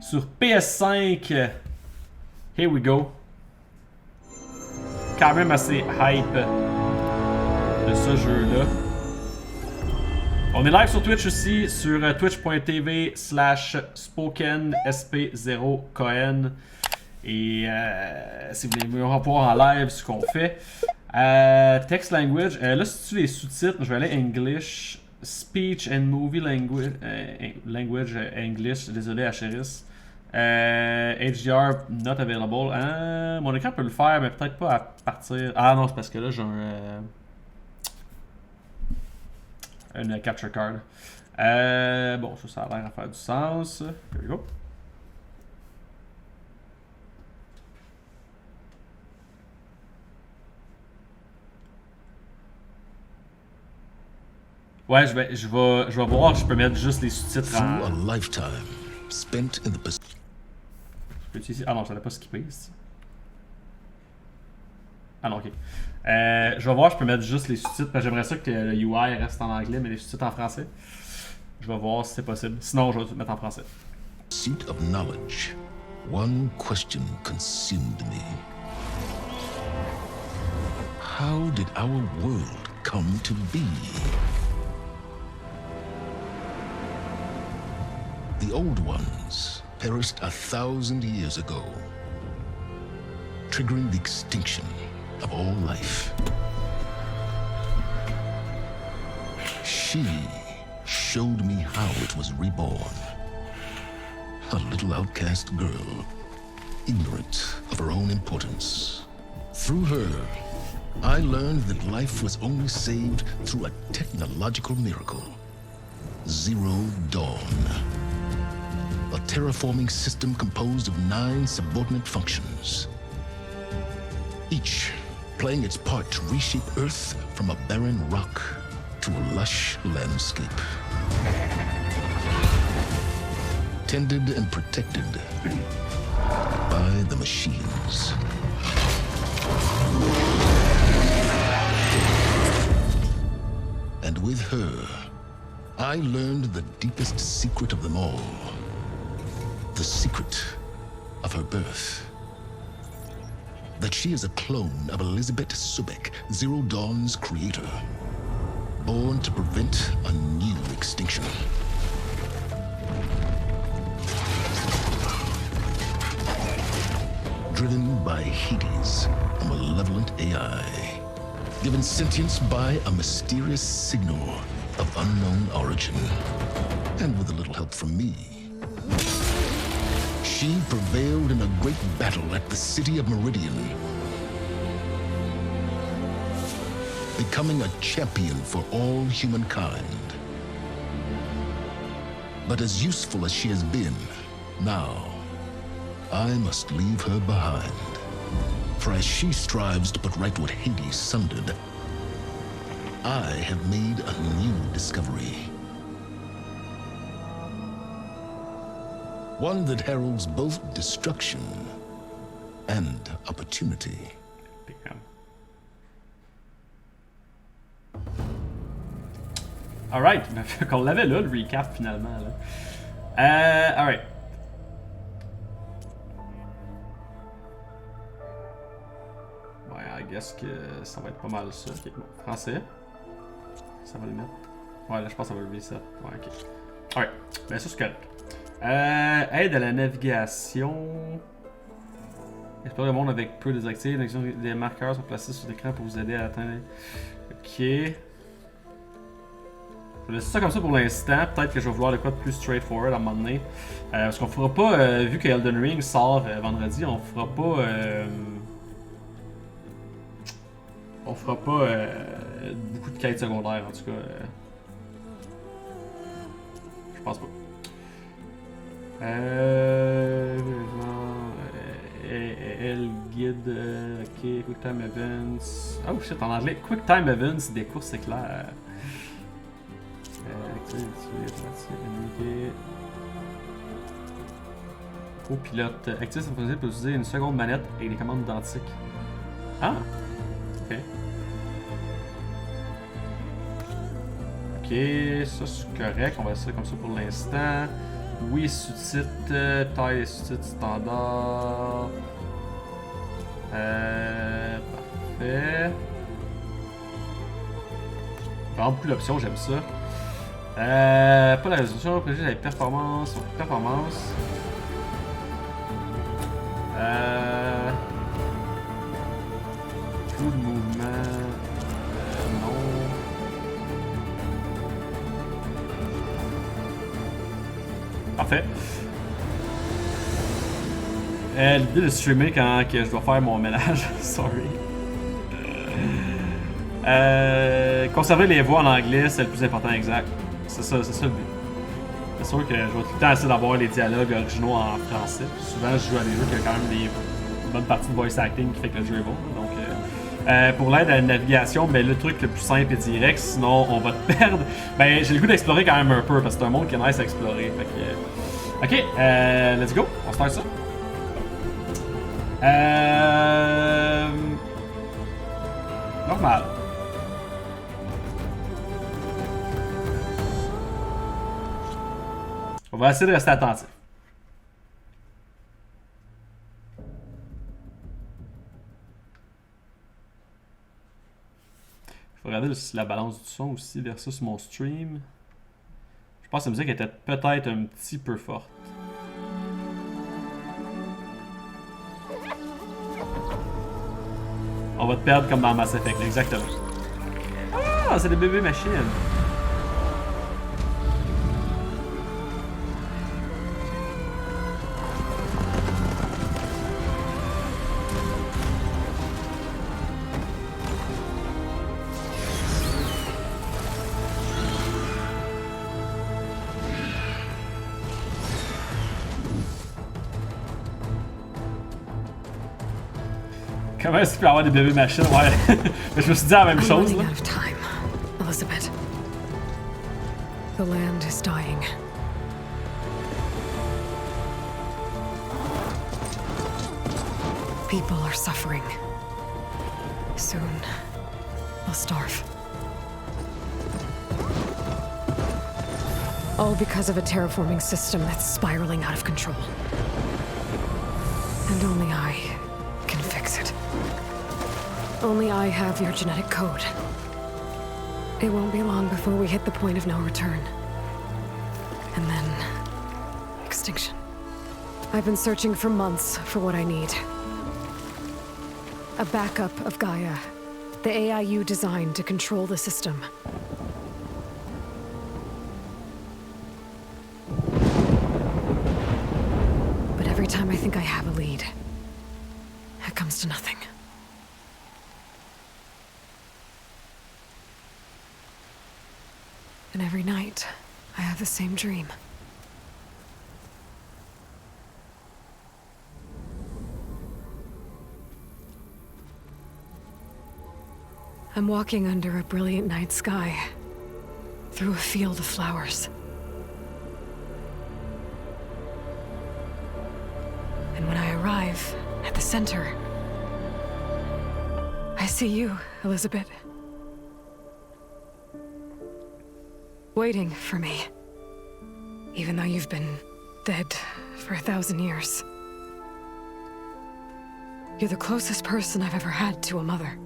sur PS5. Here we go. Quand même assez hype de ce jeu-là. On est live sur Twitch aussi, sur twitch.tv/spoken sp0cohen. Et si vous voulez voir en live ce qu'on fait. Text language. Là, si tu les sous-titres, je vais aller English. Speech and movie language. Language English. Désolé, Acheris. HDR not available. Mon écran peut le faire, mais peut-être pas à partir. Ah non, c'est parce que là, j'ai une capture card. Bon, ça a l'air à faire du sens. Here we go. Ouais, je vais voir si je peux mettre juste les sous-titres en... Ah non, je n'allais pas skipper ici. Ah non, ok. Je vais voir si je peux mettre juste les sous-titres, parce que j'aimerais ça que le UI reste en anglais, mais les sous-titres en français. Je vais voir si c'est possible. Sinon, je vais tout mettre en français. Seat of knowledge. One question consumed me. How did our world come to be? The old ones perished 1,000 years ago, triggering the extinction of all life. She showed me how it was reborn. A little outcast girl, ignorant of her own importance. Through her, I learned that life was only saved through a technological miracle. Zero Dawn. A terraforming system composed of 9 subordinate functions. Each playing its part to reshape Earth from a barren rock to a lush landscape. Tended and protected by the machines. And with her, I learned the deepest secret of them all. The secret of her birth. That she is a clone of Elizabeth Subek, Zero Dawn's creator. Born to prevent a new extinction. Driven by Hades, a malevolent AI. Given sentience by a mysterious signal of unknown origin. And with a little help from me, she prevailed in a great battle at the city of Meridian, becoming a champion for all humankind. But as useful as she has been, now, I must leave her behind. For as she strives to put right what Hades sundered, I have made a new discovery. One that heralds both destruction and opportunity. Damn. Alright, qu'on l'avait là, le recap finalement. Là. Alright. Ouais, I guess que ça va être pas mal ça. Ok, bon, français. Ça va le mettre. Ouais, là je pense que ça va le reset. Ouais, ok. Alright, ben ça c'est correct. Aide à la navigation. Explorer le monde avec peu désactivé. Des marqueurs sont placés sur l'écran pour vous aider à atteindre. Ok. Je vais laisser ça comme ça pour l'instant. Peut-être que je vais vouloir le quoi de plus straightforward à un moment donné. Parce qu'on fera pas, vu que Elden Ring sort vendredi, on fera pas. On fera pas beaucoup de quêtes secondaires en tout cas. Je pense pas. Elle guide. Ok, Quick Time Events. Oh shit, en anglais. Quick Time Events, des courses éclairs. Co-pilote. Active cette fonctionnalité pour utiliser une seconde manette et des commandes identiques. Ah! Ok. Ok, ça c'est correct. On va laisser ça comme ça pour l'instant. Oui, sous-titres, taille des sous-titres standard. Parfait. Vraiment beaucoup d'options, j'aime ça. Pas la résolution, préjuger la performance. Performance. Flou de mouvement. Non. Parfait. L'idée de streamer quand que je dois faire mon ménage. Sorry. Conserver les voix en anglais, c'est le plus important, exact. C'est ça le but. C'est sûr que je vais tout le temps essayer d'avoir les dialogues originaux en français. Souvent, je joue à des jeux qui ont quand même des bonnes parties de voice acting qui fait que le jeu est bon. Donc, pour l'aide à la navigation, ben, le truc le plus simple et direct, sinon on va te perdre. Ben, j'ai le goût d'explorer quand même un peu parce que c'est un monde qui est nice à explorer. Fait que, ok, let's go, on start ça. Normal. On va essayer de rester attentif. Il faut regarder la balance du son aussi versus mon stream. Je pense que la musique était peut-être un petit peu forte. On va te perdre comme dans Mass Effect, exactement. Ah, c'est des bébés machines. Comment est-ce qu'il peut y avoir des bébés machines? Ouais. Mais je me suis dit la même chose. Là. Elizabeth. The land is dying. People are suffering. Soon, they'll starve. All because of a terraforming system that's spiraling out of control. And only I can fix it. Only I have your genetic code. It won't be long before we hit the point of no return. And then... extinction. I've been searching for months for what I need. A backup of Gaia. The AI you designed to control the system. But every time I think I have a lead, it comes to nothing. And every night, I have the same dream. I'm walking under a brilliant night sky, through a field of flowers. And when I arrive at the center, I see you, Elizabeth. Waiting for me. Even though you've been dead for 1,000 years. You're the closest person I've ever had to a mother.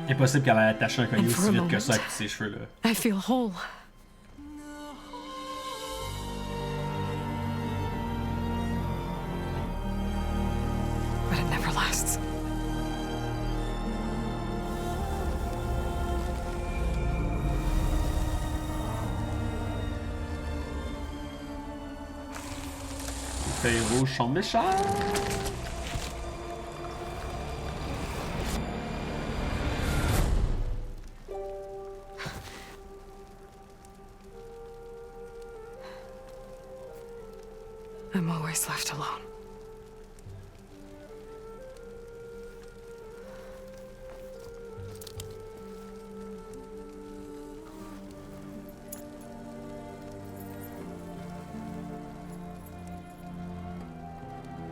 Impossible qu'elle ait attaché un collier aussi vite que ça avec ses cheveux là. I feel whole. But it never lasts. Les feuilles rouges sont méchantes. I'm always left alone.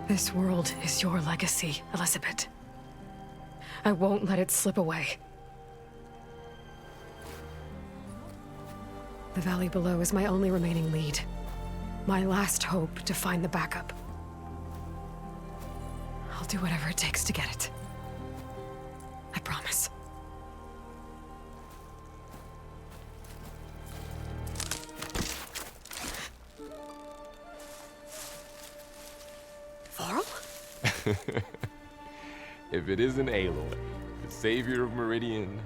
This world is your legacy, Elizabeth. I won't let it slip away. The valley below is my only remaining lead. My last hope to find the backup. I'll do whatever it takes to get it. I promise. Varl? If it isn't Aloy, the savior of Meridian,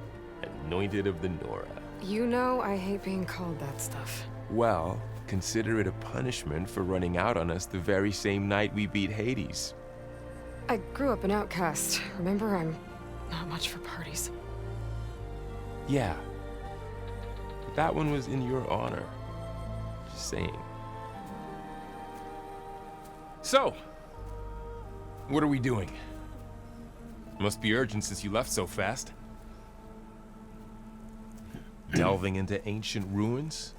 anointed of the Nora. You know I hate being called that stuff. Well, consider it a punishment for running out on us the very same night we beat Hades. I grew up an outcast. Remember, I'm not much for parties. Yeah. But that one was in your honor. Just saying. So, what are we doing? Must be urgent since you left so fast. Delving into ancient ruins?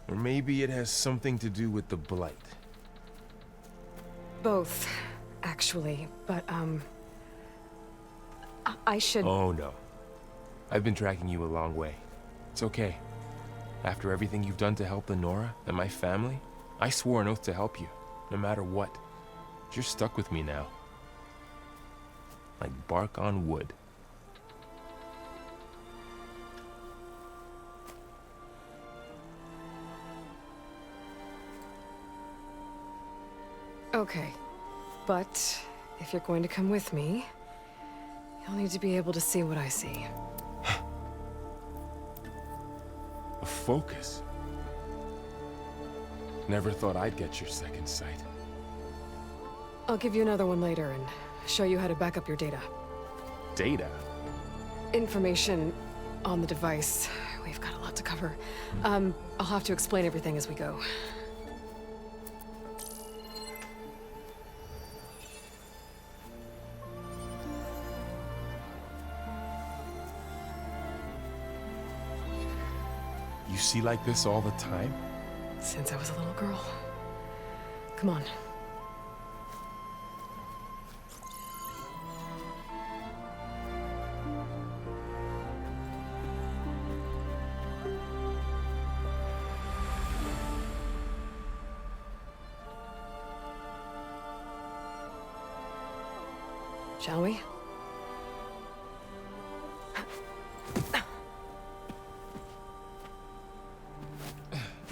Or maybe it has something to do with the Blight. Both, actually, but, I should... Oh no. I've been tracking you a long way. It's okay. After everything you've done to help the Nora and my family, I swore an oath to help you, no matter what. You're stuck with me now. Like bark on wood. Okay, but if you're going to come with me, you'll need to be able to see what I see. A focus? Never thought I'd get your second sight. I'll give you another one later and show you how to back up your data. Data? Information on the device. We've got a lot to cover. I'll have to explain everything as we go. You see like this all the time? Since I was a little girl. Come on. Shall we?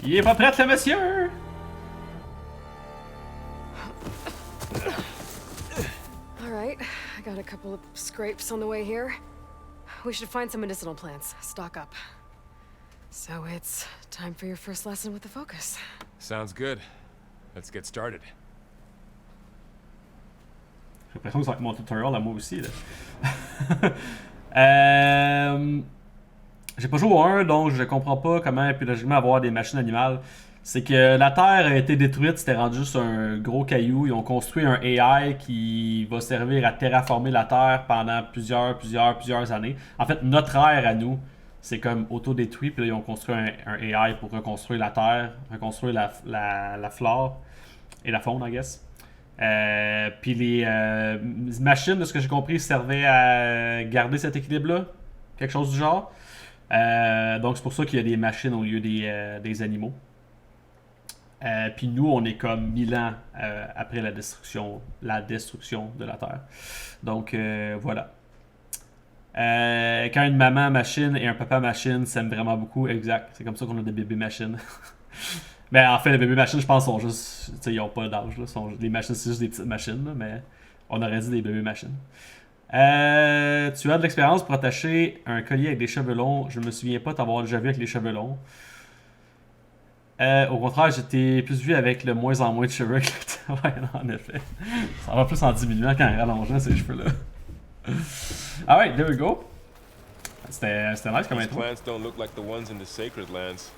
Il est pas prêt, le monsieur! Alright, I got a couple of scrapes on the way here. We should find some medicinal plants, stock up. So it's time for your first lesson with the focus. Sounds good. Let's get started. J'ai l'impression que ça va être mon tutorial à moi aussi. Là. J'ai pas joué au 1, donc je comprends pas comment puis logiquement avoir des machines animales. C'est que la Terre a été détruite, c'était rendu juste un gros caillou. Ils ont construit un AI qui va servir à terraformer la Terre pendant plusieurs années. En fait, notre ère à nous, c'est comme auto-détruit. Puis là, ils ont construit un AI pour reconstruire la Terre, reconstruire la flore et la faune, I guess. Puis les machines, de ce que j'ai compris, servaient à garder cet équilibre-là. Quelque chose du genre. Donc c'est pour ça qu'il y a des machines au lieu des animaux. Puis nous, on est comme 1000 ans après la destruction de la Terre. Donc voilà. Quand une maman machine et un papa machine s'aiment vraiment beaucoup, exact. C'est comme ça qu'on a des bébés machines. Mais en fait, les bébés machines, je pense, sont juste. Ils n'ont pas d'âge. Les machines, c'est juste des petites machines, là, mais on aurait dit des bébés machines. Tu as de l'expérience pour attacher un collier avec des cheveux longs. Je me souviens pas t'avoir déjà vu avec les cheveux longs. Au contraire, j'étais plus vu avec le moins en moins de cheveux que le temps. Ouais, en effet. Ça va plus en diminuant qu'en rallongeant ces cheveux-là. Alright, there we go. C'était nice comme intro. Plants don't look like the ones in the sacred lands.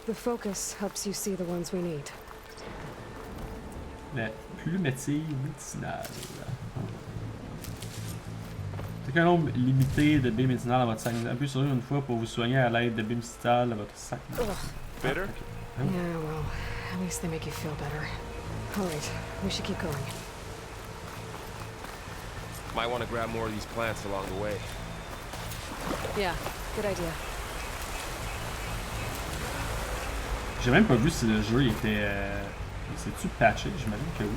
The focus helps you see the ones we need. La plumétille médicinale. C'est qu'un nombre limité de baies médicinales à votre sac. Appuyez sur une fois pour vous soigner à l'aide de baies médicinales à votre sac. Bitter? Yeah, well, at least they make you feel better. Alright, we should keep going. Might want to grab more of these plants along the way. Yeah, good idea. J'ai même pas vu si le jeu était. C'est-tu patché? J'imagine que oui.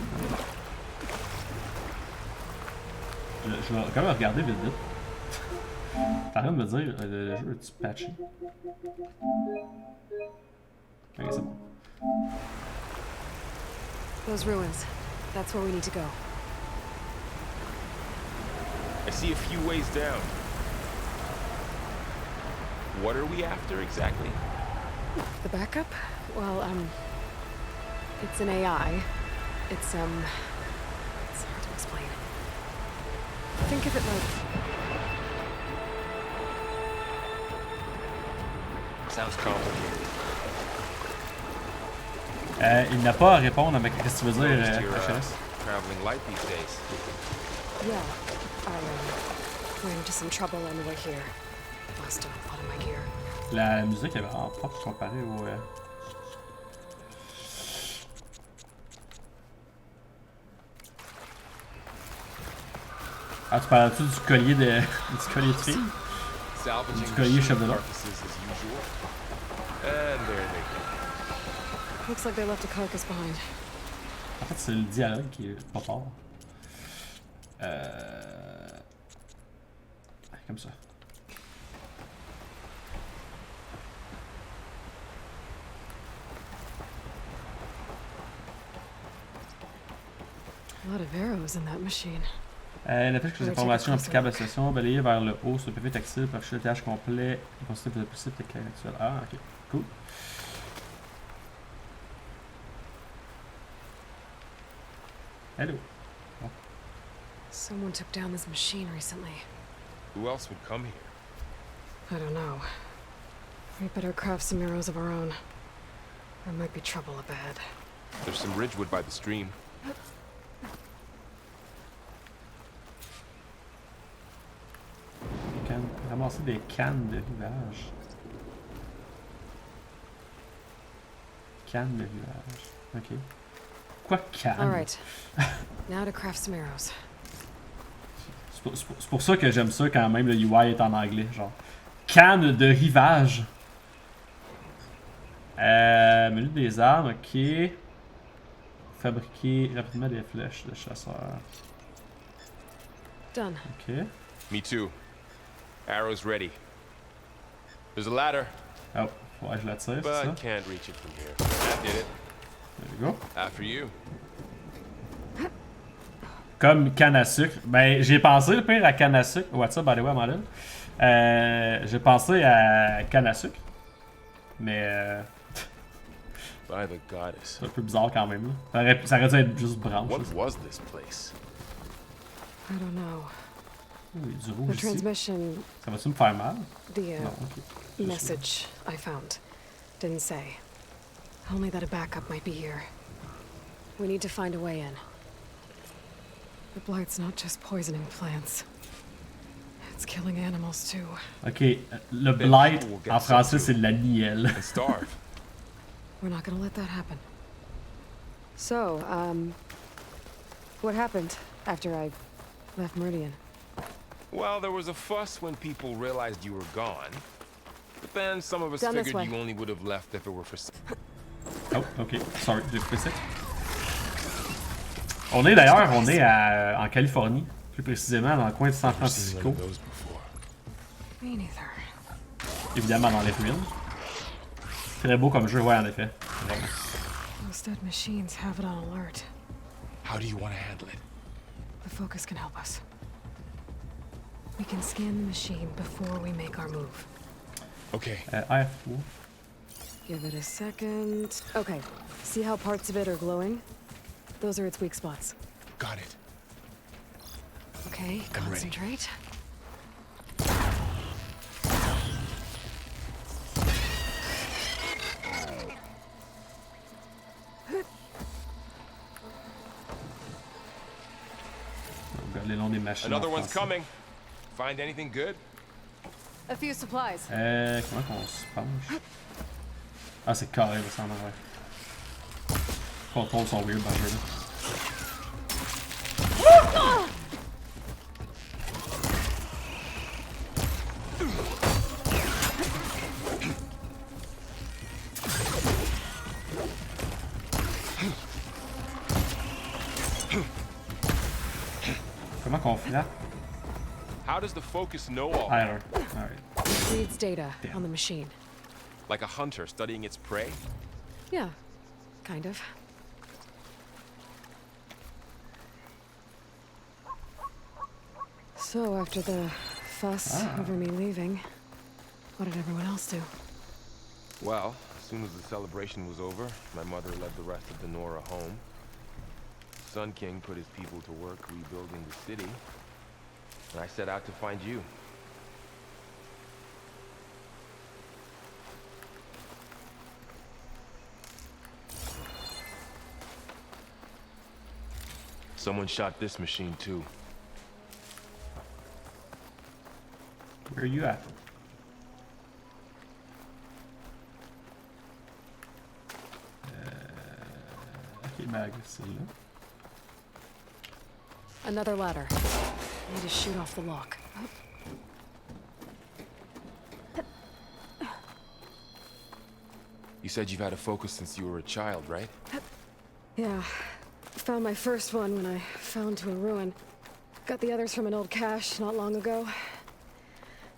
Je vais quand même regarder vite vite. T'as rien de me dire, le jeu est-tu patché? Ok, c'est bon. Those ruins. That's where we need to go. I see a few ways down. What are we after exactly? The backup? Well, it's an AI. It's hard to explain. Think of it like... Sounds complicated. Il n'a pas à répondre à ma... Qu'est-ce que tu veux dire, HS? Traveling light these days. Yeah, I ran into some trouble on the way here. Lost a lot of my gear. La musique est vraiment propre comparée au... Ah, tu parles-tu du collier de... du collier de fille? Du collier chef de l'ordre? Looks like they left a carcass behind. En fait, c'est le dialogue qui est pas fort. Comme ça. A lot of arrows in that machine. N'affiche que les informations applicables à la session, balayer vers le haut sur le PV tactile pour afficher le TH complet et consulter le possible technique actuel. Ah, ok. Cool. Hello. Oh. Someone took down this machine recently. Who else would come here? I don't know. We better craft some arrows of our own. There might be trouble ahead. There's some ridgewood by the stream. Ramasser des cannes de rivage. Cannes de rivage. Ok. Quoi canne? Alright. Now to craft some arrows. C'est pour ça que j'aime ça quand même le UI est en anglais. Genre. Canne de rivage. Menu des armes, ok. Fabriquer rapidement des flèches de chasseur. Done. Ok. Me too. Arrows ready. There's a ladder. Oh, ouais, je la tire, c'est ça? But can't reach it from here. That did it. There we go. After you. Comme canne à sucre. Ben, j'ai pensé le pire à canne à sucre. What's up, by the way, Amandine? J'ai pensé à canne à sucre. Mais By the goddess. c'est un peu bizarre quand même. Là. Ça aurait dû être juste branche. What was this place? I don't know. Oh, il y a du The rouge ici. transmission, Ça va-tu me faire mal? the Non, ok. Juste message I found didn't say. Only that a backup might be here. We need to find a way in. The blight's not just poisoning plants. It's killing animals too. Ok, le blight en français c'est la nielle. And starve. We're not gonna let that happen. So, what happened after I left Meridian? Well, there was a fuss when people realized you were gone. But then some of us Down this figured way. you only would have left if it were for... Oh, ok, sorry, j'ai coupé ça. On est d'ailleurs, on est en Californie, plus précisément dans le coin de San Francisco. Me neither. Évidemment dans les ruines. Très beau comme jeu, ouais, en effet. Vraiment. Those dead machines have it on alert. How do you want to handle it? The focus can help us. We can scan the machine before we make our move. Okay. R3. Give it a second. Okay, see how parts of it are glowing? Those are its weak spots. Got it. Okay, I'm ready. concentrate. On regarde les longs des machines. Another en one's français. coming. Find anything good? A few supplies. Comment qu'on se penche? Ah, c'est carré, ça en envers. Les contrôles sont weird dans le jeu. Comment qu'on frappe? How does the focus know all? R. Alright. Reads data Damn. on the machine. Like a hunter studying its prey? Yeah, kind of. So after the fuss over me leaving, what did everyone else do? Well, as soon as the celebration was over, my mother led the rest of the Nora home. Sun King put his people to work rebuilding the city, and I set out to find you. Someone shot this machine too. Where are you at? Ok, bag, c'est là. Another ladder. Need to shoot off the lock. You said you've had a focus since you were a child, right? Yeah. Found my first one when I fell into a ruin. Got the others from an old cache not long ago.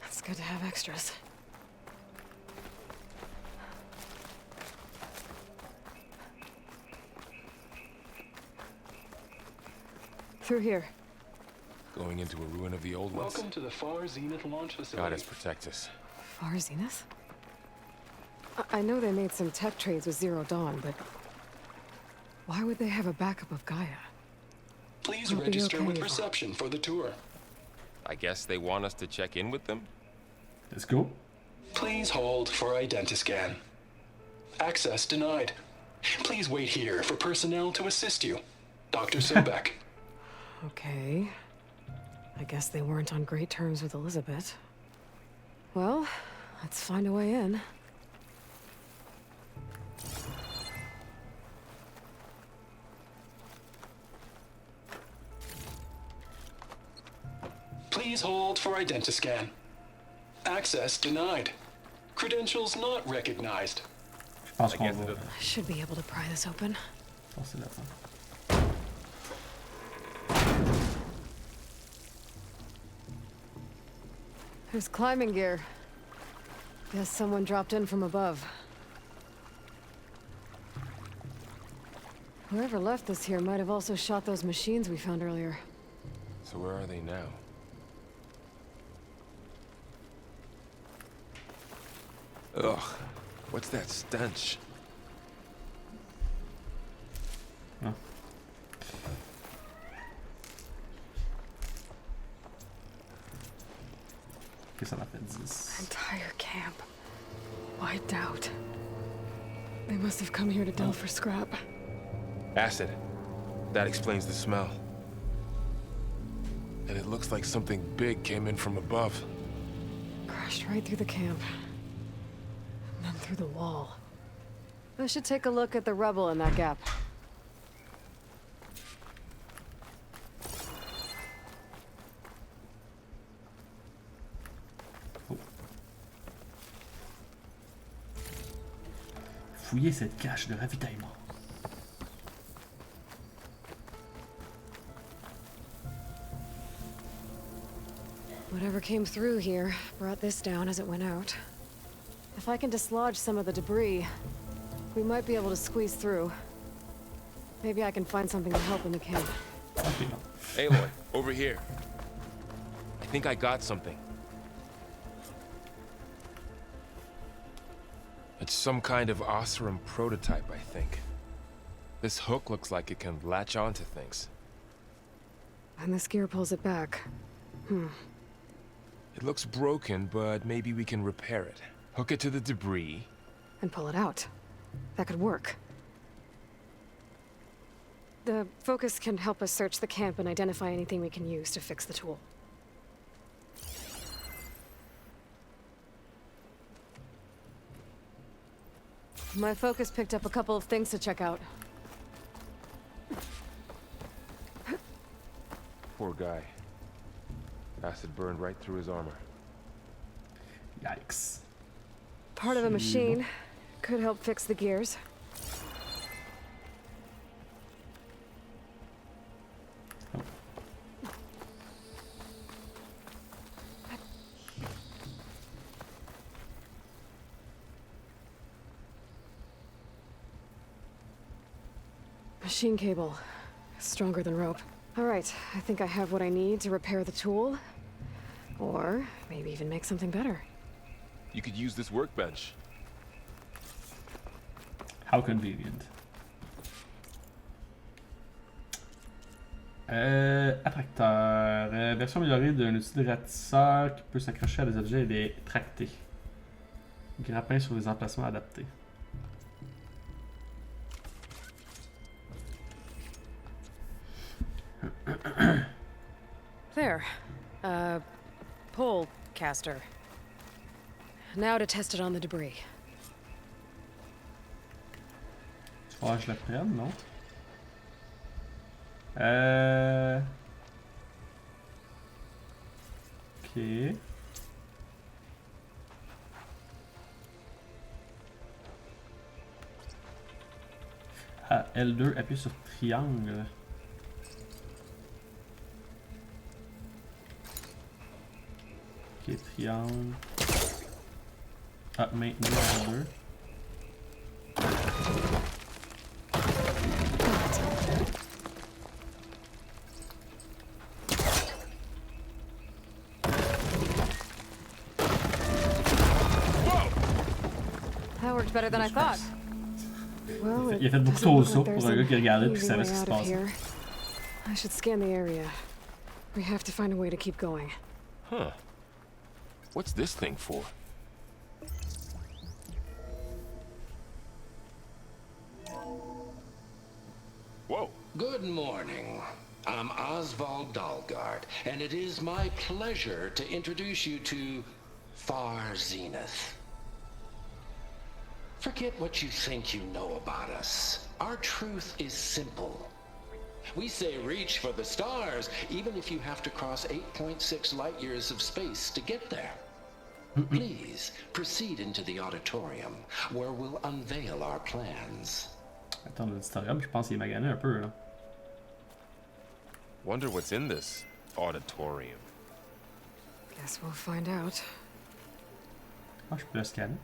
It's good to have extras. Through here. Going into a ruin of the old ones. Welcome to the Far Zenith launch facility. Goddess protect us. Far Zenith? I know they made some tech trades with Zero Dawn, but why would they have a backup of Gaia? Please I'll be register okay. with reception for the tour. I guess they want us to check in with them? Let's go. Please hold for identiscan. Access denied. Please wait here for personnel to assist you. Dr. Sobek. Okay. I guess they weren't on great terms with Elizabeth. Well, let's find a way in. Please hold for identiscan. Access denied. Credentials not recognized. Je pense I qu'on guess va. it I should be able to pry this open. Passer là-dedans. There's climbing gear. Guess someone dropped in from above. Whoever left this here might have also shot those machines we found earlier. So where are they now? Ugh, what's that stench? Ah. Ok, ça m'a fait 10. Entire camp. Wiped out. They must have come here to delve for scrap. Acid. That explains the smell. And it looks like something big came in from above. Crashed right through the camp. And then through the wall. I should take a look at the rubble in that gap. Fouiller cette cache de ravitaillement. Whatever came through here brought this down as it went out. If I can dislodge some of the debris, we might be able to squeeze through. Maybe I can find something to help in the camp. Ok, non. Aloy, over here. I think I got something. It's some kind of Osram prototype, I think. This hook looks like it can latch onto things. And this gear pulls it back. It looks broken, but maybe we can repair it. Hook it to the debris. And pull it out. That could work. The focus can help us search the camp and identify anything we can use to fix the tool. My focus picked up a couple of things to check out. Poor guy. Acid burned right through his armor. Yikes. Part of a machine. Could help fix the gears. Machine cable. Stronger than rope. Alright, I think I have what I need to repair the tool. Or maybe even make something better. You could use this workbench. How convenient. Attracteur. Version améliorée d'un outil de ratisseur qui peut s'accrocher à des objets et les tracter. Grappin sur des emplacements adaptés. There. Pole caster. Now to test it on the debris. Tu crois que je la prenne, non? Ok. Ah, L2, appuie sur triangle. Ok, triangle. Ah, maintenir L2. That worked better than I thought. Well, Il a fait beaucoup trop ça pour un gars qui regardait puis qui savait ce qui se passait. I should scan the area. We have to find a way to keep going. Huh. What's this thing for? Whoa. Good morning. I'm Oswald Dalgard, and it is my pleasure to introduce you to Far Zenith. Forget what you think you know about us. Our truth is simple. We say reach for the stars, even if you have to cross 8.6 light years of space to get there. Please, proceed into the auditorium, where we'll unveil our plans. Attends, l'auditorium, je pense qu'il est magané un peu, là. Wonder what's in this auditorium. Guess we'll find out. Ah, je peux le scanner.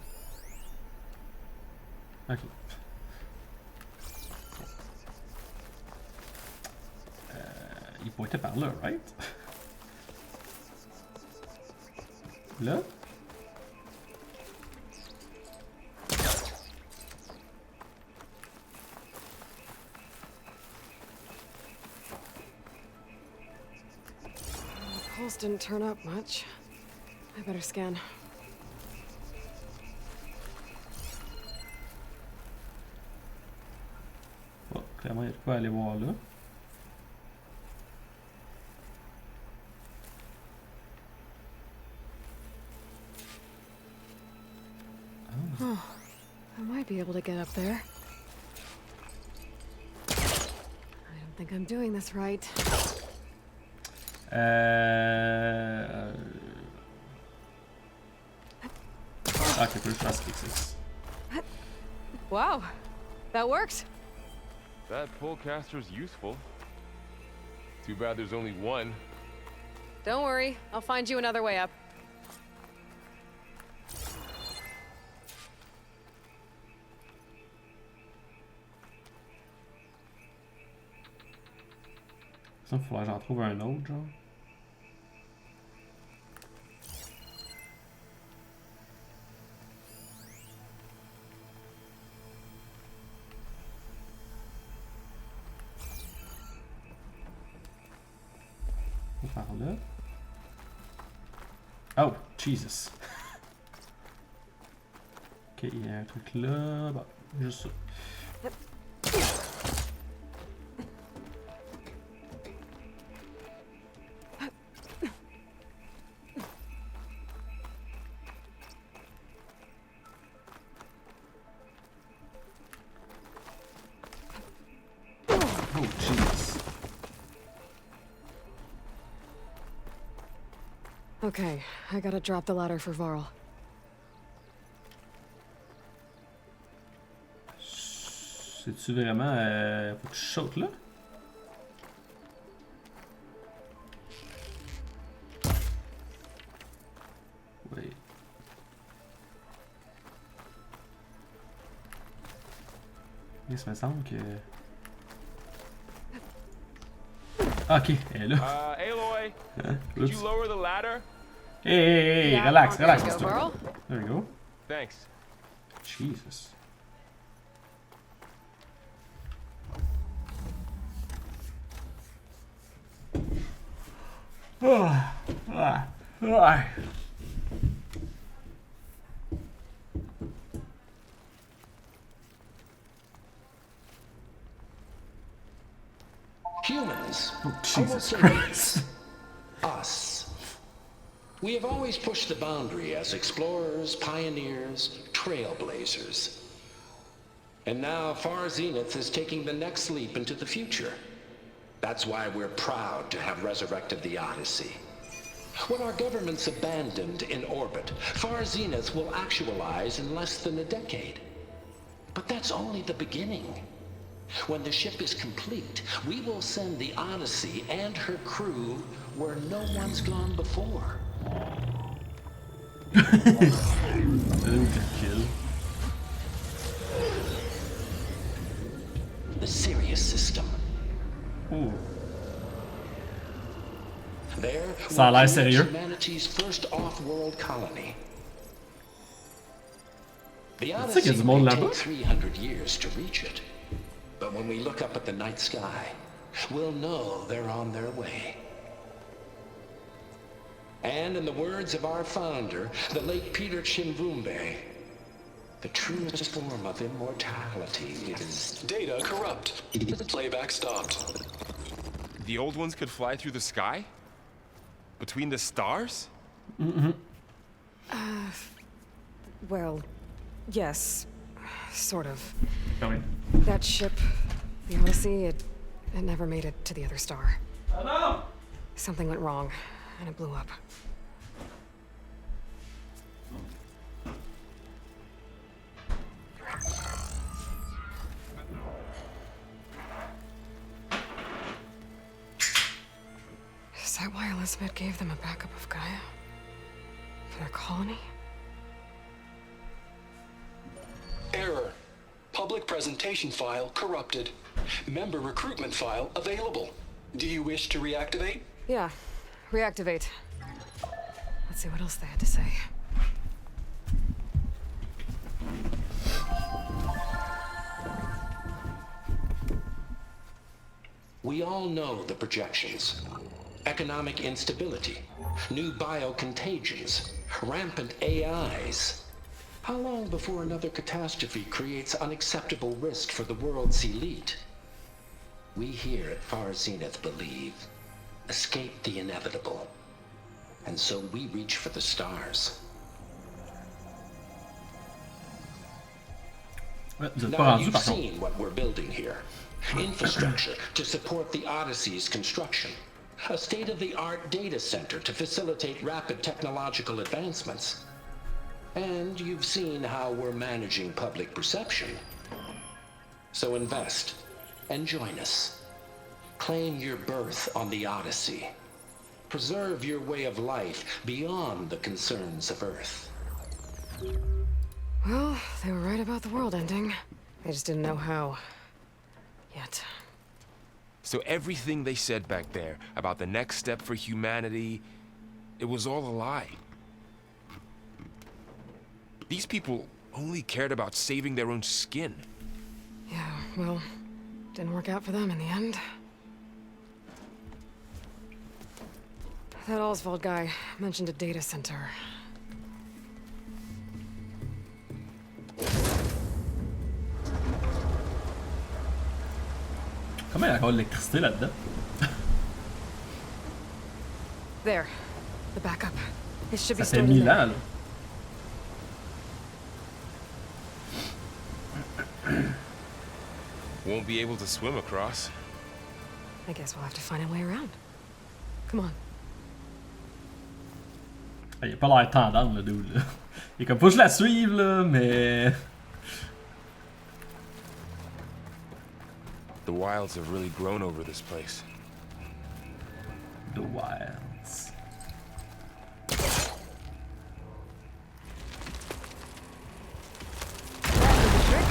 Ok. Il pointait par là, right? Là? The pulse didn't turn up much. I better scan. Oh, clairement, il y a de quoi aller voir là. Oh, I might be able to get up there. I don't think I'm doing this right. Ok, first class fixes. Wow, that worked. That pullcaster's useful. Too bad there's only one. Don't worry, I'll find you another way up. Ça, il faudrait que j'en trouve un autre, genre. Par là. Oh, Jesus. Ok, il y a un truc là. Bon, juste ça. Oh, Jesus. Okay, I gotta drop the ladder for Varl. C'est-tu vraiment. Faut que je saute là? Oui. Mais ça me semble que. Ok, elle est là. Aloy, could you Oups. lower the ladder? Hey, Yeah, relax, there relax, you go, Mr. girl. There we go. Thanks. Jesus. Ah. Humans. Oh, Homo Jesus sapiens. Christ. Us. We have always pushed the boundary as explorers, pioneers, trailblazers. And now Far Zenith is taking the next leap into the future. That's why we're proud to have resurrected the Odyssey. When our government's abandoned in orbit, Far Zenith will actualize in less than a decade. But that's only the beginning. When the ship is complete, we will send the Odyssey and her crew where no one's gone before. Kill. The Sirius system. Oh. There, Ça a l'air sérieux. humanity's first off-world colony. The Tu sais qu'il y a Odyssey du monde may là-bas? take 300 years to reach it. But when we look up at the night sky, we'll know they're on their way. And in the words of our founder, the late Peter Chimvumbe, the truest form of immortality is... Data corrupt. Playback stopped. The old ones could fly through the sky? Between the stars? Well, yes. Sort of. Ah oui. That ship, the Odyssey, it never made it to the other star. Oh non! Something went wrong, and it blew up. Is that why Elizabeth gave them a backup of Gaia? For their colony? Error. Public presentation file corrupted. Member recruitment file available. Do you wish to reactivate? Yeah. Reactivate. Let's see what else they had to say. We all know the projections. Economic instability, new biocontagions, rampant AIs. How long before another catastrophe creates unacceptable risk for the world's elite? We here at Far Zenith believe, escape the inevitable. And so we reach for the stars. Ouais, vous êtes pas Now rendu you've par contre. seen what we're building here. Infrastructure to support the Odyssey's construction. A state-of-the-art data center to facilitate rapid technological advancements. And you've seen how we're managing public perception. So invest and join us. Claim your berth on the Odyssey. Preserve your way of life beyond the concerns of Earth. Well, they were right about the world ending. They just didn't know how. Yet. So everything they said back there about the next step for humanity, it was all a lie. These people only cared about saving their own skin. Yeah, well, didn't work out for them in the end. That Oswald guy mentioned a data center. Comment il y a encore de l'électricité là-dedans? There. The backup. It should be Ça fait stored in 1000 there. ans, là. Won't be able to swim across. I guess we'll have to find a way around. Come on. Il a pas l'air tendant, le dude, là. Il est comme, faut que je la suive, là, mais... The wilds have really grown over this place. The wilds. That did the trick.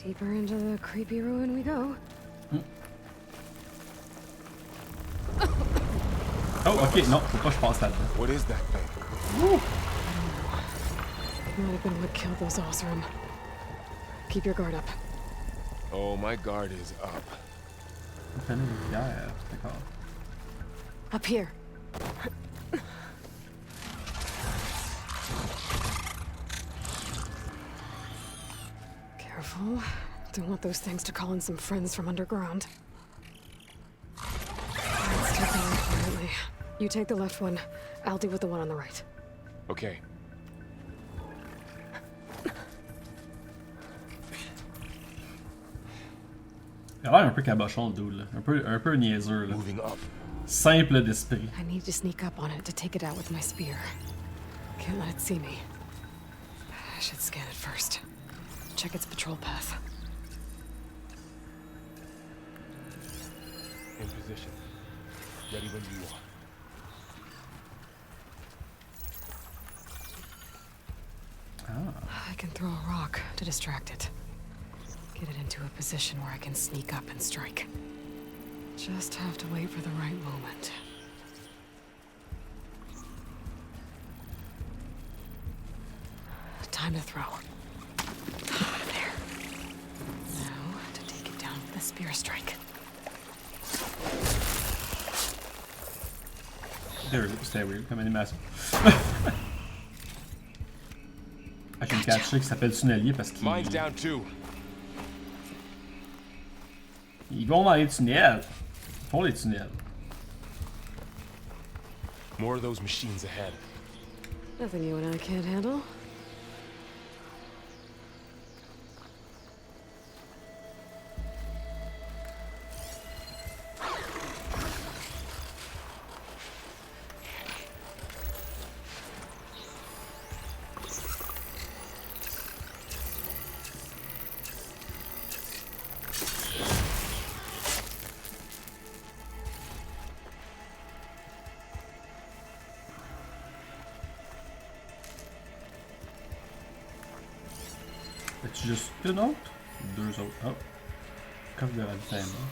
Deeper into the creepy ruin we go. Oh, ok, non, faut pas que je passe là-dedans. What is that thing? It might have been what killed those Osram. Keep your guard up. Oh, my guard is up. Prenez des pierres, d'accord. Up here. Careful. Don't want those things to call in some friends from underground. Let's take them out quietly. You take the left one. I'll deal with the one on the right. Okay. Il a l'air un peu cabochon le dude, là. Un peu niaiseux, là. Moving up. Simple d'esprit. I need to sneak up on it to take it out with my spear. Can't let it see me. I should scan it first. Check its patrol path. In position. Ready when you are. I can throw a rock to distract it. Get it into a position where I can sneak up and strike. Just have to wait for the right moment. Time to throw. There. Now to take it down with a spear strike. C'était weird comme animation. Ah, j'ai une catchée qui s'appelle tunnelier parce qu'ils Mine's down too. ils vont dans les tunnels. Ils font les tunnels. More of those machines ahead. Nothing you and I can't handle. As-tu juste une autre? Deux autres. Oh. Coffre de ravitaillement.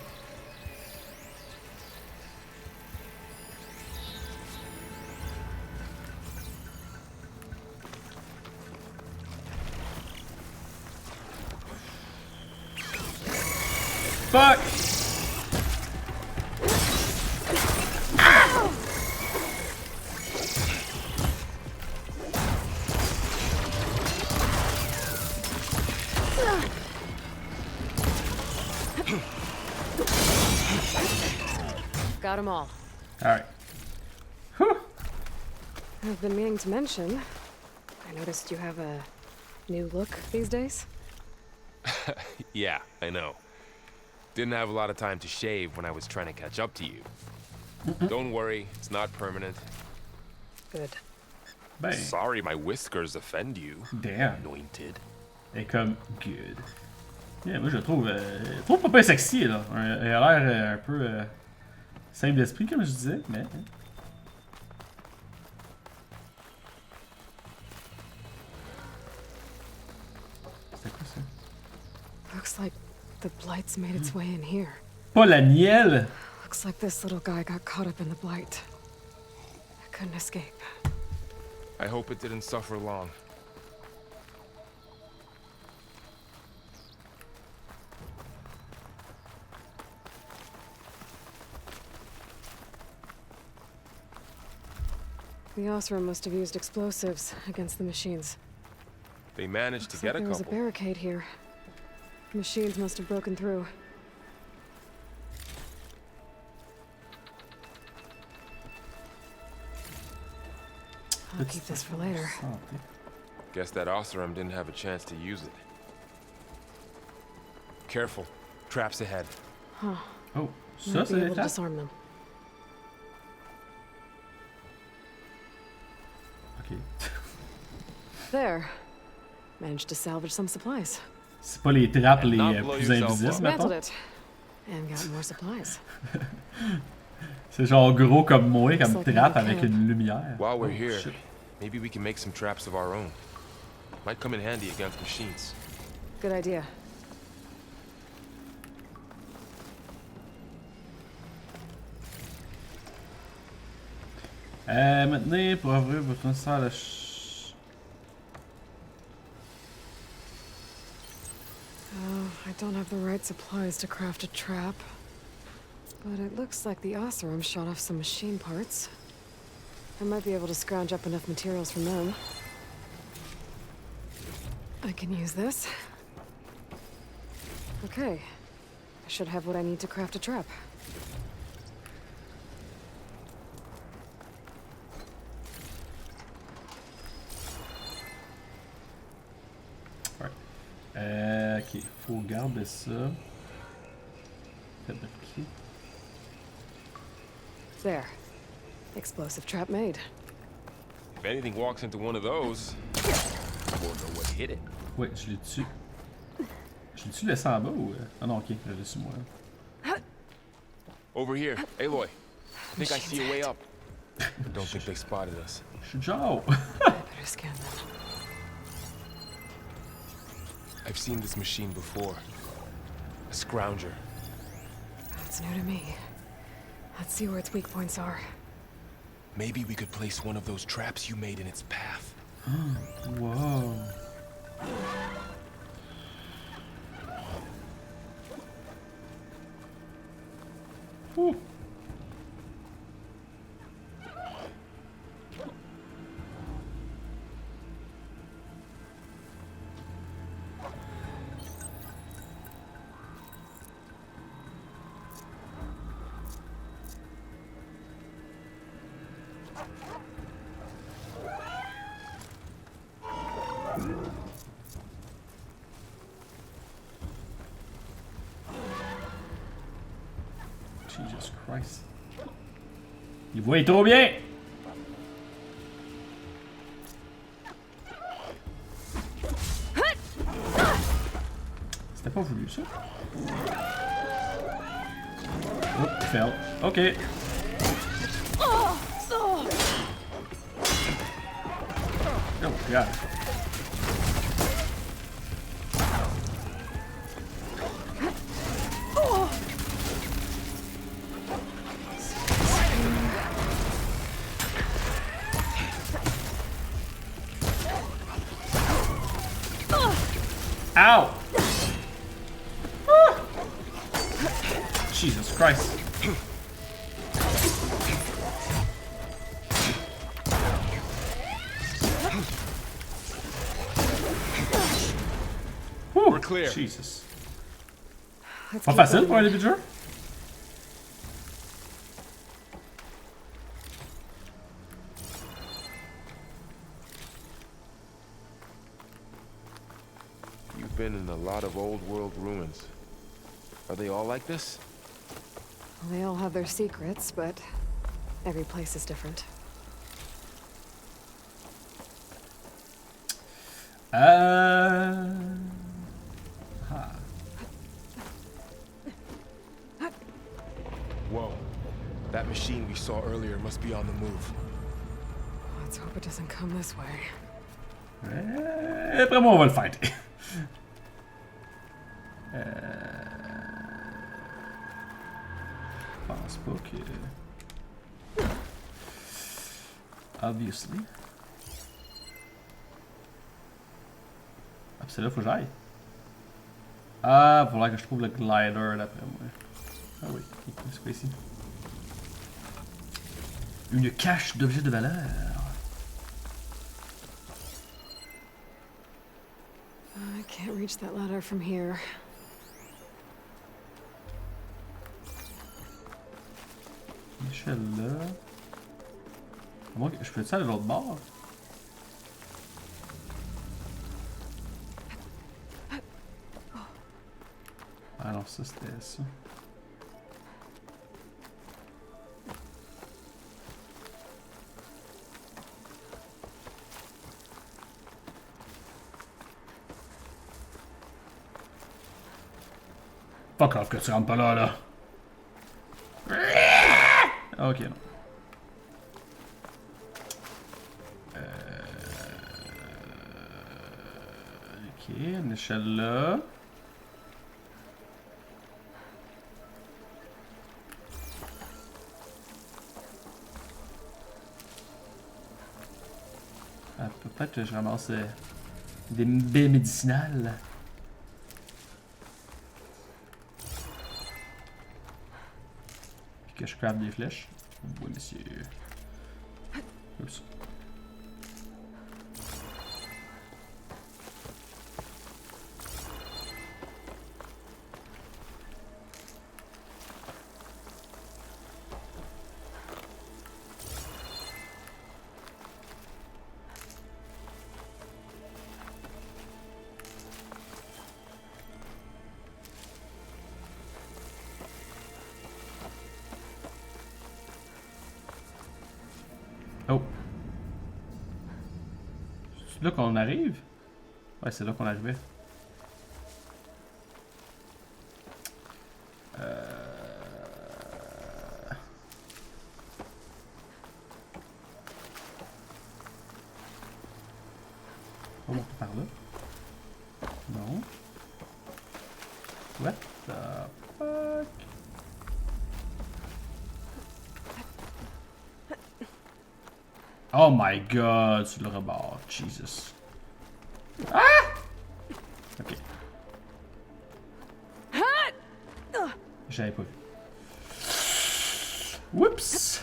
Fuck! Got them all. Alright. Whew. I've been meaning to mention, I noticed you have a new look these days. Yeah, I know. Didn't have a lot of time to shave when I was trying to catch up to you. Don't worry, it's not permanent. Good. Ben, Sorry my whiskers offend you. damn. Anointed. Et comme good. Yeah, moi je le trouve, pas sexy là. Il a l'air un peu simple d'esprit comme je disais, mais. C'est quoi ça? Looks like the Blight's made its way in here. Pas la nielle! Looks like this little guy got caught up in the Blight. I couldn't escape. I hope it didn't suffer long. The Osram must have used explosives against the machines. They managed to Looks get like a there was a couple. barricade here. Machines must have broken through. I'll keep this for later. Santé. Guess that Osram didn't have a chance to use it. Careful. Traps ahead. Huh. Oh, ça Might c'est be des able to trappes? disarm them. Ok. There. Managed to salvage some supplies. C'est pas les trappes And les not blow plus yourself invisibles, up. Dismantled mettons. it. And got more supplies. C'est genre gros comme moi, comme Looks like trappe another avec camp. une lumière. While we're Oh, here, shit. maybe we can make some traps of our own. Might come in handy against machines. Good idea. Maintenant, pour ouvrir votre nécessaire de... I don't have the right supplies to craft a trap. But it looks like the Oseram shot off some machine parts. I might be able to scrounge up enough materials from them. I can use this. Okay. I should have what I need to craft a trap. Ok, faut garder ça. Fabriquer. There. Explosive trap made. If anything walks into one of those, we'll know what hit it. Ouais, je l'ai dessus. Je l'ai-tu laissé en bas ou... Ah non, ok, je l'ai dessus moi. Over here, Aloy. I think I see a way up. I don't think they spotted us. Je suis Joe! I better scan them. I've seen this machine before. A scrounger. That's new to me. Let's see where its weak points are. Maybe we could place one of those traps you made in its path. Wow. Ouh. Jesus Christ. Il voit trop bien! C'était pas voulu ça? Oh, il fell. Ok. Oh, God. Ow! Ah! Jesus Christ. Whew, We're clear. Jesus. Let's Pas keep facile going. pour un début de jeu? You've been in a lot of old world ruins. Are they all like this? They all have their secrets, but every place is different. Whoa. That machine we saw earlier must be on the move. Let's hope it doesn't come this way. Après moi, on va le fighter. Je pense pas que... Obviously. Ah, c'est là, faut que j'aille. Ah, il faudra que je trouve le glider d'après moi. Ah oui, ok, c'est quoi ici? Une cache d'objets de valeur. I can't reach that ladder from here. L'échelle là. Moi, je peux-tu aller de l'autre bord? Ah non, ça c'était ça. Fuck off que tu rentres pas là, là. Ok, non. Ok, une échelle là. Peut-être que je ramasse des baies médicinales. Puis que je craft des flèches. Oui, monsieur. Oups. Oh. C'est là qu'on arrive? Ouais, c'est là qu'on arrivait. On monte par là. Non. What the fuck? Oh my god, sur le rebord. Jesus. Ah! Ok. J'avais pas vu. Whoops!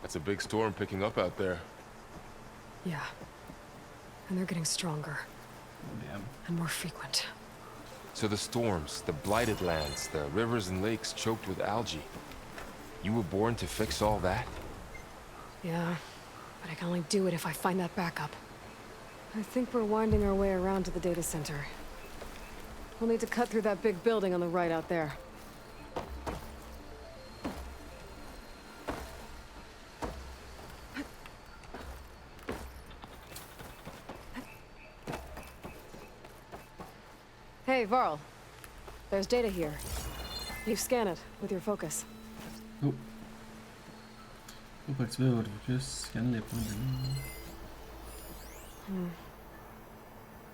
That's a big storm picking up out there. Yeah. And they're getting stronger. Oh, damn. And more frequent. So the storms, the blighted lands, the rivers and lakes choked with algae. You were born to fix all that? Yeah. But I can only do it if I find that backup. I think we're winding our way around to the data center. We'll need to cut through that big building on the right out there. Hey, Varl. There's data here. You scan it with your focus. Oh. Pour activer votre focus, scanne les points de vue.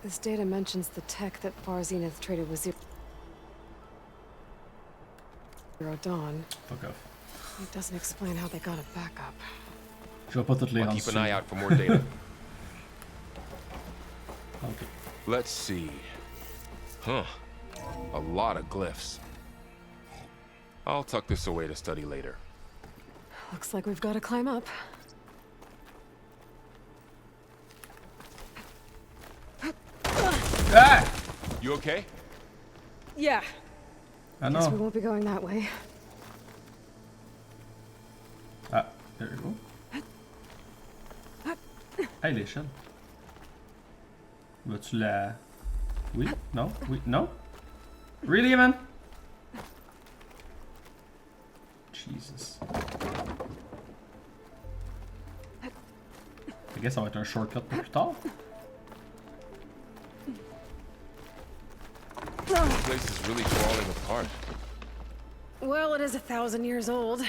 This data mentions the tech that Far Zenith traded with Zero Dawn. Fuck off. It doesn't explain how they got it back up. Je vais pas toutes les I'll en keep an dessous. eye out for more data. Ok. Let's see. Huh. A lot of glyphs. I'll tuck this away to study later. Looks like we've got to climb up. Ah! You okay? Yeah. Ah Guess we non. won't be going that way. Ah, there you go. Hey, les chaînes. Vas-tu la... Oui? Non? Oui? Non? Really, man? Jesus. I guess ça va être un shortcut pour plus tard. The place is really falling apart. Well, it is 1,000 years old.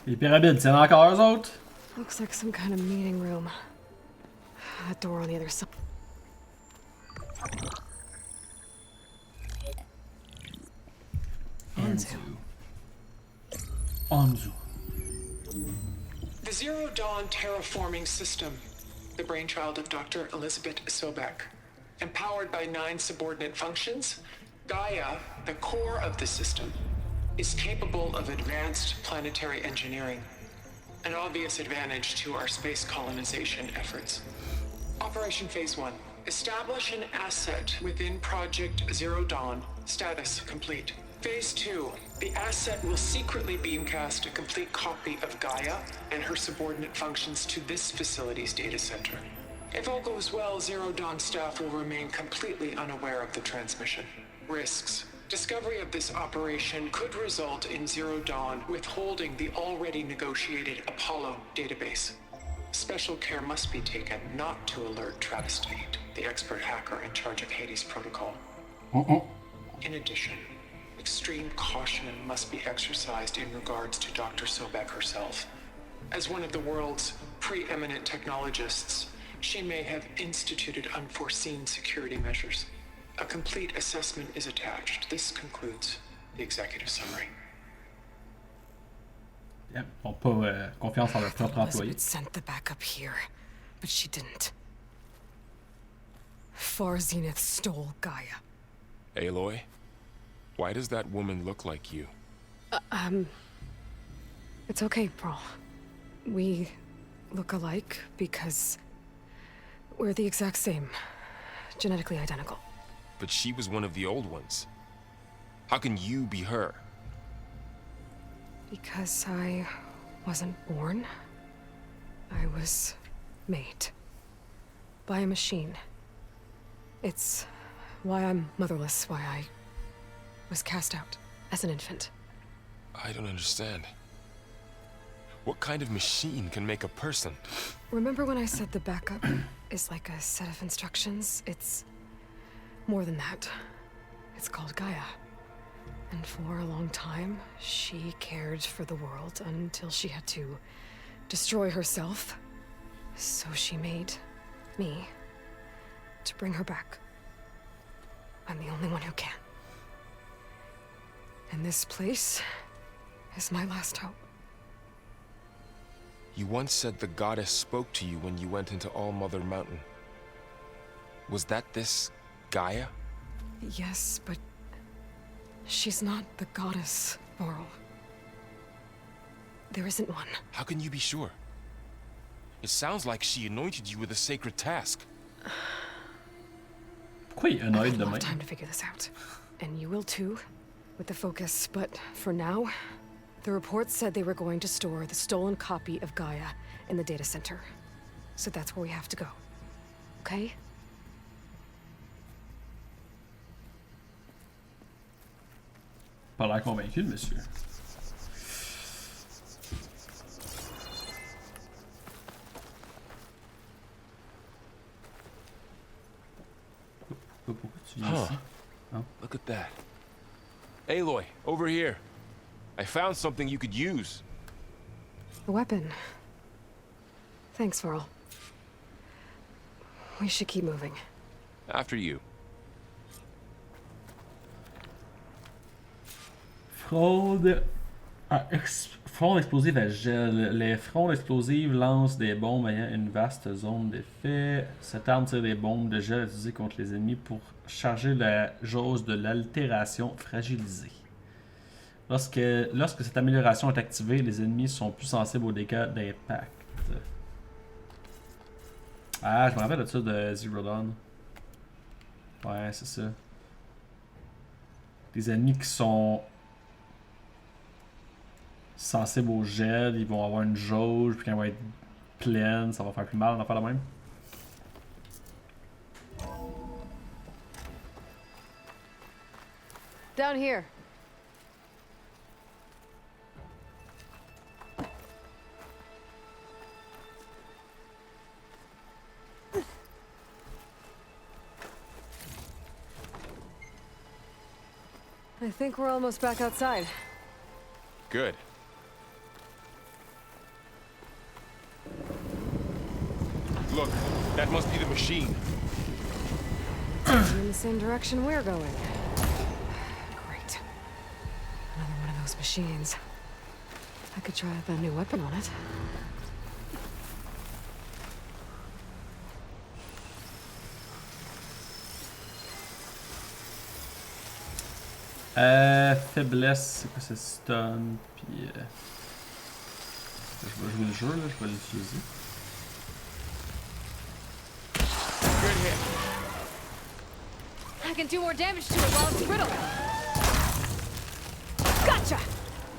Les pyramides, c'est encore eux autres? Looks like some kind of meeting room. That door on the other side. Anzu. Anzu. The Zero Dawn terraforming system, the brainchild of Dr. Elizabeth Sobek. Empowered by 9 subordinate functions, Gaia, the core of the system, is capable of advanced planetary engineering, an obvious advantage to our space colonization efforts. Operation Phase 1. Establish an asset within Project Zero Dawn. Status complete. Phase 2. The asset will secretly beamcast a complete copy of Gaia and her subordinate functions to this facility's data center. If all goes well, Zero Dawn staff will remain completely unaware of the transmission. Risks. Discovery of this operation could result in Zero Dawn withholding the already negotiated Apollo database. Special care must be taken not to alert Travis Tate, the expert hacker in charge of Hades Protocol. In addition, extreme caution must be exercised in regards to Dr. Sobek herself. As one of the world's preeminent technologists, she may have instituted unforeseen security measures. A complete assessment is attached. This concludes the executive summary. Ils n'ont pas confiance en leur propre employé. Elizabeth sent the backup here, but she didn't. Far Zenith stole Gaia. Aloy, why does that woman look like you? It's okay, Pearl. We look alike because we're the exact same. Genetically identical. But she was one of the old ones. How can you be her? Because I wasn't born. I was made. By a machine. It's why I'm motherless, why I was cast out as an infant. I don't understand. What kind of machine can make a person? Remember when I said the backup is like a set of instructions? It's more than that. It's called Gaia. And for a long time, she cared for the world until she had to destroy herself. So she made me to bring her back. I'm the only one who can. And this place is my last hope. You once said the goddess spoke to you when you went into All-Mother Mountain. Was that this Gaia? Yes, but she's not the goddess, Laurel. There isn't one. How can you be sure? It sounds like she anointed you with a sacred task. Pourquoi il I annoie have de a lot même? of time to figure this out. And you will too, with the focus. But for now, the report said they were going to store the stolen copy of Gaia in the data center. So that's where we have to go. Okay? Pas l'air convaincu, le monsieur. Pourquoi tu viens ici? Look at that. Aloy, over here. I found something you could use. A weapon. Thanks, Varl. We should keep moving. After you. Fraude fraude explosive à gel. Les frondes explosives lancent des bombes ayant une vaste zone d'effet. Cette arme tire des bombes de gel utilisées contre les ennemis pour charger la jauge de l'altération fragilisée. Lorsque cette amélioration est activée, les ennemis sont plus sensibles aux dégâts d'impact. Ah, je me rappelle de ça de Zero Dawn. Ouais, c'est ça. Les ennemis qui sont sensibles au gel, ils vont avoir une jauge, puis quand elle va être pleine, ça va faire plus mal, on en fait la même. Down here. I think we're almost back outside. Good. Look, that must be the machine. In the same direction we're going. Great. Another one of those machines. I could try out that new weapon on it. Faiblesse, c'est quoi ce stun, puis je vais jouer le jeu, là, je vais l'utiliser. Good hit. I can do more damage to it while it's brittle. Gotcha!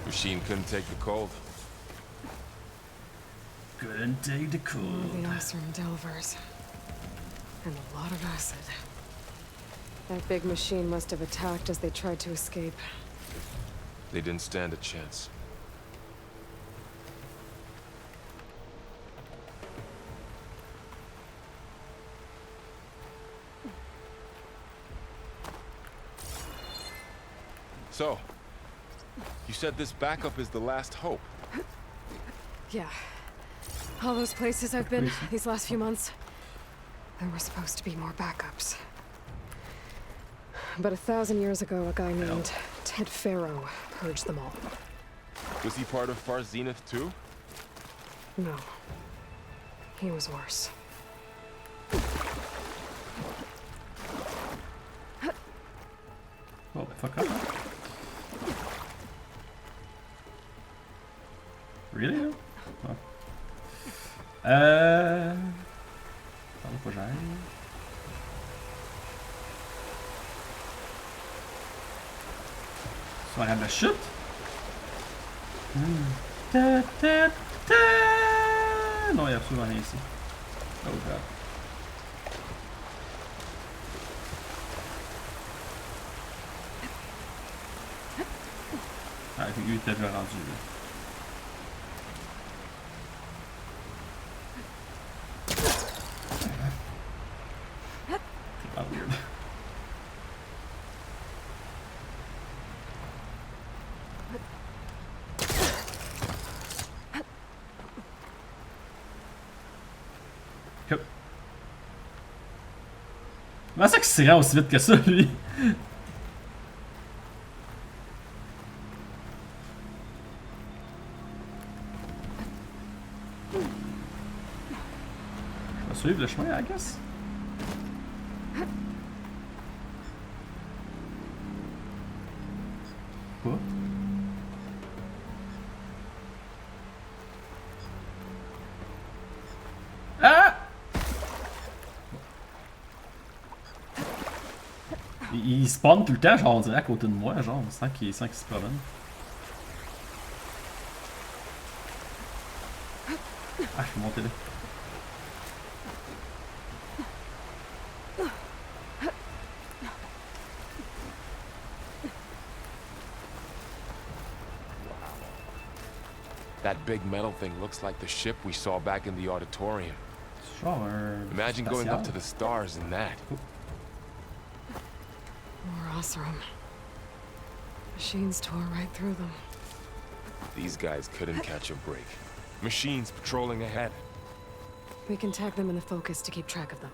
Machine couldn't take the cold. Couldn't take the cold. The Osram Delvers. And a lot of acid. That big machine must have attacked as they tried to escape. They didn't stand a chance. So, you said this backup is the last hope. Yeah, All those places I've been these last few months, there were supposed to be more backups. But 1,000 years ago, a guy named Ted Pharaoh purged them all. Was he part of Far Zenith too? No. He was worse. Oh, fuck up. Really? Oh. Pardon, faut que j'aille. Sur la de chute? Ta, ta, ta. Non, il n'y a absolument rien ici. Oh god. Ah, lui, il était déjà rendu là. C'est pas weird. Comment ça qu'il s'y rend aussi vite que ça, lui? Je vais suivre le chemin, I guess. Quoi? Ah! Il spawn tout le temps, genre on dirait à côté de moi, genre, sans qu'il se promène. Ah, je suis monté là. That big metal thing looks like the ship we saw back in the auditorium. Genre un... Imagine going up to the stars in that. More Oseram. Machines tore right through them. These guys couldn't catch a break. Machines patrolling ahead. We can tag them in the focus to keep track of them.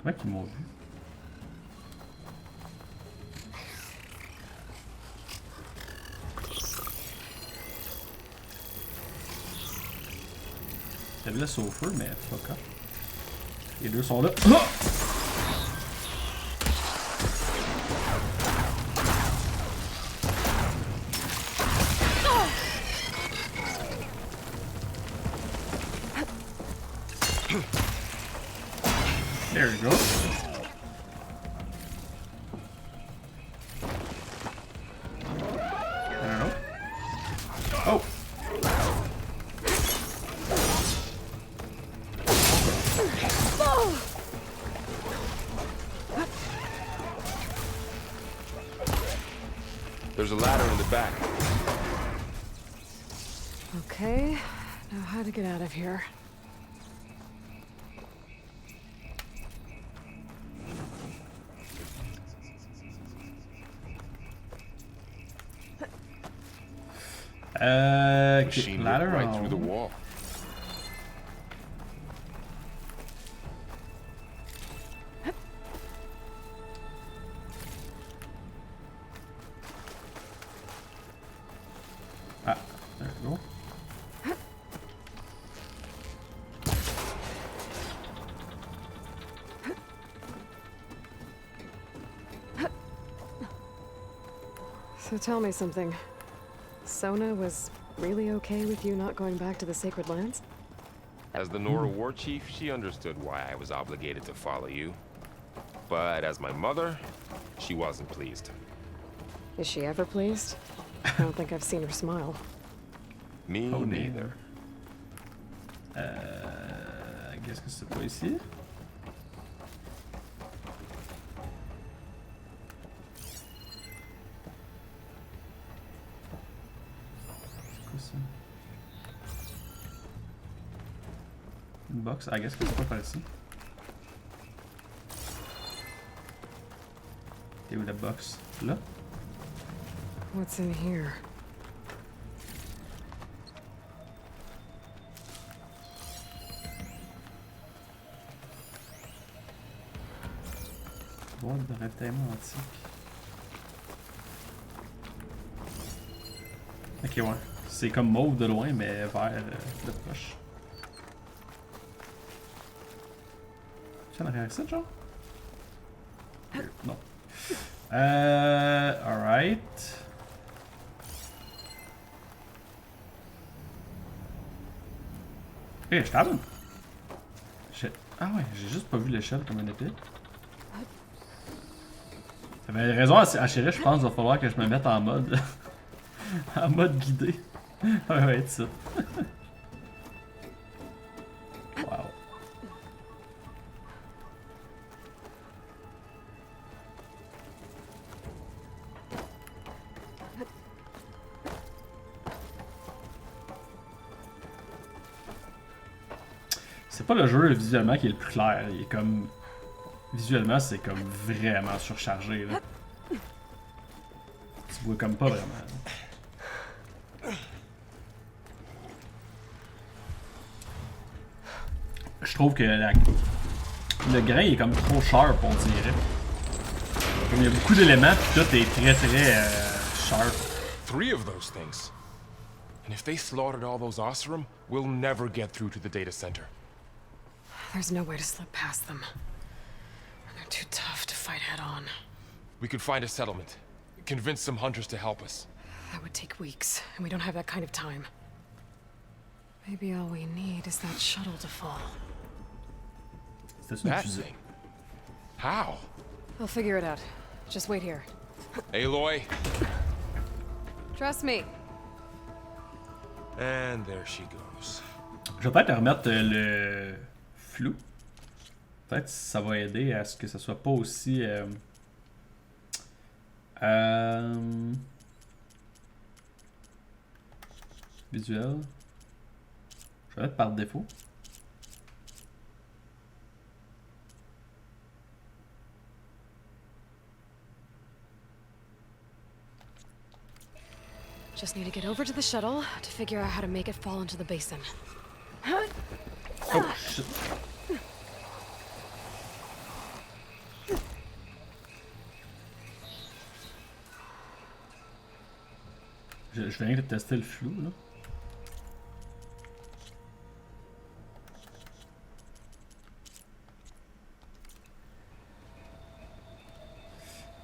Comment qu'ils m'ont vu? J'avais le sauf-feu, mais fuck off. Les deux sont là. Ah! There you go. I don't know. Oh! There's a ladder in the back. Okay, now how to get out of here. Machine Ladder ripped right en through the haut. wall. Ah, there you go. So tell me something. Sona was really okay with you not going back to the Sacred Lands? As the Nora war chief, she understood why I was obligated to follow you. But as my mother, she wasn't pleased. Is she ever pleased? I don't think I've seen her smile. Me Oh, neither. Qu'est-ce que c'est pas ici? C'est quoi ça? Une box? I guess que c'est pas par ici. Et où la box? Là? What's in here? Boîte de ravitaillement antique. Ok, ouais. C'est comme mauve de loin, mais vert de proche. Tu en arrière ici, genre? Non. Alright. Eh, je t'abonne. Ah ouais, j'ai juste pas vu l'échelle comme un épée. T'avais raison à chérir, je pense qu'il va falloir que je me mette en mode. En mode guidé. Ouais, ouais, ça. Wow. C'est pas le jeu visuellement qui est le plus clair. Il est comme. Visuellement, c'est comme vraiment surchargé, là. Tu vois comme pas vraiment. Je trouve que le grain est comme trop sharp, on dirait. Comme il y a beaucoup d'éléments, puis tout est très sharp. 3 of those things. And if they slaughtered all those Oseram, we'll never get through to the data center. There's no way to slip past them. They're too tough to fight head on. We could find a settlement. Convince some hunters to help us. That would take weeks, and we don't have that kind of time. Maybe all we need is that shuttle to fall. That thing? How? I'll figure it out. Just wait here. Aloy. Trust me. And there she goes. Je vais peut-être remettre le flou. Peut-être que ça va aider à ce que ça soit pas aussi visuel. Je vais mettre par défaut. Just need to get over to the shuttle to figure out how to make it fall into the basin. Oh shit. Je viens de tester le flou là.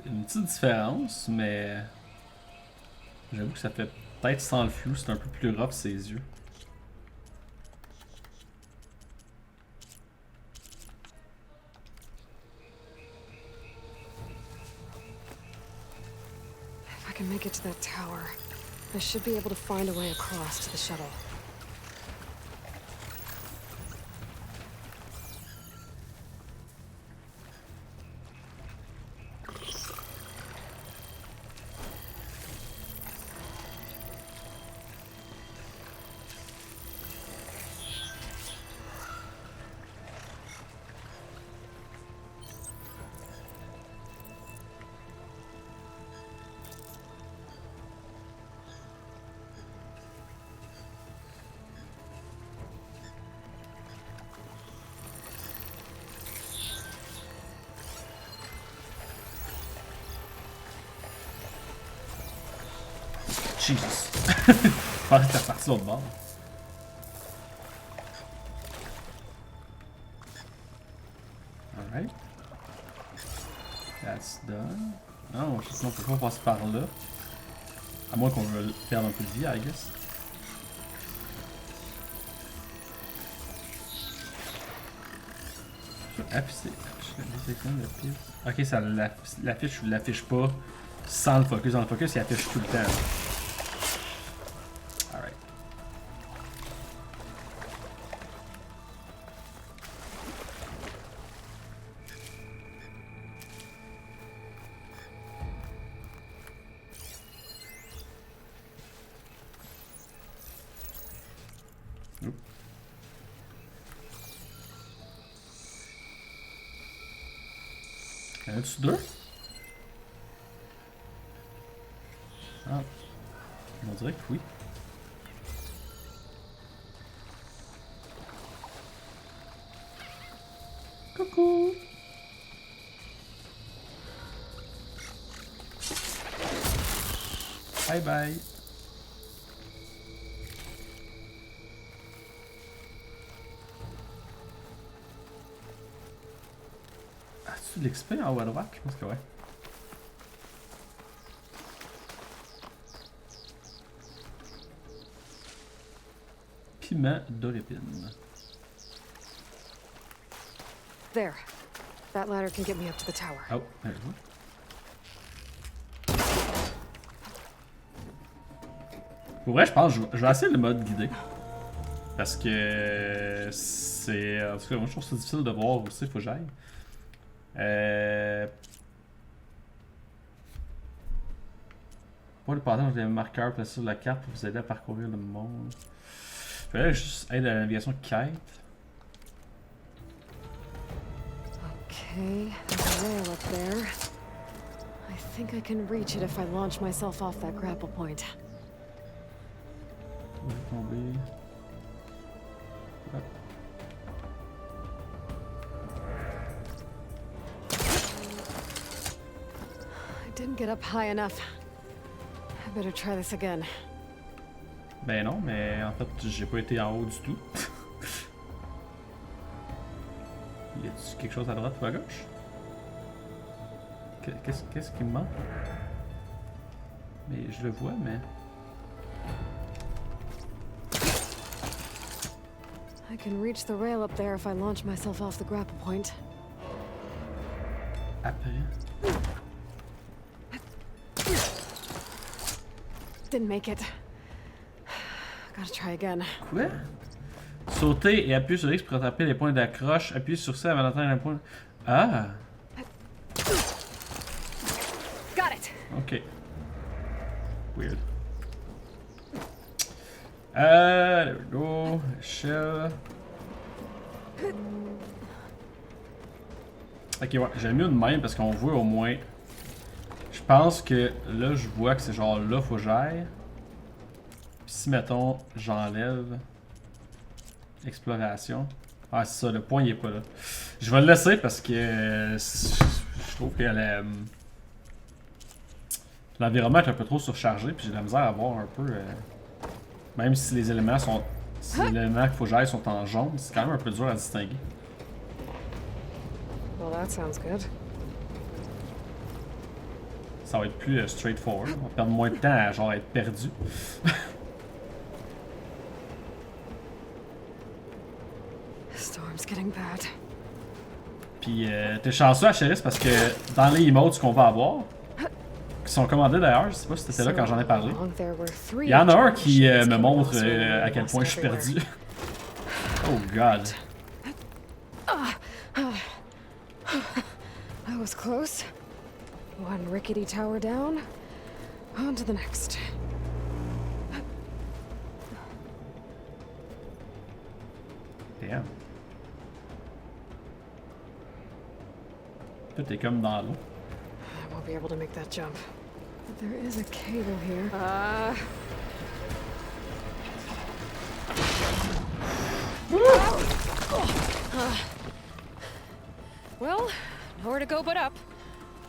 Une petite différence, mais j'avoue que ça fait peut-être sans le flou, c'est un peu plus rough ses yeux. If I can make it to that tower, I should be able to find a way across to the shuttle. Jesus. Je pensais que t'es reparti l'autre bord. Alright. That's done. Non, sinon on peut pas passer par là. À moins qu'on veut perdre un peu de vie, I guess. Afficher la piste. Ok, ça l'affiche ou l'affiche pas sans le focus. Dans le focus, il affiche tout le temps. Alright. En as-tu deux? Ah. On dirait que oui. Coucou! Bye bye! As-tu de l'XP en haut à droite? Je pense que ouais. Piment d'orépine. There. That ladder can get me up to the tower. Oh, there we go. Pour vrai, je pense que je vais essayer le mode guidé. Parce que c'est... En tout cas, moi je trouve ça difficile de voir aussi, il faut que j'aille. Pour le partage des marqueurs placés sur la carte pour vous aider à parcourir le monde. Je vais juste aider à la navigation quête. Okay, there's a rail up there. I think I can reach it if I launch myself off that grapple point. Où est tombé? Hop. I didn't get up high enough. I better try this again. Ben non, mais en fait, j'ai pas été en haut du tout. Y a-tu quelque chose à droite ou à gauche? Qu'est-ce qui me manque? Mais je le vois, mais... I can reach the rail up there if I launch myself off the grapple point. Après... Didn't make it. Gotta try again. Quoi? Sauter et appuyer sur X pour attraper les points d'accroche. Appuyer sur C avant d'atteindre un point... Ah! Got it! Ok. Weird. There we go. Échelle. Ok, ouais, j'ai mis une même parce qu'on voit au moins. Je pense que là, je vois que c'est genre là, faut que j'aille. Puis si, mettons, j'enlève exploration. Ah, c'est ça, le point il est pas là. Je vais le laisser parce que je trouve que l'environnement est un peu trop surchargé. Puis j'ai de la misère à voir un peu. Même si les éléments sont. Si les éléments qu'il faut que j'aille sont en jaune, c'est quand même un peu dur à distinguer. Well, that sounds good. Ça va être plus straightforward. On va perdre moins de temps à genre être perdu. Storm's getting bad. Puis t'es chanceux à Chéris parce que dans les emotes qu'on va avoir, qui sont commandés d'ailleurs, je sais pas si t'étais là quand j'en ai parlé. Il y en a un qui me montre à quel point je suis perdu. Oh god. That was close. One rickety tower down. On to the next. Damn. Tout est comme dans l'eau. I won't be able to make that jump. But there is a cable here. Well, nowhere to go but up.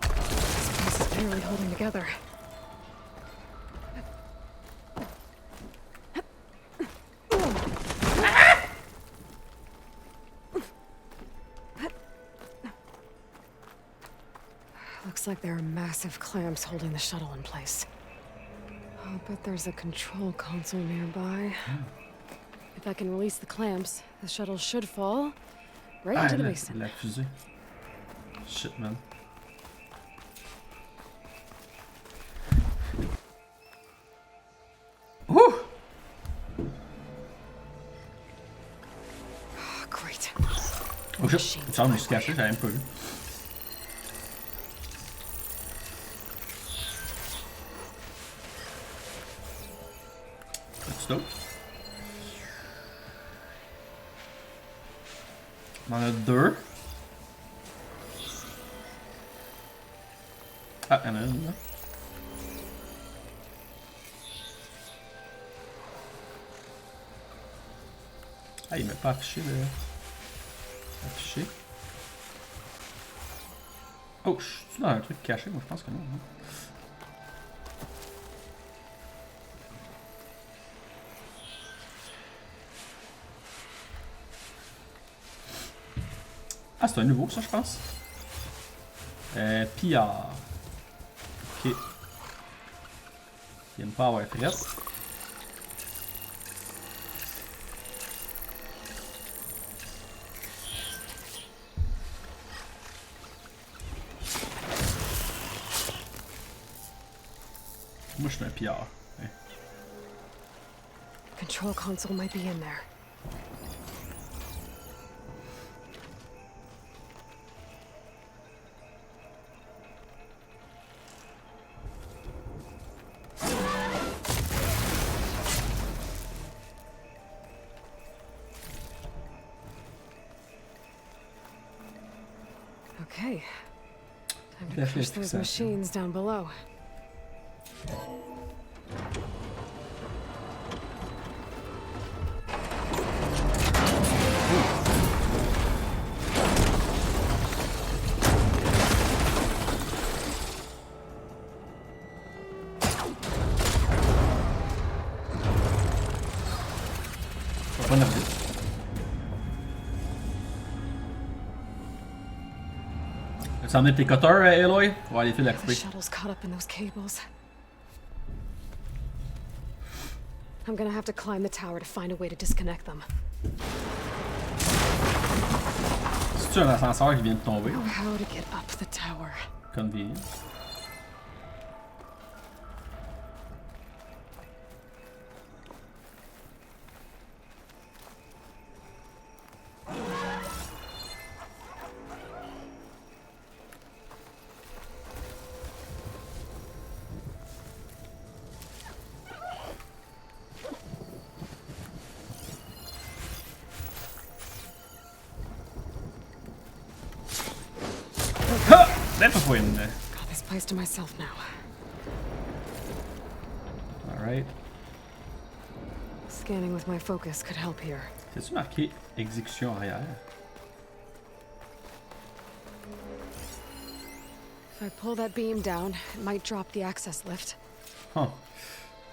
This place is barely holding together. Looks like there are massive clamps holding the shuttle in place. I'll bet there's a control console nearby. If I can release the clamps, the shuttle should fall right into the basin. La fusée. Shit, man. Ouh! Oh, great. Oh shit, il me semble que je me suis caché, j'avais même pas vu. Stop. On en a deux. Ah, y'en a une là. Ah, il m'a pas affiché le. Affiché. Oh, je suis dans un truc caché, moi je pense que non. Hein. Ah, c'est un nouveau ça, je pense. Pillard. Ok. Il aime pas avoir fait. Moi, je suis un pillard. Ouais. Control console might be in there. Okay. Time to push those machines down below. Tu emmener tes cutters, Aloy? On va aller faire la The couper. shuttle's caught up in those cables. I'm gonna have to climb the tower to find a way to disconnect them. C'est-tu un ascenseur qui vient de tomber? Know how to get up the tower. Convenient. That's a win. Got this place to myself now. Alright. Scanning with my focus could help here. C'est-tu marqué exécution arrière? If I pull that beam down, it might drop the access lift. Huh.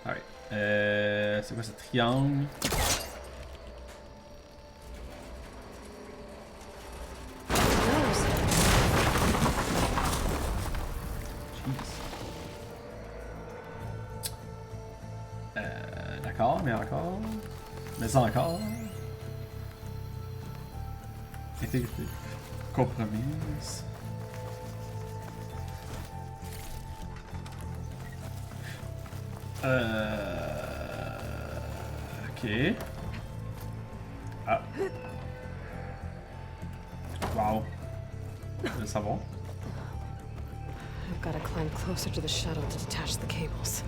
Alright. C'est quoi ce triangle? D'accord, mais encore. Mais encore. Intégrité. Compromise. Ok. Ah. Wow. Je veux savoir. I've got to climb closer to the shuttle to detach the cables.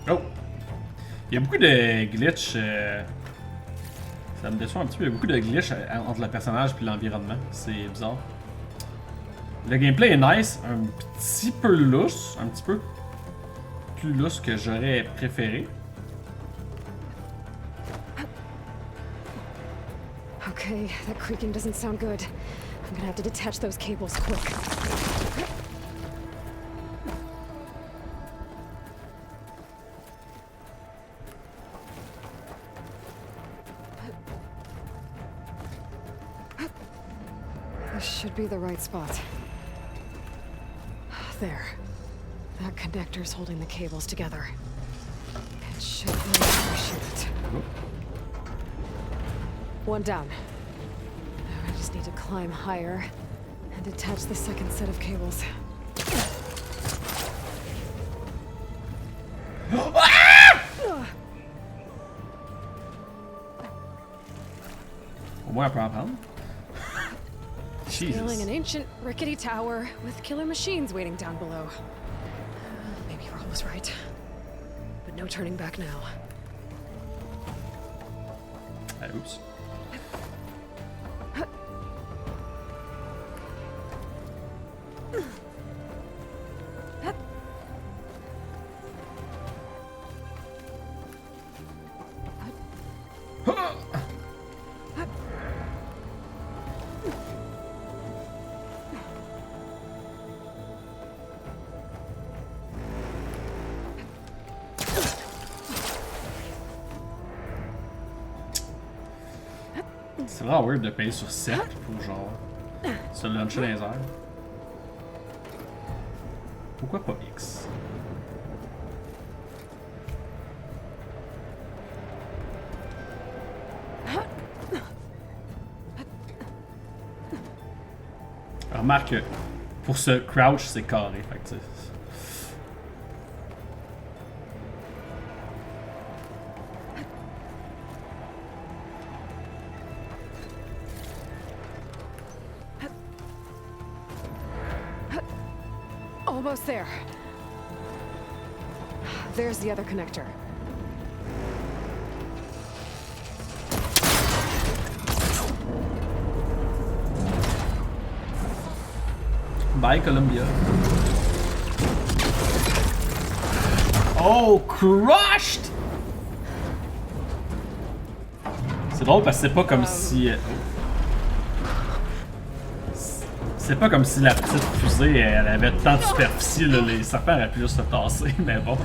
Oh! Il y a beaucoup de glitch. Ça me déçoit un petit peu. Il y a beaucoup de glitch entre le personnage et l'environnement. C'est bizarre. Le gameplay est nice, un petit peu lousse. Un petit peu plus lousse que j'aurais préféré. Okay, that creaking doesn't sound good. I'm gonna have to detach those cables quick. This should be the right spot. There. That connector's holding the cables together. It should be able to shoot it. One down. Now I just need to climb higher and attach the second set of cables. Au moins, on peut en prendre. Scaling an Jesus. ancient, rickety tower with killer machines waiting down below. Maybe Roll was right. But no turning back now. Ah, oups. C'est vraiment weird de payer sur 7 pour genre se luncher dans les airs. Pourquoi pas X? Remarque que pour ce crouch, c'est carré. Fait que tu sais, Almost there. There's the other connector. bye Columbia. Oh, crushed! C'est drôle parce que c'est pas comme si... C'est pas comme si la petite fusée, elle avait tant de superficie, là, les serpents auraient pu juste se tasser, mais bon.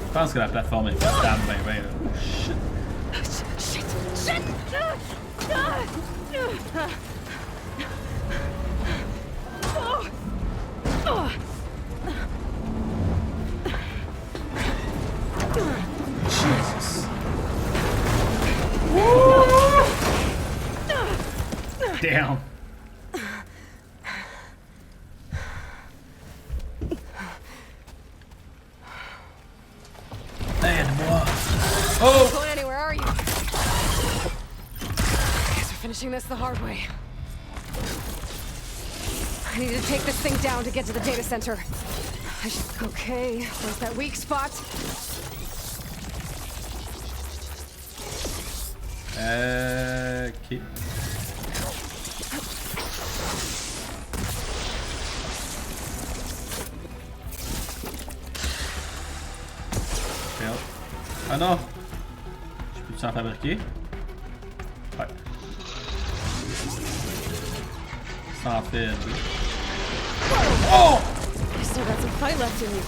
Je pense que la plateforme est stable, ben, là. Shit. Jesus. Damn. Aide-moi. Oh! Going anywhere, are you? Guess we're finishing this the hard way. I need to take this thing down to get to the data center. Okay, where's that weak spot? Ok. Merde. Ah non! Je peux-tu en fabriquer? Ouais. Ça en fait deux. Oh! You still got some fight left in you.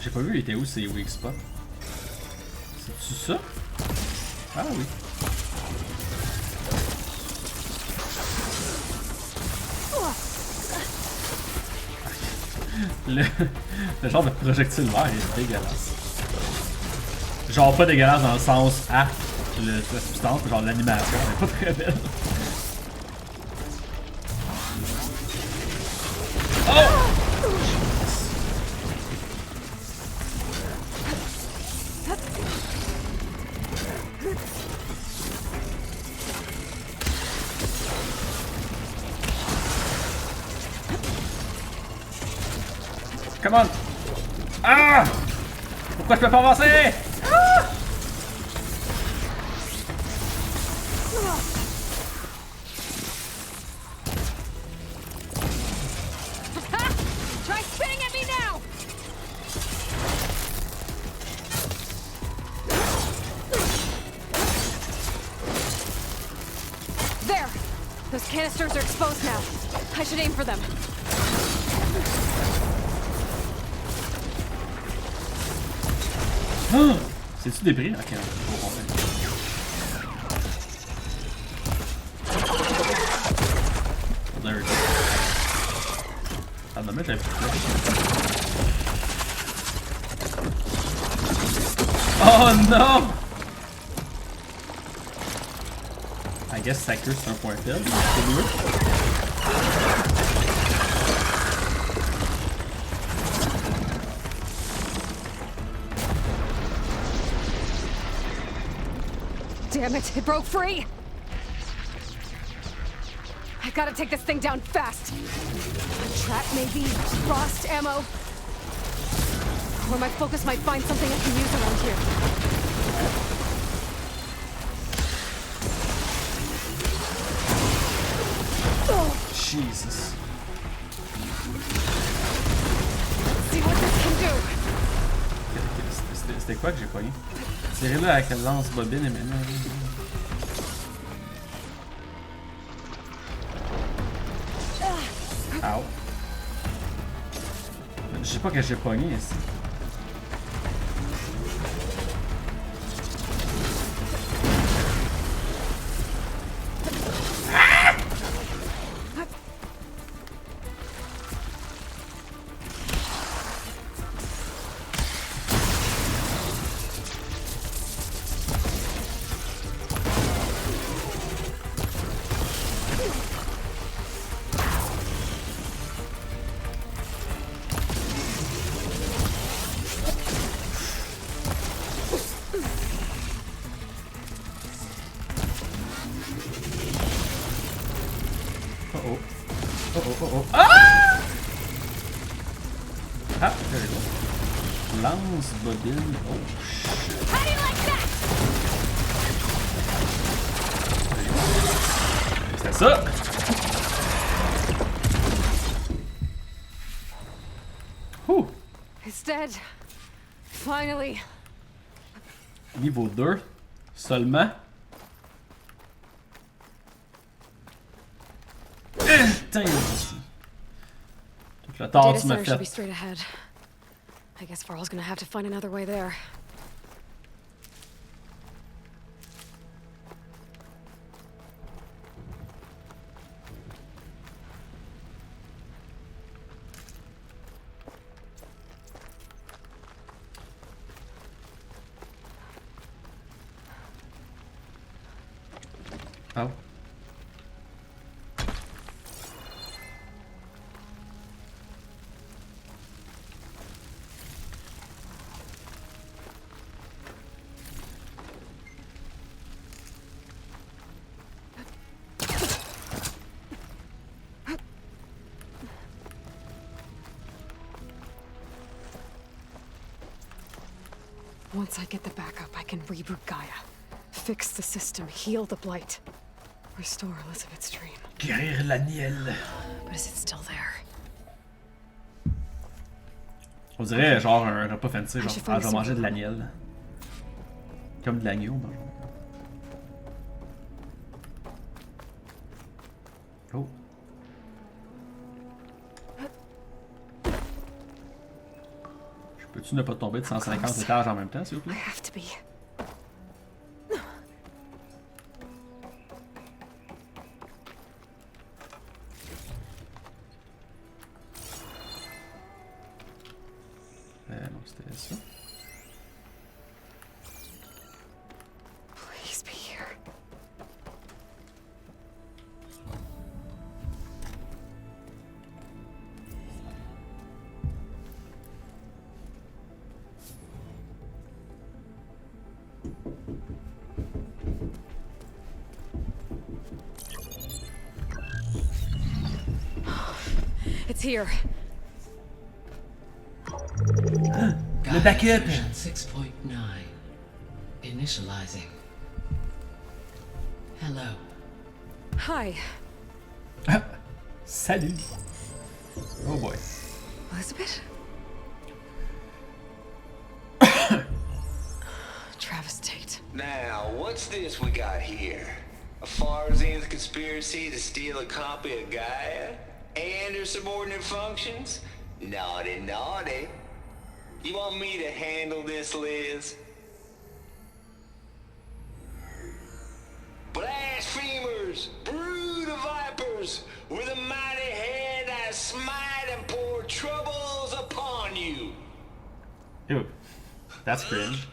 J'ai pas vu, il était où ces weak spots? C'est-tu ça? Ah oui. Le genre de projectile vert est dégueulasse. Genre pas dégueulasse dans le sens arc, la substance, mais genre l'animation elle est pas très belle. Come on! Ah! Pourquoi je peux pas avancer? Ah! Try spinning at me now! There! Those canisters are exposed now. I should aim for them. C'est-tu des bris? Ok, on va There it is. Ah non, mais j'avais plus de Oh non! I guess Sacre c'est un point faible. C'est mieux. Damn it, it broke free! I gotta take this thing down fast. A trap, maybe? Frost ammo? Or my focus might find something I can use around here. Jesus. See what this can do. Get this C'était quoi que j'ai pogné? Tirez-le avec la lance-bobine et maintenant. Ow. Je sais pas que j'ai pogné ici. Ah! Ah, there we go. Lance-bobine. Oh shit. How do you like that? C'était ça! Ouh! It's dead. Finally. Niveau 2. Seulement. Putain, toute la The tarte data tu m'as center should be fait. straight ahead. I guess Varl's gonna have to find another way there. Oh. Once I get the backup, I can reboot Gaia. Fix the system, heal the blight. Restore Elizabeth's dream. Guérir l'aniel. But is it still there? On dirait genre un repas fancy, genre je ah, je vais find manger some- de l'agnelle. Comme de l'agneau, ben, Oh. Peux-tu ne pas tomber de 150 étages en même temps, s'il vous I plaît? have to be. Non, c'était ça. Please be here. It's here. Le backup! Version 6.9. Initializing. Hello. Hi, Salut! Oh boy. Elizabeth? Travis Tate. Now, what's this we got here? A Farzian's conspiracy to steal a copy of Gaia? And her subordinate functions? Naughty, naughty. You want me to handle this, Liz? Blasphemers! Brood of vipers! With a mighty hand I smite and pour troubles upon you! Ew. That's cringe.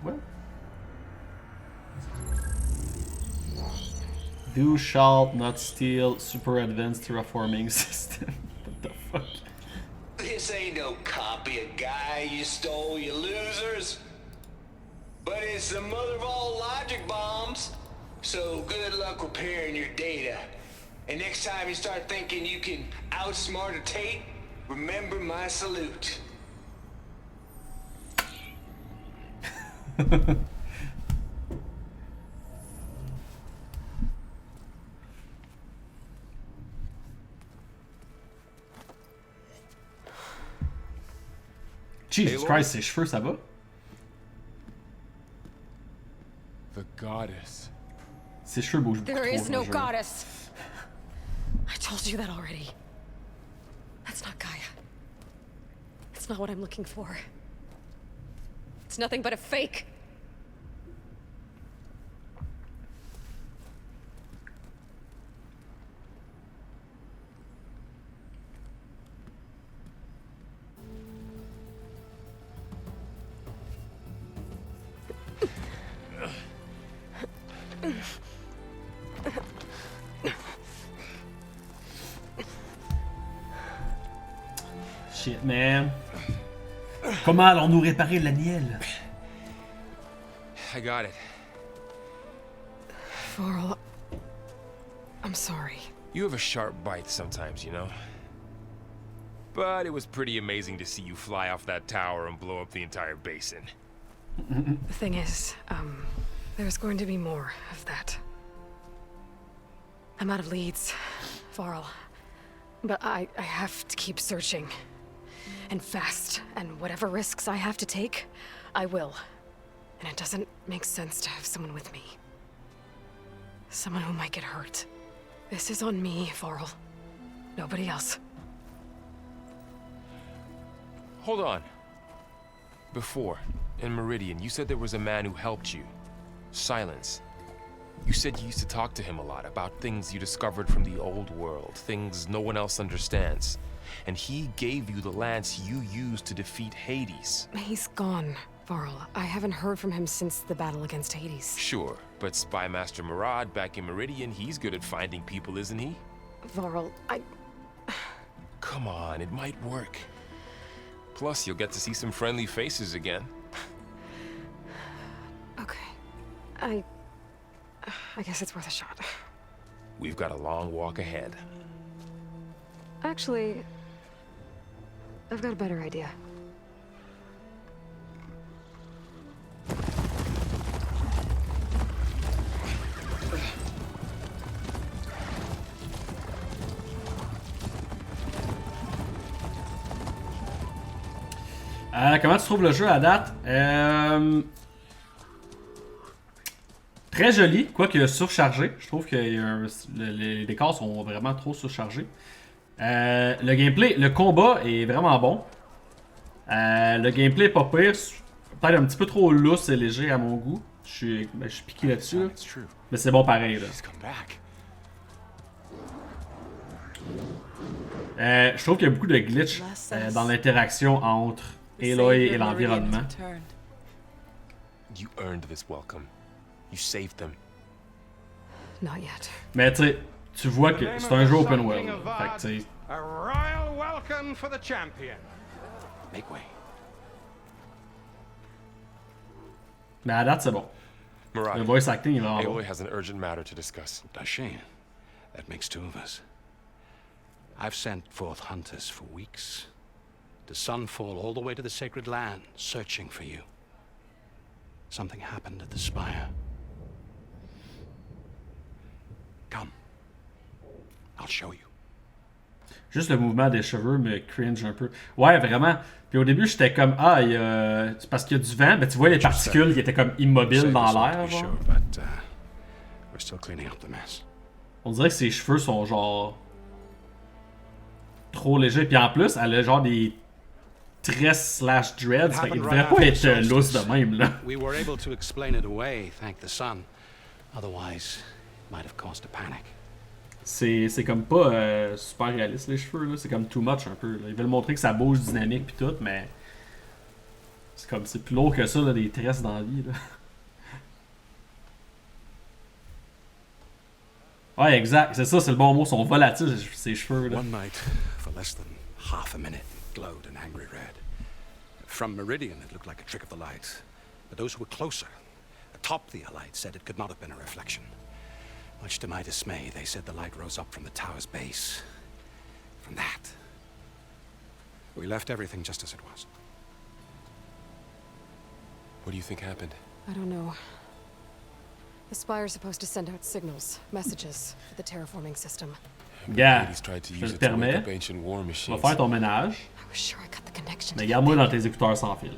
What? Thou shalt not steal super advanced terraforming system. What the fuck? This ain't no copy of Gaia you stole, you losers. But it's the mother of all logic bombs. So good luck repairing your data. And next time you start thinking you can outsmart a Tate, remember my salute. Jesus Christ, ses cheveux, ça va? The goddess. Ses cheveux bougent beaucoup There trop is dans no le jeu. goddess. I told you that already. That's not Gaia. It's not what I'm looking for. It's nothing but a fake. Shit, man. Comment allons-nous réparer l'aniel? I got it. Varl, I'm sorry. You have a sharp bite sometimes, you know? But it was pretty amazing to see you fly off that tower and blow up the entire basin. The thing is, there's going to be more of that. I'm out of leads, Varl. But I have to keep searching. And fast. And whatever risks I have to take, I will. And it doesn't make sense to have someone with me. Someone who might get hurt. This is on me, Varl. Nobody else. Hold on. Before, in Meridian, you said there was a man who helped you. Silence. You said you used to talk to him a lot about things you discovered from the old world, things no one else understands. And he gave you the lance you used to defeat Hades. He's gone, Varl. I haven't heard from him since the battle against Hades. Sure, but Spy Master Murad back in Meridian, he's good at finding people, isn't he? Varl, Come on, it might work. Plus, you'll get to see some friendly faces again. Okay. I guess it's worth a shot. We've got a long walk ahead. Actually, I've got a better idea. Comment tu trouves le jeu à date? Très joli, quoique surchargé. Je trouve que les décors sont vraiment trop surchargés. Le gameplay, le combat est vraiment bon. Le gameplay est pas pire. Peut-être un petit peu trop lousse et léger à mon goût. Je suis piqué là-dessus. Là. Mais c'est bon pareil. Là. Je trouve qu'il y a beaucoup de glitch dans l'interaction entre Aloy et l'environnement. You earned this welcome. You saved them. Not yet. Mais tu sais, tu vois que c'est un jeu open world. Fait que tu sais. A royal welcome for the champion. Make way. Mais à date, c'est bon. Murad, Le voice acting est vraiment bon. Aloy has an urgent matter to discuss. Does she? That makes two of us. I've sent forth hunters for weeks. To Sunfall all the way to the Sacred Land, searching for you. Something happened at the Spire. Come. I'll show you. Juste le mouvement des cheveux me cringe un peu. Ouais, vraiment. Puis au début, j'étais comme, c'est parce qu'il y a du vent, mais tu vois les particules qui étaient comme immobiles dans l'air. We're still cleaning up the mess. On dirait que ses cheveux sont genre trop légers. Puis en plus, elle a genre des tresses slash dreads. Fait qu'il devrait pas être lousse de même, là. We were able to explain it away, thank the sun. Otherwise, it might have caused a panic. C'est comme pas super réaliste les cheveux, là. C'est comme too much un peu. Là. Ils veulent montrer que ça bouge dynamique pis tout, mais c'est comme c'est plus lourd que ça, là, des tresses dans la vie, là. Ouais, exact, c'est ça, c'est le bon mot, sont volatiles ces cheveux, là. One night, for less than half a minute, it glowed an angry red. From Meridian, it looked like a trick of the light. But those who were closer, atop the light, said it could not have been a reflection. Much to my dismay, they said the light rose up from the tower's base. From that. We left everything just as it was. What do you think happened? I don't know. The Spire's supposed to send out signals, messages, for the terraforming system. Gars, Hades tried to je use te it to wake permets. up ancient war Tu vas machines. faire ton ménage. I was sure I got the connection. Mais garde-moi dans tes écouteurs sans fil.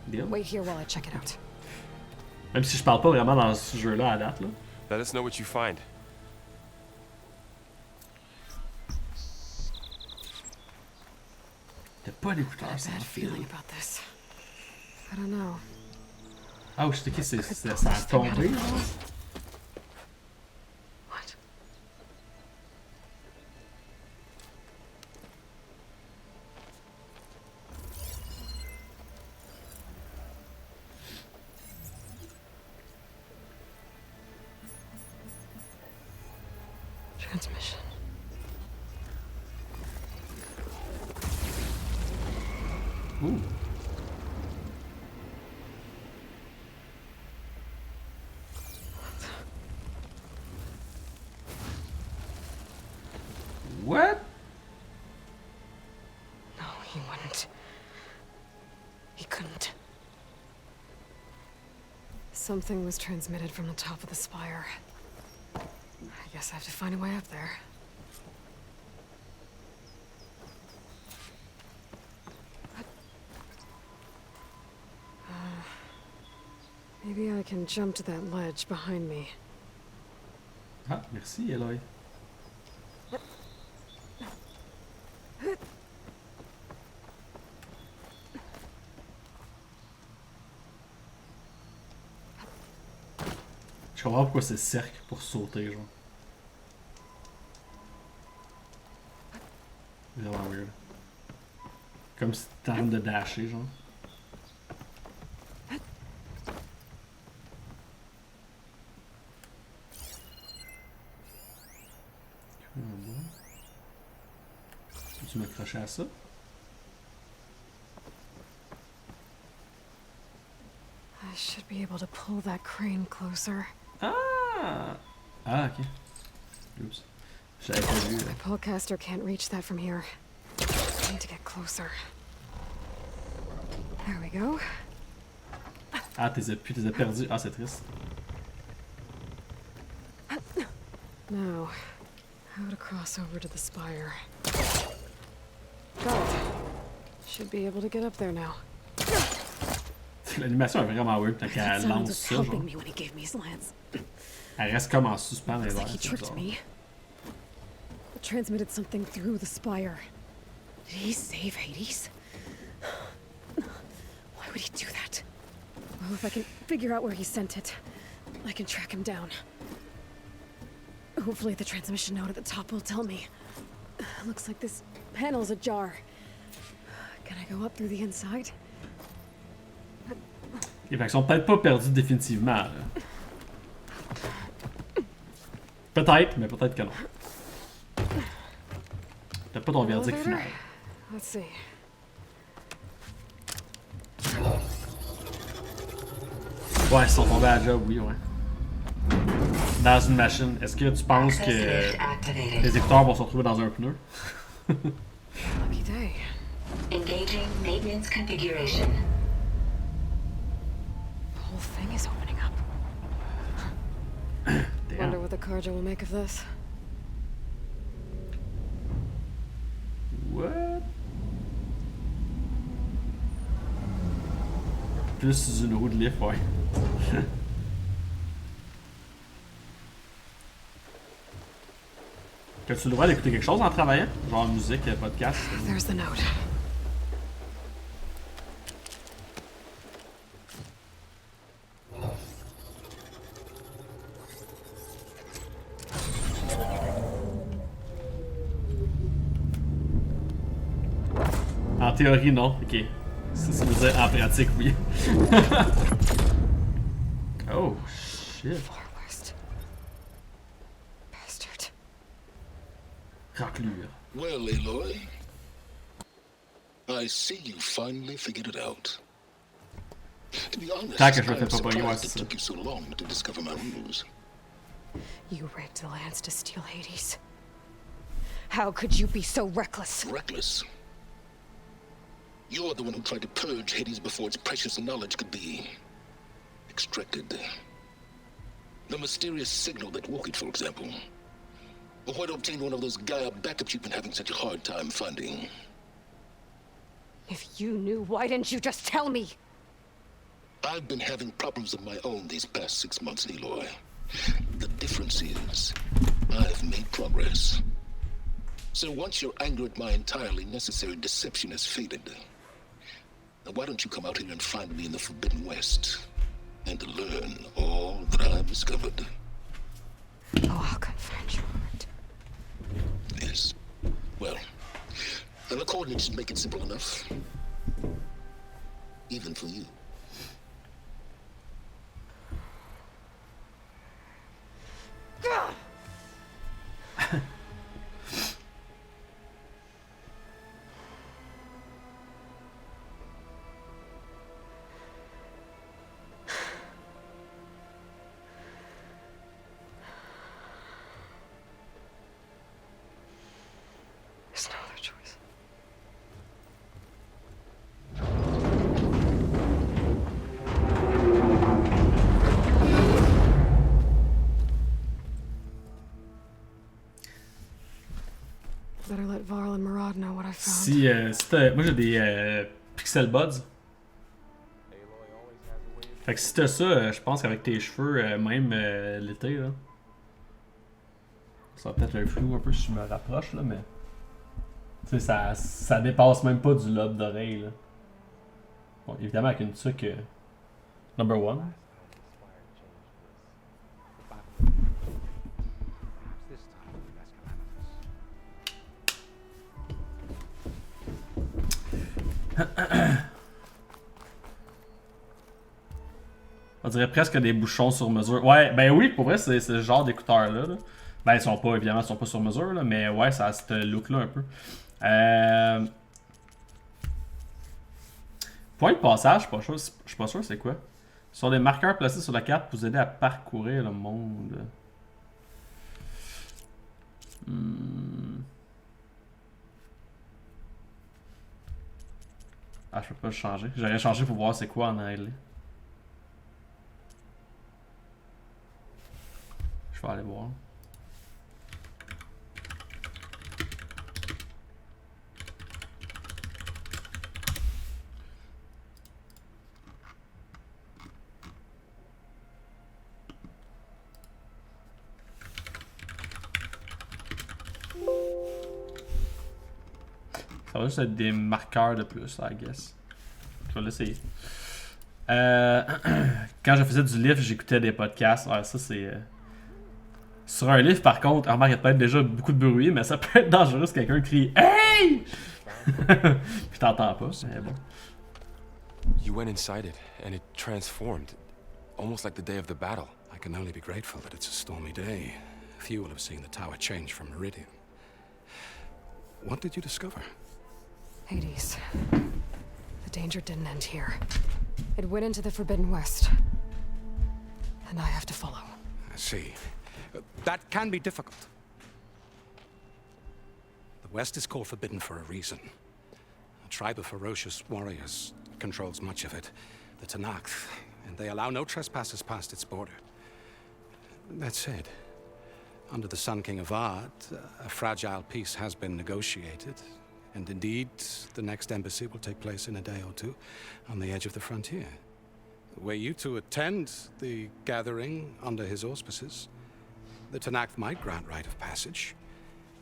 Deal? Wait here while I check it out. Même si je parle pas vraiment dans ce jeu-là à date, là. Let us know what you find. T'as pas d'écouteurs A sans bad fil. feeling about this. I don't know. Ah, je sais que ça a tombé. What? Transmission. Ouh. What? No, he wouldn't. He couldn't. Something was transmitted from the top of the spire. I guess I have to find a way up there. Maybe I can jump to that ledge behind me. Ah, merci, Eloy. Je comprends pourquoi c'est cercle pour sauter, genre. Vraiment weird. Comme si t'es en train de dasher, genre. Peux-tu m'accrocher à ça? I should be able to pull that crane closer. Ah! Ah, ok. Oups. J'avais pas vu, là. My pullcaster can't reach that from here. I need to get closer. There we go. Ah, t'es perdu. Ah, c'est triste. Now, how to cross over to the spire. Got it. Should be able to get up there now. L'animation est vraiment weird quand I thought elle someone lance was ça, genre. helping me when he gave me his lance. Elle reste comme en suspens dans les Looks airs. like he c'est tricked bizarre. me. It transmitted something through the spire. Did he save Hades? Why would he do that? Well, if I can figure out where he sent it, I can track him down. Hopefully the transmission node at the top will tell me. Looks like this panel's ajar. Can I go up through the inside? Et fait qu'ils sont peut-être pas perdus définitivement, là. Peut-être, mais peut-être que non. T'as pas ton verdict Elevator? final. Let's see. Ouais, ils sont tombés à la job, oui, ouais. Dans une machine. Est-ce que tu penses que les écouteurs vont se retrouver dans un pneu? Lucky day. Engaging maintenance configuration. The whole thing is opening up. Wonder what the Carja will make of this. What? Plus une roue de lift, ouais. As-tu le droit d'écouter quelque chose en travaillant? Genre musique, podcast? There's the note. En théorie, non. Ok. C'est ce que veut dire en pratique, oui. Oh, shit. Far west. Bastard. Raclure. Well, Aloy, I see you finally figured it out. To be honest, Tac, je me fais I'm pas pogner, ouais, surprised c'est it ça. took you so long to discover my rules. You rigged the lance to steal Hades. How could you be so reckless? Reckless. You're the one who tried to purge Hades before its precious knowledge could be extracted. The mysterious signal that woke it, for example. Or why to obtain one of those Gaia backups you've been having such a hard time finding? If you knew, why didn't you just tell me? I've been having problems of my own these past 6 months, Aloy. The difference is, I've made progress. So once your anger at my entirely necessary deception has faded, now why don't you come out here and find me in the Forbidden West and learn all that I've discovered? Oh, I'll confront your heart. Yes. Well, and the coordinates should make it simple enough. Even for you. There's no other choice. Better let Varl and Murad know what I found. Moi j'ai des pixel buds. Fait que si t'as ça, je pense qu'avec tes cheveux, même l'été, là. Ça va peut-être un flou un peu si je me rapproche, là, mais. Tu sais, ça dépasse même pas du lobe d'oreille, là. Bon, évidemment, avec une tuque number one. On dirait presque des bouchons sur mesure. Ouais, ben oui, pour vrai, c'est ce genre d'écouteurs-là. Là. Ben, ils sont pas, évidemment, ils sont pas sur mesure, là, mais ouais, ça a ce look-là un peu. Point de passage, je suis pas sûr c'est quoi. Ce sont des marqueurs placés sur la carte pour vous aider à parcourir le monde. Ah, je peux pas le changer. J'aurais changé pour voir c'est quoi en anglais. Je vais aller voir. Ça va juste être des marqueurs de plus, I guess. Je vais l'essayer. Quand je faisais du livre, j'écoutais des podcasts. Ouais, ça c'est... Sur un livre, par contre, remarque, il y a peut-être déjà beaucoup de bruit, mais ça peut être dangereux si quelqu'un crie « Hey! » Puis t'entends pas, mais bon. You went inside it, and it transformed. Almost like the day of the battle. I can only be grateful that it's a stormy day. Few will have seen the tower change from Meridian. What did you discover? Hades. The danger didn't end here. It went into the Forbidden West. And I have to follow. I see. That can be difficult. The West is called Forbidden for a reason. A tribe of ferocious warriors controls much of it, the Tanakh, and they allow no trespassers past its border. That said, under the Sun King of Ard, a fragile peace has been negotiated, and indeed, the next embassy will take place in a day or two on the edge of the frontier. Were you to attend the gathering under his auspices, the Tanakh might grant right of passage,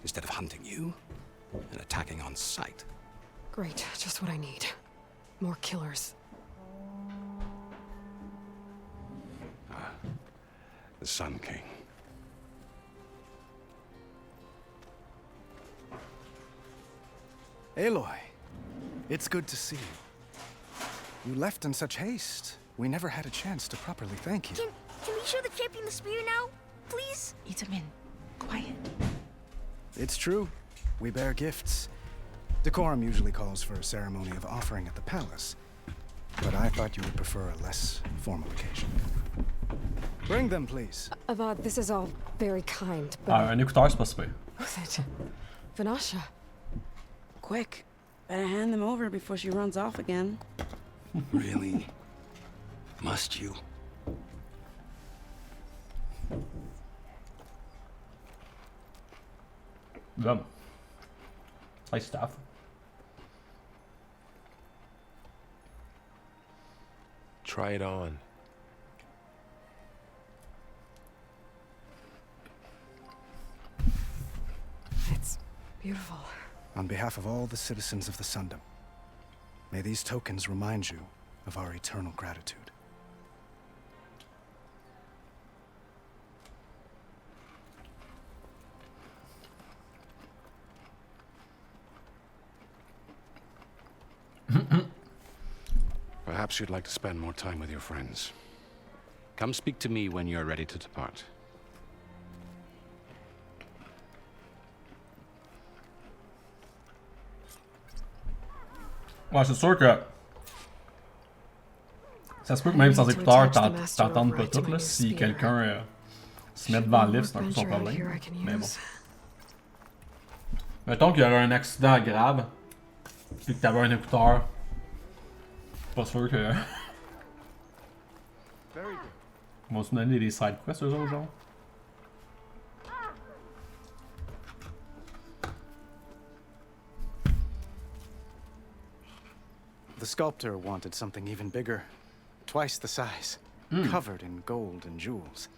instead of hunting you and attacking on sight. Great, just what I need. More killers. The Sun King. Aloy, it's good to see you. You left in such haste. We never had a chance to properly thank you. Can we show the champion the spear now? Please? Itamin, quiet. It's true. We bear gifts. Decorum usually calls for a ceremony of offering at the palace. But I thought you would prefer a less formal occasion. Bring them, please. Avad, this is all very kind, but... Un écouteur, c'est pas super. Who's it? Vanasha. Quick. Better hand them over before she runs off again. Really? Must you? Là. Nice stuff. Try it on. It's beautiful. On behalf of all the citizens of the Sundom, may these tokens remind you of our eternal gratitude. Perhaps you'd like to spend more time with your friends. Come speak to me when you're ready to depart. Ouais, c'est sûr que. Ça se peut que même sans écouteurs, t'entendes pas tout, là. Si quelqu'un se met devant le livre, c'est un peu son problème. Mais bon. Mettons qu'il y aurait un accident grave, puis que t'avais un écouteur. Pas sûr que. Ils vont se donner des side quests, eux autres, genre. The sculptor wanted something even bigger, twice the size, covered in gold and jewels.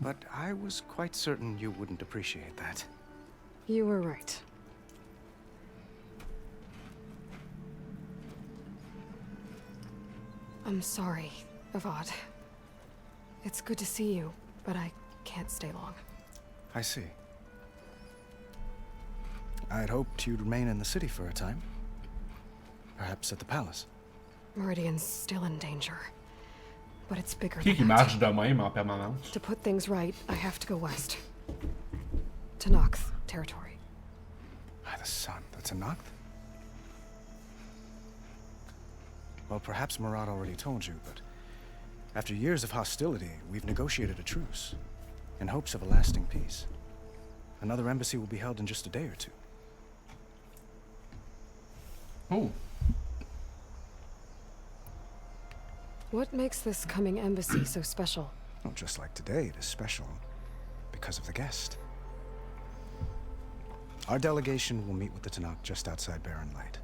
But I was quite certain you wouldn't appreciate that. You were right. I'm sorry, Avad. It's good to see you, but I can't stay long. I see. I'd hoped you'd remain in the city for a time. Perhaps at the palace. Meridian's still in danger. But it's bigger Qui than marche that. de même en permanence? To put things right, I have to go west. To Nox territory. By the sun, that's a Noct? Well, perhaps Murad already told you, but after years of hostility, we've negotiated a truce in hopes of a lasting peace. Another embassy will be held in just a day or two. Oh. What makes this coming embassy so special? Well, just like today, it is special because of the guest. Our delegation will meet with the Tanakh just outside Barren Light.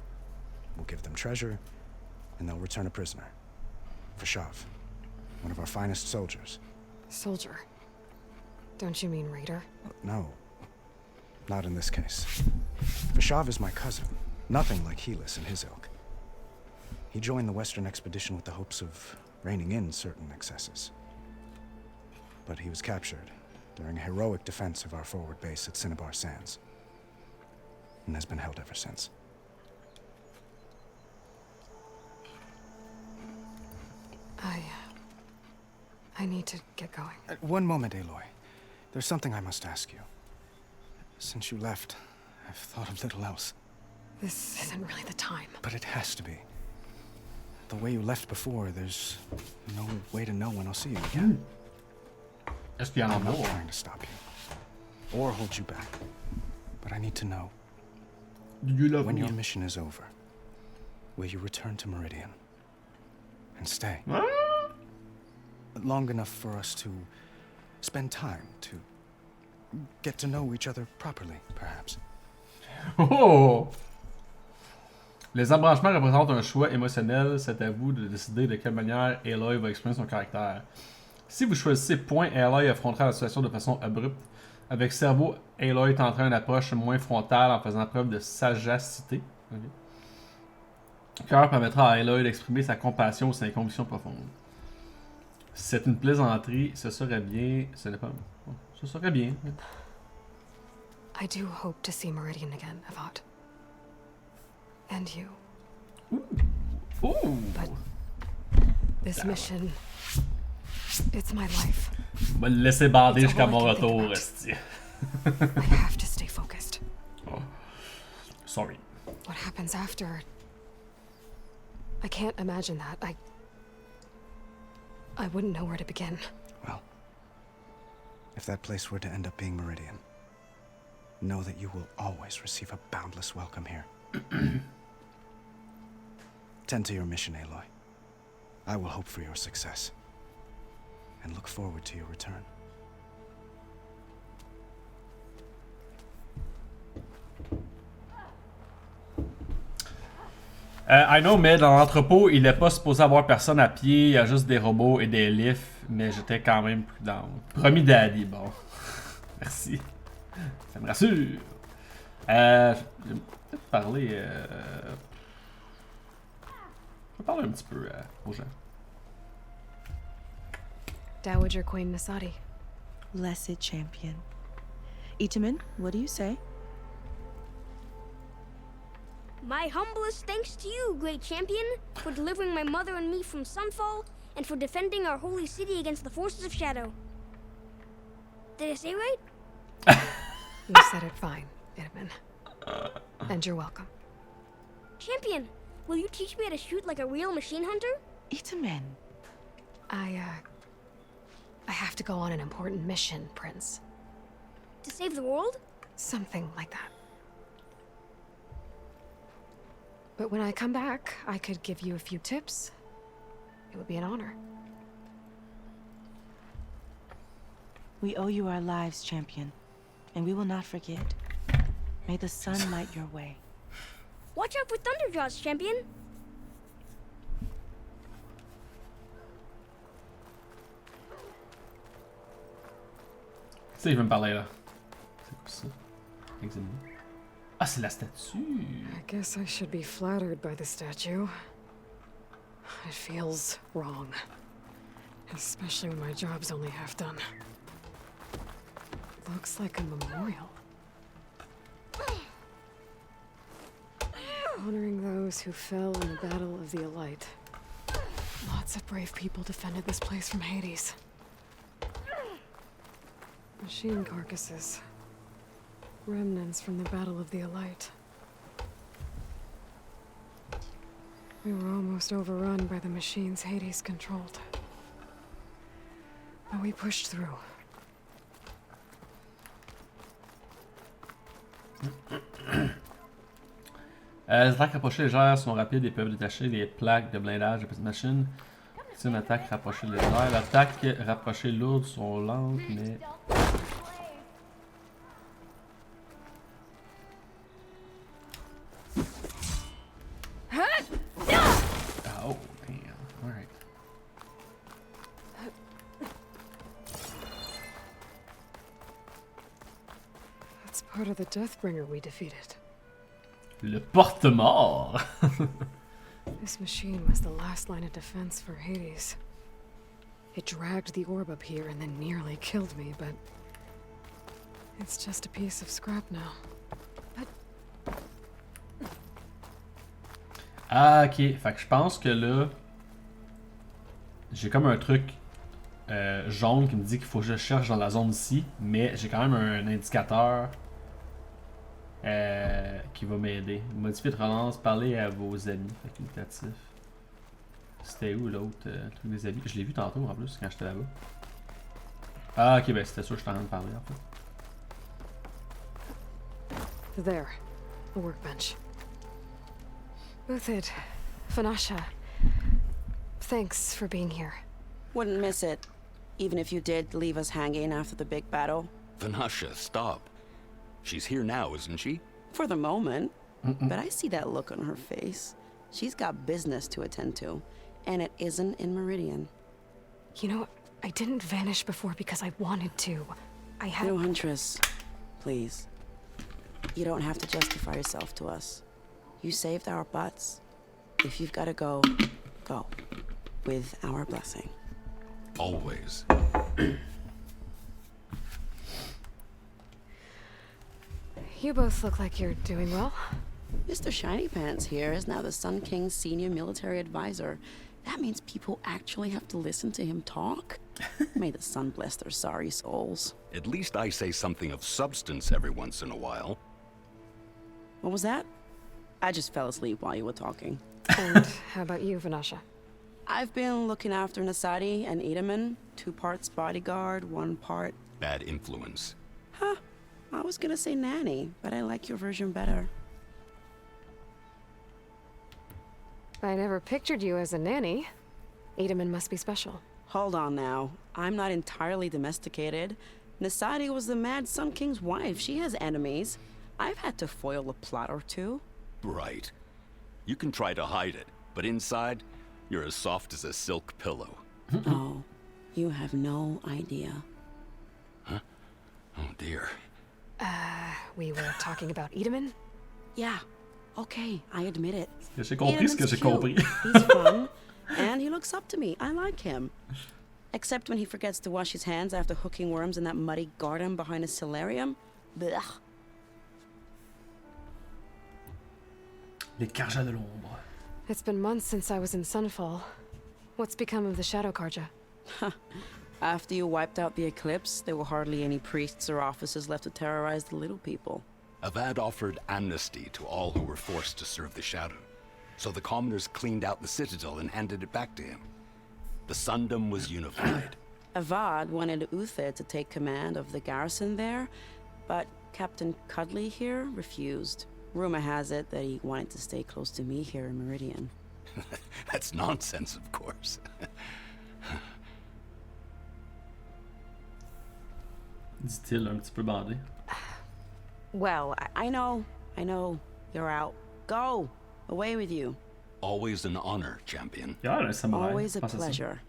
We'll give them treasure, and they'll return a prisoner. Vashav, one of our finest soldiers. Soldier. Don't you mean raider? No, not in this case. Vashav is my cousin, nothing like Helis and his ilk. He joined the Western expedition with the hopes of reining in certain excesses. But he was captured during a heroic defense of our forward base at Cinnabar Sands, and has been held ever since. I need to get going. One moment, Aloy. There's something I must ask you. Since you left, I've thought of little else. This isn't really the time. But it has to be. The way you left before, there's no way to know when I'll see you again. I'm not trying to stop you or hold you back, but I need to know. When your mission is over, will you return to Meridian and stay? Long enough for us to spend time, to get to know each other properly, perhaps. Oh! Les embranchements représentent un choix émotionnel. C'est à vous de décider de quelle manière Aloy va exprimer son caractère. Si vous choisissez point, Aloy affrontera la situation de façon abrupte. Avec cerveau, Aloy tentera une approche moins frontale en faisant preuve de sagacité. Okay. Cœur permettra à Aloy d'exprimer sa compassion ou ses convictions profondes. C'est une plaisanterie, ce serait bien. Ce n'est pas. Ce serait bien. I do hope to see Meridian again, Avad. And you. Ooh. But this mission, it's my life. Va le laisser bander jusqu'à mon retour, esti. I have to stay focused. Oh. Sorry. What happens after? I can't imagine that. I wouldn't know where to begin. Well, if that place were to end up being Meridian, know that you will always receive a boundless welcome here. Tend to your mission, Aloy. I will hope for your success, and look forward to your return. I know, mais dans l'entrepôt, il n'est pas supposé avoir personne à pied, il y a juste des robots et des lifts, mais j'étais quand même prudent. Promis Daddy, bon. Merci. Ça me rassure. Je vais peut-être parler... Je vais parler un petit peu aux gens. Dowager Queen Nasadi. Blessed champion. Itaman, what do you say? My humblest thanks to you, great champion, for delivering my mother and me from Sunfall, and for defending our holy city against the forces of Shadow. Did I say right? You said it fine, Itaman. And you're welcome. Champion, will you teach me how to shoot like a real machine hunter? Itaman. I have to go on an important mission, Prince. To save the world? Something like that. But when I come back, I could give you a few tips. It would be an honor. We owe you our lives, champion, and we will not forget. May the sun light your way. Watch out for Thunderjaws, champion. Tu sais, il veut me parler là. C'est quoi ça? Examiner. Ah, c'est la statue! I guess I should be flattered by the statue. It feels wrong. Especially when my job's only half done. Looks like a memorial. Honoring those who fell in the Battle of the Elite. Lots of brave people defended this place from Hades. Machine carcasses. Remnants from the Battle of the Elite. We were almost overrun by the machines Hades controlled. But we pushed through. Les attaques rapprochées légères sont rapides et peuvent détacher les plaques de blindage de petites machines. C'est une attaque rapprochée légère. L'attaque rapprochée lourde sont lentes, mais... Oh, damn. Alright. That's part of the Deathbringer we defeated. Le porte-mort! This machine was the last line of defense for Hades. It dragged the orb up here and then nearly killed me, but... it's just a piece of scrap now. Ah, ok. Fait que je pense que là... j'ai comme un truc jaune qui me dit qu'il faut que je cherche dans la zone ici, mais j'ai quand même un indicateur qui va m'aider. Modifier de relance, parler à vos amis, facultatif. C'était où l'autre truc des amis? Je l'ai vu tantôt en plus quand j'étais là-bas. Ah, ok, ben c'était sûr que j'étais en train de parler en fait. There, a workbench. Buthid, Fanasha, thanks for being here. Wouldn't miss it, even if you did leave us hanging after the big battle. Vanasha, stop. She's here now, isn't she? For the moment. But I see that look on her face. She's got business to attend to, and it isn't in Meridian. You know, I didn't vanish before because I wanted to. I had... No, Huntress. Please. You don't have to justify yourself to us. You saved our butts. If you've got to go, go. With our blessing. Always. You both look like you're doing well. Mr. Shiny Pants here is now the Sun King's senior military advisor. That means people actually have to listen to him talk? May the sun bless their sorry souls. At least I say something of substance every once in a while. What was that? I just fell asleep while you were talking. And how about you, Vanasha? I've been looking after Nasadi and Itaman. 2 parts bodyguard, 1 part... bad influence. Huh. I was gonna say nanny, but I like your version better. I never pictured you as a nanny. Itaman must be special. Hold on now. I'm not entirely domesticated. Nasadi was the mad Sun King's wife. She has enemies. I've had to foil a plot or 2. Right. You can try to hide it, but inside, you're as soft as a silk pillow. Oh, you have no idea. Huh? Oh dear. We were talking about Edaman? Yeah. Okay, I admit it. J'ai compris ce que j'ai compris. He's fun, and he looks up to me. I like him. Except when he forgets to wash his hands after hooking worms in that muddy garden behind his solarium. Blech. Les Karja de l'ombre. It's been months since I was in Sunfall. What's become of the Shadow Karja? After you wiped out the eclipse, there were hardly any priests or officers left to terrorize the little people. Avad offered amnesty to all who were forced to serve the Shadow. So the commoners cleaned out the citadel and handed it back to him. The Sundom was unified. Avad wanted Uther to take command of the garrison there, but Captain Cudley here refused. Rumor has it that he wanted to stay close to me here in Meridian. That's nonsense, of course. Dit-il un petit peu bandé. Well, I know. You're out. Go! Away with you. Always an honor, champion. Ja, det är samurai. Always a pleasure.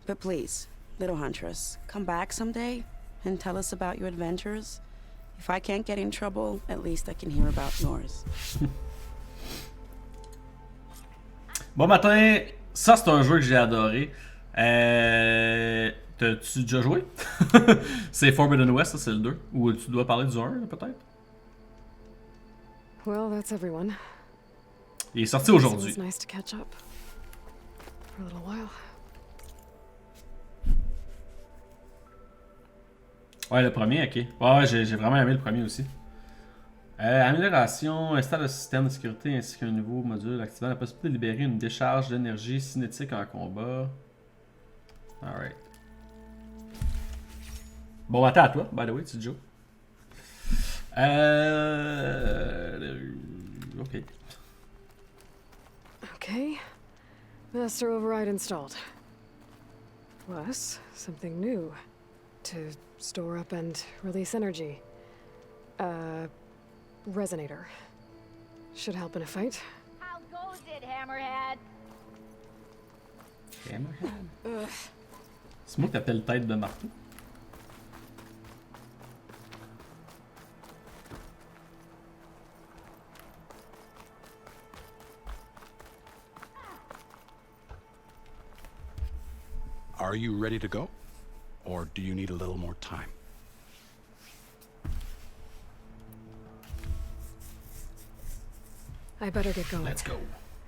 But please, little huntress, come back someday and tell us about your adventures. If I can't get in trouble, at least I can hear about yours. Bon matin, ça c'est un jeu que j'ai adoré. T'as-tu déjà joué? C'est Forbidden West, ça c'est le 2. Ou tu dois parler du 1 peut-être? Well, that's everyone. Il est sorti aujourd'hui. It was nice to catch up for a little while. Ouais, le premier, ok. Ouais, j'ai vraiment aimé le premier aussi. Amélioration, installe le système de sécurité ainsi qu'un nouveau module activant la possibilité de libérer une décharge d'énergie cinétique en combat. Alright. Bon matin à toi, by the way, tu joues. Ok. Okay. Master override installed. Plus, something new. To store up and release energy. Resonator. Should help in a fight. How goes it, Hammerhead? Hammerhead? C'est moi que t'appelles tête de marteau. Are you ready to go? Or do you need a little more time? I better get going. Let's go.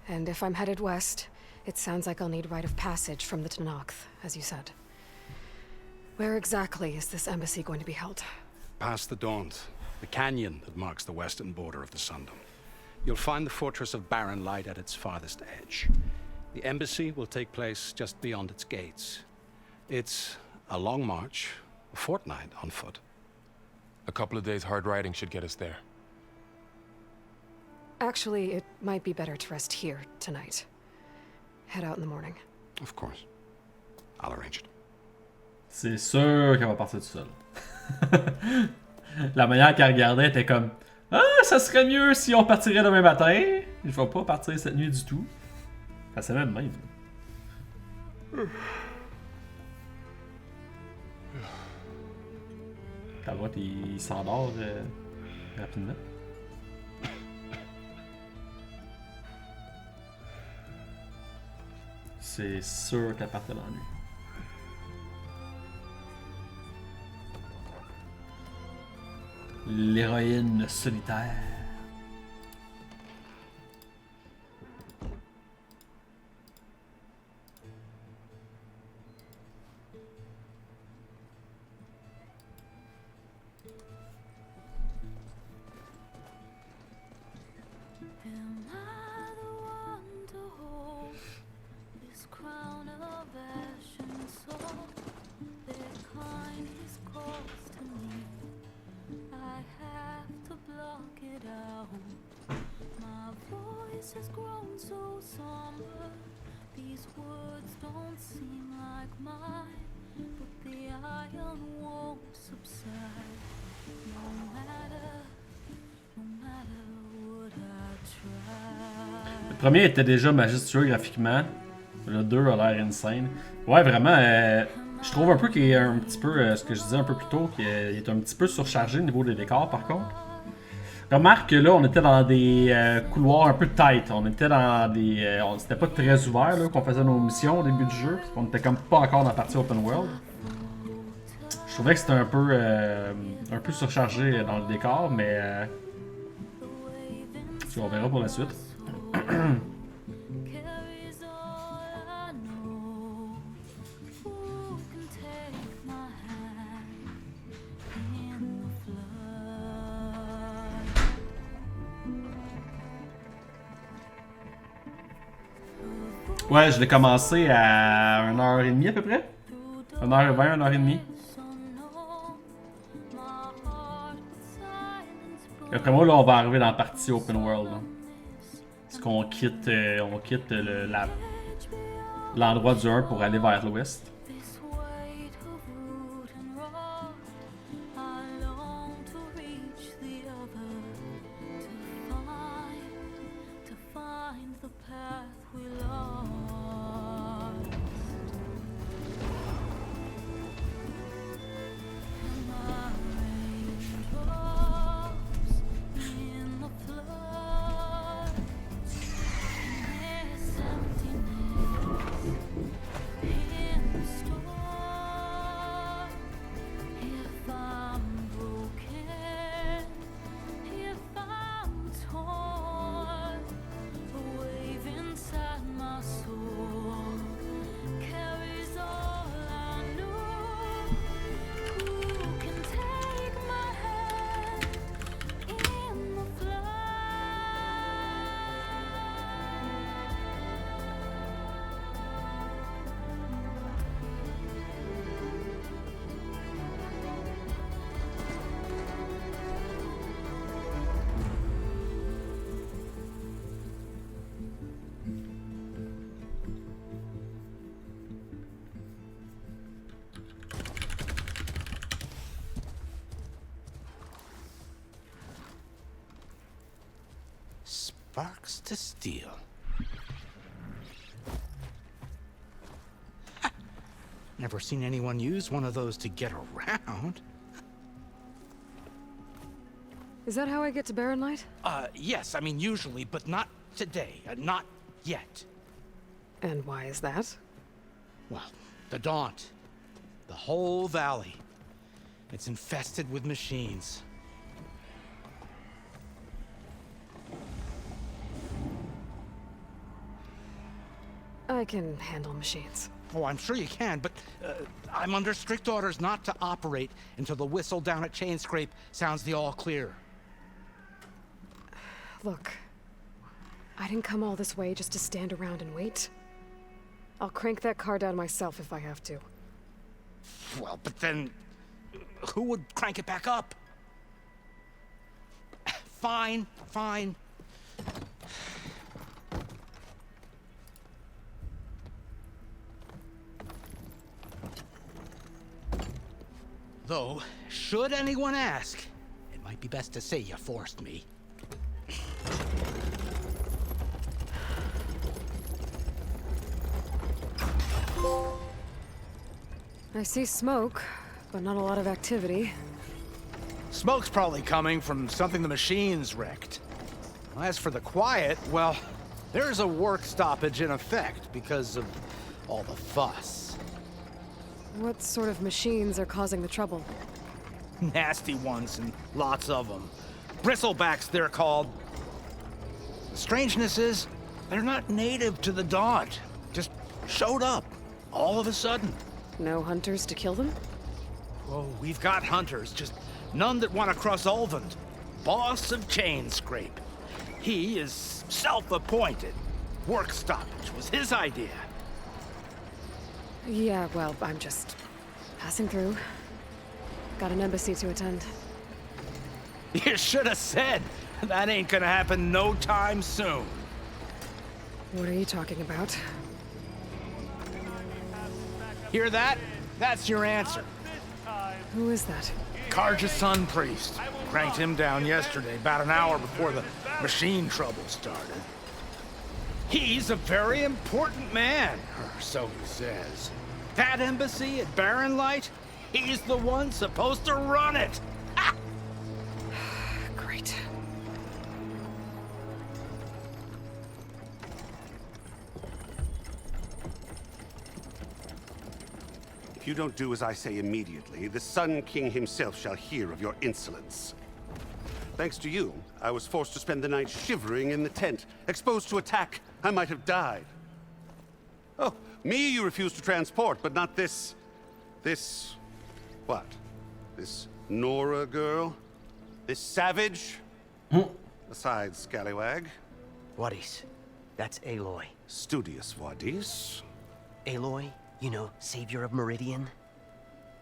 And if I'm headed west, it sounds like I'll need rite of passage from the Tenakth, as you said. Where exactly is this embassy going to be held? Past the Daunt, the canyon that marks the western border of the Sundom. You'll find the fortress of Barren Light at its farthest edge. The embassy will take place just beyond its gates. It's a long march, a fortnight on foot. A couple of days hard riding should get us there. Actually, it might be better to rest here tonight. Head out in the morning. Of course. I'll arrange it. C'est sûr qu'elle va partir tout seul. La manière qu'elle regardait était comme ah, ça serait mieux si on partirait demain matin. Je vais pas partir cette nuit du tout. Ça c'est même même. Ta voix, il s'endort rapidement. C'est sûr qu'elle partait dans la nuit. L'héroïne solitaire. Has grown so somber. These words don't seem like mine, but the iron won't subside. No matter what I try. Le premier était déjà majestueux graphiquement. Le 2 a l'air insane. Ouais, vraiment, je trouve un peu qu'il est un petit peu, ce que je disais un peu plus tôt, qu'il est un petit peu surchargé au niveau des décors par contre. Remarque que là, on était dans des couloirs un peu tight. On était dans des. C'était pas très ouvert là, qu'on faisait nos missions au début du jeu. Parce qu'on était comme pas encore dans la partie open world. Je trouvais que c'était un peu surchargé dans le décor, mais. On verra pour la suite. Ouais, je l'ai commencé à 1h30 à peu près. 1h20, 1h30. Et après moi, là, on va arriver dans la partie open world. Là. Parce qu'on quitte, l'endroit du 1 pour aller vers l'ouest. Sparks to steel. Never seen anyone use one of those to get around. Is that how I get to Barren Light? Yes, I mean usually, but not today. Not yet. And why is that? Well, the Daunt. The whole valley. It's infested with machines. I can handle machines. Oh, I'm sure you can, but I'm under strict orders not to operate until the whistle down at Chainscrape sounds the all clear. Look, I didn't come all this way just to stand around and wait. I'll crank that car down myself if I have to. Well, but then who would crank it back up? Fine, fine. Though, should anyone ask, it might be best to say you forced me. I see smoke, but not a lot of activity. Smoke's probably coming from something the machines wrecked. As for the quiet, well, there's a work stoppage in effect because of all the fuss. What sort of machines are causing the trouble? Nasty ones, and lots of them. Bristlebacks, they're called. The strangeness is, they're not native to the Daunt. Just showed up, all of a sudden. No hunters to kill them? Oh, we've got hunters, just none that want to cross Ulvund. Boss of Chainscrape. He is self-appointed. Work stoppage was his idea. Yeah, well, I'm just passing through. Got an embassy to attend. You should have said. That ain't gonna happen no time soon. What are you talking about? Hear that? That's your answer. Who is that? Karja's Sun Priest. Cranked him down yesterday, about an hour before the machine trouble started. He's a very important man, or so he says. That embassy at Barren Light, he's the one supposed to run it. Great. If you don't do as I say immediately, the Sun King himself shall hear of your insolence. Thanks to you, I was forced to spend the night shivering in the tent. Exposed to attack, I might have died. Oh, me you refuse to transport, but not this... what? This Nora girl? This savage? Besides, scallywag. Wadis. That's Aloy. Studious Wadis. Aloy, you know, savior of Meridian.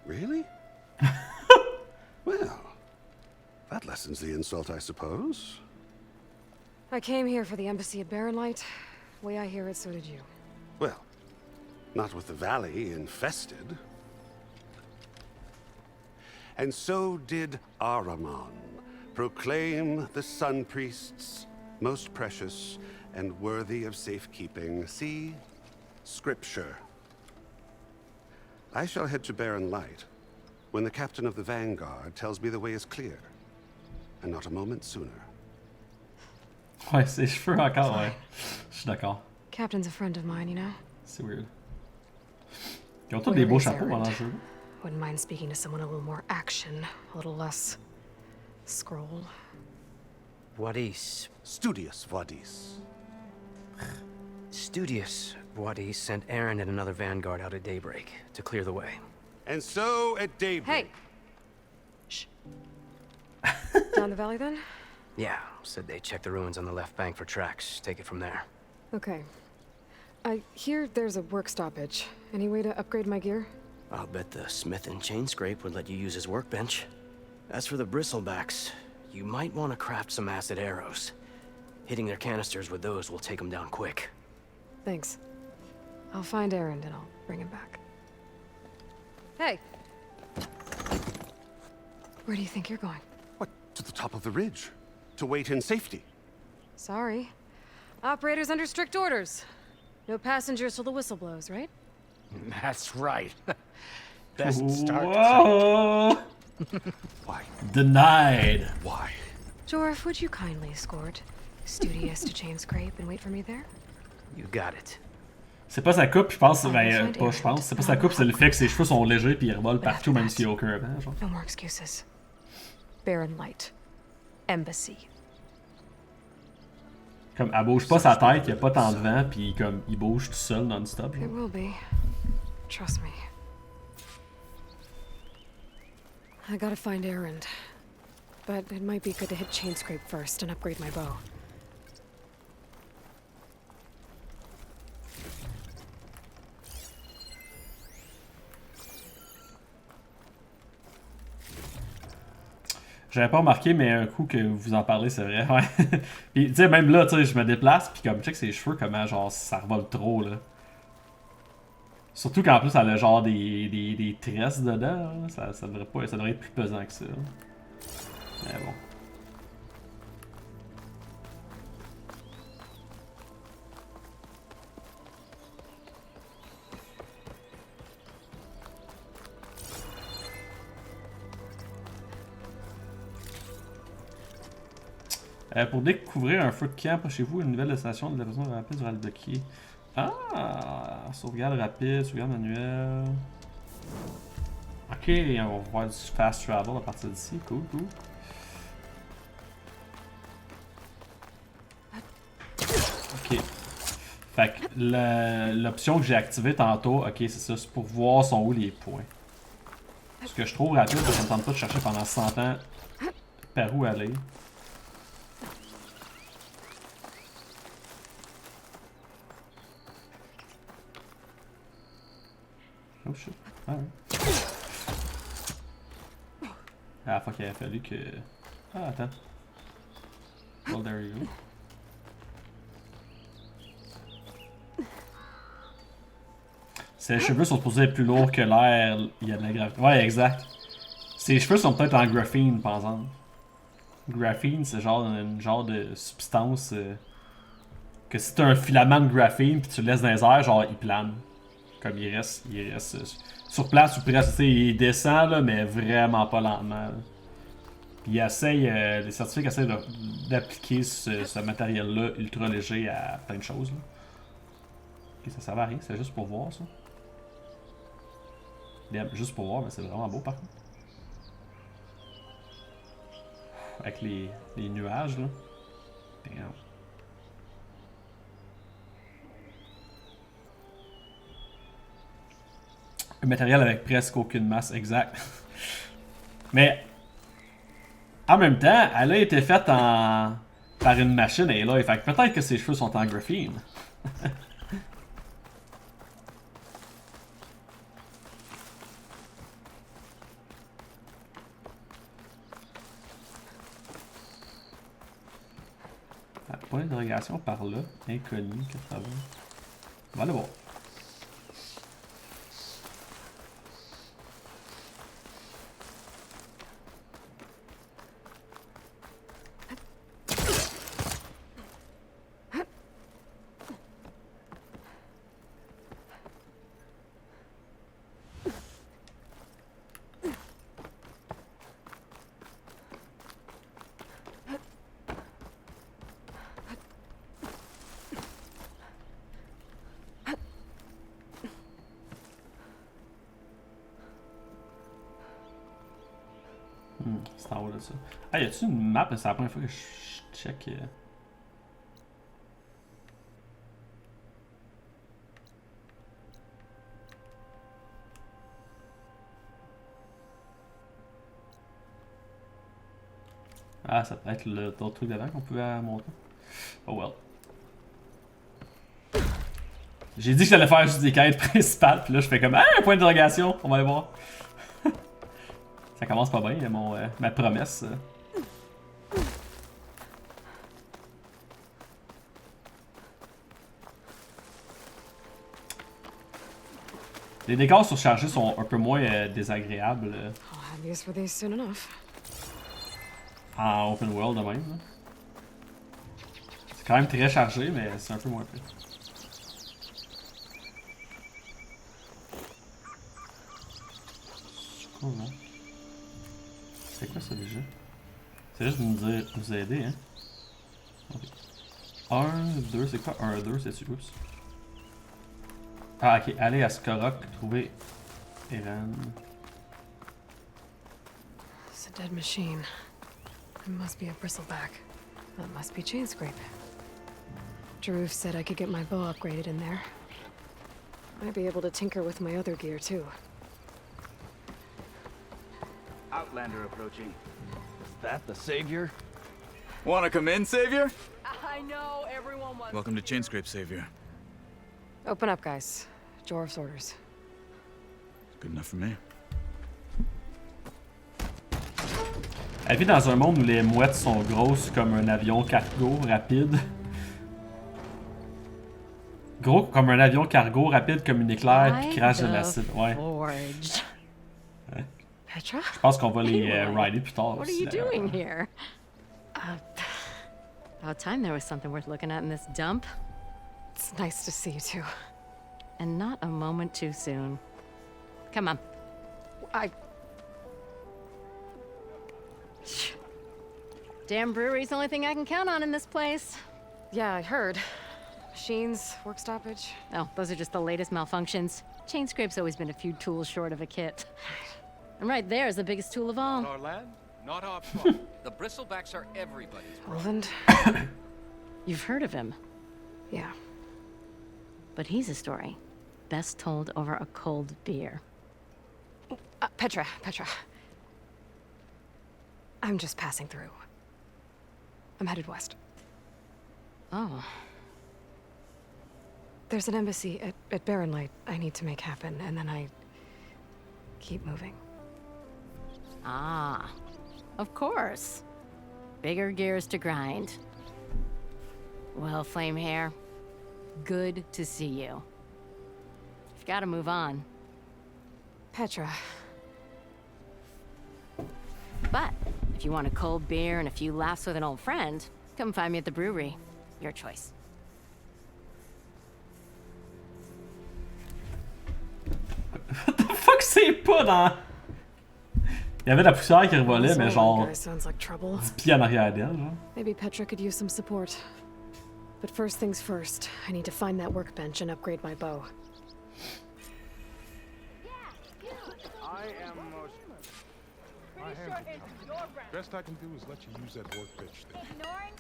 Really? Well, that lessens the insult, I suppose. I came here for the embassy at Barren Light. Way I hear it, so did you. Well, not with the valley infested. And so did Ahriman, proclaim the Sun Priests most precious and worthy of safekeeping. See? Scripture. I shall head to Barren Light when the captain of the Vanguard tells me the way is clear, and not a moment sooner. Ouais, ses cheveux encore, ouais. Je suis d'accord. Captain's a friend of mine, you know? C'est weird. Ils ont tous des beaux chapeaux pendant le jeu. Wouldn't mind speaking to someone a little more action, a little less scroll. Wadis. Studious Wadis. Studious Wadis sent Aaron and another Vanguard out at daybreak to clear the way. And so at daybreak... Hey! Shh. Down the valley then? Yeah, said they checked the ruins on the left bank for tracks. Take it from there. Okay. I hear there's a work stoppage. Any way to upgrade my gear? I'll bet the smith and chain scrape would let you use his workbench. As for the bristlebacks, you might want to craft some acid arrows. Hitting their canisters with those will take them down quick. Thanks. I'll find Aaron and I'll bring him back. Hey! Where do you think you're going? What? To the top of the ridge. To wait in safety. Sorry. Operator's under strict orders. No passengers till the whistle blows, right? That's right. Best start. Whoa! Why? Denied. Why? Jorf, would you kindly escort Studious to Chain Scrape and wait for me there? You got it. C'est pas sa coupe, je pense, ben, pas je pense, c'est pas sa coupe, c'est le fait que ses cheveux sont légers puis il revole partout même s'il y a aucun vent, genre. No more excuses. Barren Light. Embassy. Comme, elle bouge pas sa tête, il y a pas tant de vent, puis comme, il bouge tout seul non-stop. It will be. Trust me. I gotta find Aaron. But it might be good to hit Chain Scrape first and upgrade my bow. J'avais pas remarqué, mais un coup que vous en parlez, c'est vrai, ouais. Puis, tu sais, même là, tu sais, je me déplace, puis comme, check ses cheveux, comment, genre, ça revole trop, là. Surtout qu'en plus, elle a genre des tresses dedans, là. Ça devrait pas, ça devrait être plus pesant que ça. Mais bon. Pour découvrir un feu de camp, approchez-vous une nouvelle destination de déplacement rapide durant le bloqué. Ah! Sauvegarde rapide, sauvegarde manuelle. Ok, on va voir du fast travel à partir d'ici. Cool, cool. Ok. Fait que l'option que j'ai activée tantôt, ok, c'est ça, c'est pour voir sont où les points. Ce que je trouve rapide, c'est que ça me tente pas de chercher pendant 100 ans par où aller. Oh shit. Alright. Ah fuck, il a fallu que... Ah attends. Well, there you go. Ses cheveux sont supposés être plus lourds que l'air, il y a de la gravité. Ouais, exact. Ses cheveux sont peut-être en graphene, par exemple. Graphene, c'est genre une genre de substance que si t'as un filament de graphine puis tu le laisses dans les airs, genre il plane. Comme il reste sur place ou presque, il descend là, mais vraiment pas lentement. Là. Puis il essaye, les scientifiques essayent d'appliquer ce matériel-là ultra léger à plein de choses. Là. Ok, ça servait à rien, c'est juste pour voir ça. Juste pour voir, mais c'est vraiment beau par contre. Avec les nuages là. Damn. Un matériel avec presque aucune masse, exact. Mais en même temps, elle a été faite par une machine et là, fait que peut-être que ses cheveux sont en graphine. Point d'interrogation par là, inconnu, 80. On va aller voir. C'est en haut de ça. Ah, y a-tu une map? C'est la première fois que je check. Ah, ça peut être l'autre truc d'avant qu'on pouvait monter. Oh well. J'ai dit que j'allais faire juste des quêtes principales, puis là je fais comme ah, un point d'interrogation, on va aller voir. Ça commence pas bien, ma promesse. Les décors surchargés sont un peu moins désagréables. En open world de même. C'est quand même très chargé, mais c'est un peu moins pire. Oh non. C'est quoi ça déjà? C'est juste de nous aider, hein? Okay. 1, 2, c'est quoi 1, 2, c'est-tu? Oups. Ah, ok. Allez à Skorok, trouver Eran. It's a dead machine. It must be a bristleback. That must be chain scrape. Drew said I could get my bow upgraded in there. Might be able to tinker with my other gear too. Outlander approaching. Is that the Savior? Wanna come in, Savior? I know everyone wants. Welcome to Chainscrape, Savior. Open up, guys. Jorv's orders. Good enough for me. Elle vit dans un monde où les mouettes sont grosses comme un avion cargo rapide. Gros comme un avion cargo rapide comme une éclair qui crache de l'acide. Ouais. Ouais. Petra? Je pense qu'on va les rider plus tard. What are you doing here? About time there was something worth looking at in this dump. It's nice to see you too. And not a moment too soon. Come on. Damn brewery's the only thing I can count on in this place. Yeah, I heard. Machines, work stoppage. Oh, those are just the latest malfunctions. Chainscrape's always been a few tools short of a kit. And right there is the biggest tool of all. Our land, not our fault. The bristlebacks are everybody's Roland? You've heard of him. Yeah. But he's a story best told over a cold beer. Petra. I'm just passing through. I'm headed west. Oh. There's an embassy at Barren Light I need to make happen, and then I keep moving. Ah, of course. Bigger gears to grind. Well, Flamehair, good to see you. You've got to move on. Petra. But if you want a cold beer and a few laughs with an old friend, come find me at the brewery. Your choice. que c'est pas dans... Il y avait de la poussière qui revolait, mais genre... Guy sounds like trouble. 10 pieds en arrière d'elle, genre. Maybe Petra could use some support. But first things first, I need to find that workbench and upgrade my bow. I am most... Pretty sure it's your round. Best I can do is let you use that workbench thing. Ignoring?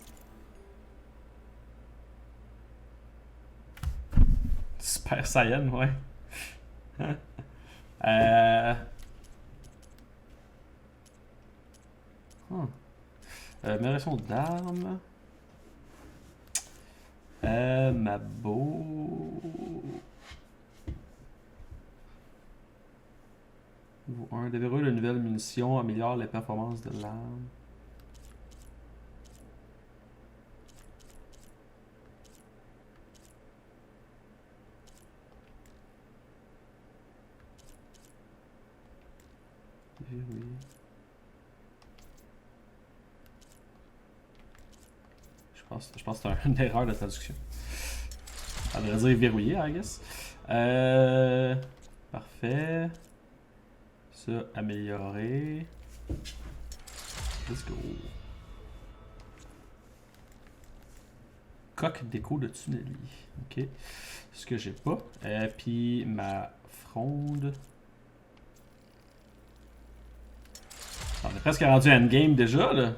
Super Saiyan, ouais. Amélioration d'armes. Ma bow. Niveau 1. Déverrouille de nouvelles munitions, améliore les performances de l'arme. Verrouiller. Je pense que c'est une erreur de traduction. Ça devrait dire verrouiller, I guess. Parfait. Ça, améliorer. Let's go. Coque déco de tunnelier. Ok. Ce que j'ai pas. Puis ma fronde. On est presque rendu à endgame déjà, là.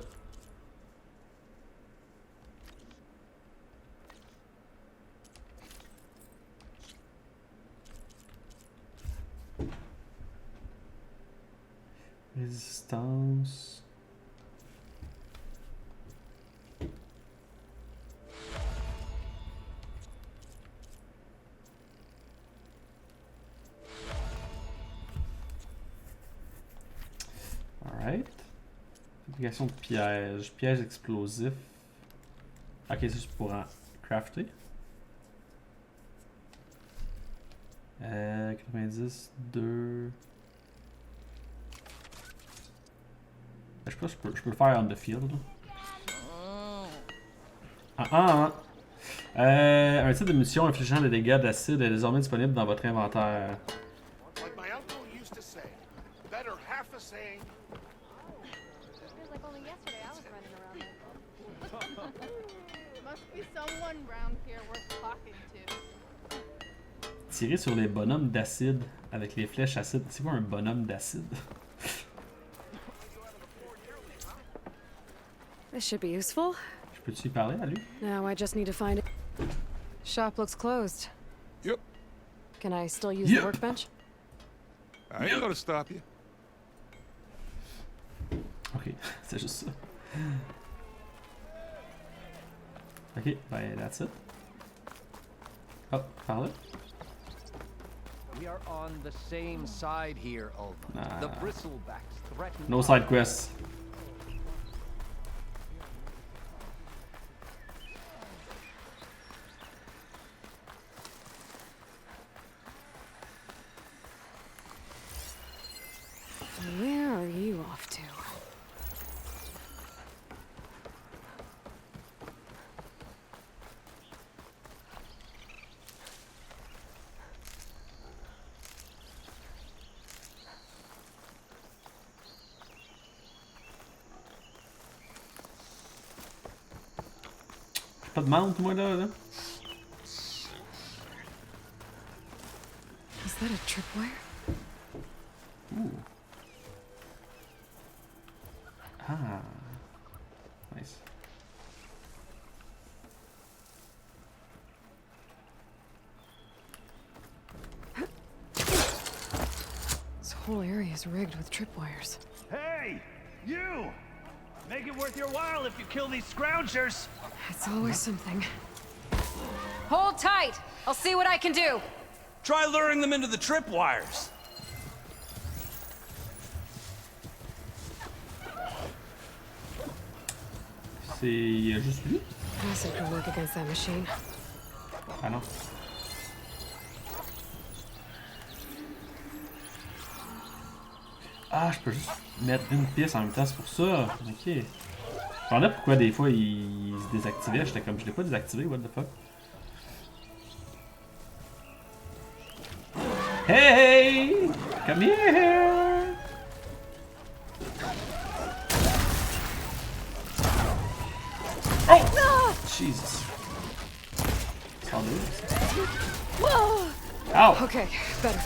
Résistance. Alright. Fabrication de pièges. Pièges explosifs. Ok, ça c'est pour en crafter. 90, 2. Je peux le faire on the field. Un type de munition infligeant des dégâts d'acide est désormais disponible dans votre inventaire. Like my uncle used to say, better half a saying. Feels like only yesterday I was running around like Must be someone round here worth talking to. Tirer sur les bonhommes d'acide avec les flèches acides. C'est quoi un bonhomme d'acide? This should be useful. Je peux-tu y parler à lui? Now I just need to find it. Shop looks closed. Yep. Can I still use the workbench? I ain't gonna stop you. Ok, c'est juste ça. Ok, ben that's it. Oh, par là. We are on the same side here, Ulva. The bristlebacks threaten. No side quests. Where are you off to? Pas de mount, moi, là. Is that a tripwire? Ooh. Ah. Nice. This whole area is rigged with tripwires. Hey, you! Make it worth your while if you kill these scroungers. It's always something. Hold tight. I'll see what I can do. Try luring them into the tripwires. C'est juste lui? Acid can work against that machine. Ah non. Ah, je peux juste mettre une pièce en même temps, c'est pour ça. Ok. Je me demandais pourquoi des fois il se désactivait. J'étais comme, je l'ai pas désactivé, what the fuck. Hey! Come here! Oh! Jesus. Sans doute. Ow! Okay, better.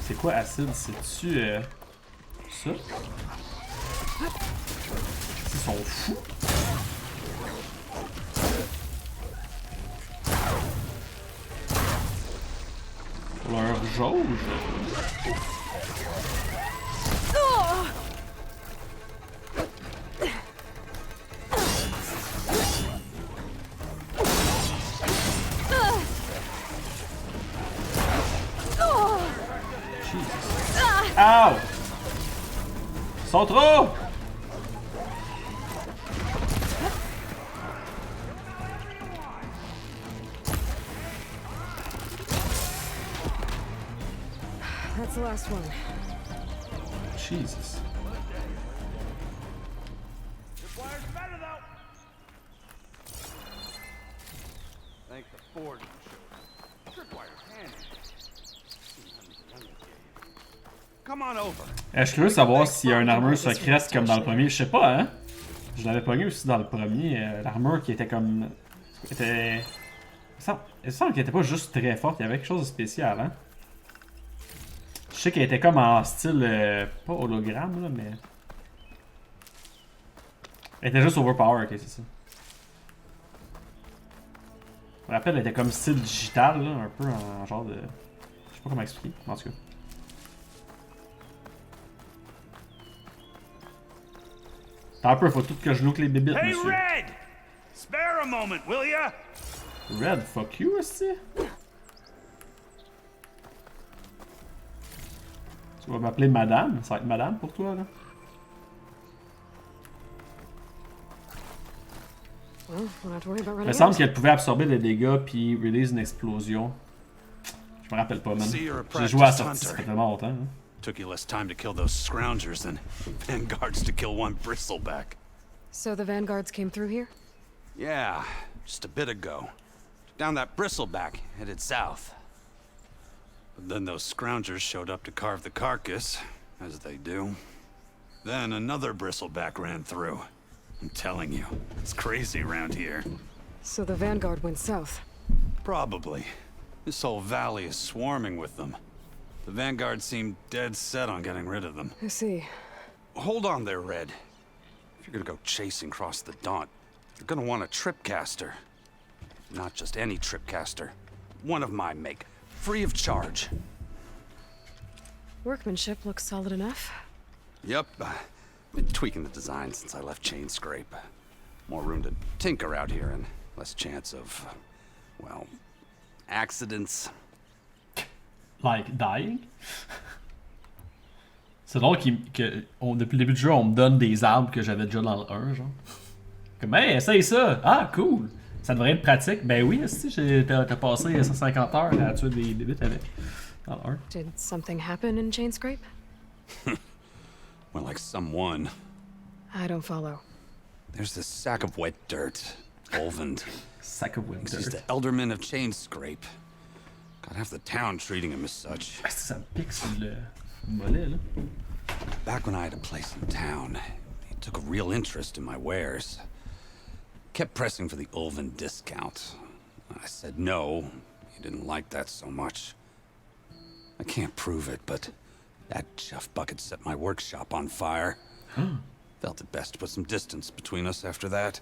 C'est quoi acide? C'est-tu ça? Ils sont fous. Leur jauge. Ow! Ils sont trop! That's the last one. Jesus. Thank the Ford. Tripwire's handy. Come on over. Je suis curieux de savoir s'il y a une armure secrète comme dans le premier. Je sais pas, hein? Je l'avais pogné aussi dans le premier. L'armure qui était comme. Était. Il me semble qu'elle était pas juste très forte, il y avait quelque chose de spécial, hein? Je sais qu'elle était comme en style. Pas hologramme, là, mais. Elle était juste overpower, ok, c'est ça. Je me rappelle, elle était comme style digital, là, un peu en genre de. Je sais pas comment expliquer, en tout cas. T'as un peu, faut tout que je look les bébites, Hey, monsieur. Red! Spare a moment, will ya? Red, fuck you, aussi. Tu vas m'appeler madame? Ça va être madame pour toi, là? Well, we'll have to worry about Il me running semble out. qu'elle pouvait absorber les dégâts puis release une explosion. Je me rappelle pas, man. See, you're a J'ai joué à la practiced sortie, ça hunter. fait tellement longtemps. Hein. Took you less time to kill those scroungers than vanguards to kill one bristleback. So the vanguards came through here? Yeah, just a bit ago. Down that bristleback, headed south. But then those scroungers showed up to carve the carcass, as they do. Then another bristleback ran through. I'm telling you, it's crazy around here. So the vanguard went south. Probably. This whole valley is swarming with them. The vanguard seemed dead set on getting rid of them. I see. Hold on there, Red. If you're gonna go chasing across the Daunt, you're gonna want a tripcaster. Not just any tripcaster. One of my make. Free of charge. Workmanship looks solid enough. Yep. Been tweaking the design since I left Chain Scrape. More room to tinker out here and less chance of, well, accidents. Like dying? C'est drôle depuis le début du jeu, on me donne des armes que j'avais déjà dans le 1, genre. Comme, hey, essaye ça! Ah, cool! Ça devrait être pratique. Ben oui, si t'as passé 150 heures à tuer des bébites avec. Dans le 1. Did something happen in Chain Scrape? Well, like someone. I don't follow. There's this sack of wet dirt. Olvend. Sack of wet dirt. He's the alderman of Chain Scrape. Got half the town treating him as such. Ça me pique sur le mollet, là. Back when I had a place in town, he took a real interest in my wares. Kept pressing for the Ulven discount. I said no. He didn't like that so much. I can't prove it, but that chuff bucket set my workshop on fire. Felt it best to put some distance between us after that.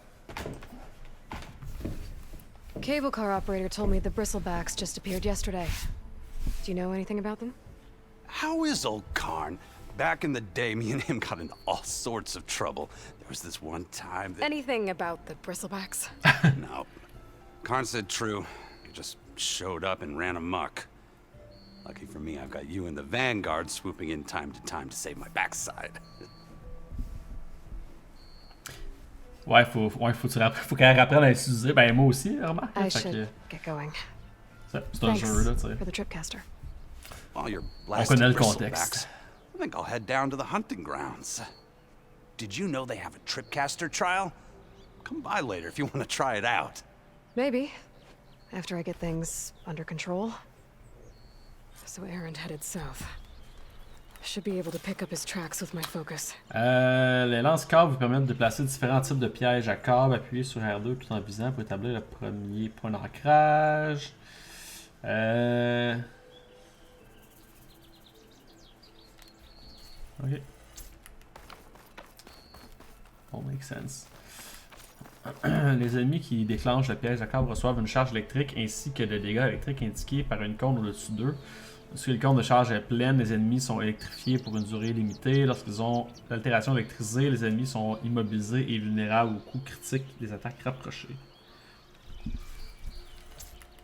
Cable car operator told me the bristlebacks just appeared yesterday. Do you know anything about them? How is old Karn? Back in the day, me and him got into all sorts of trouble. There was this one time that... Anything about the bristlebacks? No. Karn said true. He just showed up and ran amok. Lucky for me, I've got you and the Vanguard swooping in time to save my backside. Ouais, faut qu'elle apprenne à l'utiliser. Ben, moi aussi, remarque. I should get going. C'est un jeu, là, tu sais. For the tripcaster. While you're On blasting connaît le bristlebacks, contexte. I think I'll head down to the hunting grounds. Did you know they have a tripcaster trial? come by later if you want to try it out. Maybe. After I get things under control. So Aaron headed south. Should be able to pick up his tracks with my focus. Les lance-câbles vous permettent de placer différents types de pièges à câbles. Appuyez sur R2 tout en visant pour établir le premier point d'ancrage. Ok. Bon, make sense. Les ennemis qui déclenchent le piège à câble reçoivent une charge électrique ainsi que des dégâts électriques indiqués par une cône au-dessus d'eux. Lorsque le cône de charge est pleine, les ennemis sont électrifiés pour une durée limitée. Lorsqu'ils ont l'altération électrisée, les ennemis sont immobilisés et vulnérables aux coups critiques des attaques rapprochées.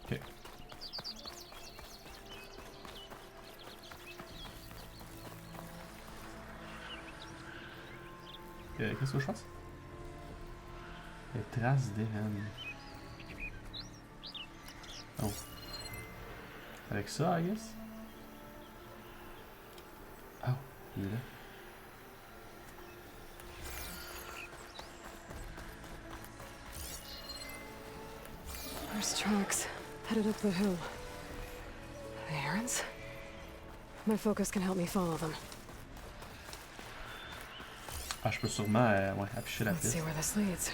Ok. Qu'est-ce que je fasse? Les traces d'Eren. Oh. Avec ça, I guess? Oh, il est là. First tracks, headed up the hill. The errands? My focus can help me follow them. Ah, je peux sûrement ouais, afficher la Let's piste. see where this leads.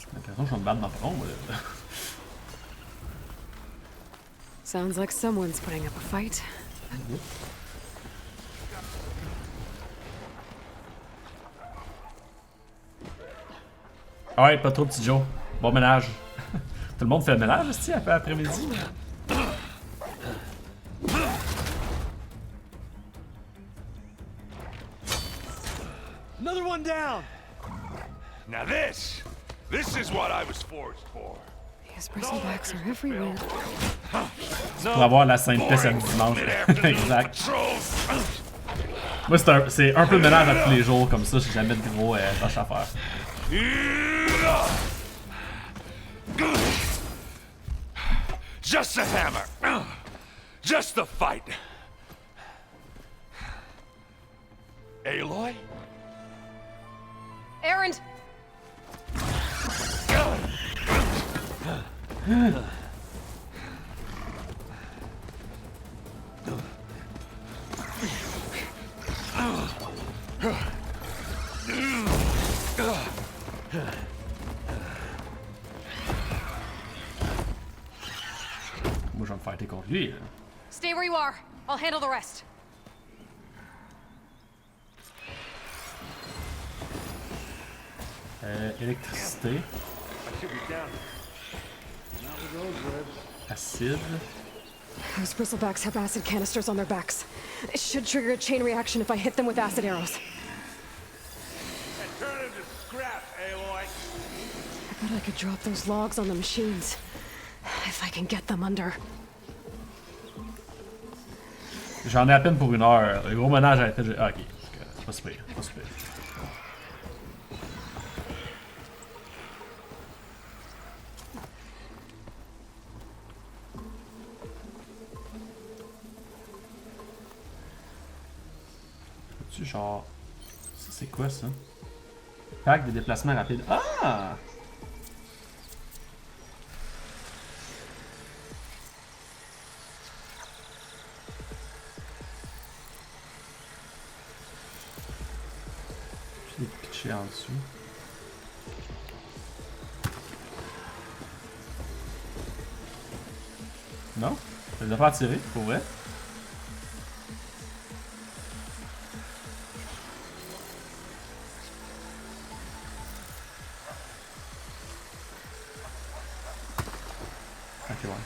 J'ai l'impression que je vais me battre dans le front, moi. Là. Sounds like someone's putting up a fight. Alright, pas trop petit Joe. Bon ménage. Tout le monde fait le ménage aussi après-midi. Another one down. Now this is what I was forged for. These bristlebacks are everywhere. Pour avoir la sainte paix samedi dimanche. Exact. Moi, c'est un peu de ménage à tous les jours, comme ça, j'ai jamais de gros tâches à faire. Just a hammer. Just a fight. Aloy? Aaron! Moi, je vais me fighter contre lui. Là. Stay where you are. I'll handle the rest. Électricité. Acide. Those bristlebacks have acid canisters on their backs. It should trigger a chain reaction if I hit them with acid arrows. And turn him to scrap, Aloy. I bet I could drop those logs on the machines. If I can get them under. J'en ai à peine pour une heure. Le gros ménage a été... Ah, ok. C'est pas super. Pas super. Genre... C'est quoi ça? Pack de déplacement rapide. Ah! Je l'ai pitché en dessous. Non? Ça les a pas tiré, pour vrai? Ok, ouais.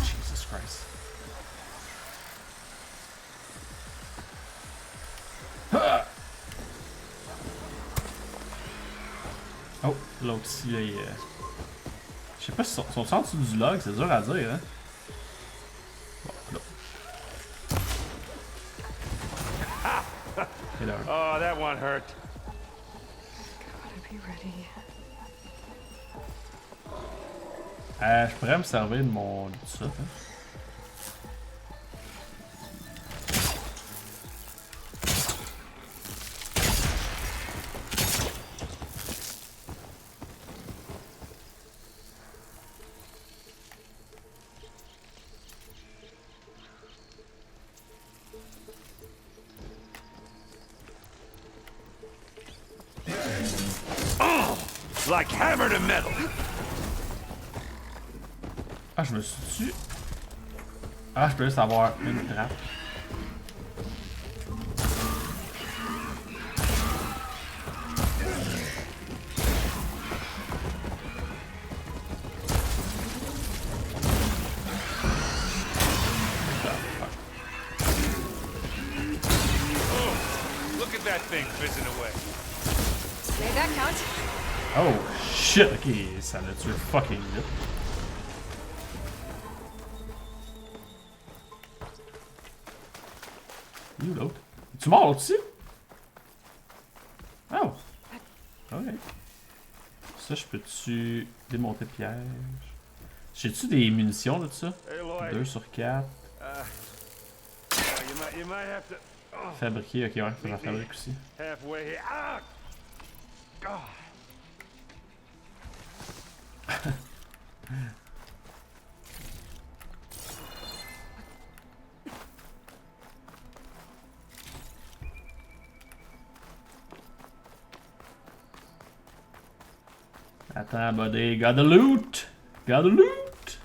Jesus Christ. Oh, l'autre ici, là, il je sais pas si son en dessous du log, c'est dur à dire, hein. Bon, là. Oh, that one hurt. Gotta be ready. Je pourrais me servir de mon... de ça, hein. Like hammer to metal. Ah, je me suis tué. Ah, je peux juste avoir une trappe. Oh, look at that thing fizzing away. Made that count? Oh shit, ok, ça l'a tué fucking vite. Il est où l'autre? Es-tu mort là-dessus? Oh! Ok. Ça, je peux-tu démonter le piège? J'ai-tu des munitions là de ça? 2 sur 4. You might have to Fabriquer, ok, ouais, faut que j'en fabrique aussi. halfway here. Ah! God. Attends, buddy, gotta loot! Gotta loot!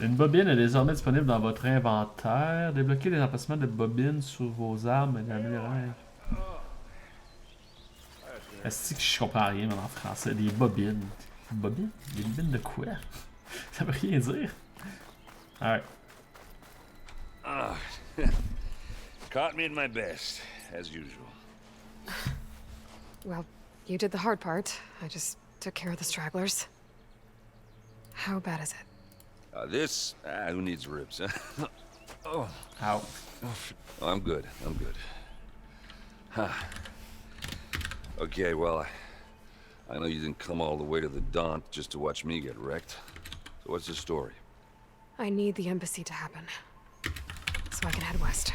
Une bobine est désormais disponible dans votre inventaire. Débloquez les emplacements de bobines sur vos armes et l'améliorer. Est-ce que je comprends rien même en français? Des bobines. Bobines? Des bobines de quoi? Ça veut rien dire. Alright. Caught me at my best, as usual. Well, you did the hard part. I just took care of the stragglers. How bad is it? This, who needs ribs, huh? Oh. Ow. Oh, I'm good, I'm good. Huh. Okay, well, I know you didn't come all the way to the Daunt just to watch me get wrecked. So what's the story? I need the embassy to happen, so I can head west.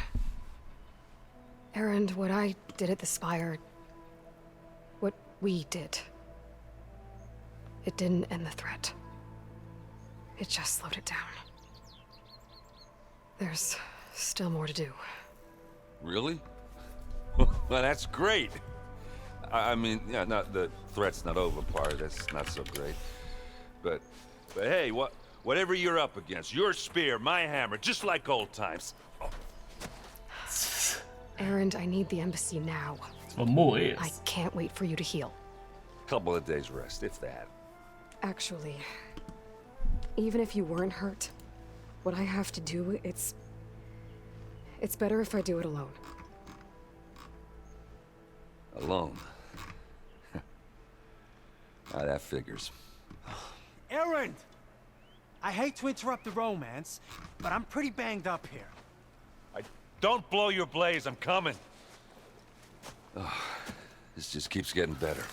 Erend, what I did at the Spire... what we did... it didn't end the threat. It just slowed it down. There's still more to do. Really? Well, that's great. I mean, yeah, not the threat's not over part. That's not so great. But hey, whatever you're up against, your spear, my hammer, just like old times. Oh. Erend, I need the embassy now. Mourir. I can't wait for you to heal. Couple of days rest, if that. Actually, even if you weren't hurt, what I have to do, it's better if I do it alone. Alone? That figures. Erend! I hate to interrupt the romance, but I'm pretty banged up here. Don't blow your blaze, I'm coming. Oh, this just keeps getting better.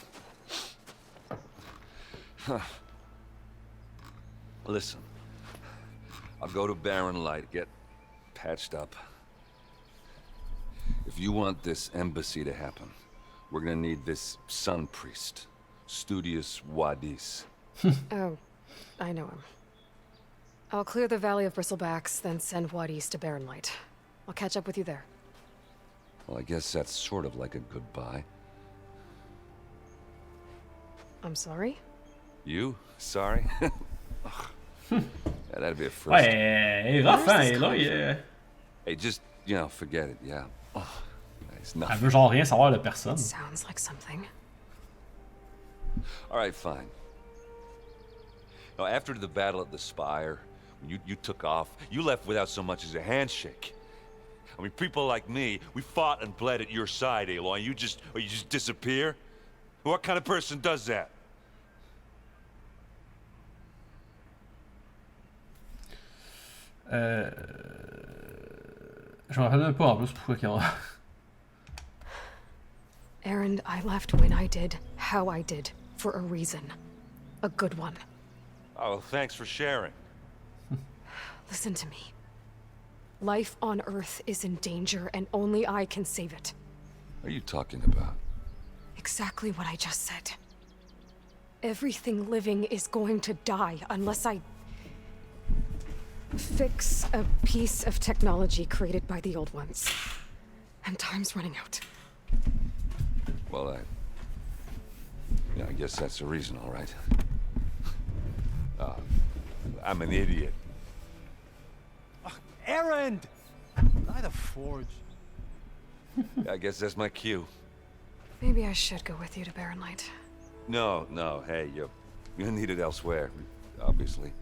Huh. Listen, I'll go to Barren Light, get patched up. If you want this embassy to happen, we're gonna need this sun priest, Studious Wadis. Oh, I know him. I'll clear the Valley of Bristlebacks, then send Wadis to Barren Light. I'll catch up with you there. Well, I guess that's sort of like a goodbye. I'm sorry? You? Sorry? Yeah, that'd be a first. Ouais, rough, hein, là, Hey, just, forget it, yeah. Oh, It's nothing. Elle veut genre rien savoir de personne. Sounds like something. All right, fine. Now, after the battle at the Spire, when you took off, you left without so much as a handshake. I mean, people like me, we fought and bled at your side, Aloy, and you just disappear? What kind of person does that? Je me rappelle même pas en plus pourquoi qu'ils ont... Erend, I left when I did, how I did, for a reason. A good one. Oh, thanks for sharing. Listen to me. Life on Earth is in danger, and only I can save it. What are you talking about? Exactly what I just said. Everything living is going to die unless I fix a piece of technology created by the old ones. And time's running out. Well, yeah, I guess that's the reason, all right. I'm an idiot. Erend! By the forge. I guess that's my cue. Maybe I should go with you to Barren Light. No, hey, you're needed elsewhere, obviously.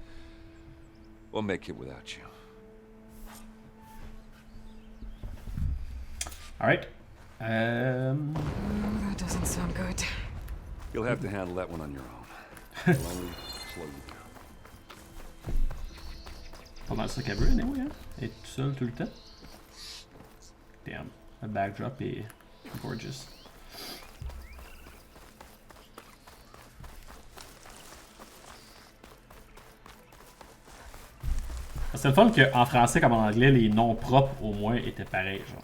We'll make it without you. All right. That doesn't sound good. You'll have to handle that one on your own. It'll only slow you down. Pas mal ça qu'elle veut, anyway, hein? Elle est toute seule tout le temps. Damn. Le backdrop est gorgeous. C'est le fun qu'en français comme en anglais, les noms propres au moins étaient pareils, genre.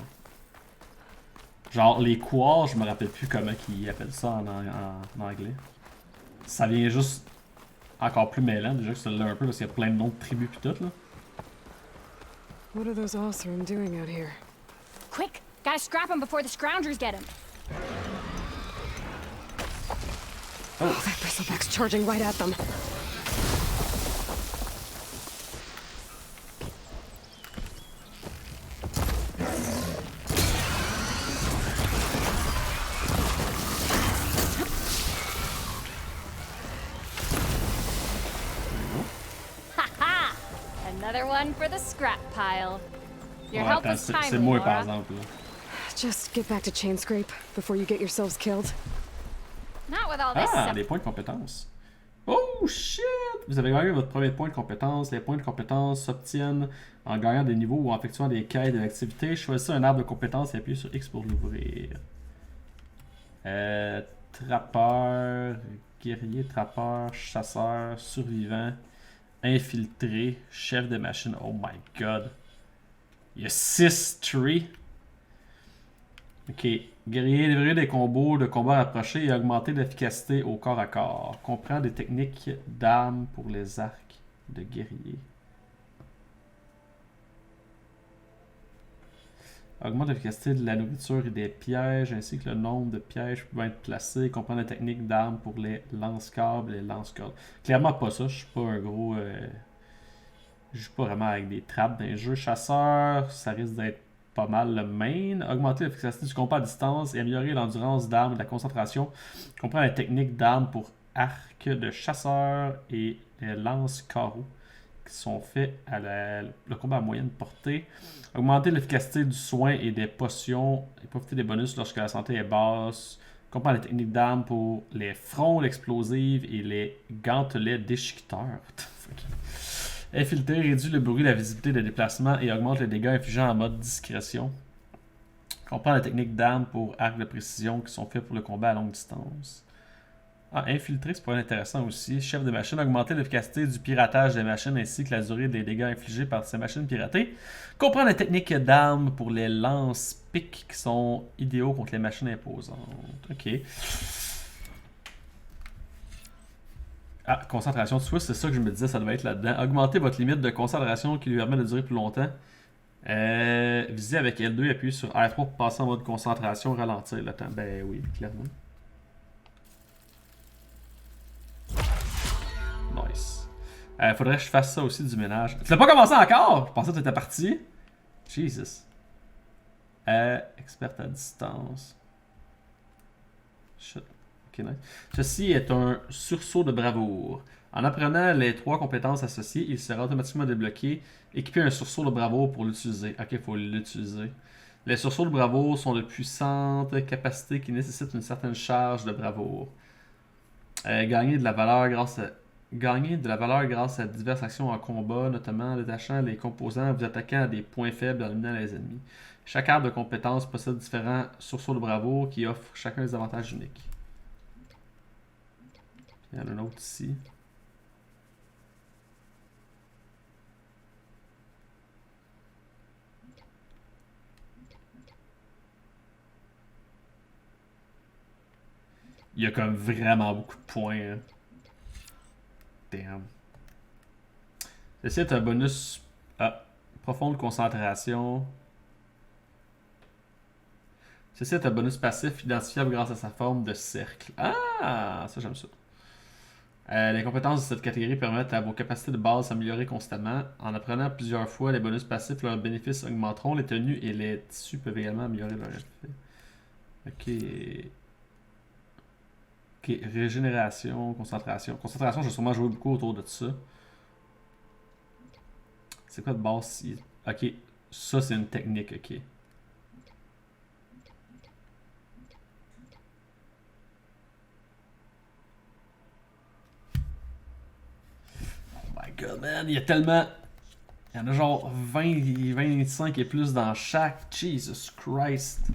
Genre les couards, je me rappelle plus comment ils appellent ça en anglais. Ça vient juste encore plus mêlant déjà que celui-là un peu parce qu'il y a plein de noms de tribus pis tout là. What are those Oseram doing out here? Quick! Gotta scrap him before the Scroungers get him. Oh, that bristleback's charging right at them. Another one for the scrap pile. Your help was timely, c'est moi par Laura. exemple là. Just get back to Chainscrape before you get yourselves killed. Not with all this Ah, stuff. des points de compétence. Oh shit! Vous avez gagné votre premier point de compétence. Les points de compétence s'obtiennent en gagnant des niveaux ou en effectuant des quêtes et des activités. Choisissez un arbre de compétence et appuyez sur X pour l'ouvrir. Trappeur, guerrier, trappeur, chasseur, survivant, infiltré, chef de machine. Oh my god. Il y a 6 trees. Ok. Guerrier, livrer des combos de combat rapprochés et augmenter l'efficacité au corps à corps. Comprend des techniques d'armes pour les arcs de guerrier. Augmente l'efficacité de la nourriture et des pièges, ainsi que le nombre de pièges pouvant être placés. Comprend des techniques d'armes pour les lance-câbles et les lance-cordes. Clairement pas ça, je suis pas un gros... je joue pas vraiment avec des trappes dans les jeux. Chasseur, ça risque d'être pas mal le main. Augmenter l'efficacité du combat à distance et améliorer l'endurance d'armes et de la concentration. Comprend les techniques d'armes pour arc de chasseur et les lance-carreaux qui sont faits à le combat à moyenne portée. Augmenter l'efficacité du soin et des potions et profiter des bonus lorsque la santé est basse. Comprend les techniques d'armes pour les frondes explosives et les gantelets déchiqueteurs. Infiltrer réduit le bruit, la visibilité des déplacements et augmente les dégâts infligés en mode discrétion. Comprend les techniques d'armes pour arcs de précision qui sont faits pour le combat à longue distance. Ah, infiltrer, c'est pas intéressant aussi. Chef de machine, augmenter l'efficacité du piratage des machines ainsi que la durée des dégâts infligés par ces machines piratées. Comprend les techniques d'armes pour les lance-piques qui sont idéaux contre les machines imposantes. Ok. Ah, concentration de Swiss, c'est ça que je me disais, ça devait être là-dedans. Augmenter votre limite de concentration qui lui permet de durer plus longtemps. Visez avec L2 et appuyez sur R3 pour passer en mode concentration, ralentir le temps. Ben oui, clairement. Nice. Faudrait que je fasse ça aussi du ménage. Tu l'as pas commencé encore? Je pensais que tu étais parti. Jesus. Experte à distance. Shit. Ok, nice. Ceci est un sursaut de bravoure. En apprenant les 3 compétences associées, il sera automatiquement débloqué. Équipez un sursaut de bravoure pour l'utiliser. Ok, il faut l'utiliser. Les sursauts de bravoure sont de puissantes capacités qui nécessitent une certaine charge de bravoure. Gagner de la valeur grâce à diverses actions en combat, notamment en détachant les composants, vous attaquant à des points faibles en éliminant les ennemis. Chaque arbre de compétences possède différents sursauts de bravoure qui offrent chacun des avantages uniques. Il y en a un autre ici. Il y a comme vraiment beaucoup de points. Hein. Damn. Ceci est un bonus. Profonde concentration. Ceci est un bonus passif identifiable grâce à sa forme de cercle. Ah, ça j'aime ça. Les compétences de cette catégorie permettent à vos capacités de base s'améliorer constamment. En apprenant plusieurs fois les bonus passifs, leurs bénéfices augmenteront. Les tenues et les tissus peuvent également améliorer leur effet. Ok. Ok, régénération, concentration. Concentration, je vais sûrement jouer beaucoup autour de ça. C'est quoi de base ici? Ok, ça c'est une technique, ok. Oh my god, man, il y a tellement... Il y en a genre 20, 25 et plus dans chaque. Jesus Christ.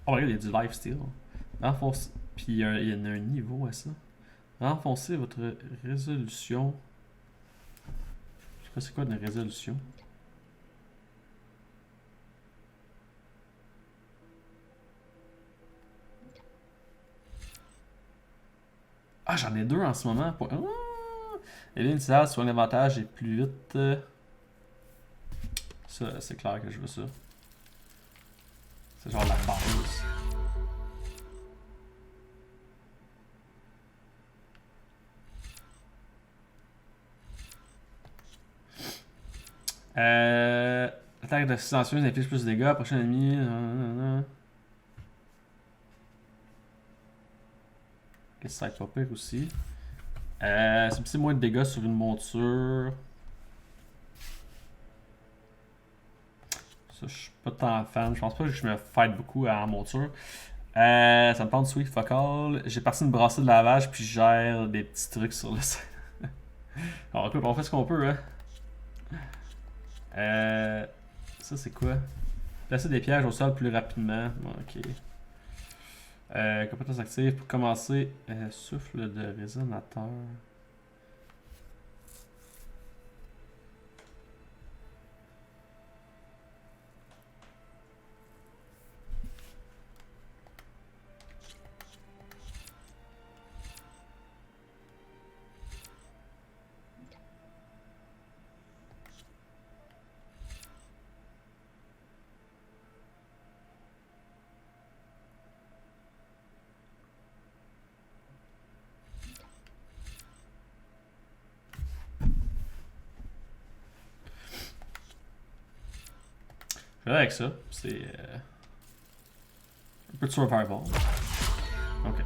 Oh, regarde, il y a du lifesteal. Renforcer. Puis il y en a un niveau à ça. Renforcer votre résolution. Je sais pas c'est quoi une résolution. Ah, j'en ai 2 en ce moment. Les lignes initiales sur l'inventaire et plus vite. Ça, c'est clair que je veux ça. C'est genre la base. Attaque de silencieuse inflige plus de dégâts. Prochain ennemi. Qu'est-ce que ça va être pas pire aussi. C'est moins de dégâts sur une monture. Ça, je suis pas tant fan. Je pense pas que je me fight beaucoup en monture. Ça me tente de sweep focal. J'ai parti une brassée de lavage puis je gère des petits trucs sur le site. Alors écoute, on fait ce qu'on peut, hein. Ça c'est quoi? Placer des pièges au sol plus rapidement. Ok. Compétence active pour commencer. Souffle de résonateur. Je vais avec ça. C'est un peu de survival. Ok.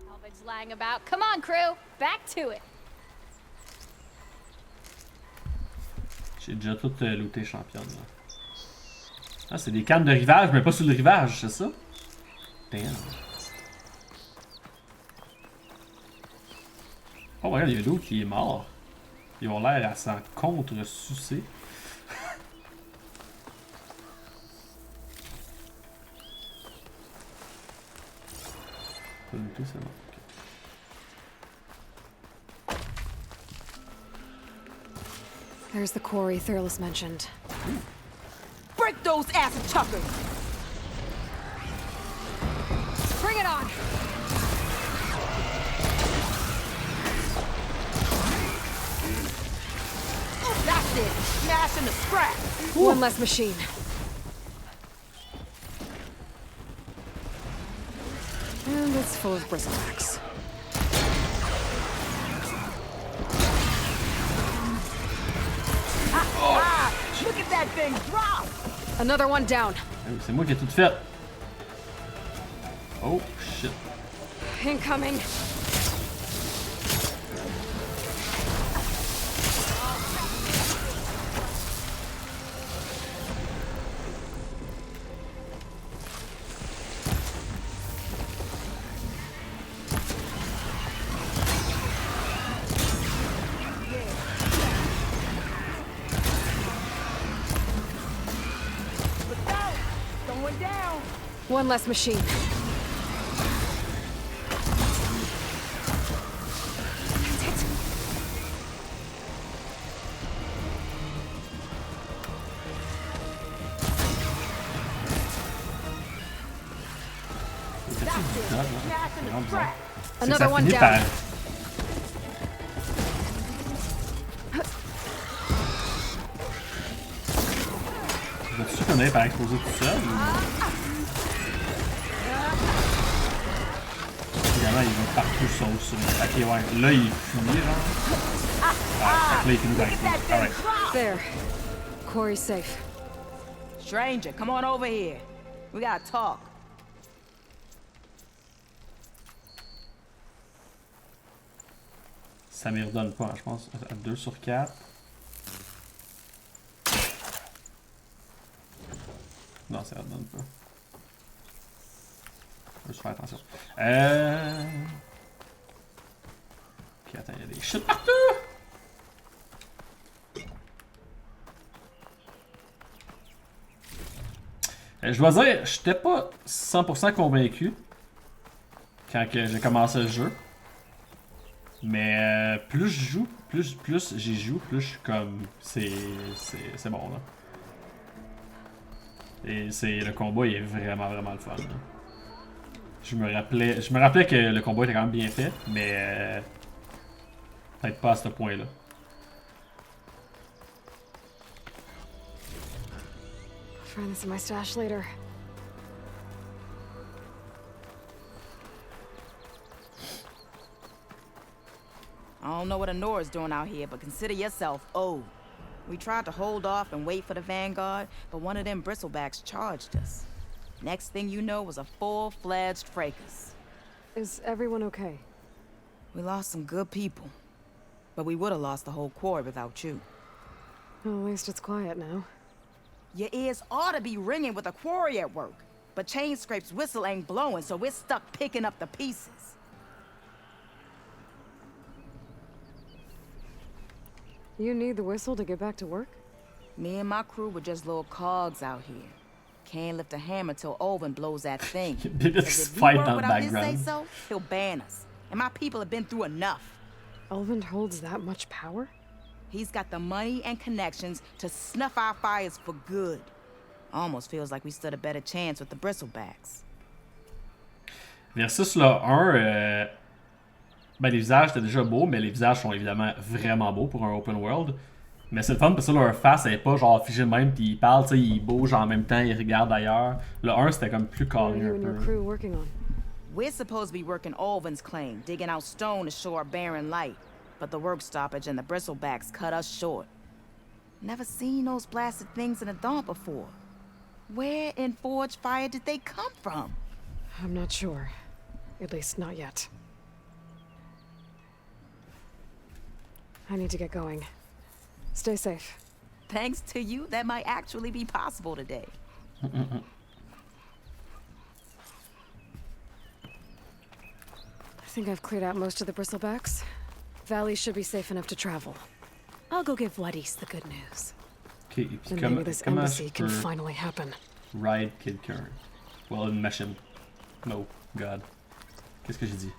Salvage lying about. Come on, crew. Back to it. J'ai déjà tout looté championne là. Ah, c'est des cannes de rivage, mais pas sur le rivage, c'est ça? Damn. Oh, regarde, il y a l'autre qui est mort. Ils ont l'air à s'en contre-sucer. Pas looté, c'est bon. There's the quarry Thurles mentioned. Break those acid chuckers! Bring it on! That's it! Smash in the scrap! One less machine. It's full of bristlebacks. Look at that thing drop! Another one down. C'est moi qui ai tout fait. Oh shit. Incoming. One less machine. Another one down. Vas-tu finir par exploser tout seul? Évidemment, il va partout sauf sur. Ok, ouais. Là, il finit, genre. Ah, là, il finit par exploser. Alright. There. Quarry's safe. Stranger, come on over here. We gotta talk. Ça m'y redonne pas, je pense. 2 sur 4. Non, ça redonne pas. Faut juste faire attention. Ok, attends, il y a des shit partout! Je dois dire, j'étais pas 100% convaincu quand j'ai commencé le jeu. Mais plus je joue, plus j'y joue, plus je suis comme c'est bon là. Et le combat il est vraiment le fun. Là. Je me rappelais que le combat était quand même bien fait, mais peut-être pas à ce point là. I'll find this in my stash later. I don't know what Honora's doing out here, but consider yourself owed. We tried to hold off and wait for the Vanguard, but one of them bristlebacks charged us. Next thing you know was a full-fledged fracas. Is everyone okay? We lost some good people, but we would have lost the whole quarry without you. Well, at least it's quiet now. Your ears ought to be ringing with a quarry at work, but Chainscrape's whistle ain't blowing, so we're stuck picking up the pieces. You need the whistle to get back to work? Me and my crew were just little cogs out here. Can't lift a hammer till Olvin blows that thing. This fight on background. So, he'll ban us. And my people have been through enough. Olvin holds that much power? He's got the money and connections to snuff our fires for good. Almost feels like we stood a better chance with the bristlebacks. Versus le 1, ben les visages étaient déjà beaux, mais les visages sont évidemment vraiment beaux pour un open world. Mais c'est le fun parce que leur face elle est pas genre figée de même puis ils parlent, tu sais, ils bougent en même temps, ils regardent ailleurs. Le 1 c'était comme plus carré un peu. We're supposed to be working Olvin's claim, digging out stone to show our barren light. But the work stoppage and the bristlebacks cut us short. Never seen those blasted things in a dawn before. Where in Forge Fire did they come from? I'm not sure. At least not yet. I need to get going. Stay safe. Thanks to you, that might actually be possible today. I think I've cleared out most of the bristlebacks. Valley should be safe enough to travel. I'll go give Wadis the good news. Okay, and maybe this embassy can finally happen. Ride Kid Current. Well, in mission. No, God. Qu'est-ce que j'ai dit?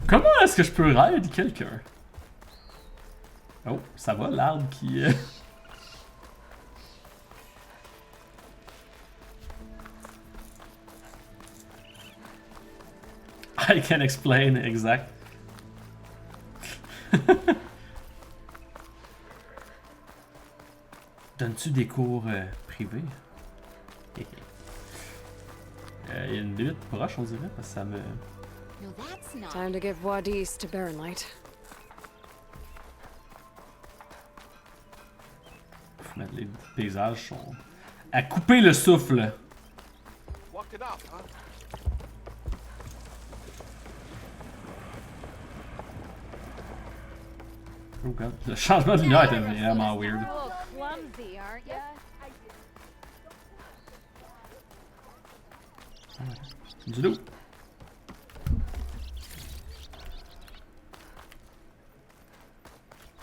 Comment est-ce que je peux ride quelqu'un? Oh, ça va l'arbre qui... I can explain, exact. Donnes-tu des cours privés? y a une limite proche, on dirait, parce que ça me... Time to give Wadis to Baronlight. Les paysages sont à couper le souffle. Walked it up, huh? Oh god, le changement de lumière était vraiment weird. Clumsy, aren't ya? Du loup.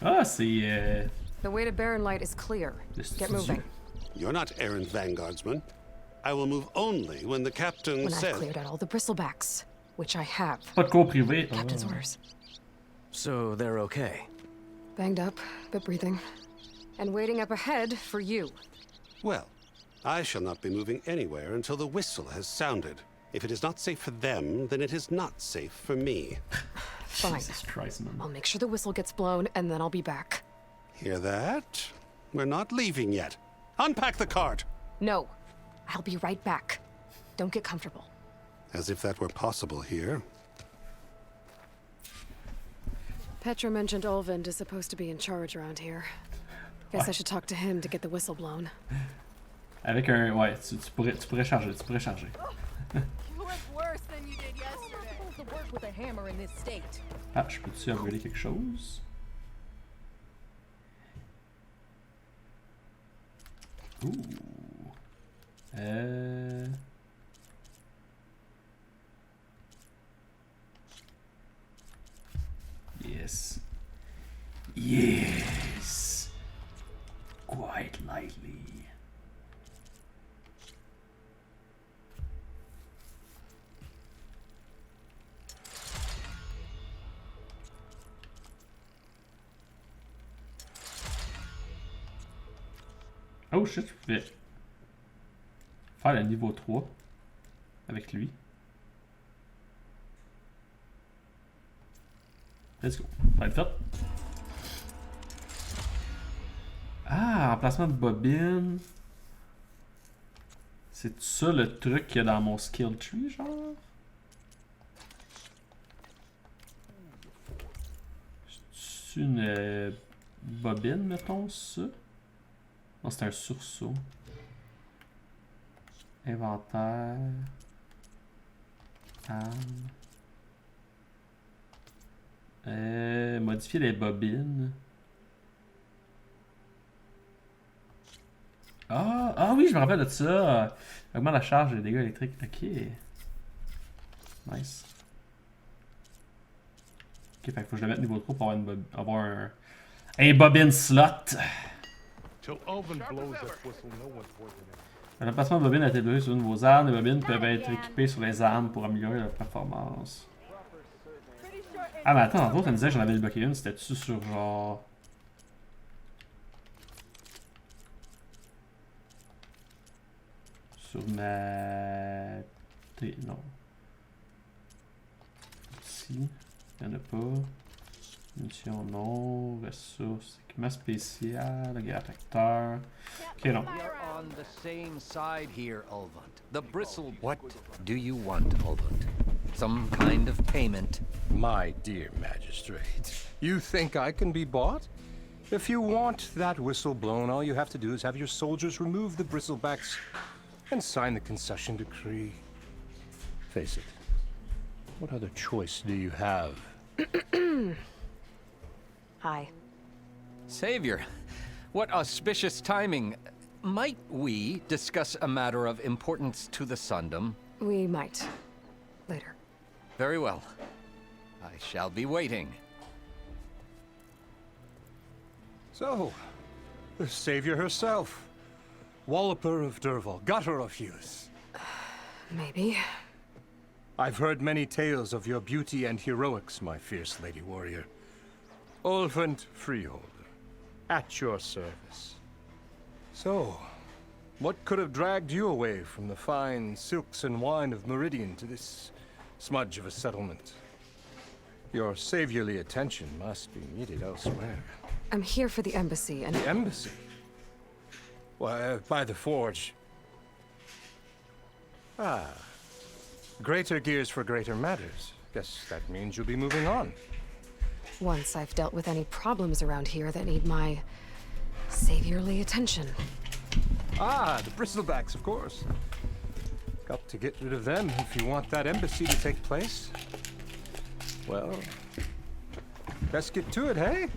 Ah, c'est... The way to Baronlight is clear. Get moving. You're not errant vanguardsman. I will move only when the captain When says... I've cleared out all the bristlebacks, which I have. Pas de cours privé. Captain's orders. So they're okay? Banged up, but breathing. And waiting up ahead for you. Well, I shall not be moving anywhere until the whistle has sounded. If it is not safe for them, then it is not safe for me. Fine. Jesus Christ, man. I'll make sure the whistle gets blown, and then I'll be back. Hear that? We're not leaving yet. Unpack the cart! No. I'll be right back. Don't get comfortable. As if that were possible here. Petra mentioned Olvind is supposed to be in charge around here. Guess I should talk to him to get the whistle blown. Avec un... Ouais, tu pourrais charger, tu pourrais charger. You look worse than you did yesterday. To work with a hammer in this state. Ah, je peux-tu upgrader quelque chose? Ouh. Yes. Yes. Quite lightly. Oh shit, je pouvais faire le niveau 3 avec lui. Let's go. Ça va être fait. Ah, emplacement de bobine. C'est ça le truc qu'il y a dans mon skill tree, genre? C'est une bobine, mettons, ça? Non, c'est un sursaut. Inventaire. Arme. Modifier les bobines. Ah oui, je me rappelle de ça. Augmente la charge des dégâts électriques. Ok. Nice. Ok, fait qu'il faut que je le mette niveau 3 pour avoir un bobine slot. L'emplacement de bobines a été bloqué sur une de vos armes. Les bobines peuvent être équipées sur les armes pour améliorer leur performance. Ah, mais attends, en gros, ça me disait que j'en avais débloqué une. C'était-tu sur genre. Sur ma. Non. Ici. Il n'y en a pas. Munitions, non. Ressources. Équipement spécial. Guerre acteur. Ok, non. We are on the same side here, Ulvund. The bristle. What do you want, Ulvund? Some kind of payment? My dear magistrate, you think I can be bought? If you want that whistle blown, all you have to do is have your soldiers remove the bristlebacks and sign the concession decree. Face it, what other choice do you have? Hi. Savior, what auspicious timing. Might we discuss a matter of importance to the Sundom? We might. Later. Very well. I shall be waiting. So, the savior herself. Walloper of Derval, gutter of youth. Maybe. I've heard many tales of your beauty and heroics, my fierce lady warrior. Ulvund Freeholder, at your service. So, what could have dragged you away from the fine silks and wine of Meridian to this smudge of a settlement? Your saviorly attention must be needed elsewhere. I'm here for the embassy and... The embassy? Why, by the forge. Ah, Greater gears for greater matters. Guess that means you'll be moving on. Once I've dealt with any problems around here that need my saviorly attention. Ah, the bristlebacks, of course. Got to get rid of them if you want that embassy to take place. Well, best get to it, hey?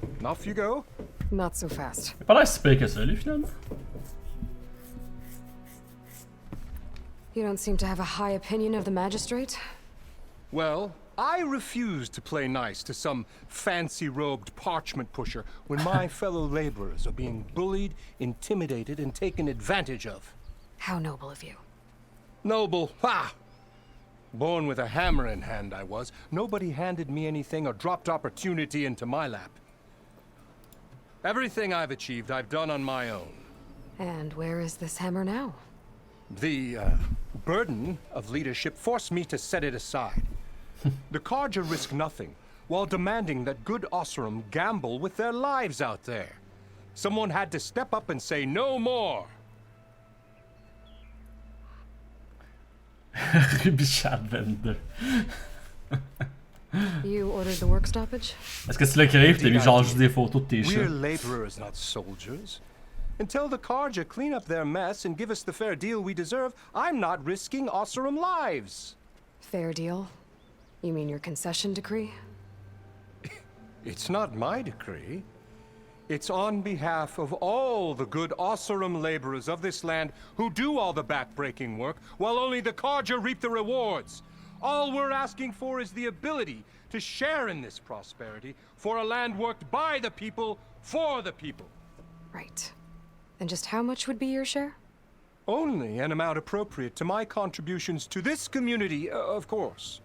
And off you go. Not so fast. C'est pas l'air si pire que ça, lui, finalement. You don't seem to have a high opinion of the magistrate? Well, I refuse to play nice to some fancy-robed parchment pusher when my fellow laborers are being bullied, intimidated, and taken advantage of. How noble of you. Noble? Ha! Born with a hammer in hand, I was. Nobody handed me anything or dropped opportunity into my lap. Everything I've achieved, I've done on my own. And where is this hammer now? The burden of leadership forced me to set it aside. The Carja risk nothing, while demanding that good Osram gamble with their lives out there. Someone had to step up and say no more. Richard 22. You ordered the work stoppage? Est-ce que tu l'as créé et t'as mis genre juste des photos de tes chats? We're laborers, not soldiers. Until the Carja clean up their mess and give us the fair deal we deserve, I'm not risking Osram lives. Fair deal? You mean your concession decree? It's not my decree. It's on behalf of all the good Osram laborers of this land who do all the back-breaking work, while only the Carja reap the rewards. All we're asking for is the ability to share in this prosperity for a land worked by the people, for the people. Right. And just how much would be your share? Only an amount appropriate to my contributions to this community, of course.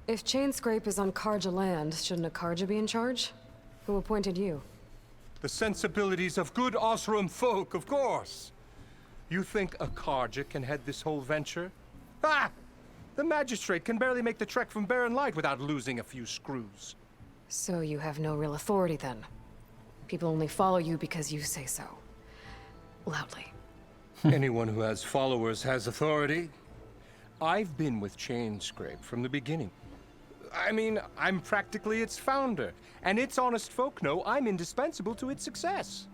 If Chainscrape is on Carja land, shouldn't a Carja be in charge? Who appointed you? The sensibilities of good Osram folk, of course. You think a Carja can head this whole venture? Ah! The magistrate can barely make the trek from Barren Light without losing a few screws. So you have no real authority then? People only follow you because you say so. Loudly. Anyone who has followers has authority. I've been with Chainscrape from the beginning. I mean, I'm practically its founder, and its honest folk know I'm indispensable to its success.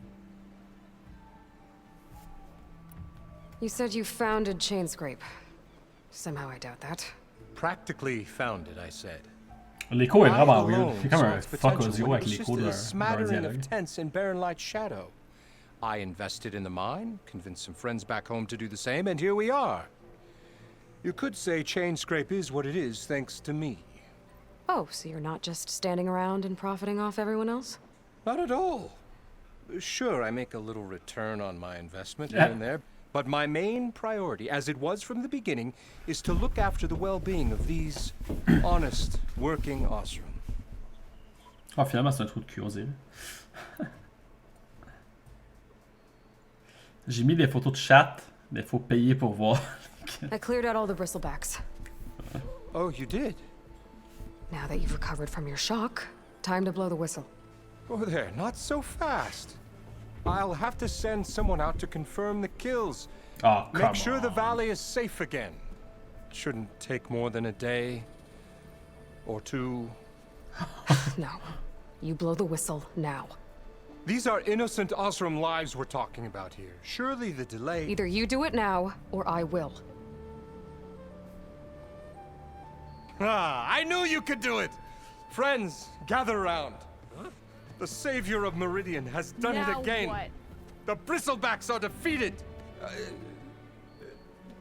You said you founded Chainscrape. Somehow I doubt that. Practically founded, I said. L'écho est vraiment weird. alone C'est comme saw un its fuck potential audio when avec it was l'écho just a d'un smattering dialogue. of tents in Barren Light shadow. I invested in the mine, convinced some friends back home to do the same, and here we are. You could say Chainscrape is what it is thanks to me. Oh, so you're not just standing around and profiting off everyone else? Not at all. Sure, I make a little return on my investment here and there, but my main priority, as it was from the beginning, is to look after the well-being of these honest, working Osram. Ah, finalement, c'est un trou de cul, on dirait. J'ai mis des photos de chat, mais faut payer pour voir. I cleared out all the bristlebacks. Oh, you did? Now that you've recovered from your shock, time to blow the whistle. Oh, there, not so fast. I'll have to send someone out to confirm the kills. Oh, come Make sure on. the valley is safe again. Shouldn't take more than a day. Or two. No. You blow the whistle now. These are innocent Osram lives we're talking about here. Surely the delay... Either you do it now, or I will. Ah, I knew you could do it! Friends, gather around. The savior of Meridian has done Now it again. what? The bristlebacks are defeated.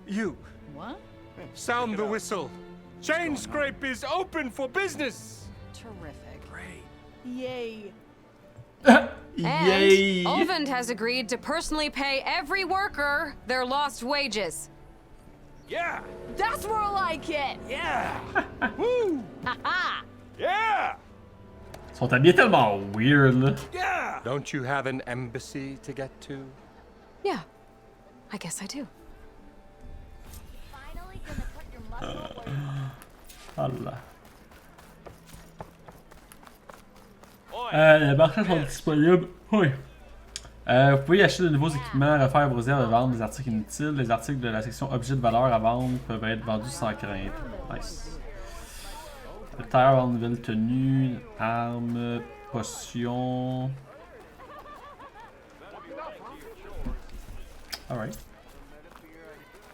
You. What? Sound the whistle. Chainscrape is open for business. Terrific. Great. Yay. And Yay! Olvend has agreed to personally pay every worker their lost wages. Yeah! That's more like it! Yeah! Woo! Haha! Yeah! Ils sont habillés tellement weird, là. Yeah! Don't you have an embassy to get to? Yeah, I guess I do. Finally gonna put your muscle away. Allah. Les marchands sont disponibles. Oui. Vous pouvez acheter de nouveaux équipements, refaire vos ailes, vendre des articles inutiles. Les articles de la section objets de valeur à vendre peuvent être vendus sans crainte. Nice. Le tailleur en nouvelle tenue, armes, potions. Alright.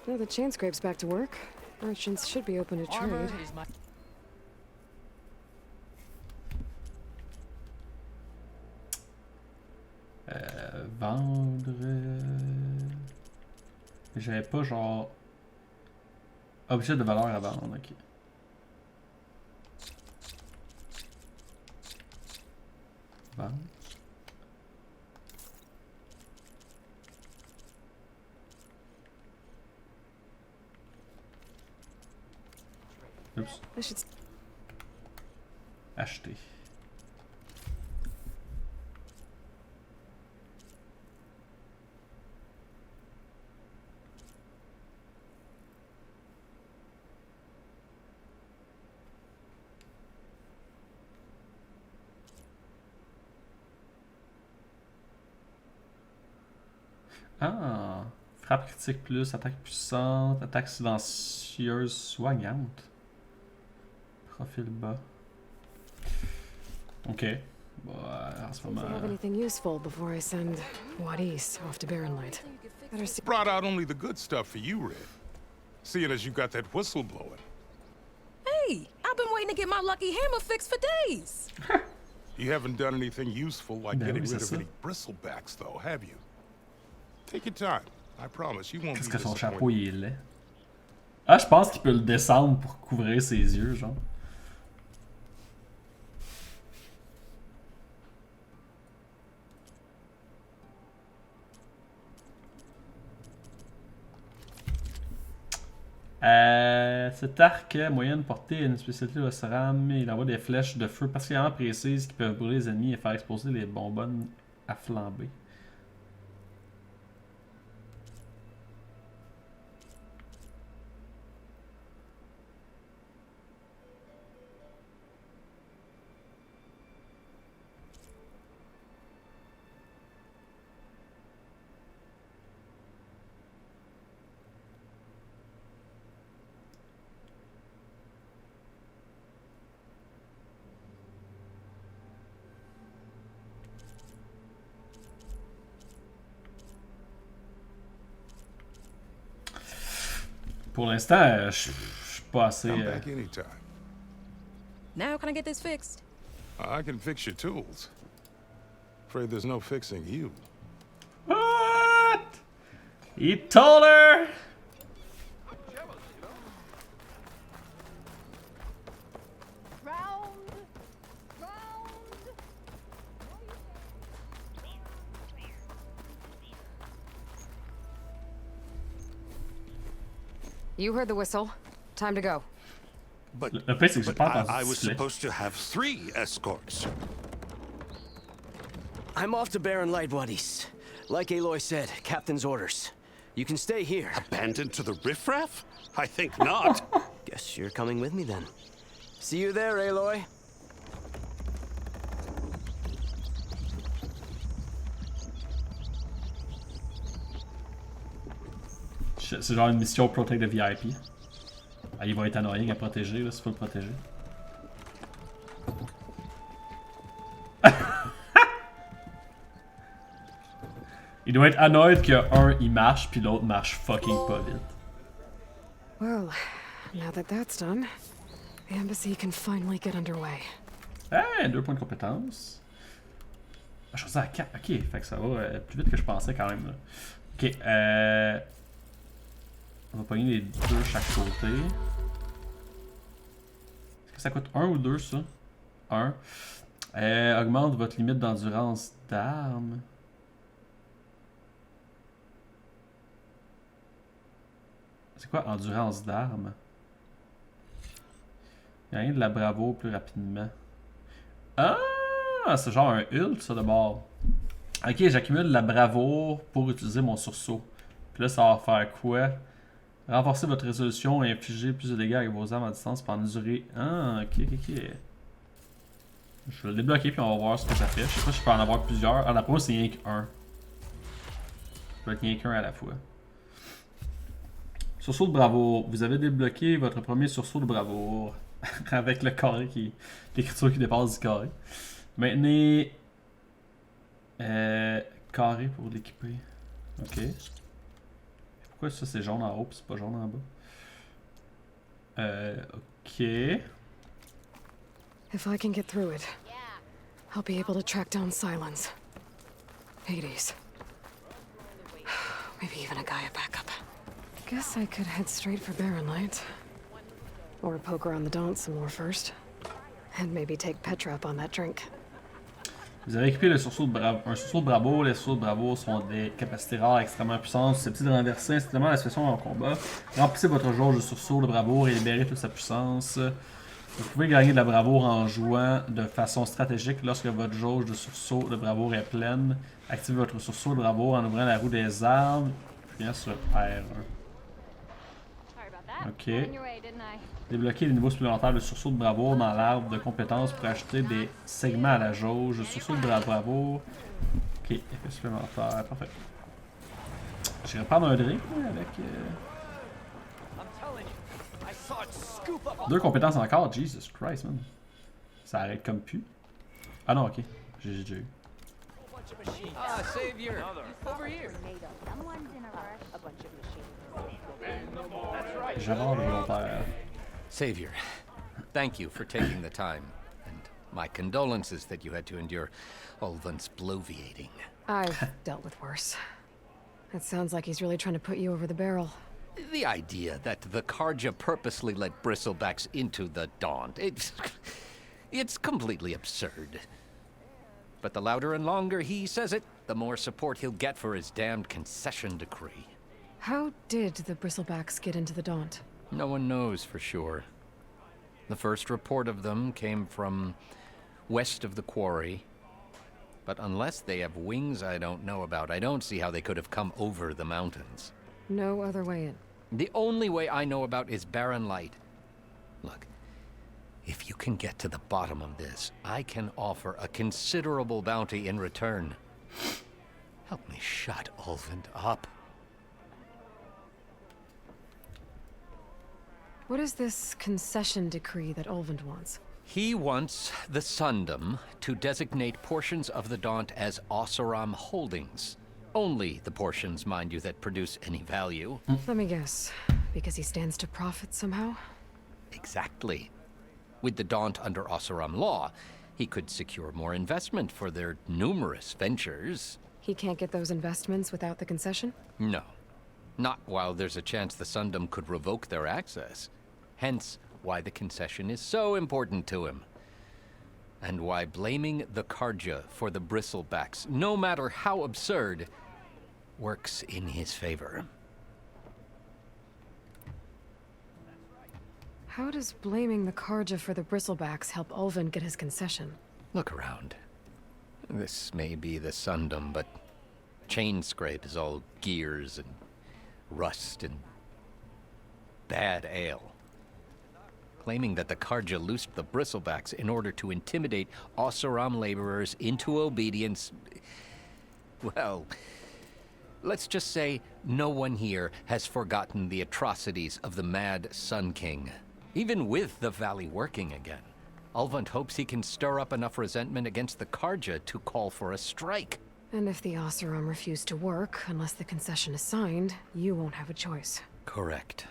Now the chain scrape's back to work. Merchants should be open to trade. Vendre. J'avais pas genre. Objet de valeur à vendre, ok. Vendre. Oups. Acheter. Ah! Frappe critique plus, attaque puissante, attaque silencieuse soignante. Profil bas. Ok. Bon, en ce moment. Have anything useful before I send Wadis off to Barrenlight? Better see. Brought out only the good stuff for you, Red. Seeing as you got that whistle blowing. Hey, I've been waiting to get my lucky hammer fixed for days. You haven't done anything useful like Ben getting oui, rid c'est of ça. any bristlebacks, though, have you? Take your time. I promise you won't Qu'est-ce be que son disappointed. chapeau il est laid? Ah, je pense qu'il peut le descendre pour couvrir ses yeux, genre. Cet arc moyenne portée a une spécialité de SRAM. Il envoie des flèches de feu particulièrement précises qui peuvent brûler les ennemis et faire exploser les bonbonnes à flamber. Pour l'instant, je suis pas assez. Come back anytime. Now can I get this fixed? I can fix your tools. Afraid there's no fixing you. What? He told her! You heard the whistle. Time to go. But, Le fait, c'est que j'ai pas entendu I was siffler. supposed to have 3 escorts. I'm off to Barren Light, Wadis. Like Aloy said, Captain's orders. You can stay here. Abandoned to the riffraff? I think not. Guess you're coming with me then. See you there, Aloy. C'est genre une mission Protect the VIP. Ah, il va être annoying à protéger, là, s'il faut le protéger. Il doit être annoyed que un il marche puis l'autre marche fucking pas vite. Well, now that that's done, the embassy can finally get underway. Hey, 2 points de compétence. Ah, je faisais à 4. Ok, fait que ça va plus vite que je pensais quand même. Là. Ok, on va pogner les 2 chaque côté. Est-ce que ça coûte 1 ou 2 ça? 1. Augmente votre limite d'endurance d'armes. C'est quoi endurance d'armes? Gagner de la bravoure plus rapidement. Ah! C'est genre un ult ça de bord. Ok, j'accumule de la bravoure pour utiliser mon sursaut. Puis là, ça va faire quoi? Renforcer votre résolution et infliger plus de dégâts avec vos armes à distance pendant une durée. Ah, ok. Je vais le débloquer puis on va voir ce que ça fait. Je sais pas si je peux en avoir plusieurs. Ah, la première, c'est rien qu'un. peut être rien qu'un à la fois. Sursaut de bravoure. Vous avez débloqué votre premier sursaut de bravoure. Avec le carré l'écriture qui dépasse du carré. Maintenez carré pour l'équiper. Ok. Pourquoi ça c'est jaune en haut et c'est pas jaune en bas? Ok. If I can get through it, I'll be able to track down Silence. Hades. Maybe even a Gaia backup. Guess I could head straight for Barren Light. Or poke around the Daunt some more first. And maybe take Petra up on that drink. Vous avez équipé le sursaut de un sursaut de bravoure. Les sursauts de bravoure sont des capacités rares extrêmement puissantes, susceptibles de renverser instantanément la situation en combat. Remplissez votre jauge de sursaut de bravoure et libérez toute sa puissance. Vous pouvez gagner de la bravoure en jouant de façon stratégique lorsque votre jauge de sursaut de bravoure est pleine. Activez votre sursaut de bravoure en ouvrant la roue des armes, appuyant sur R1. Ok. Débloquez les niveaux supplémentaires de sursaut de bravoure dans l'arbre de compétences pour ajouter des segments à la jauge. Sursaut de bravoure. Ok, effet supplémentaire. Parfait. Je vais prendre un drink avec. 2 compétences encore. Jesus Christ, man. Ça arrête comme pu. Ah non, ok. J'ai déjà eu. Ah, Savior! Over here! J'adore le volontaire. Savior, thank you for taking the time, and my condolences that you had to endure Ulvan's bloviating. I've dealt with worse. It sounds like he's really trying to put you over the barrel. The idea that the Karja purposely let bristlebacks into the Daunt, it's completely absurd. But the louder and longer he says it, the more support he'll get for his damned concession decree. How did the bristlebacks get into the Daunt? No one knows for sure. The first report of them came from west of the quarry. But unless they have wings I don't know about, I don't see how they could have come over the mountains. No other way in. The only way I know about is Barren Light. Look, if you can get to the bottom of this, I can offer a considerable bounty in return. Help me shut Ulvund up. What is this concession decree that Ulvund wants? He wants the Sundom to designate portions of the Daunt as Oseram holdings. Only the portions, mind you, that produce any value. Let me guess. Because he stands to profit somehow? Exactly. With the Daunt under Oseram law, he could secure more investment for their numerous ventures. He can't get those investments without the concession? No. Not while there's a chance the Sundom could revoke their access. Hence, why the concession is so important to him. And why blaming the Karja for the bristlebacks, no matter how absurd, works in his favor. How does blaming the Karja for the bristlebacks help Ulvund get his concession? Look around. This may be the Sundom, but Chainscrape is all gears and rust and bad ale. Claiming that the Karja loosed the bristlebacks in order to intimidate Oseram laborers into obedience. Well, let's just say no one here has forgotten the atrocities of the Mad Sun King. Even with the Valley working again, Ulvund hopes he can stir up enough resentment against the Karja to call for a strike. And if the Oseram refuse to work, unless the concession is signed, you won't have a choice. Correct.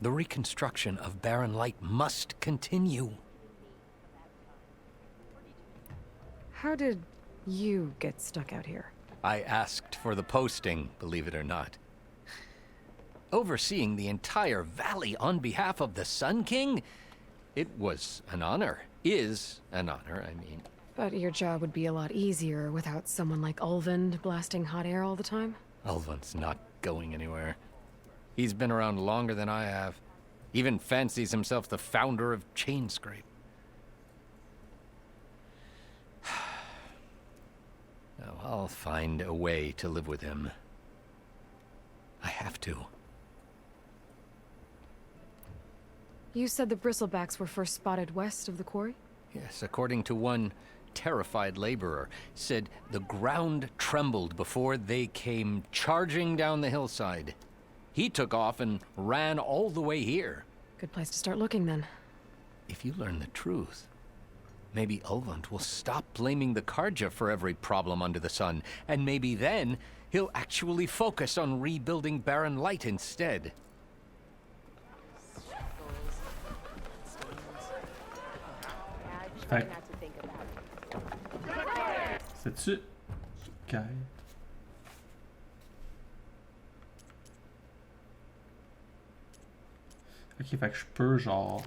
The reconstruction of Barren Light must continue. How did you get stuck out here? I asked for the posting, believe it or not. Overseeing the entire valley on behalf of the Sun King? It was an honor. Is an honor, I mean. But your job would be a lot easier without someone like Ulvund blasting hot air all the time? Ulvund's not going anywhere. He's been around longer than I have. Even fancies himself the founder of Chainscrape. Now, I'll find a way to live with him. I have to. You said the bristlebacks were first spotted west of the quarry? Yes, according to one terrified laborer, said the ground trembled before they came charging down the hillside. He took off and ran all the way here. Good place to start looking, then. If you learn the truth, maybe Ulvund will stop blaming the Karja for every problem under the sun, and maybe then he'll actually focus on rebuilding Barren Light instead. Fait. C'est-tu... Quête? Ok, fait que je peux genre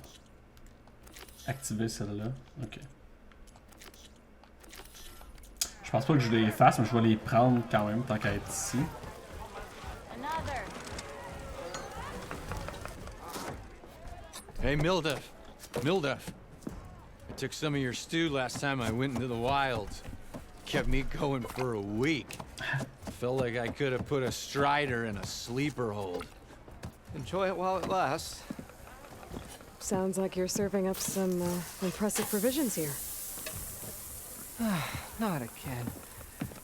activer celle-là. Ok. Je pense pas que je les fasse, mais je vais les prendre quand même tant qu'à être ici. Hey, Mildef. Mildef. I took some of your stew last time I went into the wilds. Kept me going for a week. Felt like I could have put a strider in a sleeper hold. Enjoy it while it lasts. Sounds like you're serving up some impressive provisions here. Not again.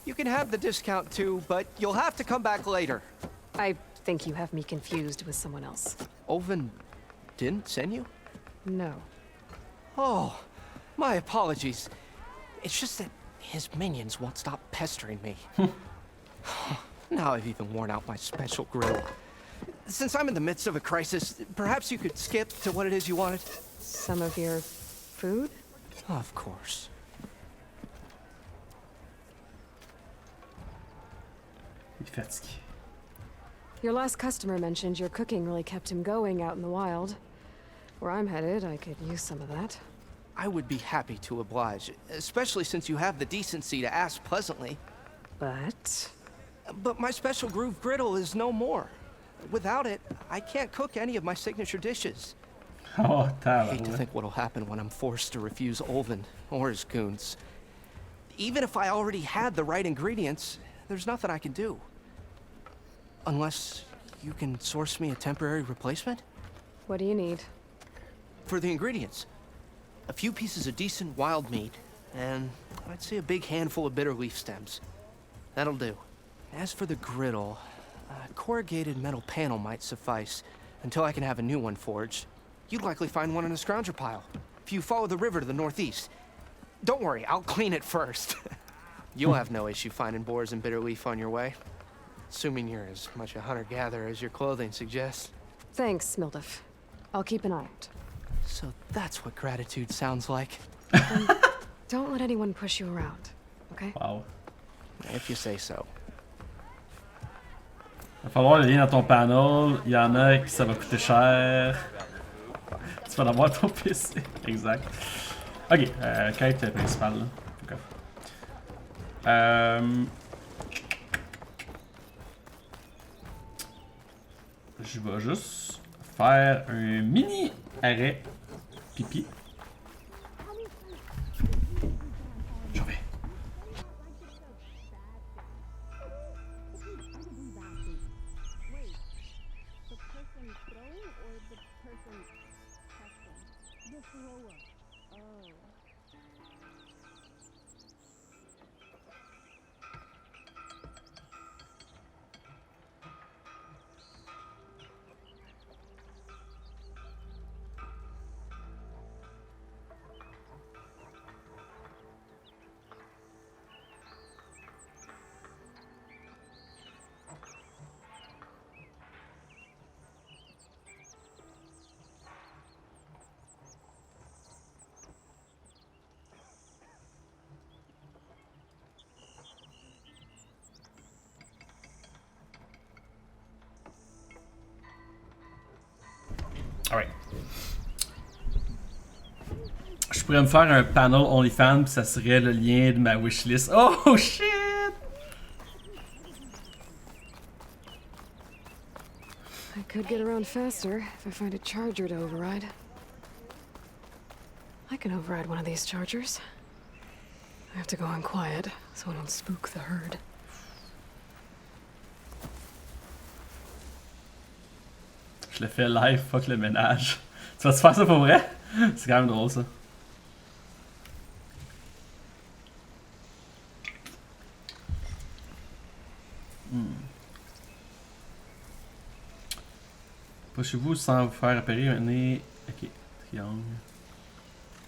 You can have the discount too, but you'll have to come back later. I think you have me confused with someone else. Oven didn't send you? No. Oh, my apologies. It's just that his minions won't stop pestering me. Now I've even worn out my special grill. Since I'm in the midst of a crisis, perhaps you could skip to what it is you wanted? Some of your food? Of course. Your last customer mentioned your cooking really kept him going out in the wild. Where I'm headed, I could use some of that. I would be happy to oblige, especially since you have the decency to ask pleasantly. But my special groove griddle is no more. Without it, I can't cook any of my signature dishes. Oh, I hate to think what'll happen when I'm forced to refuse Olvin or his goons. Even if I already had the right ingredients, there's nothing I can do. Unless you can source me a temporary replacement? What do you need? For the ingredients, a few pieces of decent wild meat, and I'd say a big handful of bitter leaf stems. That'll do. As for the griddle, a corrugated metal panel might suffice until I can have a new one forged. You'd likely find one in a scrounger pile, if you follow the river to the northeast. Don't worry, I'll clean it first. You'll have no issue finding boars and bitter leaf on your way. Assuming you're as much a hunter-gatherer as your clothing suggests. Thanks, Mildef. I'll keep an eye out. So that's what gratitude sounds like. Don't let anyone push you around, okay? Wow. If you say so. Il va falloir le lien dans ton panel. Il y en a qui ça va coûter cher. Tu vas l'avoir ton PC. Exact. Ok, quête principale. Là. Okay. Je vais juste faire un mini arrêt pipi. Je vais. Alright. Je pourrais me faire un panel OnlyFans pis ça serait le lien de ma wishlist. Oh shit! I could get around faster if I find a charger to override. I can override one of these chargers. I have to go in quiet so I don't spook the herd. Je le fais live, fuck le ménage. Tu vas-tu faire ça pour vrai? C'est quand même drôle ça. Approchez-vous sans vous faire repérer. Venez. Ok, triangle.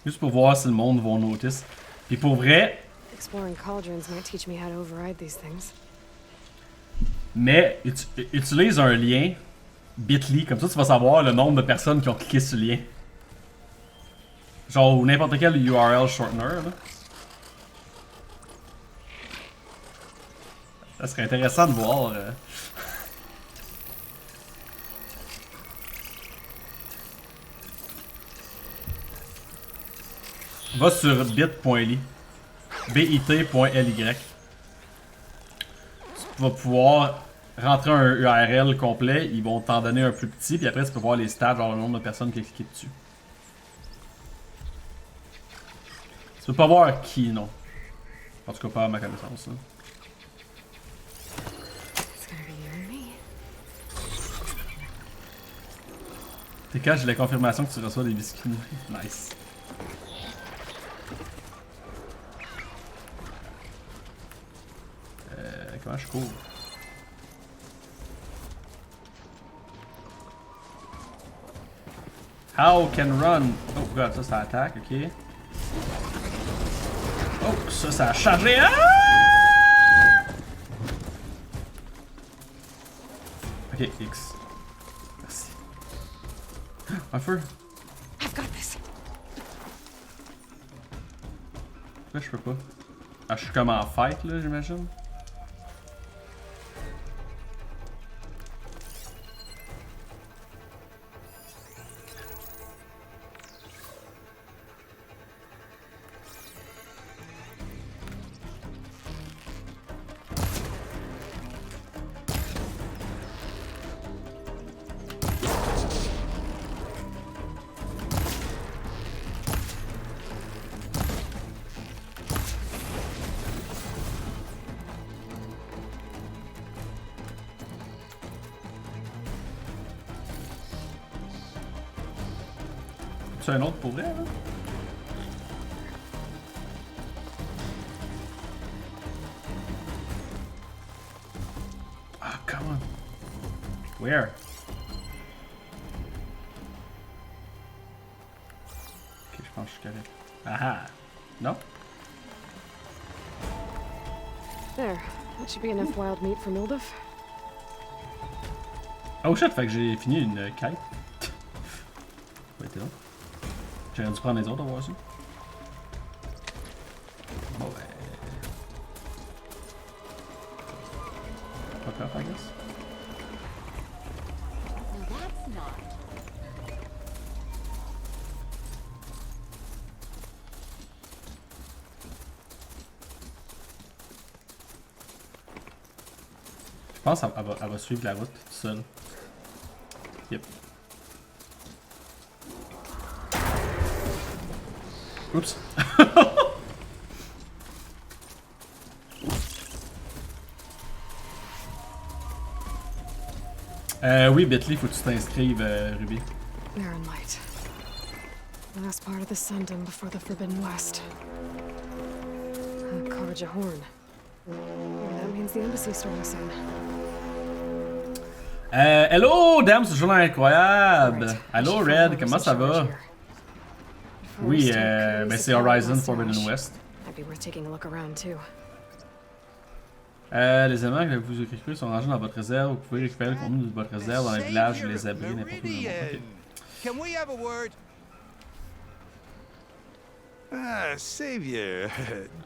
Juste pour voir si le monde va notice. Puis pour vrai. Exploring cauldrons might teach me how to override these things. Mais utilise un lien bit.ly, comme ça tu vas savoir le nombre de personnes qui ont cliqué sur le lien. Genre n'importe quel URL shortener là. Ça serait intéressant de voir. Va sur bit.ly. bit.ly. Tu vas pouvoir rentrer un URL complet, ils vont t'en donner un plus petit, puis après tu peux voir les stats, genre le nombre de personnes qui ont cliqué dessus. Tu peux pas voir qui, non. En tout cas, pas à ma connaissance. Hein. T'es quand j'ai la confirmation que tu reçois des biscuits. Nice. Comment je cours? How can run? Oh god, ça attaque, ok. Oh, ça a chargé. Ah! Ok, X. Merci. Un feu. I've got this. Pourquoi je peux pas? Ah, je suis comme en fight là, j'imagine. C'est un autre pour vrai, là? Ah, come on. Where? Ok, je pense que je suis correct. Ah! Non? There. That should be enough wild meat for Mildef. Oh shit, fait que j'ai fini une quête. Ouais, t'es là. J'aurais dû prendre les autres, on va voir ça. Bon, ben. Fuck off, I guess. Je pense qu'elle va suivre la route toute seule. Yep. Oups. Oui, Bit.ly, faut que tu t'inscrives, Ruby. Barren Light. Last part of the Sundom before the Forbidden West. Karja Horn. Maybe that means the embassy storming soon. Hello, Dame, c'est toujours incroyable. Hello, Red, comment ça va? Oui, ben c'est Horizon Forbidden West. Les éléments que vous récupérez sont rangés dans votre réserve. Vous pouvez récupérer le contenu de votre réserve dans les villages, les abris, n'importe où. Okay. Can we have a word? Ah, Savior,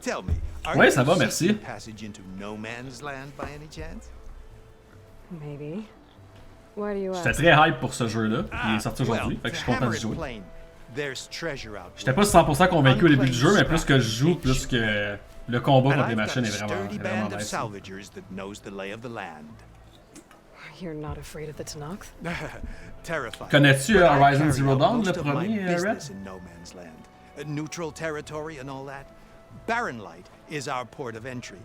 tell me, are ouais, ça va, you merci. seeking passage into no man's land by any chance? Maybe. Why do you ask? J'étais très hype pour ce jeu-là, il est sorti aujourd'hui, fait que je suis content de jouer. J'étais pas 100% convaincu au début du jeu, mais plus que je joue, plus que le combat contre les machines est vraiment nice. You're not afraid of the Tenakth? Connais-tu Horizon Zero Dawn, le premier, Red? Neutral territory and all that. Barren Light is our port of entry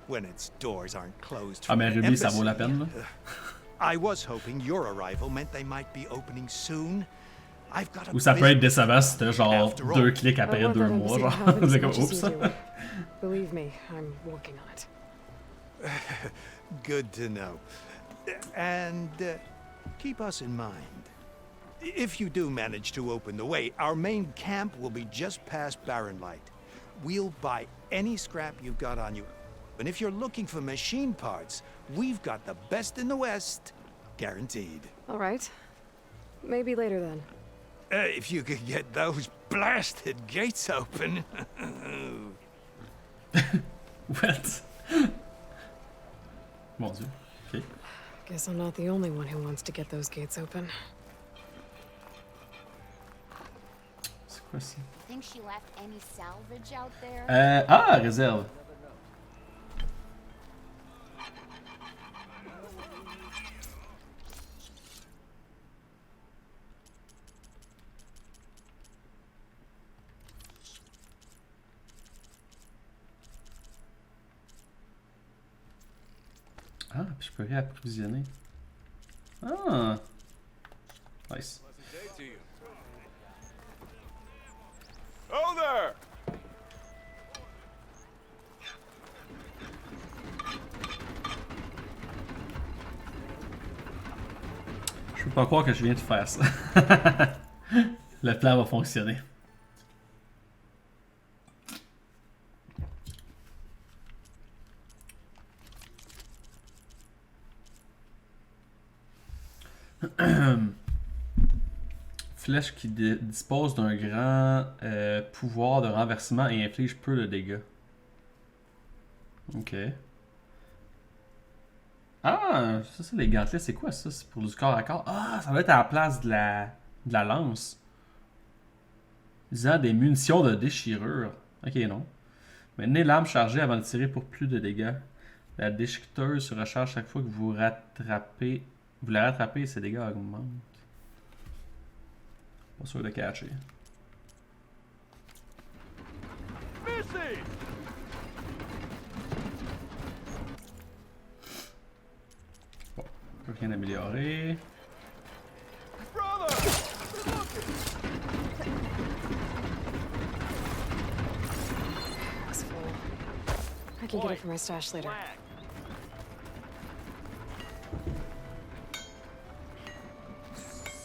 when its doors aren't closed. Ah, mais Ruby, ça vaut la peine, là. I was hoping your arrival meant they might be opening soon. I've got a Ou ça peut être décevant si t'as genre 2 clics après 2 mois, genre. C'est comme oups. Believe me, I'm working on it. Good to know. And keep us in mind. If you do manage to open the way, our main camp will be just past Barren Light. We'll buy any scrap you've got on you. And if you're looking for machine parts, we've got the best in the West, guaranteed. All right. Maybe later then. If you could get those blasted gates open. What? Mon Dieu. Okay. Guess I'm not the only one who wants to get those gates open. C'est quoi ça? Think she left any salvage out there? Réserve. Ah, puis je peux réapprovisionner. Ah! Nice. Oh there! Je peux pas croire que je viens de faire ça. Le plan va fonctionner. Flèche qui dispose d'un grand pouvoir de renversement et inflige peu de dégâts. Ok. Ah, ça les gantelets, c'est quoi ça? C'est pour du corps à corps? Ah, ça va être à la place de la lance. Usant des munitions de déchirure. Ok, non. Maintenez l'arme chargée avant de tirer pour plus de dégâts. La déchiqueteuse se recharge chaque fois que vous la rattrapez et ses dégâts augmentent. Pas sûr de catcher. Bon, plus rien amélioré. Looks full. I can get it from my stash later.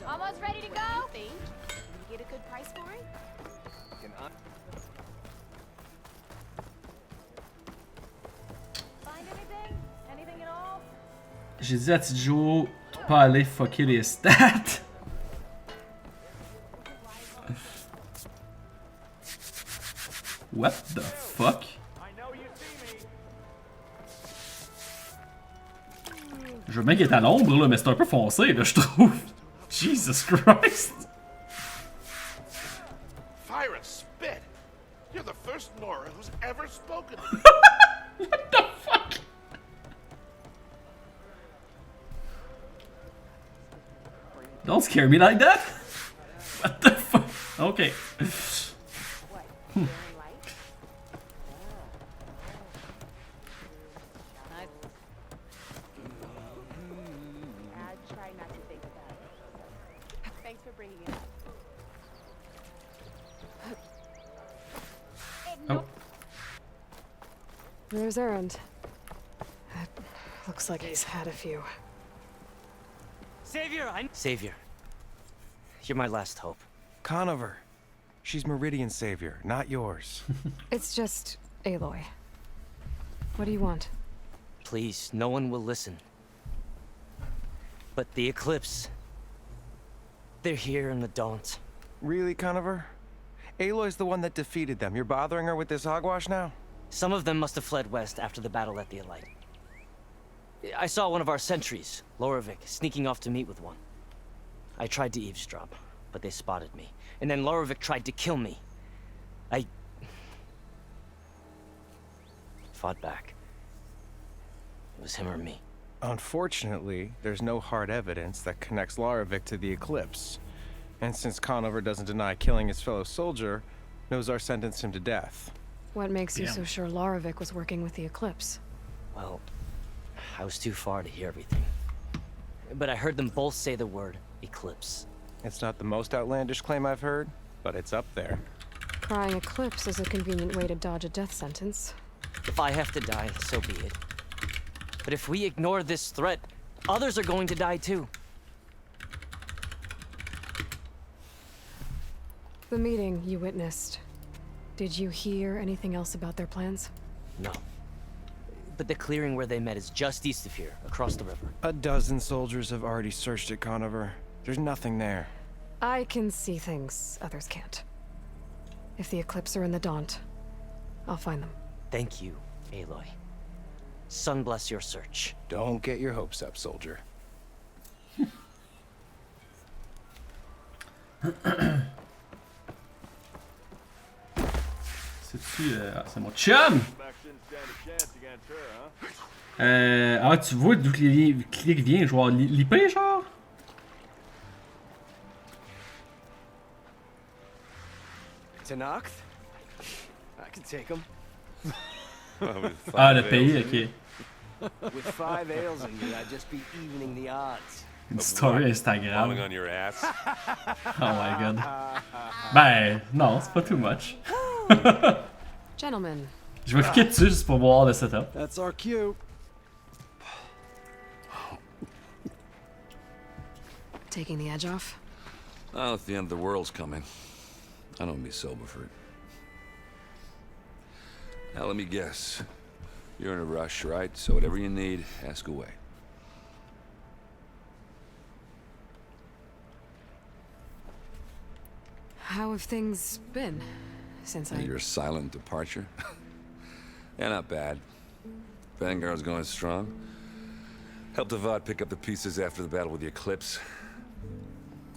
Almost ready to go? Think? You get a good price for it? Find anything? Anything at all? J'ai dit à Tidjo de pas aller fucker les stats. What the fuck? Je veux bien qu'il est à l'ombre là, mais c'est un peu foncé là, je trouve. Jesus Christ! Fire and spit! You're the first Nora who's ever spoken to me. What the fuck? Don't scare me like that! What the fuck? Okay. There's Errand. Looks like he's had a few. Savior, Savior, you're my last hope. Conover. She's Meridian's savior, not yours. It's just Aloy. What do you want? Please, no one will listen. But the Eclipse... they're here in the Daunt. Really, Conover? Aloy's the one that defeated them. You're bothering her with this hogwash now? Some of them must have fled west after the battle at the Elite. I saw one of our sentries, Lorovic, sneaking off to meet with one. I tried to eavesdrop, but they spotted me. And then Lorovic tried to kill me. I... fought back. It was him or me. Unfortunately, there's no hard evidence that connects Lorovic to the Eclipse. And since Conover doesn't deny killing his fellow soldier, Nozar sentenced him to death. What makes you so sure Lorovic was working with the Eclipse? Well, I was too far to hear everything. But I heard them both say the word Eclipse. It's not the most outlandish claim I've heard, but it's up there. Crying Eclipse is a convenient way to dodge a death sentence. If I have to die, so be it. But if we ignore this threat, others are going to die too. The meeting you witnessed. Did you hear anything else about their plans? No. But the clearing where they met is just east of here, across the river. A dozen soldiers have already searched it, Conover. There's nothing there. I can see things others can't. If the Eclipse are in the Daunt, I'll find them. Thank you, Aloy. Sun bless your search. Don't get your hopes up, soldier. C'est mon chum! Ah, tu vois d'où le clic vient, genre l'IP, genre? Tenakth? I can take him. Ah, le pays, ok. With 5 ales in you, I'd just be evening the odds. Une story Instagram. Falling on your ass. Oh my god. Ben, non, c'est pas too much. Gentlemen. Je vais cliquer dessus juste pour voir le setup. That's our cue. Taking the edge off? Oh, if the end of the world's coming, I don't be sober for it. Now let me guess. You're in a rush, right? So whatever you need, ask away. How have things been since Your silent departure? Yeah, not bad. Vanguard's going strong. Helped Avad pick up the pieces after the battle with the Eclipse.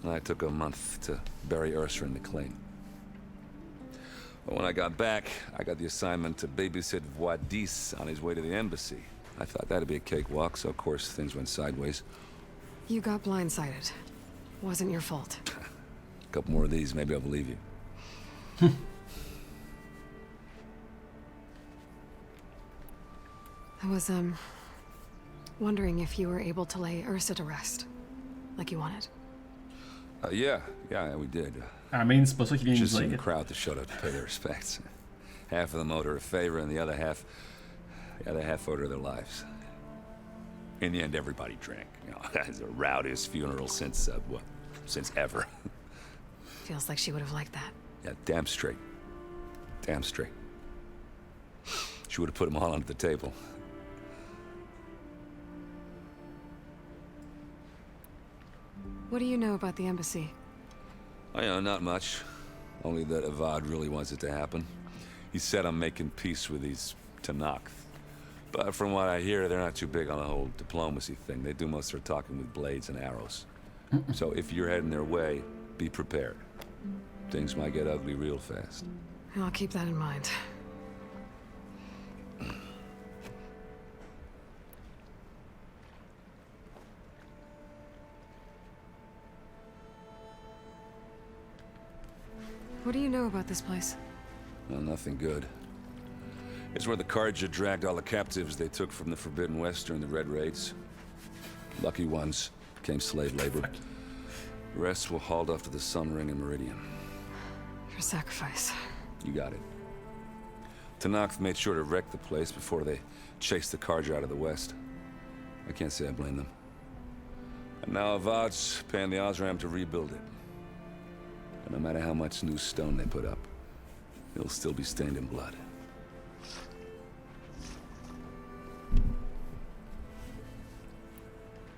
I took a month to bury Ursa in the claim. But when I got back, I got the assignment to babysit Voidis on his way to the embassy. I thought that'd be a cakewalk, so of course things went sideways. You got blindsided. Wasn't your fault. A couple more of these, maybe I'll believe you. I was, wondering if you were able to lay Ursa to rest, like you wanted. Yeah, we did. I mean, c'est pas ça qui vient Just nous some dire. crowd to shut up to pay their respects. Half of them owed her a favor, and the other half owed her their lives. In the end, everybody drank. You know, it's the rowdiest funeral since ever. Feels like she would have liked that. Yeah, damn straight. Damn straight. She would have put them all under the table. What do you know about the embassy? Oh, yeah, not much. Only that Avad really wants it to happen. He said I'm making peace with these Tenakth. But from what I hear, they're not too big on the whole diplomacy thing. They do most of their talking with blades and arrows. So if you're heading their way, be prepared. Things might get ugly real fast. I'll keep that in mind. What do you know about this place? Well, nothing good. It's where the Carja dragged all the captives they took from the Forbidden West during the Red Raids. Lucky ones became slave labor. The rest were hauled off to the Sun Ring and Meridian. For sacrifice. You got it. Tenakth made sure to wreck the place before they chased the Carja out of the West. I can't say I blame them. And now Avad's paying the Osram to rebuild it. And no matter how much new stone they put up, it'll still be stained in blood.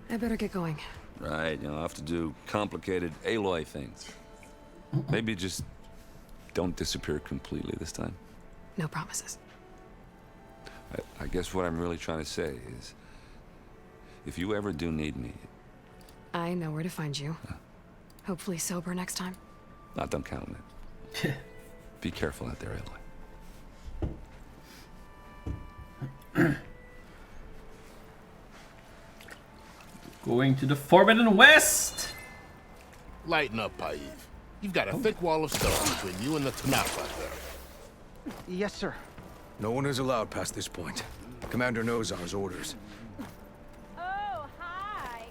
I better get going. Right, I'll have to do complicated Aloy things. Maybe just don't disappear completely this time. No promises. I guess what I'm really trying to say is, if you ever do need me... I know where to find you. Hopefully sober next time. Don't count on it. Be careful out there, Aloy. Going to the Forbidden West! Lighten up, Paiv. You've got a thick wall of stone between you and the Tenakth out there. Yes, sir. No one is allowed past this point. Commander Nozar's orders. Oh, hi.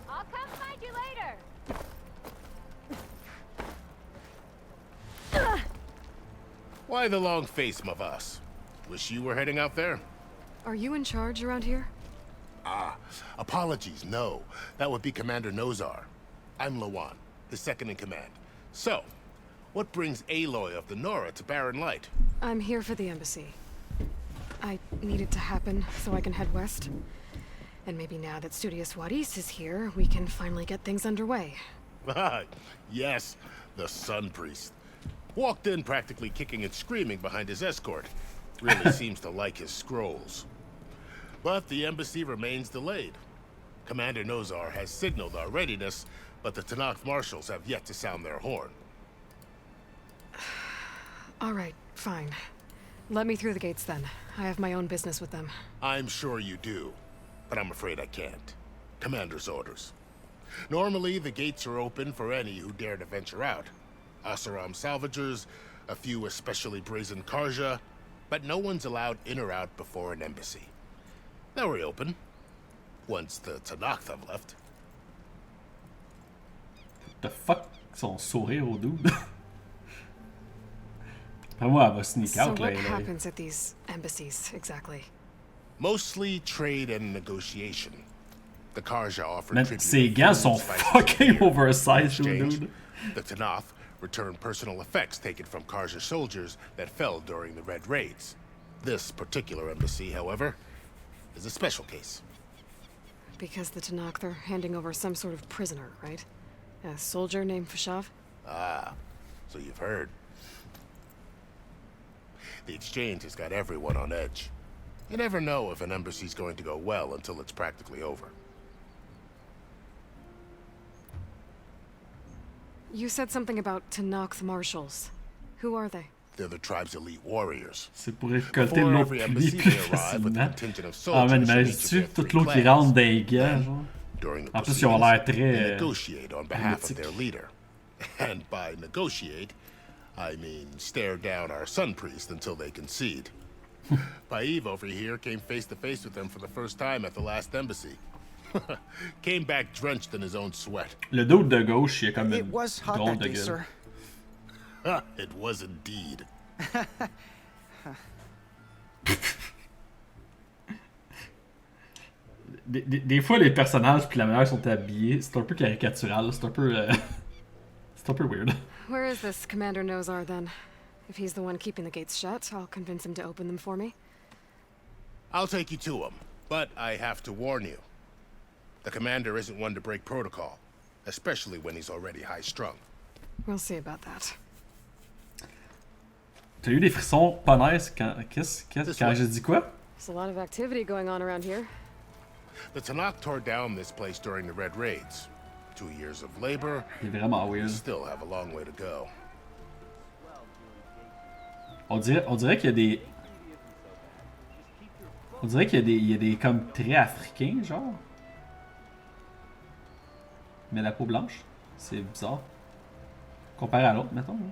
I'll come find you later. Why the long face, Mavas? Wish you were heading out there? Are you in charge around here? Ah, apologies, no. That would be Commander Nozar. I'm Lawan. his second in command. So, what brings Aloy of the Nora to Barren Light? I'm here for the embassy. I need it to happen so I can head west. And maybe now that Studious Wadis is here, we can finally get things underway. Yes, the Sun Priest. Walked in practically kicking and screaming behind his escort. Really seems to like his scrolls. But the embassy remains delayed. Commander Nozar has signaled our readiness, but the Tanakh marshals have yet to sound their horn. All right, fine. Let me through the gates then. I have my own business with them. I'm sure you do, but I'm afraid I can't. Commander's orders. Normally, the gates are open for any who dare to venture out. Asaram salvagers, a few especially brazen Karja, but no one's allowed in or out before an embassy. They'll reopen, once the Tanakh have left. The fuck? Son sourire au dude. Moi, elle va sneak out, So what là. happens at these embassies, exactly? Mostly trade and negotiation. The Karja offer Man, tribute ces of gants food, sont spices, fucking and beer. oversized, In exchange, dude. The Tanakh return personal effects taken from Karja soldiers that fell during the Red Raids. This particular embassy, however, is a special case. Because the Tanakh, they're handing over some sort of prisoner, right? A soldier named Fashav? Ah, so you've heard. The exchange has got everyone on edge. You never know if an embassy's going to go well until it's practically over. You said something about Tanakh marshals. Who are they? They're the tribe's elite warriors. C'est pour récolter Before l'eau every plus embassy, vite they plus arrive with a facilement. contingent of Ah, man, soldiers from each imagine-tu of their toute l'eau three qui clans. rentre dans les gants, genre? During the En plus, ils ont l'air proceedings, très. they negotiate on behalf of mythique. their leader. And by negotiate, I mean stare down our Sun Priest until they concede. Paiv over here came face to face with them for the first time at the last embassy. Came back drenched in his own sweat. Le dude de gauche, il a comme It une was hot drôle that de day, gueule. sir. It was indeed. Des fois, les personnages puis la manière dont ils sont habillés, c'est un peu caricatural. C'est un peu. C'est un peu weird. Where is this Commander Nozar, then? If he's the one keeping the gates shut, I'll convince him to open them for me. I'll take you to him, but I have to warn you. The commander isn't one to break protocol, especially when he's already high-strung. We'll see about that. T'as eu des frissons pas nice quand j'ai dit quoi? There's a lot of activity going on around here. The Tanakh tore down this place during the Red Raids. 2 years of labor. C'est vraiment We weird. still have a long way to go. On dirait qu'il y a des. On dirait qu'il y a des comme traits africains, genre. Mais la peau blanche, c'est bizarre. Comparé à l'autre, mettons. Hein.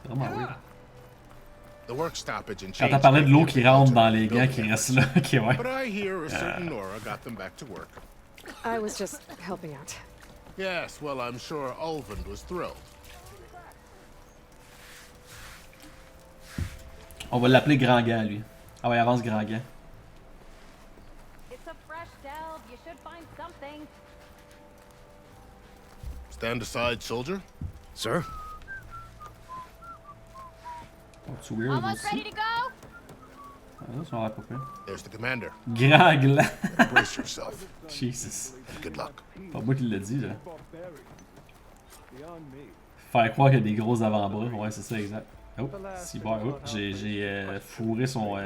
C'est vraiment weird. The work stoppage and Quand change t'as parlé de l'eau qui rentre dans les building gants qui restent là, ok, ouais. But I hear a certain Nora got them back to work. I was just helping out. Yes, well, I'm sure Ulvund was thrilled. On va l'appeler Grand Gant, lui. Ah ouais, avance Grand Gant. It's a fresh delve. You should find something. Stand aside, soldier. Sir? Oh, c'est weird Almost aussi. ready to go? Ah, ça, ça va pas pire. There's the commander. Grand gland. Brace yourself. Jesus. Good luck. Pas moi qui l'ai dit, là. Faire croire qu'il y a des gros avant-bras. Ouais, c'est ça, exact. Oh, si bon, oh, j'ai fourré son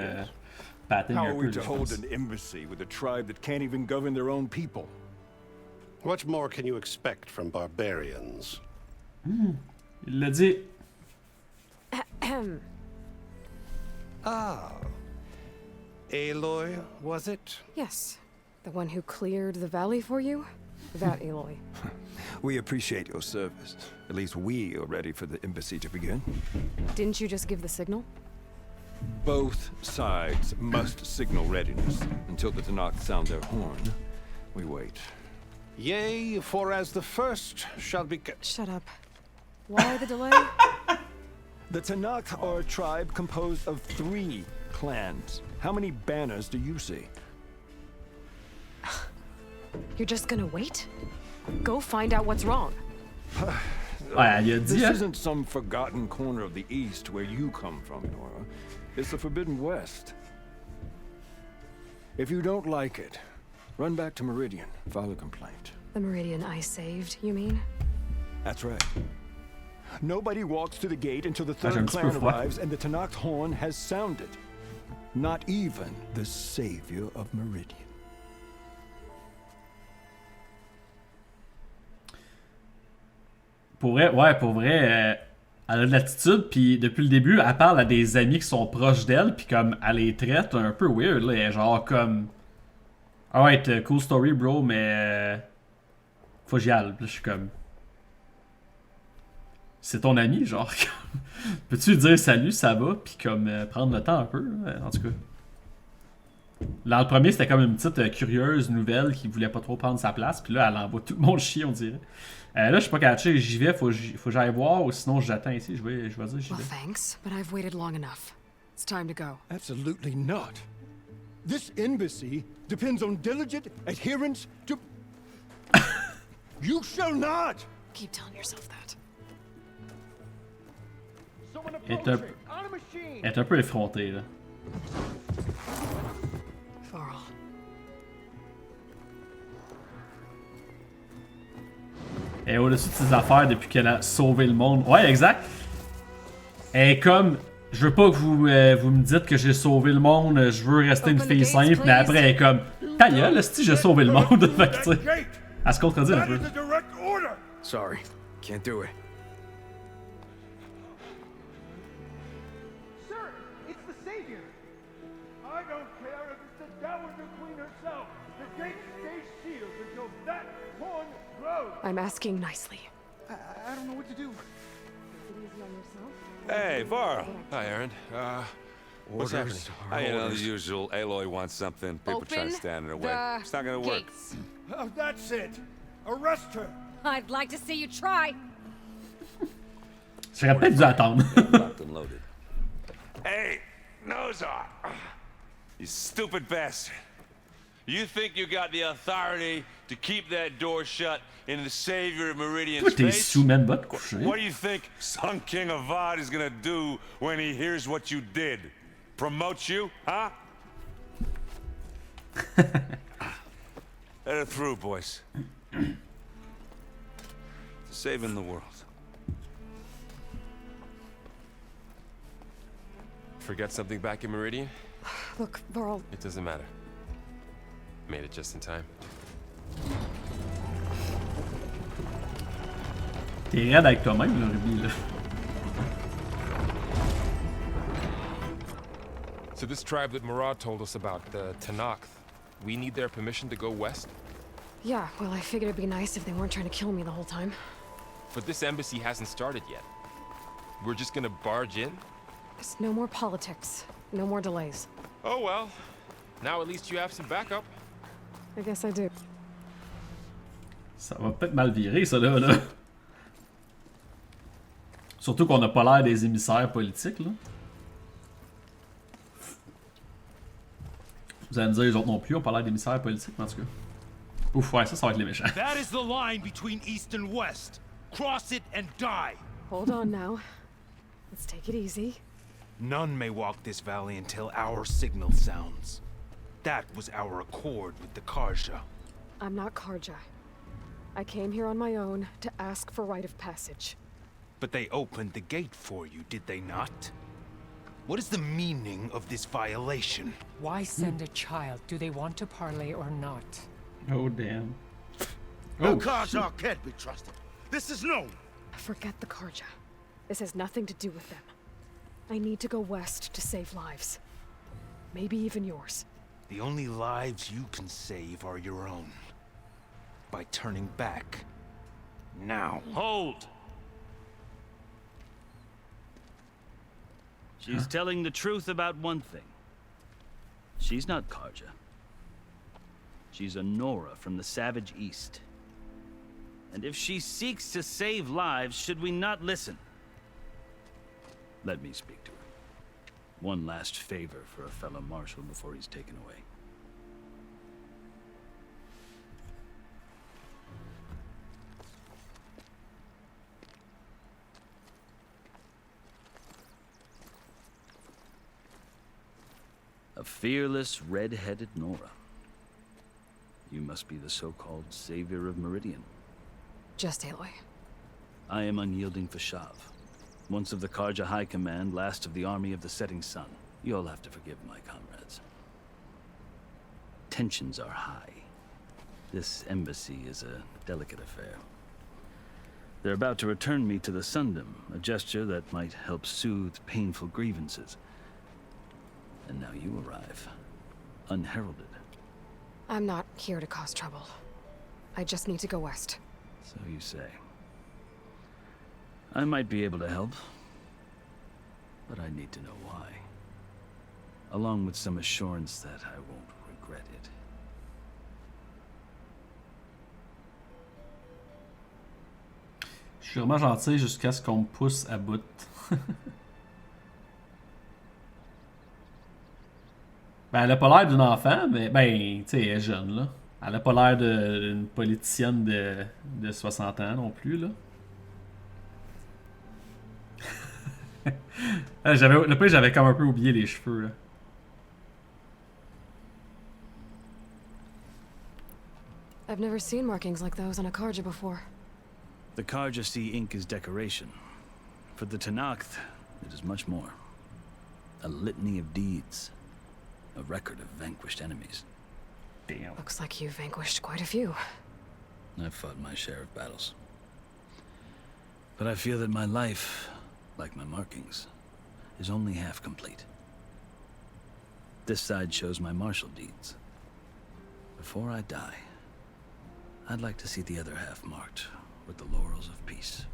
patin How un are peu. we to je hold pense. an embassy with a tribe that can't even govern their own people? What more can you expect from barbarians? Il l'a dit. Ah. Aloy, was it? Yes. The one who cleared the valley for you? That Aloy. We appreciate your service. At least we are ready for the embassy to begin. Didn't you just give the signal? Both sides must signal readiness. Until the Tanakh sound their horn, we wait. Yea, for as the first shall be... Shut up. Why the delay? The Tanakh are a tribe composed of 3 clans. How many banners do you see? You're just gonna wait? Go find out what's wrong. Ouais, il a dit, This hein? isn't some forgotten corner of the East where you come from, Nora. It's the Forbidden West. If you don't like it, run back to Meridian, file a complaint. The Meridian I saved, you mean? That's right. Nobody walks to the gate until the j'aime un third petit clan peu froid. arrives and the Tanakh horn has sounded. Not even the savior of Meridian. Pour vrai, elle a de l'attitude, puis depuis le début, elle parle à des amis qui sont proches d'elle, puis comme elle les traite un peu weird, là, elle est genre comme... Alright, cool story bro, mais... faut que j'y aille. Puis là, je suis comme... C'est ton ami, genre. Peux-tu lui dire salut, ça va, puis comme prendre le temps un peu, en tout cas. Dans le premier, c'était comme une petite curieuse nouvelle qui voulait pas trop prendre sa place, puis là, elle envoie tout le monde chier, on dirait. Là, je suis pas catché, j'y vais, faut que j'aille voir, ou sinon j'attends ici, je vais dire j'y Well, vais. thanks, but I've waited long enough. It's time to go. Absolutely not. This embassy depends on diligent adherence to... You shall not! Keep telling yourself that. Elle est un peu effrontée, là. Varl. Elle est au-dessus de ses affaires depuis qu'elle a sauvé le monde. Ouais, exact. Elle est comme... Je veux pas que vous me dites que j'ai sauvé le monde, je veux rester une fille simple, mais après elle est comme... Ta gueule, si j'ai sauvé le monde. Fait que, tu sais, elle se contredit un peu. Sorry, can't do it. Sir, it's the Savior. I don't care if it's the Dowager Queen herself. The gate stays sealed until that horn blows. I'm asking nicely. I don't know what to do. Hey, Varl. Hi, Aaron. What's happening? You know, the usual. Aloy wants something. People trying to stand in her way. It's not gonna work. Oh, that's it. Arrest her. I'd like to see you try. J'aurais peut-être dû attendre. Locked and loaded. Hey, Nozar. You stupid bastard. You think you got the authority to keep that door shut in the savior of Meridian's Toi, t'es face? sous, man, va te coucher. What do you think Sun King Avad is gonna do when he hears what you did? Promote you, huh? Let her through, boys. Saving the world. Forget something back in Meridian? Look, Varl. It doesn't matter. Made it just in time. T'es raide avec toi-même, là, Ruby, là. So this tribe that Murad told us about, the Tanakh, we need their permission to go west? Yeah, well, I figured it'd be nice if they weren't trying to kill me the whole time. But this embassy hasn't started yet. We're just gonna barge in? There's no more politics. No more delays. Oh well. Now at least you have some backup. I guess I do. Ça va peut-être mal virer, ça, là. Surtout qu'on n'a pas l'air des émissaires politiques, là. Vous allez me dire, les autres non plus, on pas l'air d'émissaires politiques, mais en tout cas. Ouf, ouais, ça va être les méchants. That is the line between East and West. Cross it and die. Hold on now. Let's take it easy. None may walk this valley until our signal sounds. That was our accord with the Karja. I'm not Karja. I came here on my own to ask for rite of passage. But they opened the gate for you, did they not? What is the meaning of this violation? Why send a child? Do they want to parley or not? Oh, damn. The Karja can't be trusted. This is known. Forget the Karja. This has nothing to do with them. I need to go west to save lives. Maybe even yours. The only lives you can save are your own. By turning back. Now. Hold! She's telling the truth about one thing. She's not Karja. She's a Nora from the Savage East. And if she seeks to save lives, should we not listen? Let me speak to her. One last favor for a fellow marshal before he's taken away. A fearless, red-headed Nora. You must be the so-called savior of Meridian. Just Aloy. I am unyielding Fashav. Once of the Karja High Command, last of the army of the setting sun. You'll have to forgive my comrades. Tensions are high. This embassy is a delicate affair. They're about to return me to the Sundom, a gesture that might help soothe painful grievances. And now you arrive, unheralded. I'm not here to cause trouble. I just need to go west. So you say. I might be able to help, but I need to know why. Along with some assurance that I won't regret it. Je suis vraiment gentil jusqu'à ce qu'on me pousse à bout. Ben, elle a pas l'air d'une enfant, mais ben, tu sais, elle est jeune, là. Elle a pas l'air d'une politicienne de 60 ans non plus, là. Le pire, j'avais comme un peu oublié les cheveux, là. I've never seen markings like those on a Karja before. The Karja see ink as decoration. For the Tenakth, it is much more. A litany of deeds. A record of vanquished enemies. Damn. Looks like you've vanquished quite a few. I've fought my share of battles. But I feel that my life, like my markings, is only half complete. This side shows my martial deeds. Before I die, I'd like to see the other half marked with the laurels of peace.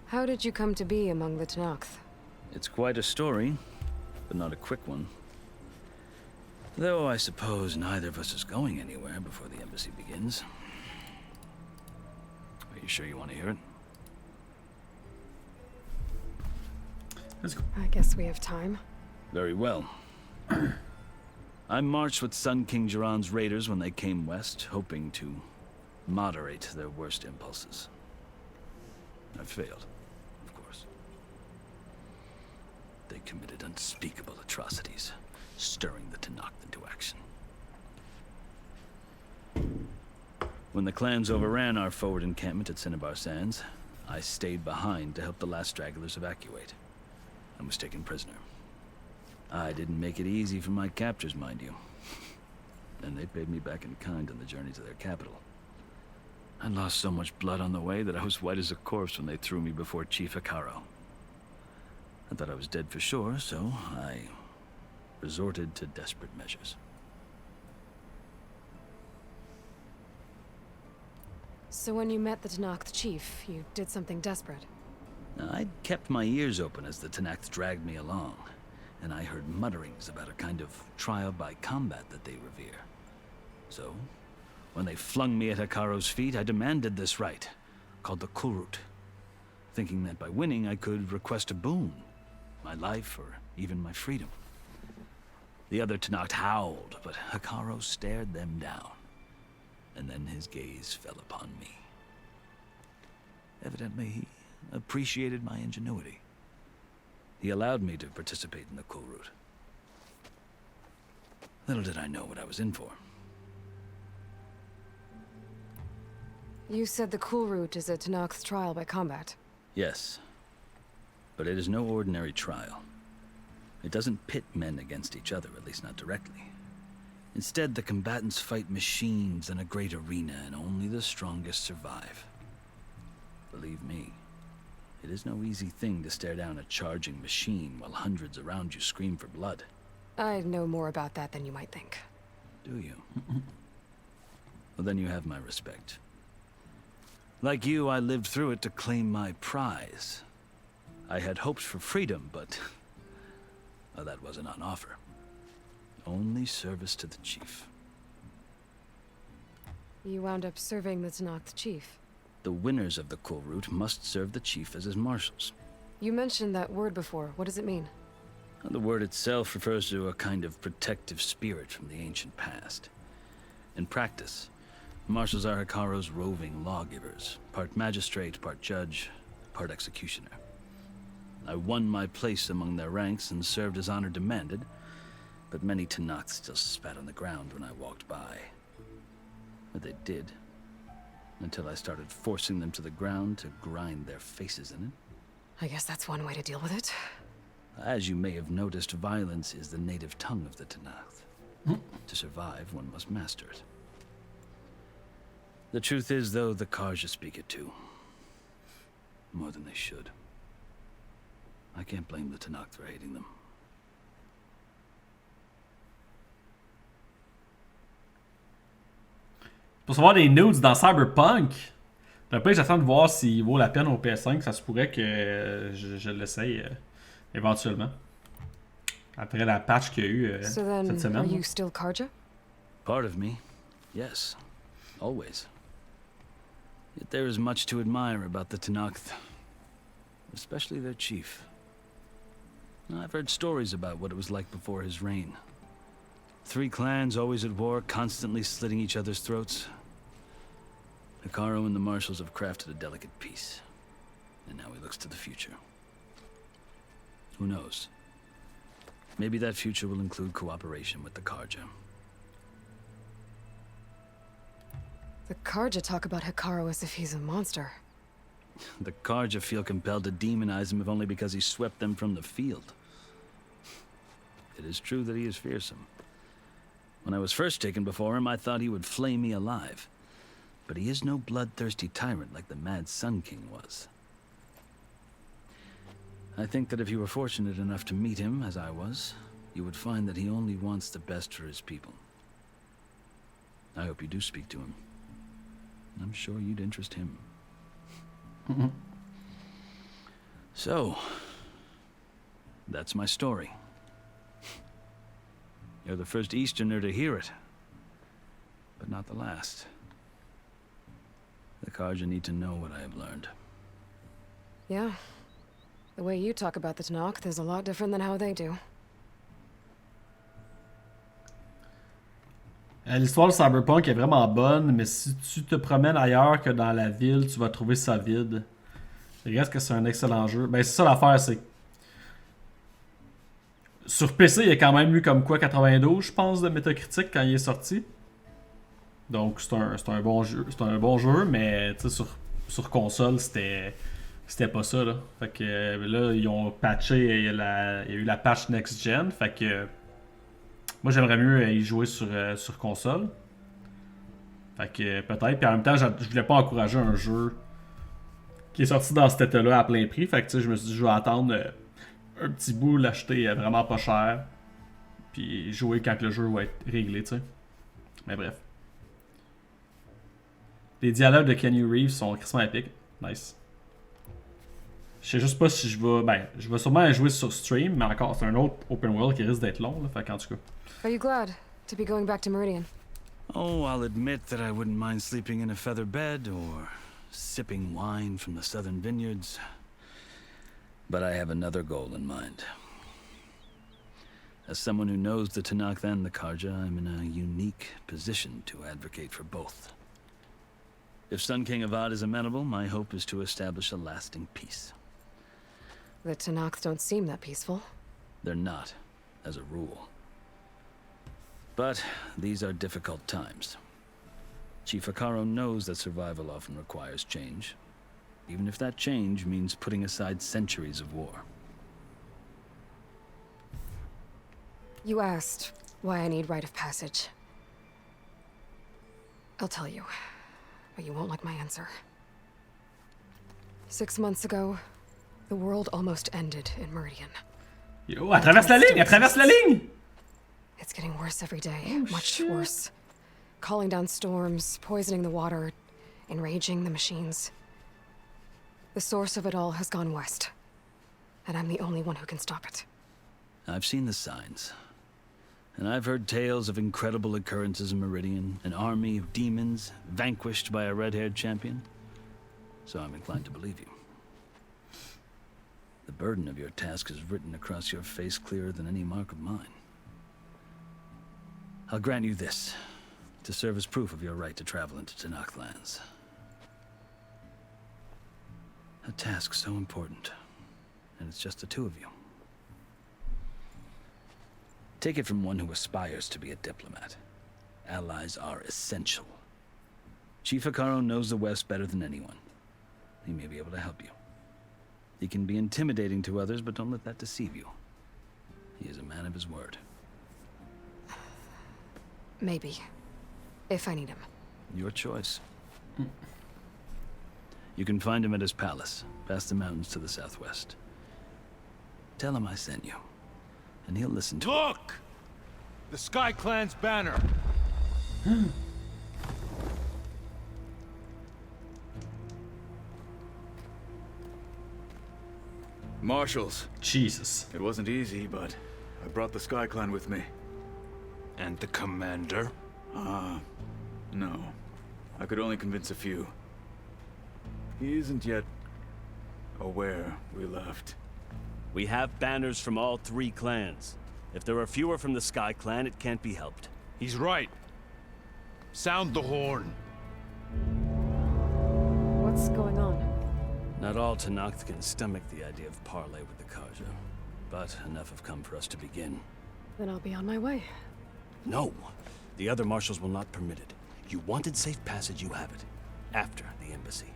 How did you come to be among the Tenakth? It's quite a story, but not a quick one. Though I suppose neither of us is going anywhere before the embassy begins. Are you sure you want to hear it? I guess we have time. Very well. I marched with Sun King Jiran's raiders when they came west, hoping to moderate their worst impulses. I failed, of course. They committed unspeakable atrocities, stirring the Tenakth into action. When the clans overran our forward encampment at Cinnabar Sands, I stayed behind to help the last stragglers evacuate, and was taken prisoner. I didn't make it easy for my captors, mind you. And they paid me back in kind on the journey to their capital. I lost so much blood on the way that I was white as a corpse when they threw me before Chief Hekaro. I thought I was dead for sure, so I resorted to desperate measures. So when you met the Tenakth chief, you did something desperate? I'd kept my ears open as the Tenakth dragged me along, and I heard mutterings about a kind of trial by combat that they revere. So, when they flung me at Hekaro's feet, I demanded this rite, called the Kulrut, thinking that by winning I could request a boon, my life or even my freedom. The other Tenakth howled, but Hekaro stared them down, and then his gaze fell upon me. Evidently, he appreciated my ingenuity. He allowed me to participate in the Kulrut. Little did I know what I was in for. You said the Kulrut is a Tenakth trial by combat. Yes, but it is no ordinary trial. It doesn't pit men against each other, at least not directly. Instead, the combatants fight machines in a great arena, and only the strongest survive. Believe me, it is no easy thing to stare down a charging machine while hundreds around you scream for blood. I know more about that than you might think. Do you? Well, then you have my respect. Like you, I lived through it to claim my prize. I had hoped for freedom, but well, that wasn't on offer. Only service to the chief. You wound up serving the Tenakth chief. The winners of the Kulrut must serve the chief as his marshals. You mentioned that word before. What does it mean? The word itself refers to a kind of protective spirit from the ancient past. In practice, marshals are Hikaru's roving lawgivers, part magistrate, part judge, part executioner. I won my place among their ranks and served as honor demanded, but many Tenakth still spat on the ground when I walked by. But they did, until I started forcing them to the ground to grind their faces in it. I guess that's one way to deal with it. As you may have noticed, violence is the native tongue of the Tenakth. To survive, one must master it. The truth is, though, the Karja speak it too. More than they should. I can't blame the Tenakth for hating them. Pour savoir des nudes dans Cyberpunk, le pire, j'attends de voir s'il vaut la peine au PS5. Ça se pourrait que je l'essaye éventuellement. Après la patch qu'il y a eu So then, cette semaine. are you still Karja? Part of me, yes. Always. Yet there is much to admire about the Tenakth. Especially their chief. I've heard stories about what it was like before his reign. 3 clans always at war, constantly slitting each other's throats. Hikaru and the marshals have crafted a delicate peace. And now he looks to the future. Who knows? Maybe that future will include cooperation with the Karja. The Karja talk about Hikaru as if he's a monster. The Karja feel compelled to demonize him if only because he swept them from the field. It is true that he is fearsome. When I was first taken before him, I thought he would flay me alive. But he is no bloodthirsty tyrant like the Mad Sun King was. I think that if you were fortunate enough to meet him, as I was, you would find that he only wants the best for his people. I hope you do speak to him. I'm sure you'd interest him. So, that's my story. You're the first Easterner to hear it, but not the last. The Karja need to know what I have learned. Yeah. The way you talk about the Tenakth is a lot different than how they do. L'histoire de Cyberpunk est vraiment bonne, mais si tu te promènes ailleurs que dans la ville, tu vas trouver ça vide. Il reste que c'est un excellent jeu. Ben c'est ça l'affaire, c'est sur PC, il y a quand même eu comme quoi 92, je pense, de métacritique quand il est sorti. Donc c'est un bon jeu, mais sur console, c'était pas ça là. Fait que là ils ont patché, il y a eu la patch next gen, fait que moi j'aimerais mieux y jouer sur console. Fait que peut-être, puis en même temps je voulais pas encourager un jeu qui est sorti dans cet état-là à plein prix, fait que je me suis dit je vais attendre un petit bout, l'acheter vraiment pas cher, puis jouer quand le jeu va être réglé, tu sais. Mais bref. Les dialogues de Keanu Reeves sont crissement épiques. Nice. Je sais juste pas si je vais... Ben, je vais sûrement jouer sur stream, mais encore, c'est un autre open world qui risque d'être long, là, fait qu'en tout cas. Are you glad to be going back to Meridian? Oh, I'll admit that I wouldn't mind sleeping in a feather bed or sipping wine from the southern vineyards. But I have another goal in mind. As someone who knows the Tenakth and the Karja, I'm in a unique position to advocate for both. If Sun King Avad is amenable, my hope is to establish a lasting peace. The Tenakth don't seem that peaceful. They're not, as a rule. But these are difficult times. Chief Hikaru knows that survival often requires change, even if that change means putting aside centuries of war. You asked why I need rite of passage. I'll tell you, but you won't like my answer. 6 months ago, the world almost ended in Meridian. Yo, elle traverse la ligne! Elle traverse la ligne! It's getting worse every day, much worse. Calling down storms, poisoning the water, enraging the machines. The source of it all has gone west, and I'm the only one who can stop it. I've seen the signs. And I've heard tales of incredible occurrences in Meridian, an army of demons vanquished by a red-haired champion. So I'm inclined to believe you. The burden of your task is written across your face clearer than any mark of mine. I'll grant you this, to serve as proof of your right to travel into Tenakth lands. A task so important, and it's just the two of you. Take it from one who aspires to be a diplomat. Allies are essential. Chief Hekarro knows the West better than anyone. He may be able to help you. He can be intimidating to others, but don't let that deceive you. He is a man of his word. Maybe. If I need him. Your choice. You can find him at his palace, past the mountains to the southwest. Tell him I sent you, and he'll listen to Look! The Sky Clan's banner! Marshals. Jesus. It wasn't easy, but I brought the Sky Clan with me. And the commander? No. I could only convince a few. He isn't yet aware we left. We have banners from all 3 clans. If there are fewer from the Sky Clan, it can't be helped. He's right. Sound the horn. What's going on? Not all Tenakth can stomach the idea of parley with the Karja, but enough have come for us to begin. Then I'll be on my way. No! The other marshals will not permit it. You wanted safe passage, you have it. After the embassy.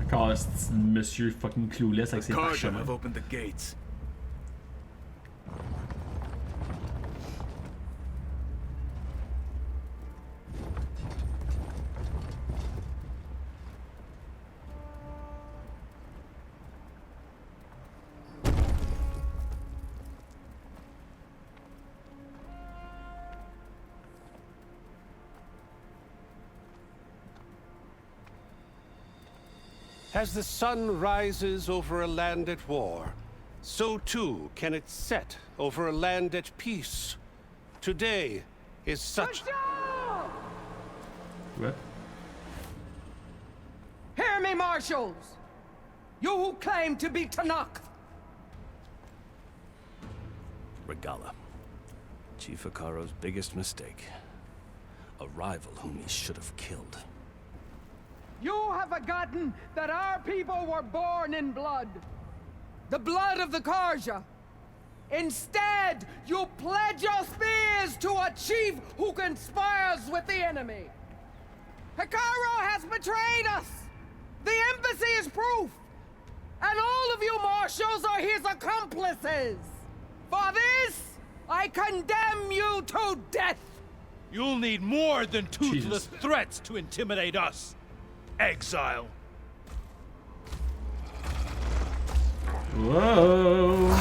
Encore ce monsieur fucking clueless avec ses Karja parchemins. have opened the gates. As the sun rises over a land at war, so too can it set over a land at peace. Today is such... What? Hear me, marshals! You who claim to be Tenakth! Regala. Chief Hekarro's biggest mistake. A rival whom he should have killed. You have forgotten that our people were born in blood. The blood of the Karja. Instead, you pledge your spears to a chief who conspires with the enemy. Hekarro has betrayed us. The embassy is proof. And all of you marshals are his accomplices. For this, I condemn you to death. You'll need more than toothless threats to intimidate us. Exile. Whoa.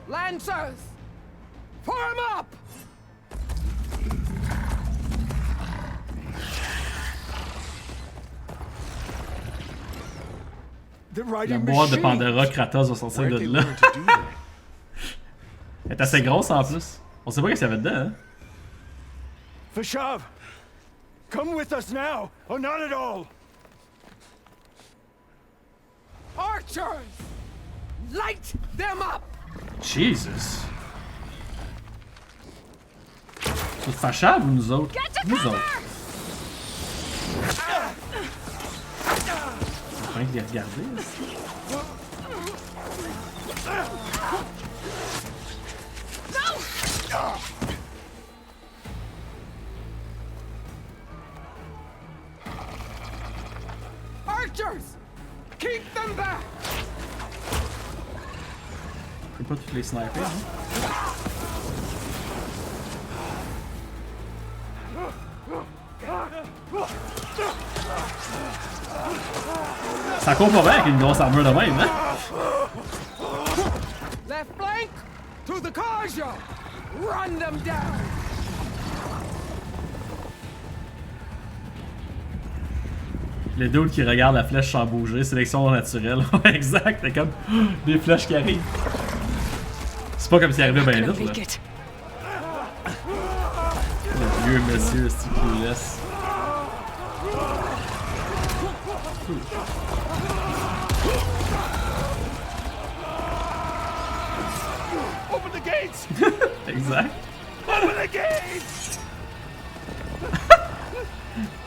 Lancers, form up! La boîte de Pandora, Kratos va sortir de là. Elle est assez grosse en plus. On sait pas qu'est-ce qu'il y avait dedans, hein? Vashav, come with us now, or not at all. Archers, light them up! Jesus. C'est fâchable ou nous autres? Nous autres. Enfin que les regarder. Archers, keep them back! Je peux pas toutes les sniper, hein? Ça court pas bien avec une grosse armure de même, hein? Left flank to the Karja! Run them down! Le dude qui regarde la flèche sans bouger, sélection naturelle. Exact, c'est comme des flèches qui arrivent. C'est pas comme s'il arrivait bien vite, là. Le vieux monsieur, c'est qui le laisse. Open the gates! Exact. Open the gates!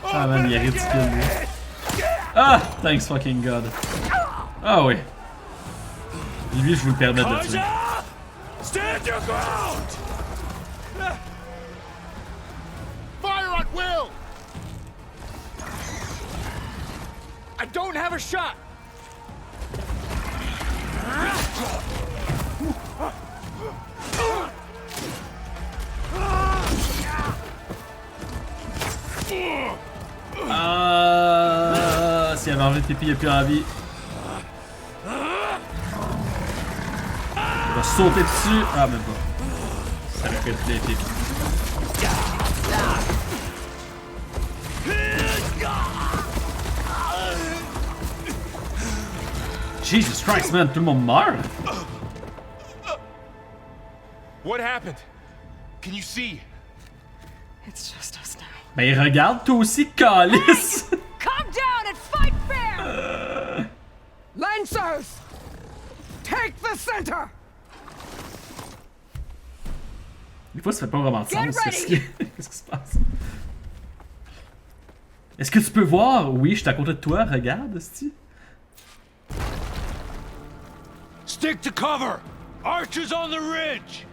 Ah man, il est ridicule, lui. Ah! Thanks fucking god. Ah oui. Lui, je vous le permets de le tuer. Stand your ground! Fire at will! I don't have a shot! S'il avait enlevé tes pieds, il a plus envie. Il va sauter dessus. Ah, même pas. Ça aurait pu être les pieds. Jesus Christ, man, tout le monde meurt. What happened? Can you see? It's just us now. Ben regarde, toi aussi, calice! Come down and fight fair! Lancers! Take the center! Des fois, ça fait pas vraiment de sens. Qu'est-ce qui se passe? Est-ce que tu peux voir? Oui, je suis à côté de toi, regarde, esti. Stick to cover! Archers on the ridge!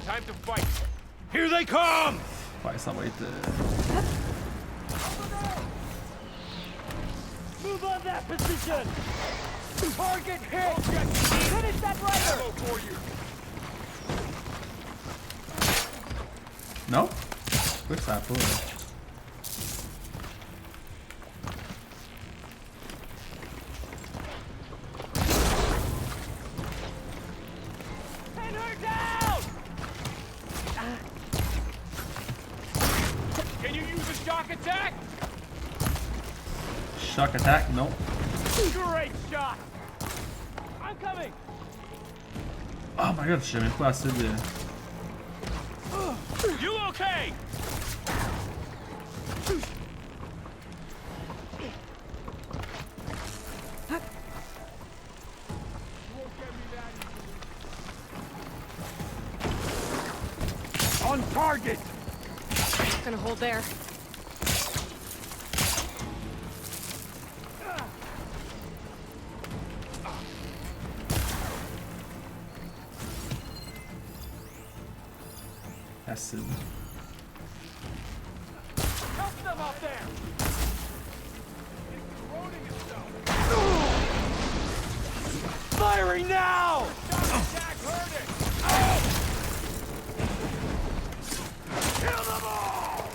Time to fight. Here they come! Ouais, ça va être... Move on that position! Target hit! Finish that rider! Non? Pourquoi ça a pas... Pin her down! Can you use a shock attack? Shock attack, non. Great shot! I'm coming! Oh my god, je sais même pas assez de... You okay? On target! Gonna hold there. Acid. Help them out there! It's corroding itself! Firing now! Attack heard it! Kill them all!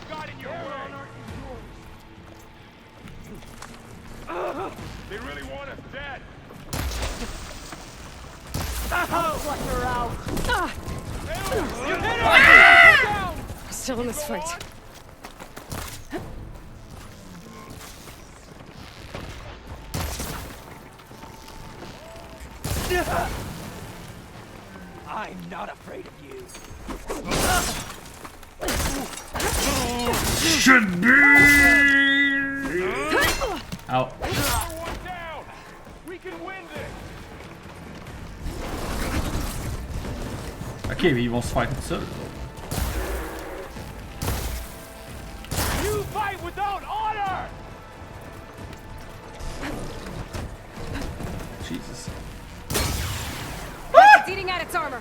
Got in your way. They really want us dead. Flush her out! You hit her! Still in this fight. I'm not afraid of you. Should be! Ow. Everyone down! We can win this! Ok, mais ils vont se faire tout seuls. You fight without honor! Jesus. It's eating at its armor.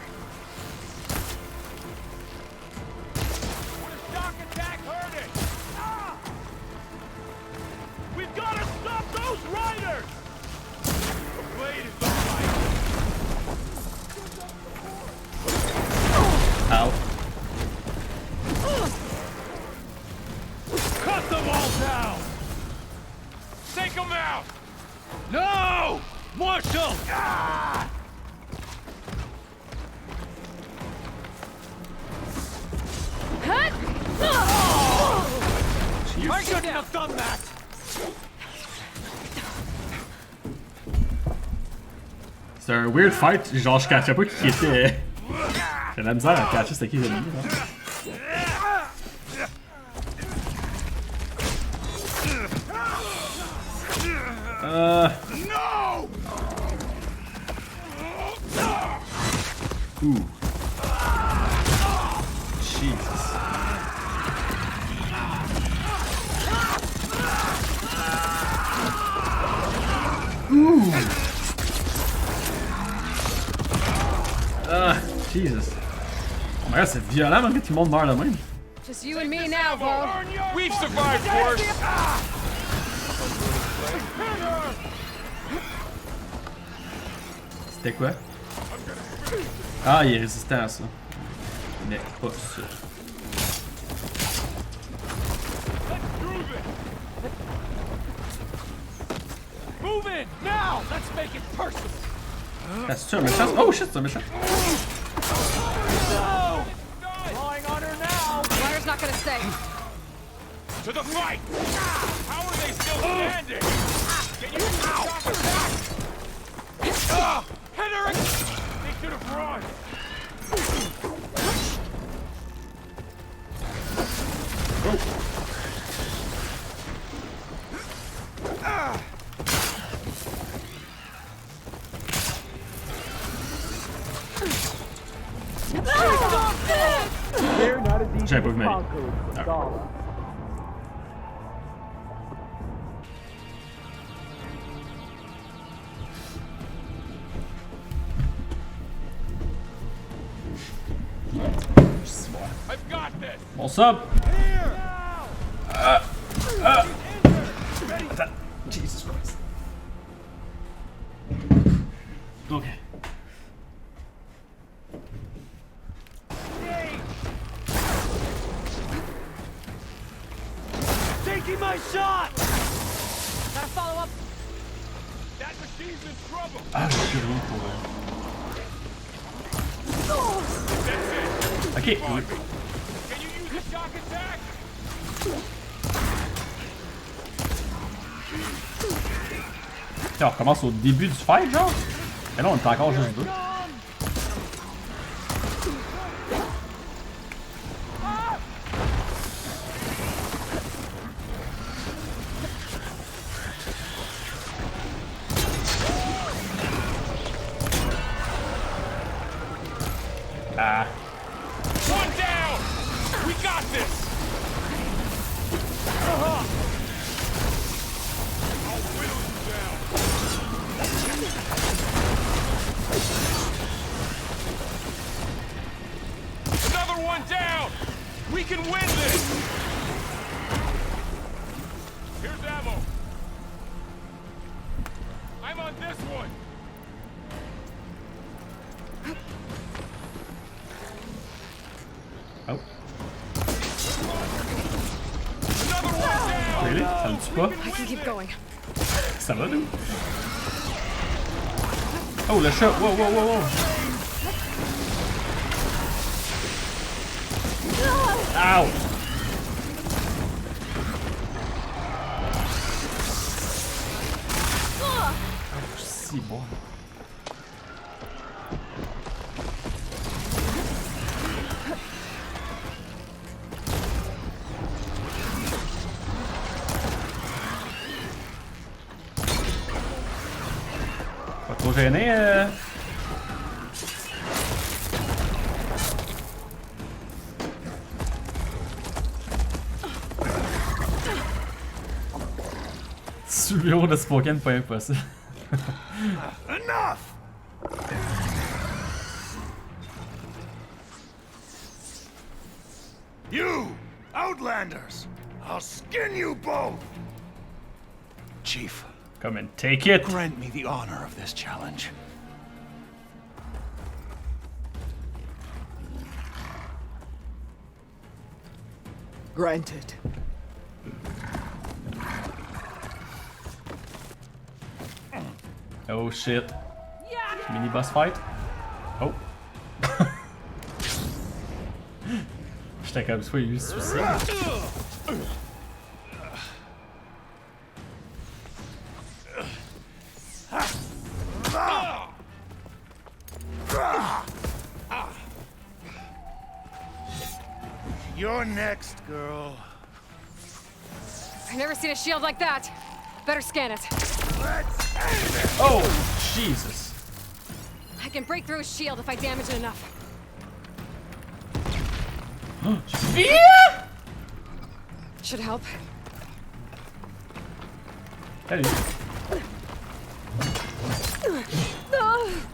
Would a shock attack hurt it? Ah! We've got to stop those riders! The blade is all right. Ow. Cut them all down! have done that! C'est un weird fight, genre je catchais pas qui était. J'ai de la misère à catcher c'était qui les ennemis. No! Ooh. Jesus. Ooh. Jesus. Oh my god, c'est violent malgré que tout le monde meurt de même. Just you and me now, Vo. We've survived worse. C'était quoi? Ah, il est résistant à ça. Mais pas ça. Move in now. Let's make it personal. Ah, c'est un méchant? Oh shit, c'est un méchant. No! Falling on her now. Wire's not gonna stay. To the fight! How are they still standing? Can you shock attack? Hit her! They should have run. J'avais pas vu ma vie. I've got this. Bon sub! Attends. Jesus Christ. Ok. Taking my shot! Gotta follow up. That machine's in trouble. Ah, je suis loin pour That's it. Ok. Oui. Can you use a shock attack? Tiens, on recommence au début du fight, genre? Et là, on est encore juste deux. Ah. One down. We got this. I'll whittle you down. Another one down. We can win this. Here's ammo. I'm on this one. Oh. Another one down. Really? Ça le tue pas? I can keep going. Ça va, nous? Oh, le chat! Wow, wow, wow, wow! Ow! Oh, si bon. Pas trop gêné, Sous le bureau de Spoken, pas impossible. Enough! You, Outlanders! I'll skin you both! Chief. Come and take it! Grant me the honor of this challenge. Granted. Oh shit. Mini boss fight? Oh. J'étais comme soit il se suicide. You're next, girl. I've never seen a shield like that. Better scan it. Let's end it. Oh, Jesus. I can break through a shield if I damage it enough. Yeah! Should help. Hey.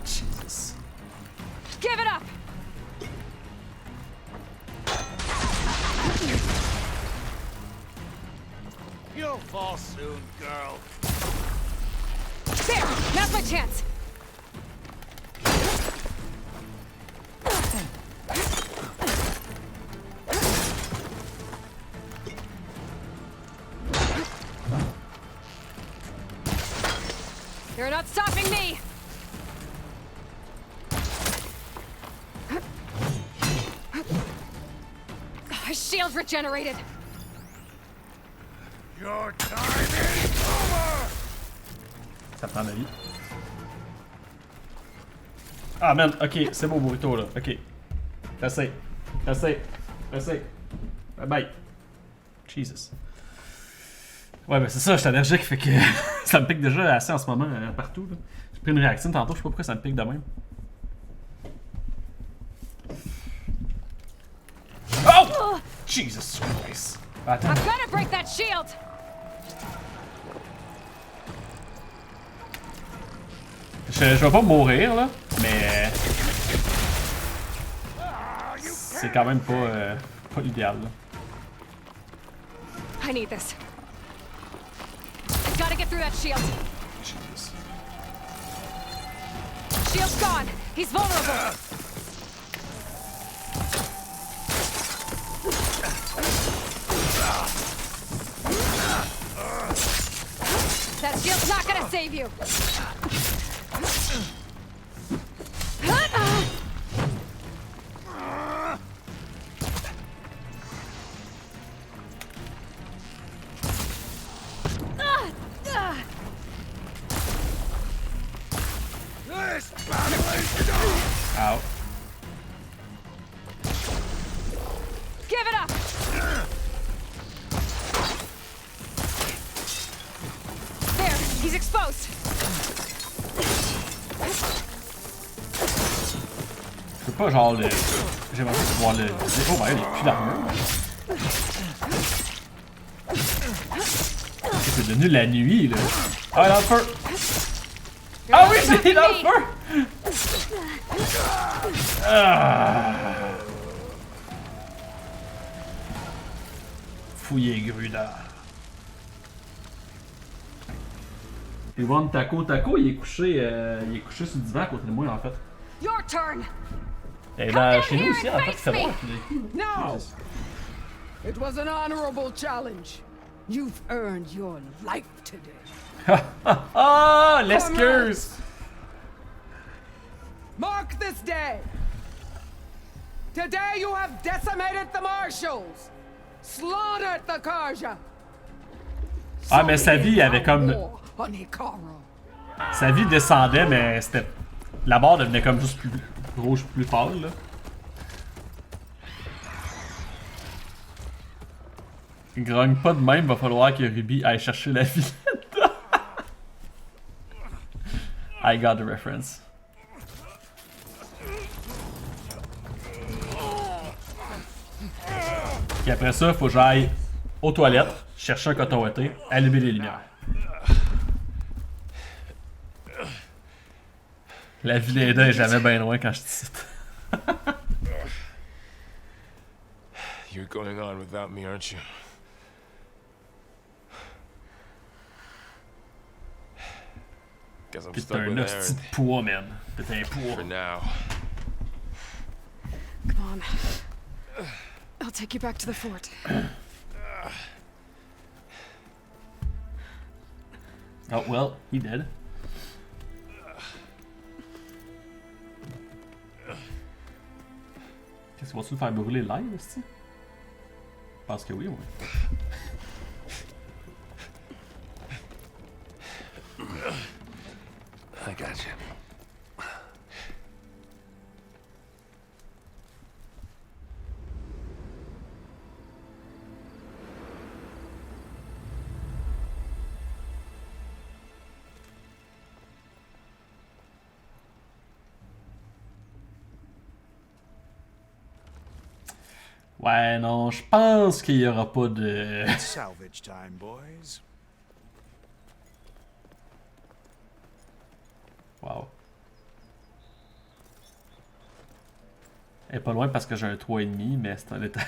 Jesus. Give it up! You'll fall soon, girl. There! Now's my chance! You're not stopping me! His shield regenerated! Your time is over! Ça prend la vie. Ah man, ok, c'est beau burrito là, ok. Assez. Bye bye. Jesus. Ouais, ben c'est ça, je suis allergique, fait que ça me pique déjà assez en ce moment, partout. J'ai pris une réaction tantôt, je sais pas pourquoi ça me pique de même. Oh! Jesus Christ. Attends. I'm gonna break that shield! Je vais pas mourir là, mais c'est quand même pas l'idéal là. I need this. I gotta get through that shield. Jesus. Shield's gone. He's vulnerable. That shield's not gonna save you. This battle is done! Ow. Give it up! There, he's exposed. Je peux pas genre le... J'ai pensé pouvoir le... Oh ben, il n'y a plus d'armure. C'est devenu la nuit là. Ah, dans le feu! Ah oui, c'est dans le feu! Ah. Fouillé Gruda. Et One Taco, il est couché sur le divan à côté de moi en fait. Your turn. Et là, chez nous aussi, en fait, il fait bon. No! It was an honorable challenge. You've earned your life today. Ah, l'excuse! Mark this day. Today you have decimated the marshals, slaughtered the Karja. Ah, mais sa vie avait comme... On Hikara. Sa vie descendait, mais c'était... La barre devenait comme juste plus rouge, plus pâle, là. Il grogne pas de même, va falloir que Ruby aille chercher la vie là-dedans. I got the reference. Puis après ça, faut que j'aille aux toilettes, chercher un coton ouaté, allumer les lumières. La ville d'Aida est jamais bien loin quand je te cite. You're going on without me, aren't you? Guess I'm T'es stuck un with hostie Aaron. de poids, man. T'es un poids. For now. Come on. I'll take you back to the fort. Oh, well, he did. Qu'est-ce que vas-tu me faire brûler le live, est-ce que? Je pense que oui, oui. I got you. Ouais, non, je pense qu'il y aura pas de... Salvage time, boys. Wow. Elle est pas loin parce que j'ai un 3,5, mais c'est un détail.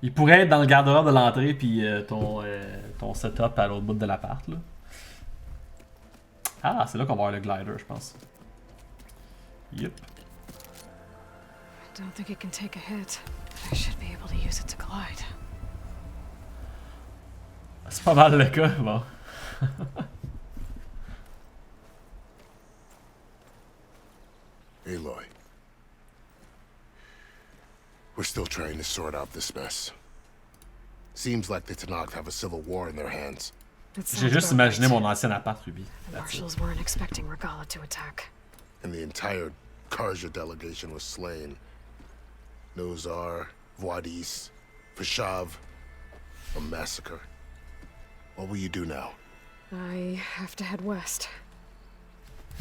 Il pourrait être dans le garde-robe de l'entrée, puis ton setup à l'autre bout de l'appart, là. Ah, c'est là qu'on va avoir le glider, je pense. Yep. I don't think it can take a hit. I should be able to use it to glide. C'est pas mal le cas, bon. Aloy. We're still trying to sort out this mess. Seems like the Tenakth have a civil war in their hands. J'ai juste imaginé mon ancien appart, Ruby. The marshals weren't expecting Regala to attack. And the entire Karja delegation was slain. Nozar, Voidis, Fashav. A massacre. What will you do now? I have to head west.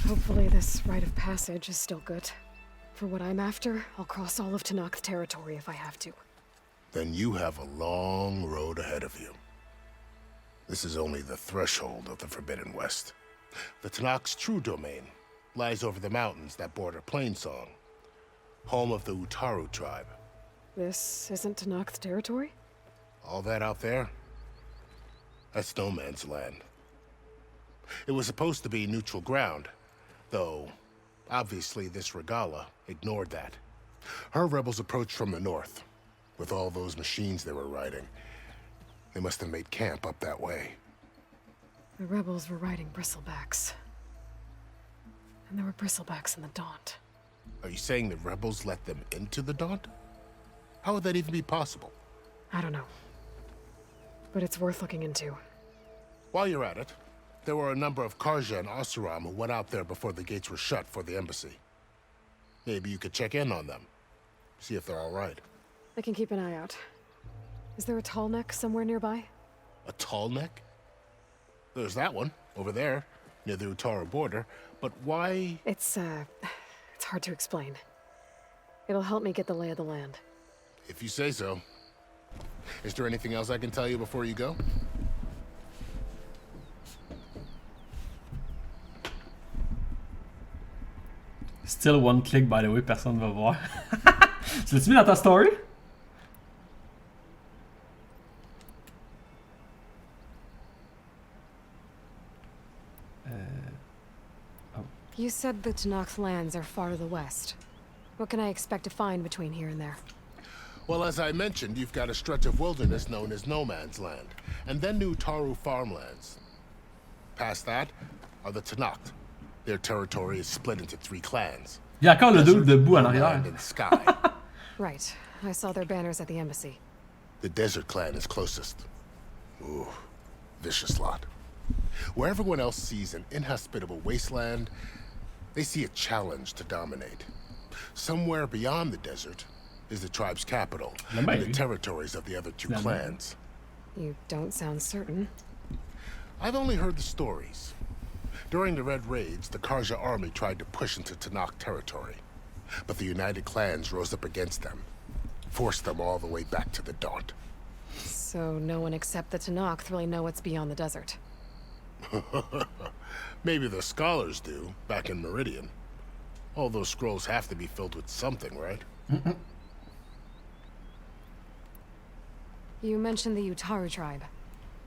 Hopefully this rite of passage is still good. For what I'm after, I'll cross all of Tenakth territory if I have to. Then you have a long road ahead of you. This is only the threshold of the Forbidden West. The Tenakth's true domain lies over the mountains that border Plainsong, home of the Utaru tribe. This isn't Tenakth territory? All that out there? That's no man's land. It was supposed to be neutral ground, though obviously this Regala ignored that. Her rebels approached from the north, with all those machines they were riding. They must have made camp up that way. The rebels were riding bristlebacks. And there were bristlebacks in the Daunt. Are you saying the rebels let them into the Daunt? How would that even be possible? I don't know. But it's worth looking into. While you're at it, there were a number of Karja and Oseram who went out there before the gates were shut for the embassy. Maybe you could check in on them. See if they're all right. I can keep an eye out. Is there a tall neck somewhere nearby? A tall neck? There's that one, over there, near the Utaru border. But why... It's hard to explain. It'll help me get the lay of the land. If you say so. Is there anything else I can tell you before you go? Still one click, by the way, personne va voir. Tu l'as-tu mis dans ta story? You said the Tenakth lands are far to the west. What can I expect to find between here and there? Well, as I mentioned, you've got a stretch of wilderness known as No Man's Land, and then the Utaru farmlands. Past that are the Tenakth. Their territory is split into 3 clans. Il y a encore le dude debout en arrière. And sky. Right. I saw their banners at the embassy. The Desert Clan is closest. Ooh, vicious lot. Where everyone else sees an inhospitable wasteland, they see a challenge to dominate. Somewhere beyond the desert is the tribe's capital and the territories of the other 2 clans. You don't sound certain. I've only heard the stories. During the Red Raids, the Karja army tried to push into Tenakth territory, but the United Clans rose up against them, forced them all the way back to the Daunt. So no one except the Tenakth really know what's beyond the desert. Maybe the scholars do, back in Meridian. All those scrolls have to be filled with something, right? You mentioned the Utaru tribe.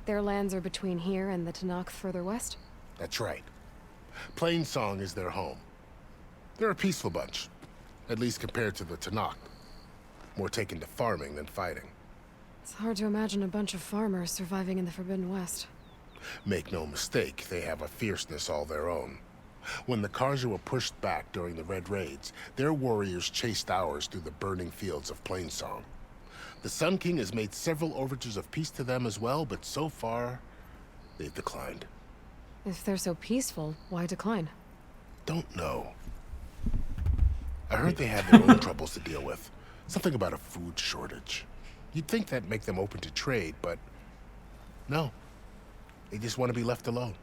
Their lands are between here and the Tenakth further west? That's right. Plainsong is their home. They're a peaceful bunch, at least compared to the Tenakth. More taken to farming than fighting. It's hard to imagine a bunch of farmers surviving in the Forbidden West. Make no mistake, they have a fierceness all their own. When the Karja were pushed back during the Red Raids, their warriors chased ours through the burning fields of Plainsong. The Sun King has made several overtures of peace to them as well, but so far, they've declined. If they're so peaceful, why decline? Don't know. I heard they had their own troubles to deal with. Something about a food shortage. You'd think that'd make them open to trade, but no. They just want to be left alone.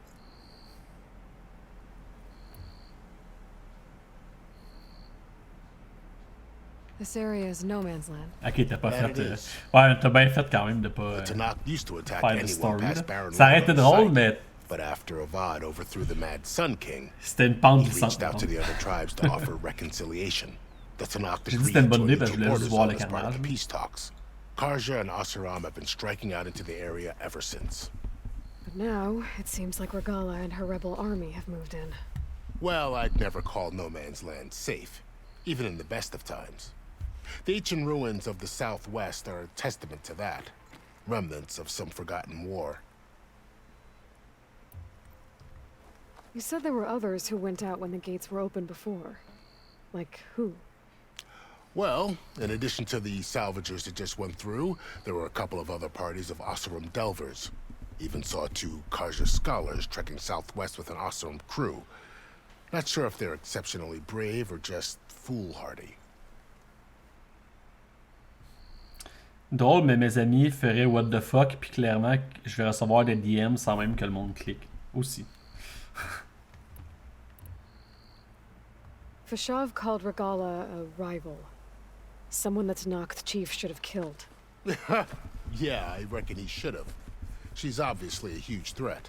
This area is no man's land. Ok, t'as pas fait. Ouais, t'as bien fait quand même de pas. Faire le story. Ça aurait été drôle, mais. But after Avad overthrew the Mad Sun King, c'était une pente he glissante. reached out to the other tribes to offer reconciliation. The Tanakh J'ai dit agreed c'était une bonne to idée a parce que je mutual voulais juste border voir le zone as part of carnage. the peace talks. Karja and Asuram have been striking out into the area ever since. But now, it seems like Regala and her rebel army have moved in. Well, I'd never call no man's land safe, even in the best of times. The ancient ruins of the southwest are a testament to that. Remnants of some forgotten war. You said there were others who went out when the gates were open before. Like who? Well, in addition to the salvagers that just went through, there were a couple of other parties of Oseram delvers. Even saw 2 Karja scholars trekking southwest with an Oseram crew. Not sure if they're exceptionally brave or just foolhardy. Drôle, mais mes amis feraient what the fuck, puis clairement, je vais recevoir des DM sans même que le monde clique. Aussi. Fashav called Regala a rival. Someone that Tanakh the chief should have killed. Yeah, I reckon he should have. She's obviously a huge threat.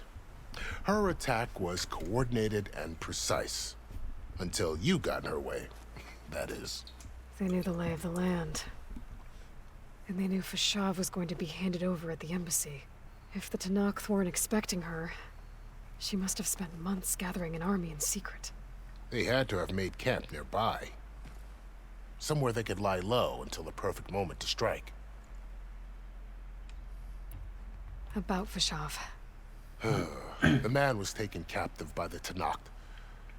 Her attack was coordinated and precise. Until you got in her way, that is. They knew the lay of the land. And they knew Fashav was going to be handed over at the embassy. If the Tanakh weren't expecting her, she must have spent months gathering an army in secret. They had to have made camp nearby. Somewhere they could lie low until the perfect moment to strike. About Fashav. The man was taken captive by the Tanakh.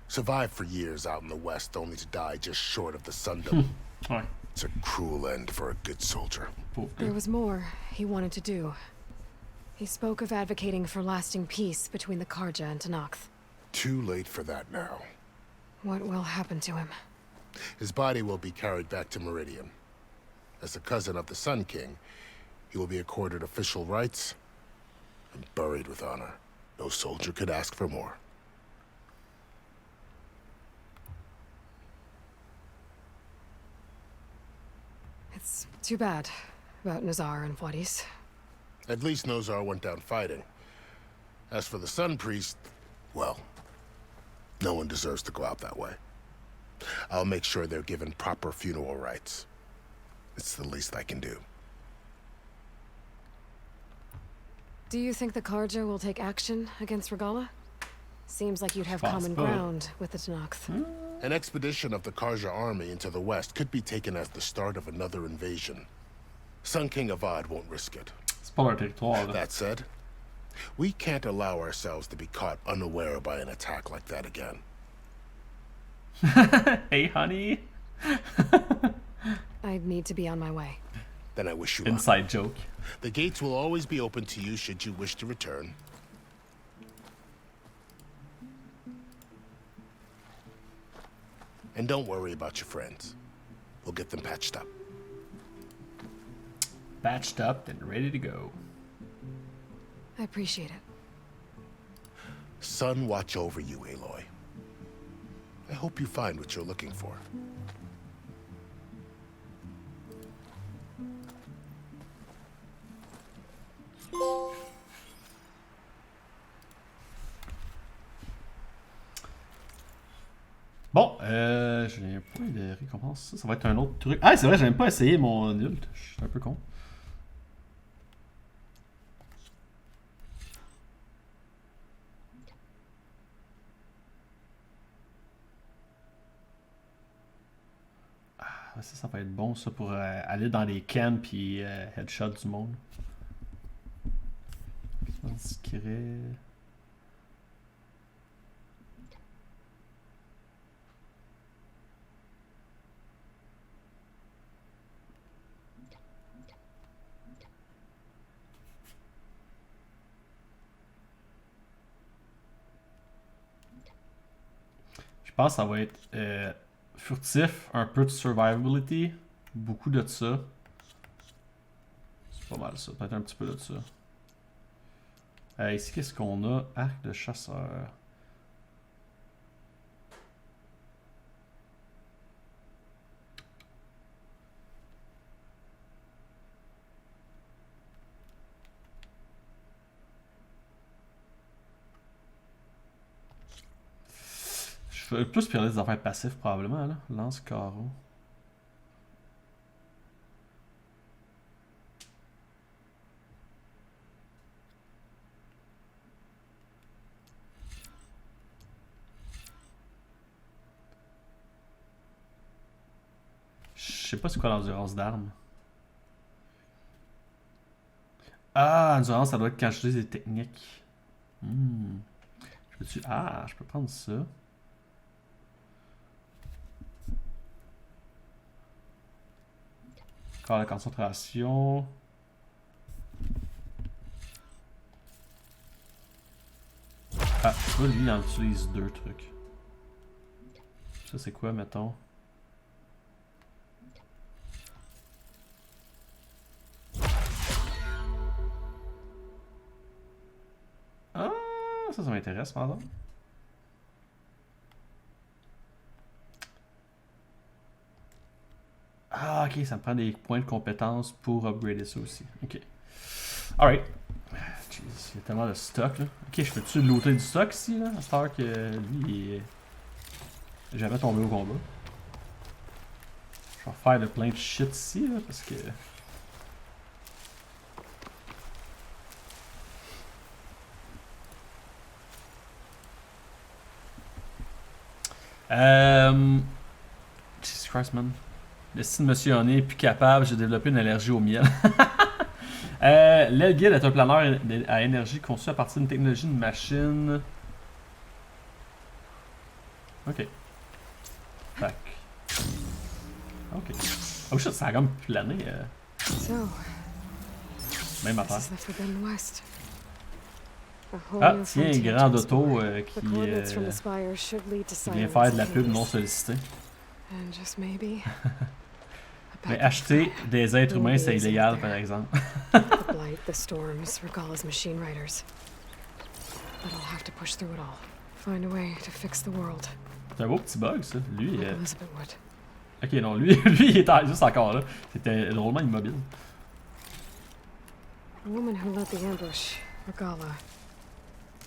Survived for years out in the west, only to die just short of the Sundom. It's a cruel end for a good soldier. There was more he wanted to do. He spoke of advocating for lasting peace between the Karja and Tanakh. Too late for that now. What will happen to him? His body will be carried back to Meridian. As a cousin of the Sun King, he will be accorded official rights and buried with honor. No soldier could ask for more. It's too bad about Nazar and Wadis. At least Nozar went down fighting. As for the Sun Priest, well, no one deserves to go out that way. I'll make sure they're given proper funeral rites. It's the least I can do. Do you think the Karja will take action against Regala? Seems like you'd have common ground with the Tanakh. An expedition of the Karja army into the west could be taken as the start of another invasion. Sun King Avad won't risk it. That said, we can't allow ourselves to be caught unaware by an attack like that again. Hey, honey. I need to be on my way. Then I wish you Inside luck. joke. The gates will always be open to you should you wish to return. And don't worry about your friends. We'll get them patched up. Patched up and ready to go. I appreciate it. Sun watch over you, Aloy. I hope you find what you're looking for. Bon, j'ai un point de récompense. Ça va être un autre truc. Ah, c'est vrai, j'ai même pas essayé mon ult. Je suis un peu con. Ah, ça va être bon, ça, pour aller dans les camps et headshot du monde. Discret. Je pense que ça va être furtif, un peu de survivability, beaucoup de ça. C'est pas mal ça, peut-être un petit peu de ça. Ici, qu'est-ce qu'on a? Arc de chasseur. Je vais plus perdre des affaires passives probablement là. Lance carreau. Je sais pas c'est quoi l'endurance d'armes. Ah, endurance, ça doit être quand je utilise des techniques. Je peux prendre ça. Encore la concentration. Ah, tu vois, lui, il en utilise 2 trucs. Ça, c'est quoi, mettons? Ah, ça m'intéresse, pardon. Ah, ok, ça me prend des points de compétence pour upgrader ça aussi. Ok. Alright. Jeez, il y a tellement de stock là. Ok, je peux-tu looter du stock ici là? À cette heure que lui, il est jamais tombé au combat. Je vais faire de plein de shit ici là, parce que. Jesus Christ, man. Le style Monsieur Honey est plus capable, j'ai développé une allergie au miel. L'aile guide est un planeur à énergie conçu à partir d'une technologie de machine. Ok. Tac. Ok. Oh shit, ça a comme plané. Même affaire. Ah, tiens, un grand auto qui vient faire de la pub non sollicitée. Mais acheter des êtres humains, c'est illégal, par exemple. The blight, the storms, Regala's machine riders. But I'll have to push through it all. Find a way to fix the world. C'est un beau petit bug, ça. Lui, Elizabeth Wood. Ok, non, lui il est juste encore là. C'était drôlement immobile. The woman who led the ambush, Regala,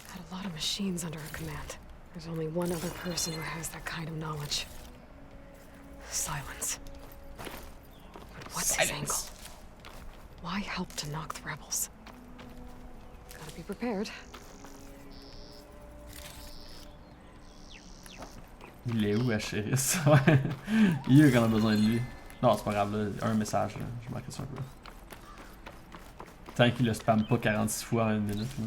had a lot of machines under her command. There's only one other person who has that kind of knowledge. Silence. But what's his angle? Why help to knock the rebels? Gotta be prepared. Il est où, Asheris? Ouais. Il est quand on a besoin de lui. Non, c'est pas grave, là. Un message, là. Je marquais ça un peu. Tant qu'il le spamme pas 46 fois en 1 minute. Là.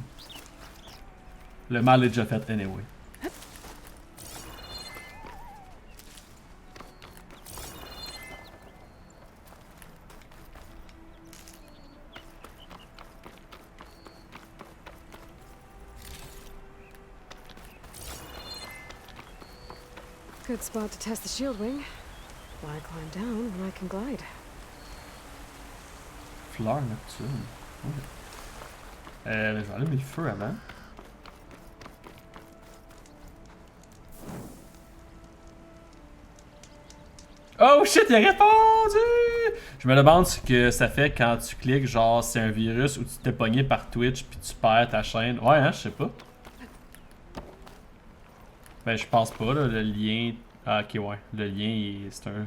Le mal est déjà fait, anyway. Good spot to test the shield wing. Why climb down when I can glide? Fleur nocturne. Okay. Je vais allumer le feu avant. Oh shit, il a répondu! Je me demande ce que ça fait quand tu cliques, genre c'est un virus ou tu t'es pogné par Twitch puis tu perds ta chaîne. Ouais, hein, je sais pas. Ben, je pense pas, là, le lien... Ah, ok, ouais. Le lien, c'est un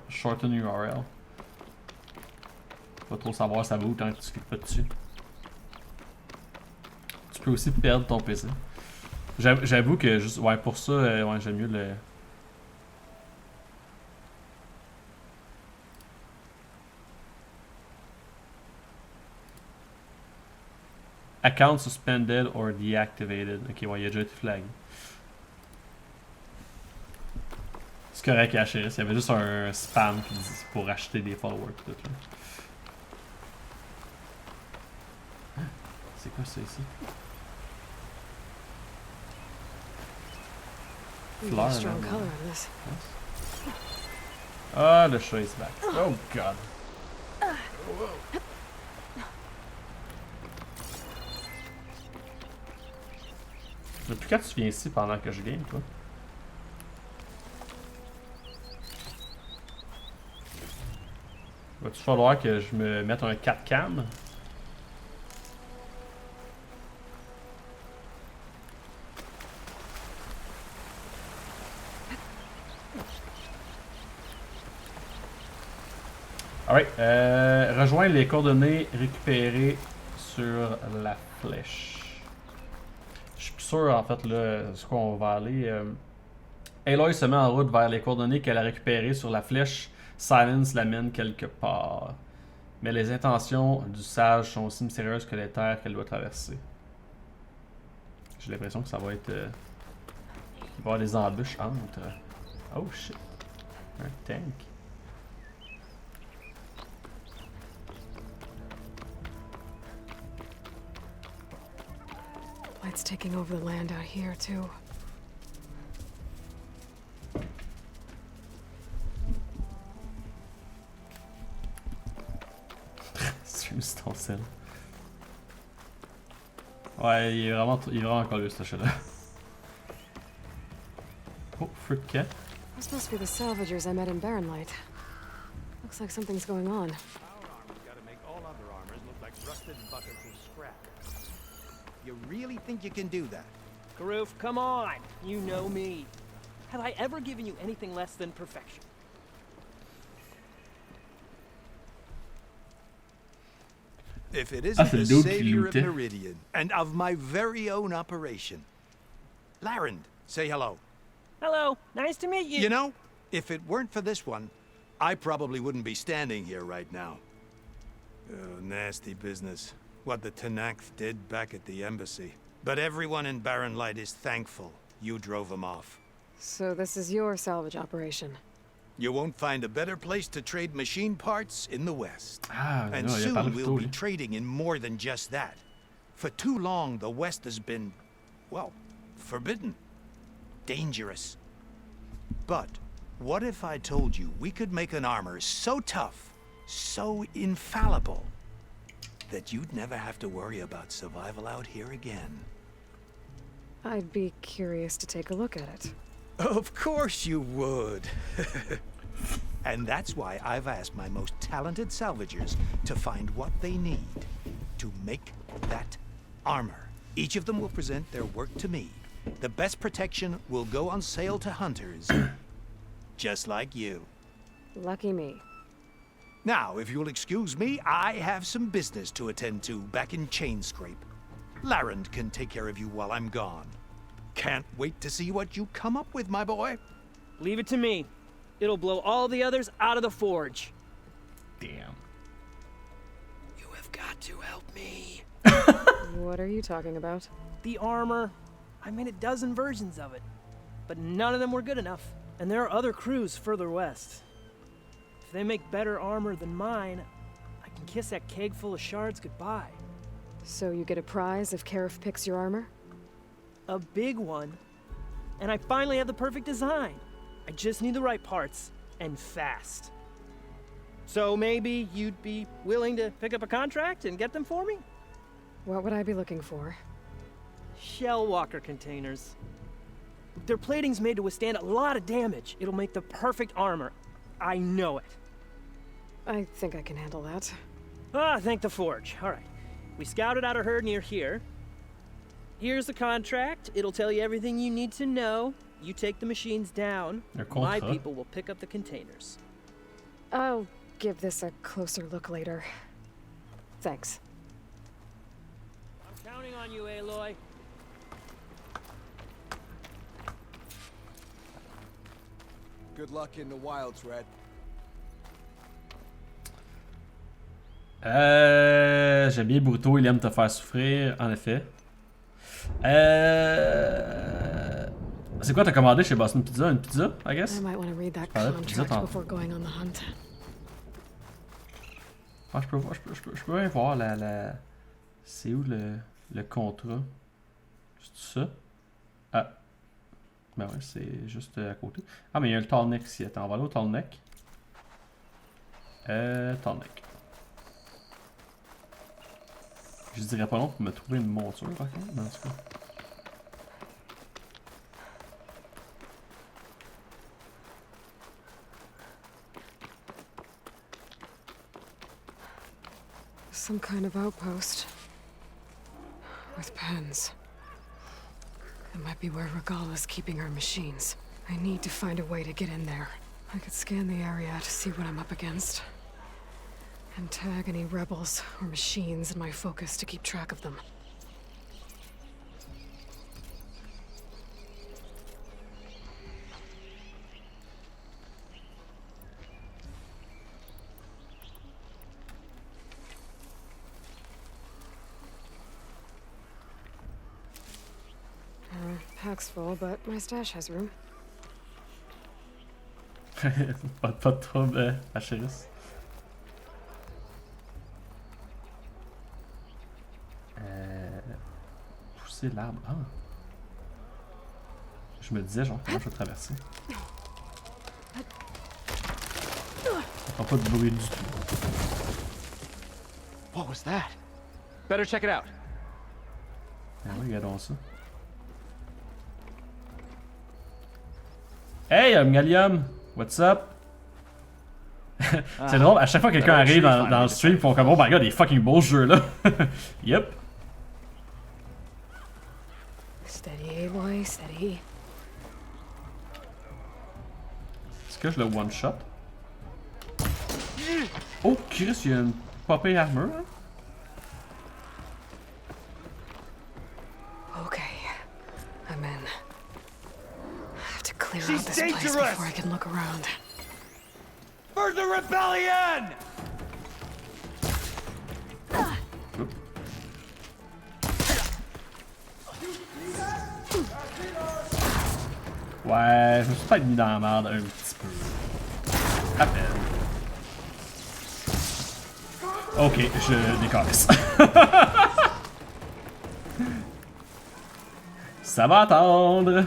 shorten URL. Pas trop savoir ça va où tant que tu cliques pas dessus. Tu peux aussi perdre ton PC. J'avoue que, juste, ouais, pour ça, ouais, j'aime mieux le... Account suspended or deactivated. Ok, ouais, il a déjà été flagué. C'est correct, Asheris. Il y avait juste un spam qui dit pour acheter des followers. Tout, c'est quoi ça ici? Fleur. Ah, le chat est back. Oh god. Depuis quand tu viens ici pendant que je game, toi? Va-tu falloir que je me mette un 4 cam? Alright, rejoindre les coordonnées récupérées sur la flèche. Je suis plus sûr en fait là, ce qu'on va aller. Aloy se met en route vers les coordonnées qu'elle a récupérées sur la flèche. Silence l'amène quelque part. Mais les intentions du sage sont aussi mystérieuses que les terres qu'elle doit traverser. J'ai l'impression que ça va être. Il va y avoir des embûches entre. Oh shit. Un tank. Light's taking over the land out here, too. C'est ton sel. Ouais, il est vraiment collé ce shit là. Oh, fruit cat. This must be the salvagers I met in Barrenlight. Looks like something's going on. You really think you can do that? Karoof, come on! You know me. Have I ever given you anything less than perfection? If it isn't the savior of Meridian, and of my very own operation. Larend, say hello. Hello, nice to meet you. You know, if it weren't for this one, I probably wouldn't be standing here right now. Oh, nasty business. What the Tenakth did back at the embassy. But everyone in Barrenlight is thankful you drove them off. So this is your salvage operation? You won't find a better place to trade machine parts in the West. And no, soon we'll be trading in more than just that. For too long, the West has been, well, forbidden. Dangerous. But what if I told you we could make an armor so tough, so infallible, that you'd never have to worry about survival out here again? I'd be curious to take a look at it. Of course you would. And that's why I've asked my most talented salvagers to find what they need to make that armor. Each of them will present their work to me. The best protection will go on sale to hunters, just like you. Lucky me. Now, if you'll excuse me, I have some business to attend to back in Chainscrape. Larend can take care of you while I'm gone. Can't wait to see what you come up with, my boy. Leave it to me. It'll blow all the others out of the forge. Damn. You have got to help me. What are you talking about? The armor. I made a dozen versions of it, but none of them were good enough. And there are other crews further west. If they make better armor than mine, I can kiss that keg full of shards goodbye. So you get a prize if Karif picks your armor? A big one. And I finally have the perfect design. I just need the right parts, and fast. So maybe you'd be willing to pick up a contract and get them for me? What would I be looking for? Shell walker containers. Their plating's made to withstand a lot of damage. It'll make the perfect armor. I know it. I think I can handle that. Ah, thank the forge. All right. We scouted out a herd near here. Here's the contract. It'll tell you everything you need to know. You take the machines down. My people will pick up the containers. I'll give this a closer look later. Thanks. I'm counting on you, Aloy. Good luck in the wilds, Red. J'aime bien Bruto, il aime te faire souffrir, en effet. C'est quoi t'as commandé chez Boston Pizza? Une pizza, I guess? I might want to read that contract before going on the hunt. Ah, je peux bien voir la... C'est où le contrat? C'est ça? Ah. Ben ouais, c'est juste à côté. Ah, mais il y a le tall neck ici. Attends, on va aller au tall neck. Tall neck. Je dirais pas long pour me trouver une monture, par contre, mais en tout cas. Some kind of outpost. With pens. It might be where Regala's keeping her machines. I need to find a way to get in there. I could scan the area to see what I'm up against. And tag any rebels or machines in my focus to keep track of them. Pack's full, but my stash has room. Pas de trouble, Acheris. Pousser l'arbre. Ah. Je me disais, genre, comment je vais traverser? Ça prend pas de bruit du tout. What was that? Better check it out. Ah oui, regardons ça. Hey, Gallium! What's up? C'est drôle, à chaque fois que quelqu'un arrive dans le stream, ils font comme oh my god, des fucking beaux jeux là! Yep! Steady, boy, steady. Est-ce que je le one-shot? Oh, Chris, il y a une popée armure, hein? Okay, I'm in. I have to clear out this place before I can look around. For the rebellion! Ouais, je me suis peut-être mis dans la merde un petit peu. À peine. Ok, je décalisse. Ça va attendre.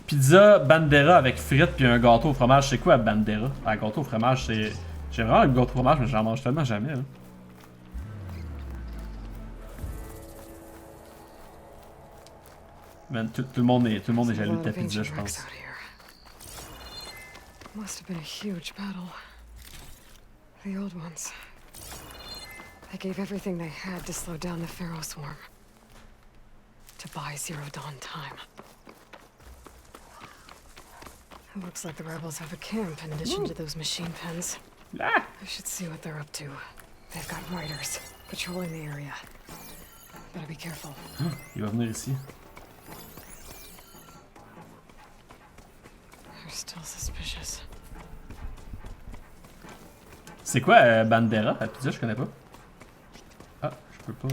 Pizza Bandera avec frites puis un gâteau au fromage. C'est quoi Bandera? Un gâteau au fromage, c'est... J'ai vraiment un gâteau au fromage, mais j'en mange tellement jamais. Hein. Man, tout le monde est jaloux de ta pizza, je pense. Must have been a huge battle. The old ones. They gave everything they had to slow down the Pharaoh swarm. To buy Zero Dawn time. It looks like the rebels have a camp in addition to those machine pens. I should see what they're up to. They've got riders patrolling the area. Gotta be careful. Il va venir ici. They're still suspicious. C'est quoi Bandera? La pizza, je connais pas. Ah, je peux pas.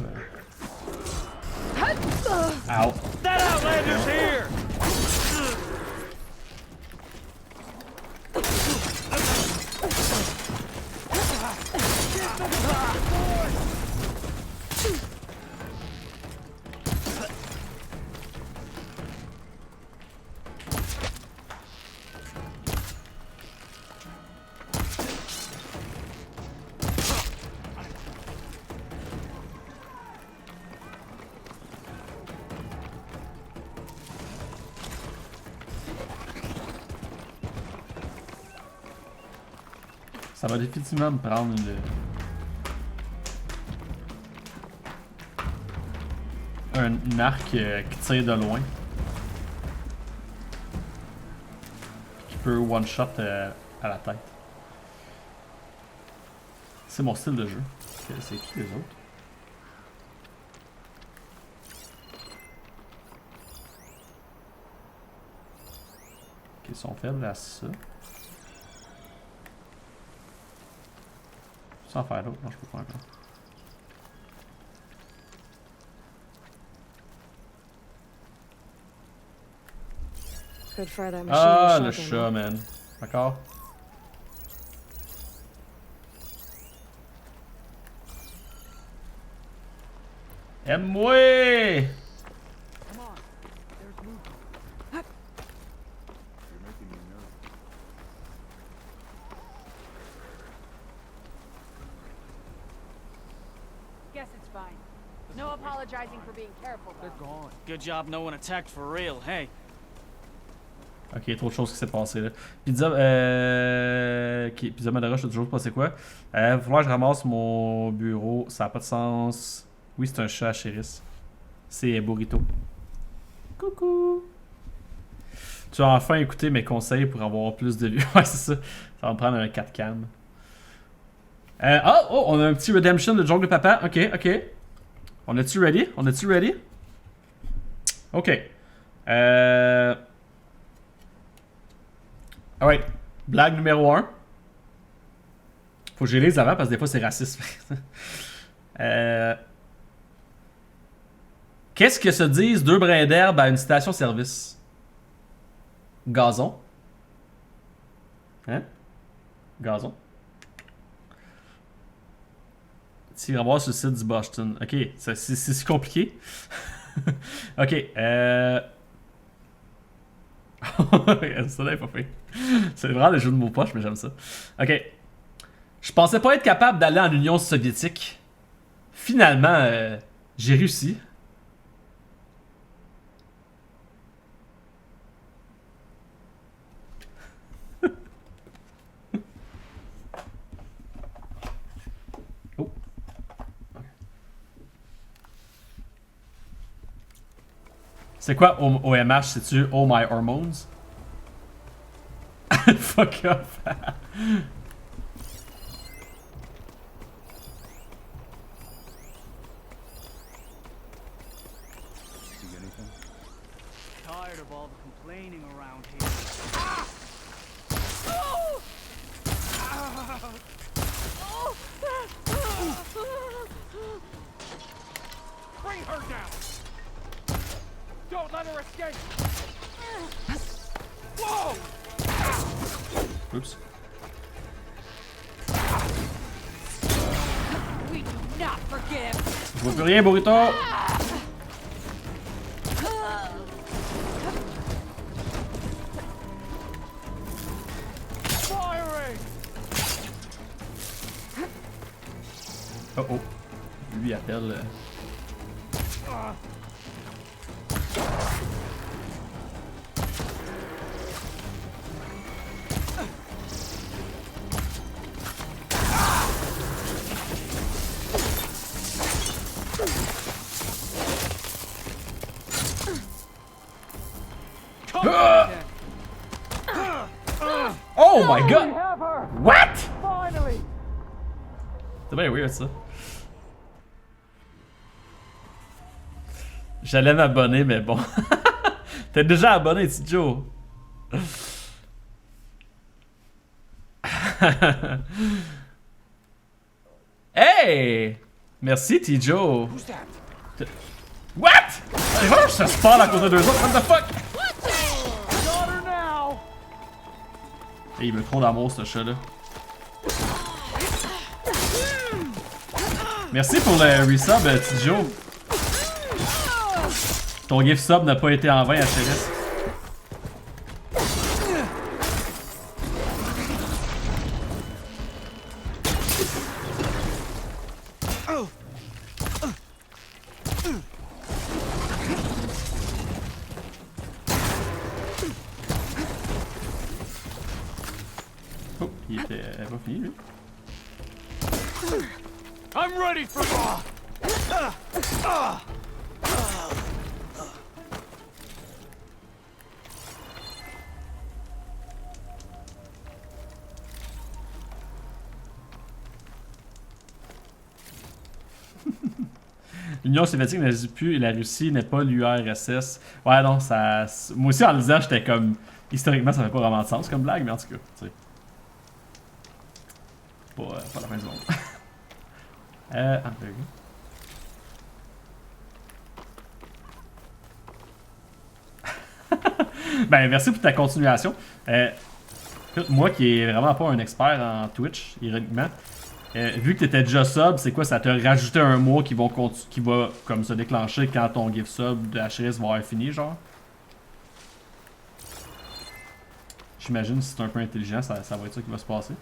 Ow. That outlander's here! Ça va définitivement me prendre un arc qui tire de loin. Qui peut one-shot à la tête. C'est mon style de jeu. C'est qui les autres? Ok, ils sont faibles à ça. Sans faire d'autre, non, je peux pas encore. Ah, le chat, man. D'accord. Aime-moi! No apologizing for being careful. They're gone. Good job no one attacked for real, hey. Ok, il y a trop de choses qui s'est passé là. Pizza, Pizza Madara, je sais toujours pas c'est quoi. Il va falloir que je ramasse mon bureau, ça n'a pas de sens. Oui, c'est un chat à Chéris. C'est Burrito. Coucou! Tu as enfin écouté mes conseils pour avoir plus de vues. Ouais, c'est ça. Ça va me prendre un 4 cam. Oh, on a un petit redemption de Jungle Papa. Ok, ok. On est-tu ready? On est-tu ready? Ok. Alright. Blague numéro 1. Faut que je les lise avant parce que des fois c'est raciste. Qu'est-ce que se disent deux brins d'herbe à une station-service? Gazon. Hein? Gazon. Tu iras voir sur le site du Boston. Ok, c'est si compliqué. Ok. Ça là est pas fait. C'est vraiment des jeux de mots poches, mais j'aime ça. Ok. Je pensais pas être capable d'aller en Union soviétique. Finalement, j'ai réussi. Oh. C'est quoi OMH? C'est-tu Oh My Hormones? Fuck off. Tired of all the complaining around here. Bring her down! Don't let her escape! Whoa! Oops. We do not forgive. Je vois plus rien, Burrito! Firing! Oh oh. Lui appelle. Oh my god! What? Finally! C'est bien weird ça. J'allais m'abonner, mais bon. T'es déjà abonné, petit Joe. Hey! Merci, T-Joe. What? C'est vrai que ça se parle à cause de deux autres. What the fuck? Hey, il me trop d'amour, ce chat-là. Merci pour le resub, T-Joe. Ton gift sub n'a pas été en vain, HLS. Oh, il était pas fini, lui. I'm ready for L'Union soviétique n'existe plus et la Russie n'est pas l'URSS. Ouais, non, ça. Moi aussi, en le disant, j'étais comme. Historiquement, ça fait pas vraiment de sens comme blague, mais en tout cas, tu sais. Pas la fin du monde. Ben, merci pour ta continuation. Écoute, moi qui est vraiment pas un expert en Twitch, ironiquement, vu que t'étais déjà sub, c'est quoi? Ça t'a rajouté un mois qui va comme se déclencher quand ton gift sub de HRS va avoir fini, genre? J'imagine que si c'est un peu intelligent, ça va être ça qui va se passer.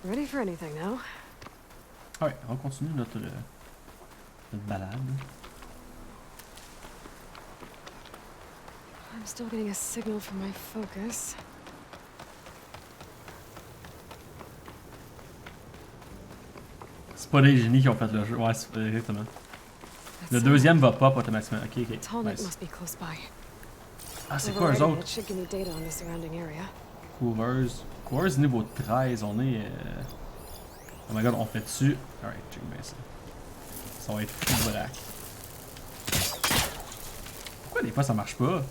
Ready for anything now? Ouais, on continue notre balade. I'm still getting a signal from my focus. C'est pas des génies qui ont fait le jeu. Ouais, c'est exactement. Le deuxième va pop automatiquement. Ok, ok. Tallneck Nice. must be close by. Ah, c'est quoi eux autres? Coureuse. Coureuse niveau 13, on est... Oh my god, on fait dessus. Alright, check bien ça. Ça va être fou de braque. Pourquoi des fois ça marche pas?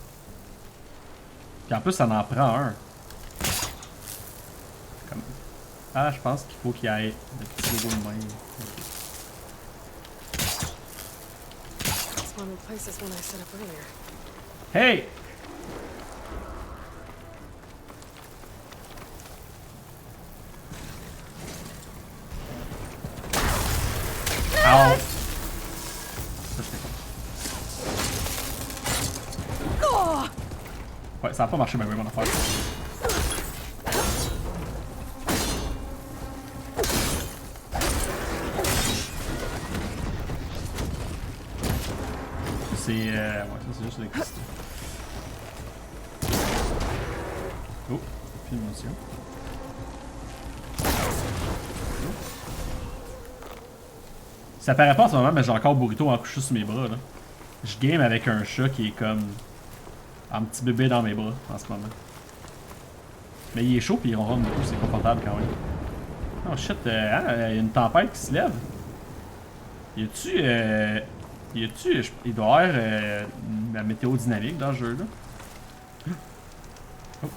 Puis en plus, ça en prend un. Comme... Ah, je pense qu'il faut qu'il y ait le petit logo de même. Hey! Ow! Ça, c'était con. Ouais, ça a pas marché, mais oui, mon affaire. C'est ouais, ça c'est juste l'électricité. Oh, plus de munitions. Ça paraît pas en ce moment, mais j'ai encore Burrito en couché sur mes bras là. Je game avec un chat qui est comme un petit bébé dans mes bras en ce moment. Mais il est chaud puis il ronronne beaucoup, c'est confortable quand même. Oh shit, il y a une tempête qui se lève. Y a-tu, il doit y avoir la météo dynamique dans ce jeu là. Oh.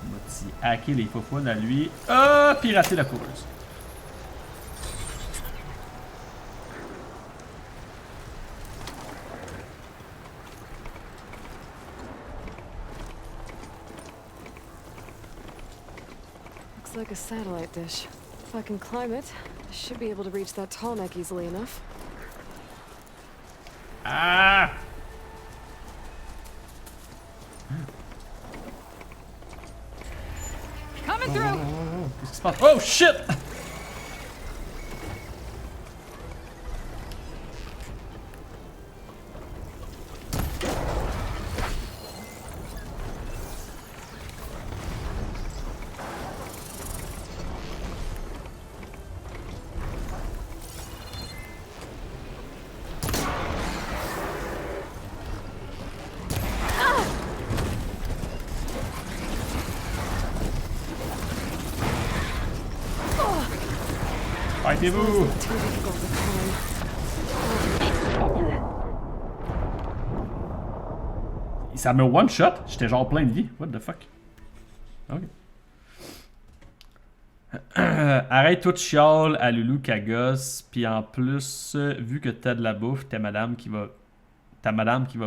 On va-t-y hacker les faufounes à lui. Ah, pirater la coureuse. Looks like a satellite dish. If I can climb it, I should be able to reach that tall neck easily enough. Ah! Coming through. Qu'est-ce qui se passe? Oh shit! Fightez-vous! Ça me one shot? J'étais genre plein de vie. What the fuck? Ok. Arrête tout chiale à Loulou Cagos. Puis en plus, vu que t'as de la bouffe, ta madame qui va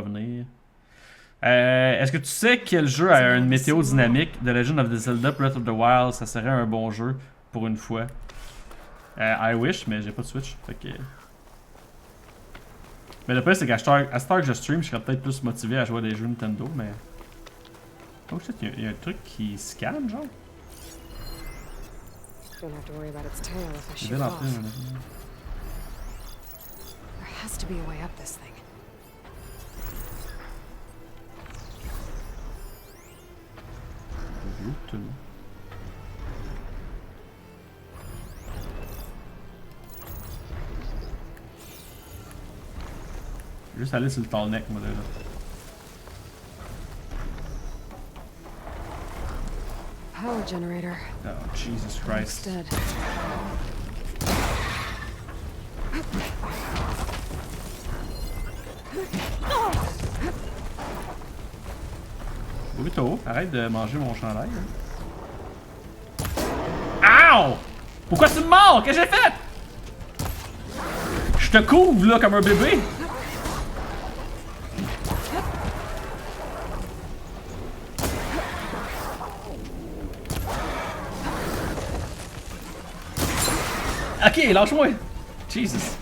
venir. Est-ce que tu sais quel jeu a une météo dynamique? The Legend of the Zelda Breath of the Wild, ça serait un bon jeu pour une fois. I wish, mais j'ai pas de Switch. Fait que... Mais le pire, c'est qu'à cette heure que je stream, je serais peut-être plus motivé à jouer à des jeux Nintendo, mais... Oh shit, il y a un truc qui scanne, genre? Je vais l'entrer, There has to be a way up this thing. Juste aller sur le tall neck, moi, là. Power generator. Oh, Jesus Christ. Dead. Burrito, arrête de manger mon chandail. Hein. Ow! Pourquoi tu me mords? Qu'est-ce que j'ai fait? Je te couvre, là, comme un bébé. Ok, lâche-moi! Jesus!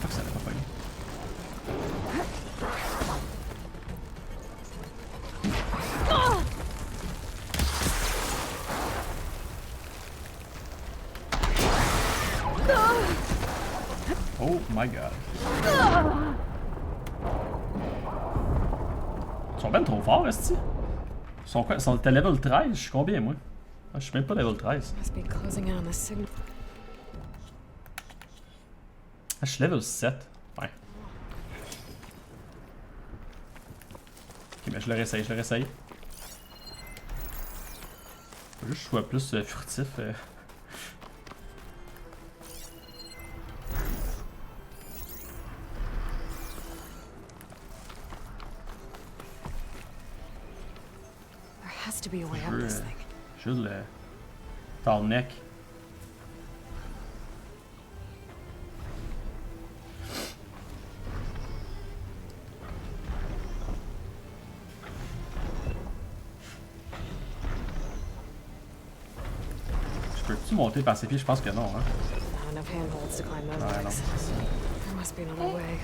Fuck, ça l'a pas pogné. Oh my god. Ils sont ben trop forts, est-ce que? Ils sont à level 13, je suis combien moi? Ah, je suis même pas level 13. Must be closing in on the signal. Ah, je suis level 7. Ouais. Ok, mais je le réessaye, Faut juste que je sois plus furtif. There has to be a way up this thing. Juste le tall neck. Peux-tu monter par ses pieds? Je pense que non, hein? Not enough handholds to climb those Ouais, non. legs. There must be another way.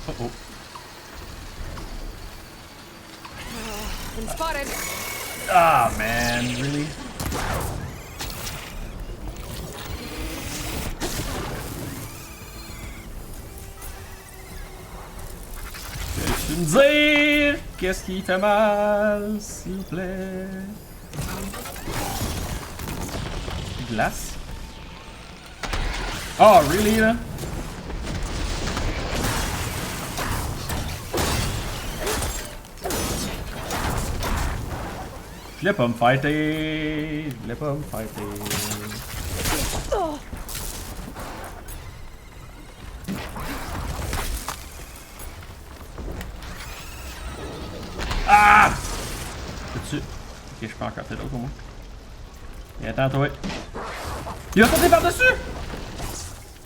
Oh. Been spotted. Ah, man, really? Peux-tu me dire qu'est-ce qui fait mal, s'il vous plaît? Glace? Oh, really, là? Je voulais pas me fighter. Ah! Peux-tu? Ok, je peux encore faire d'autres au moins. Et attends, toi. Il va sauter par-dessus!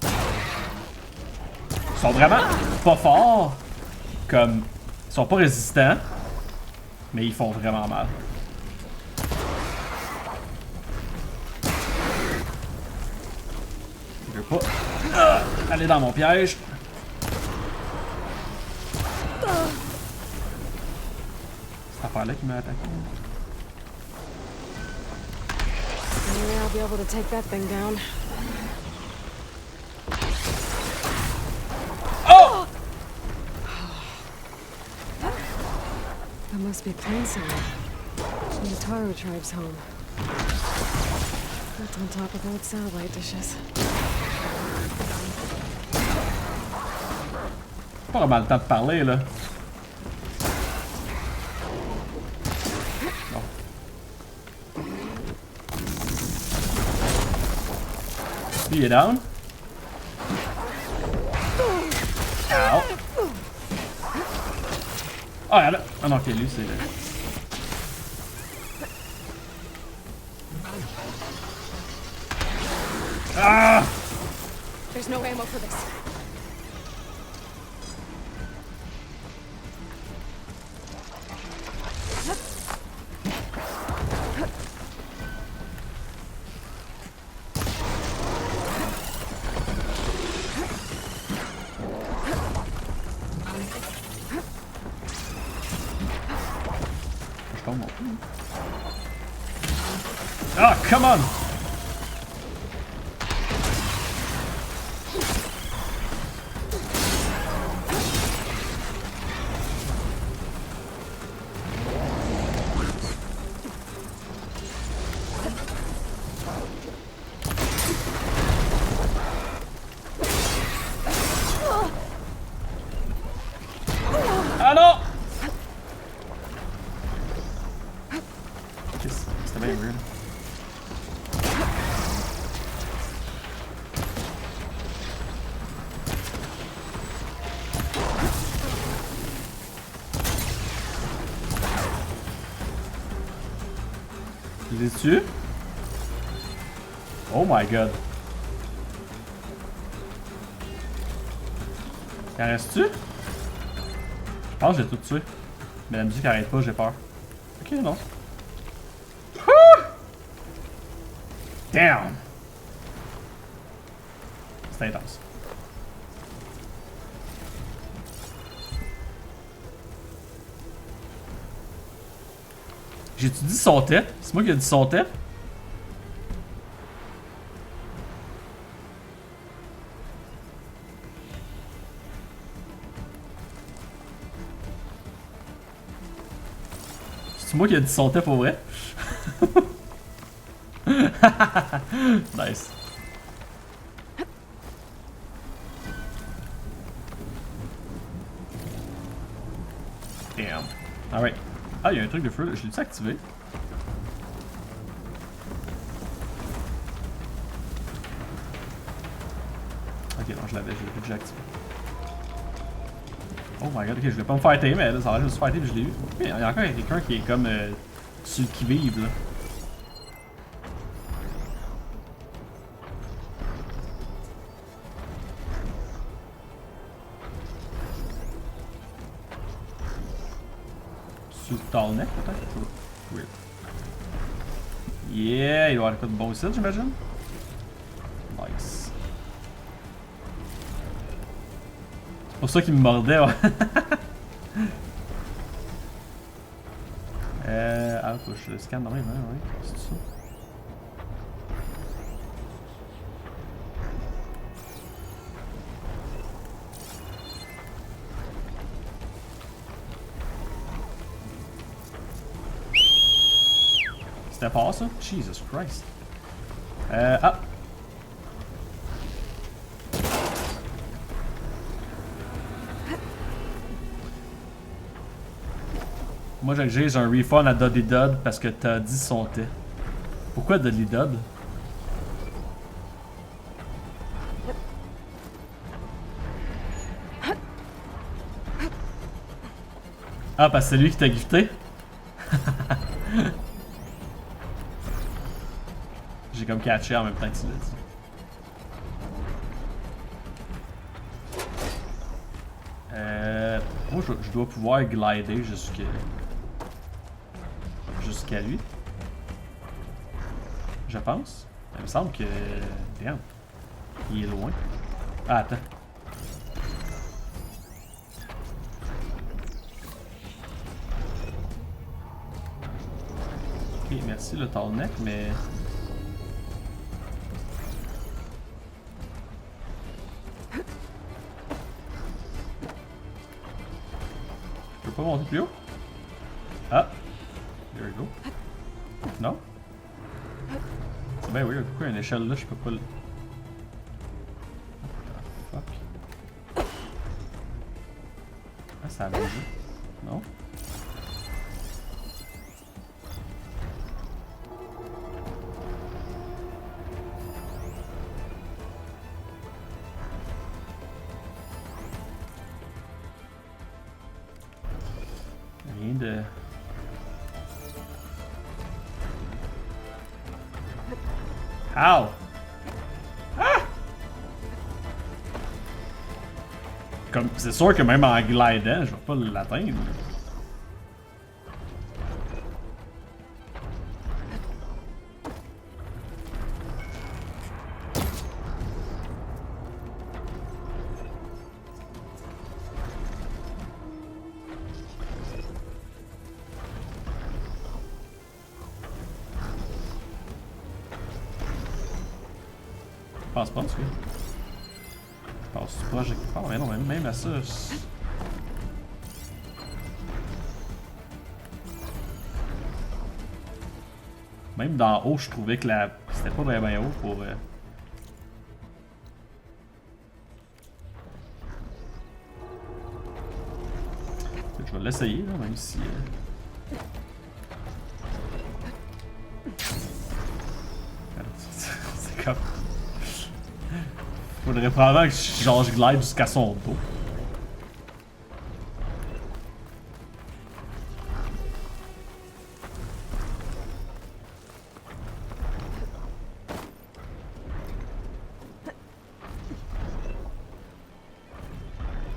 Ils sont vraiment pas forts. Comme. Ils sont pas résistants. Mais ils font vraiment mal. Je veux pas aller dans mon piège. Cette affaire-là qui m'a attaqué. Maybe I'll be able to take that thing down. Oh! That must be plain somewhere. From the Taro tribe's home. That's on top of old satellite dishes. Pas vraiment le temps de parler, là. Non. Lui, il est down. Ow. Oh, là. Ah non, ok, lui, c'est le... Ah! There's no ammo for this. Je tombe. Ah, come on! Ah non! C'était bien weird. Il est dessus? Oh my god. Il en reste-tu? Je pense que j'ai tout tué. Mais la musique arrête pas, j'ai peur. Ok, non. Woo! Damn! C'est intense. J'ai-tu dit son tête? C'est moi qui ai dit son tête? C'est moi qui ai dit sauter pour vrai? Nice. Damn. Alright. Ah, il y a un truc de feu là. Je l'ai-tu activé? Ok, non, je l'avais déjà activé. Oh my god, ok, je voulais pas me fighter, mais là, ça a l'air de se fighter, puis je l'ai eu. Ok, il y a encore quelqu'un qui est comme sur le qui-vive là. Sur le tall neck peut-être? Oui. Yeah, il doit y avoir quoi de bon ici, j'imagine? Nice. C'est pour ça qu'il me mordait, ouais. Ah, faut que je le scanne dans même, hein, ouais. C'est ça. C'était fort ça? Jesus Christ. Ah! Moi j'ai un refund à Dudley Dud parce que t'as dit son thé. Pourquoi Dudley Dud? Ah, parce que c'est lui qui t'a gifté? J'ai comme catché en même temps que tu l'as dit. Moi je dois pouvoir glider jusqu'à lui. Je pense. Il me semble que... Damn. Il est loin. Ah, attends. Ok, merci le tall neck, mais... Je peux pas monter plus haut? Ah! There we go. Non? C'est bien weird. Pourquoi il y a une échelle là? Je peux pas le... Fuck. Ah, ça a bougé. Non? Rien de... Ow! Ah! Comme, c'est sûr que même en glidant, je vais pas l'atteindre. Je pense pas, en tout cas. Je passe proche de quelque part, mais non, même à ça. Même d'en haut, je trouvais que c'était pas bien haut pour. Je vais l'essayer, là, même si. C'est comme. Faudrait probablement que je glide jusqu'à son dos.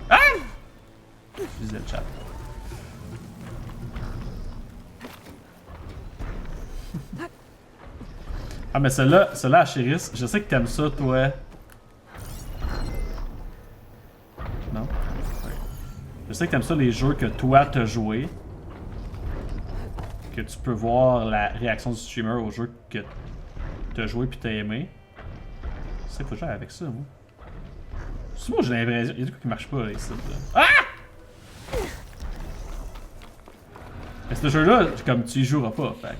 Ah! Excusez le chat. Ah mais celle-là, Chéris, je sais que t'aimes ça, toi. Non? Je sais que t'aimes ça les jeux que toi t'as joué. Que tu peux voir la réaction du streamer aux jeux que t'as joué pis t'as aimé. C'est ça qu'il faut jouer avec ça, moi. C'est moi j'ai l'impression. Il y a des trucs qui marchent pas là, ici. Là. Ah! Mais ce jeu-là, comme tu y joueras pas, fait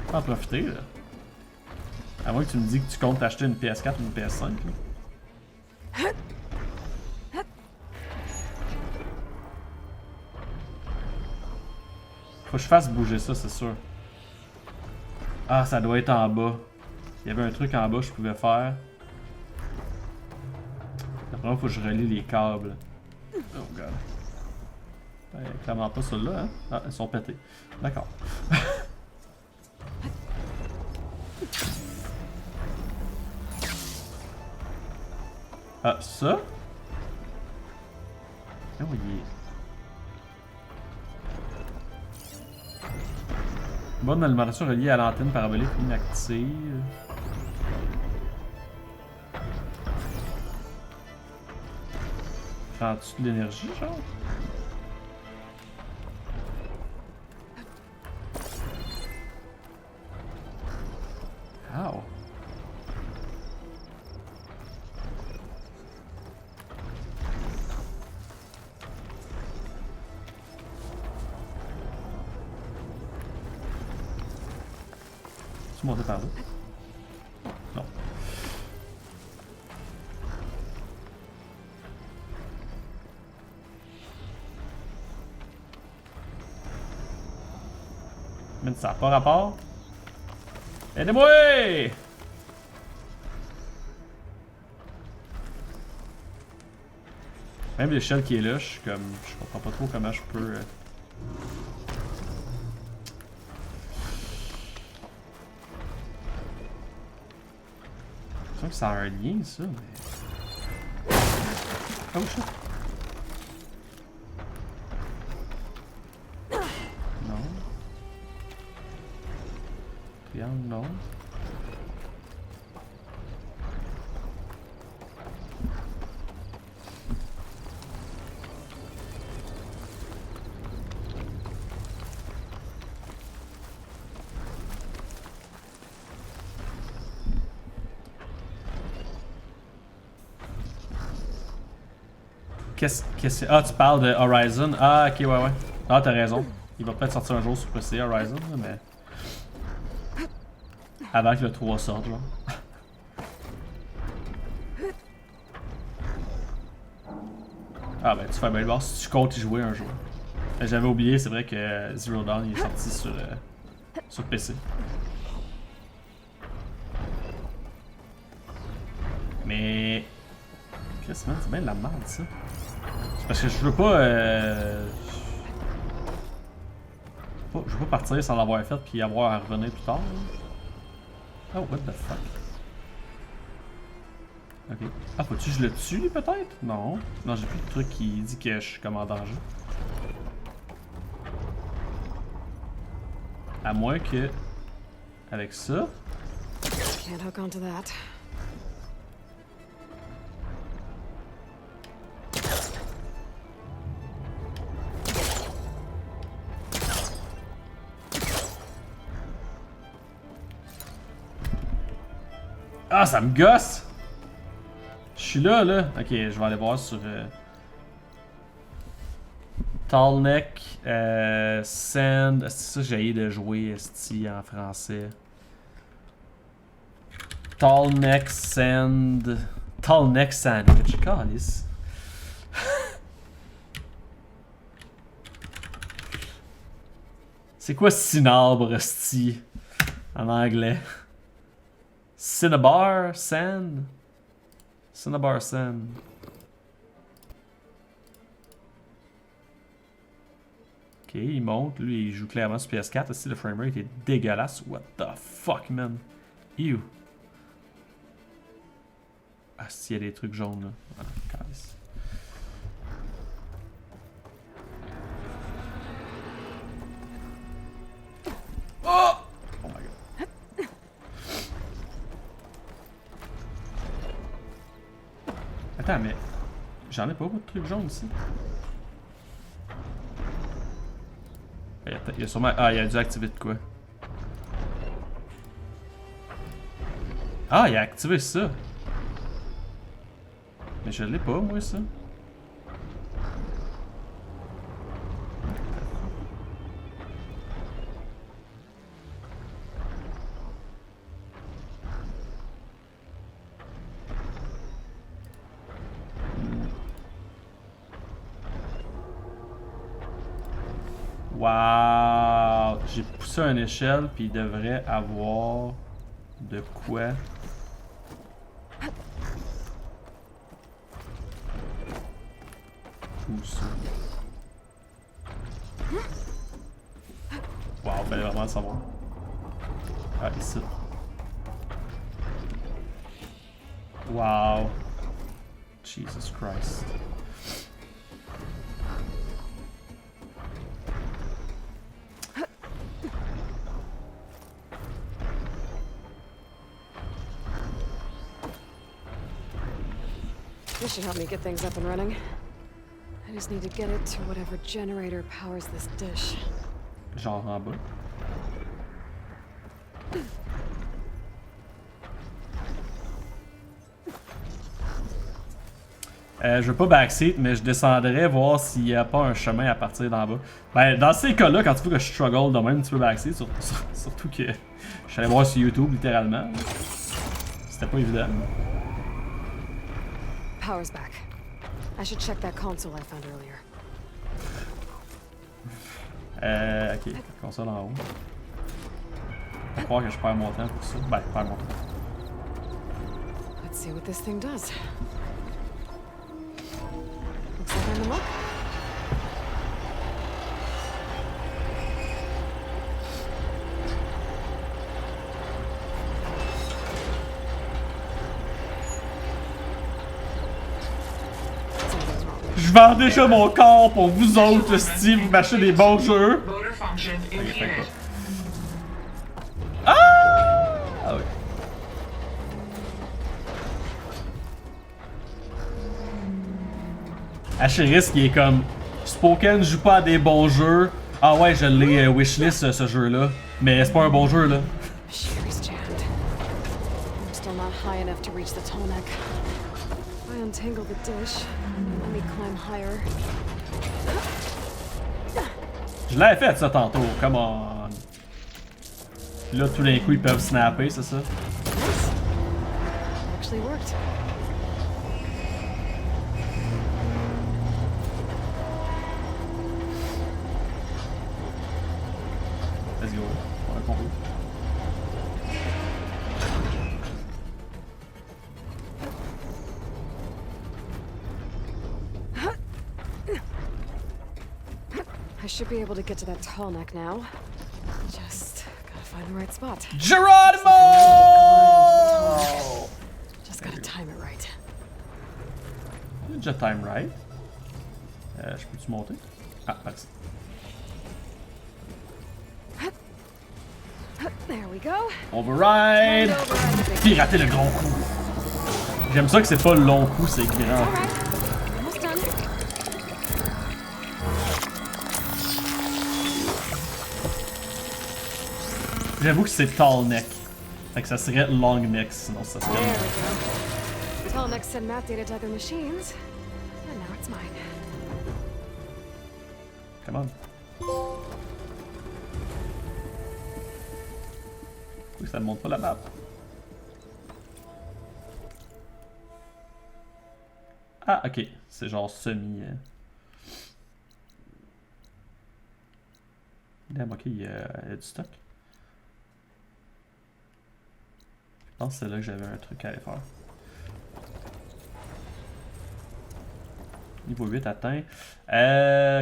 faut en profiter, là. À moins que tu me dis que tu comptes acheter une PS4 ou une PS5, là. Faut que je fasse bouger ça, c'est sûr. Ah, ça doit être en bas. Il y avait un truc en bas que je pouvais faire. Après, il faut que je relie les câbles. Oh god. Clairement pas ceux-là, hein? Ah, ils sont pétés. D'accord. Ah, ça? Ah oui, il est... Bonne alimentation reliée à l'antenne parabolique inactive. Prends-tu de l'énergie, genre? Ow. Tu montes par là? Non. Mais ça n'a pas rapport. Aidez-moi! Même l'échelle qui est là, je suis comme. Je comprends pas trop comment je peux. Je sens que ça a un lien, ça, mais. Oh shit! Non. Triangle, non. Qu'est-ce... Ah, tu parles de Horizon? Ah, ok, ouais. Ah, t'as raison. Il va peut-être sortir un jour sur PC, Horizon, mais... Avant que le 3 sorte, genre. Ah, ben, tu fais bien le voir si tu comptes y jouer un jour. J'avais oublié, c'est vrai que Zero Dawn il est sorti sur PC. Mais... Qu'est-ce que c'est bien de la merde, ça. C'est parce que je veux pas... Je veux pas partir sans l'avoir fait puis avoir à revenir plus tard. Oh, what the fuck. Ok. Ah, faut-tu que je le tue, peut-être? Non. Non, j'ai plus de truc qui dit que je suis comme en danger. À moins que... Avec ça... Can't hook onto that. Ah, ça me gosse! Je suis là, là. Ok, je vais aller voir sur... Tall neck, sand... C'est ça que j'ai essayé de jouer, esti, en français. Tall neck, sand... Tall neck sandwich. Calice. C'est quoi cinabre, esti? En anglais. Cinnabar sand? Cinnabar sand. Ok, il monte. Lui, il joue clairement sur PS4. Aussi, le framerate est dégueulasse. What the fuck, man? Ew. Ah, s'il y a des trucs jaunes, là. Ah, calice. Oh! Oh my god. Attends, mais... J'en ai pas beaucoup de trucs jaunes ici. Il y a sûrement... Ah, il a dû activer de quoi? Ah, il a activé ça! Mais je l'ai pas, moi, ça. Wow! J'ai poussé une échelle, puis il devrait avoir de quoi. Où ça? Wow, fallait vraiment le savoir. Ah, ici. Wow. Jesus Christ. This should help me get things up and running. I just need to get it to whatever generator powers this dish. Genre en bas. Je veux pas backseat, mais je descendrais voir s'il n'y a pas un chemin à partir d'en bas. Ben, dans ces cas-là, quand tu veux que je struggle de même, tu peux backseat, surtout que je suis allé voir sur YouTube, littéralement. C'était pas évident. Power's back. I should check that console I found earlier. Ok, console en haut. Je crois que je perds mon temps pour ça. Ben, je perds mon temps. Let's see what this thing does. Looks like I'm in luck. Je vends déjà mon corps pour vous autres, Steve, vous m'achetez des bons jeux. Ah! Ah oui. Asheris qui est comme Spoken joue pas à des bons jeux. Ah ouais, je l'ai wishlist ce jeu-là. Mais c'est pas un bon jeu là. Sheary's jammed. I'm still not high enough to reach the tall neck. I untangle the dish. Let me climb higher. Je l'avais fait ça tantôt, come on. Là tout d'un coup ils peuvent snapper, c'est ça? Actually worked. Let's go. On a compris. I should be able to get to that tall neck now. Just gotta find the right spot. Geronimo! Just gotta time it right. Déjà time right. Je peux-tu monter? Ah, merci. There we go. Override! Pirater le grand coup. J'aime ça que c'est pas le long coup, c'est grand. Almost done. J'avoue que c'est tall neck. Fait que ça serait long neck, sinon ça serait. There we go. Tall neck send map data to other machines. And now it's mine. Come on. Pourquoi ça ne montre pas la map? Ah, ok. C'est genre semi. Damn, ok, il y a du stock. Je pense que c'est là que j'avais un truc à aller faire. Niveau 8 atteint.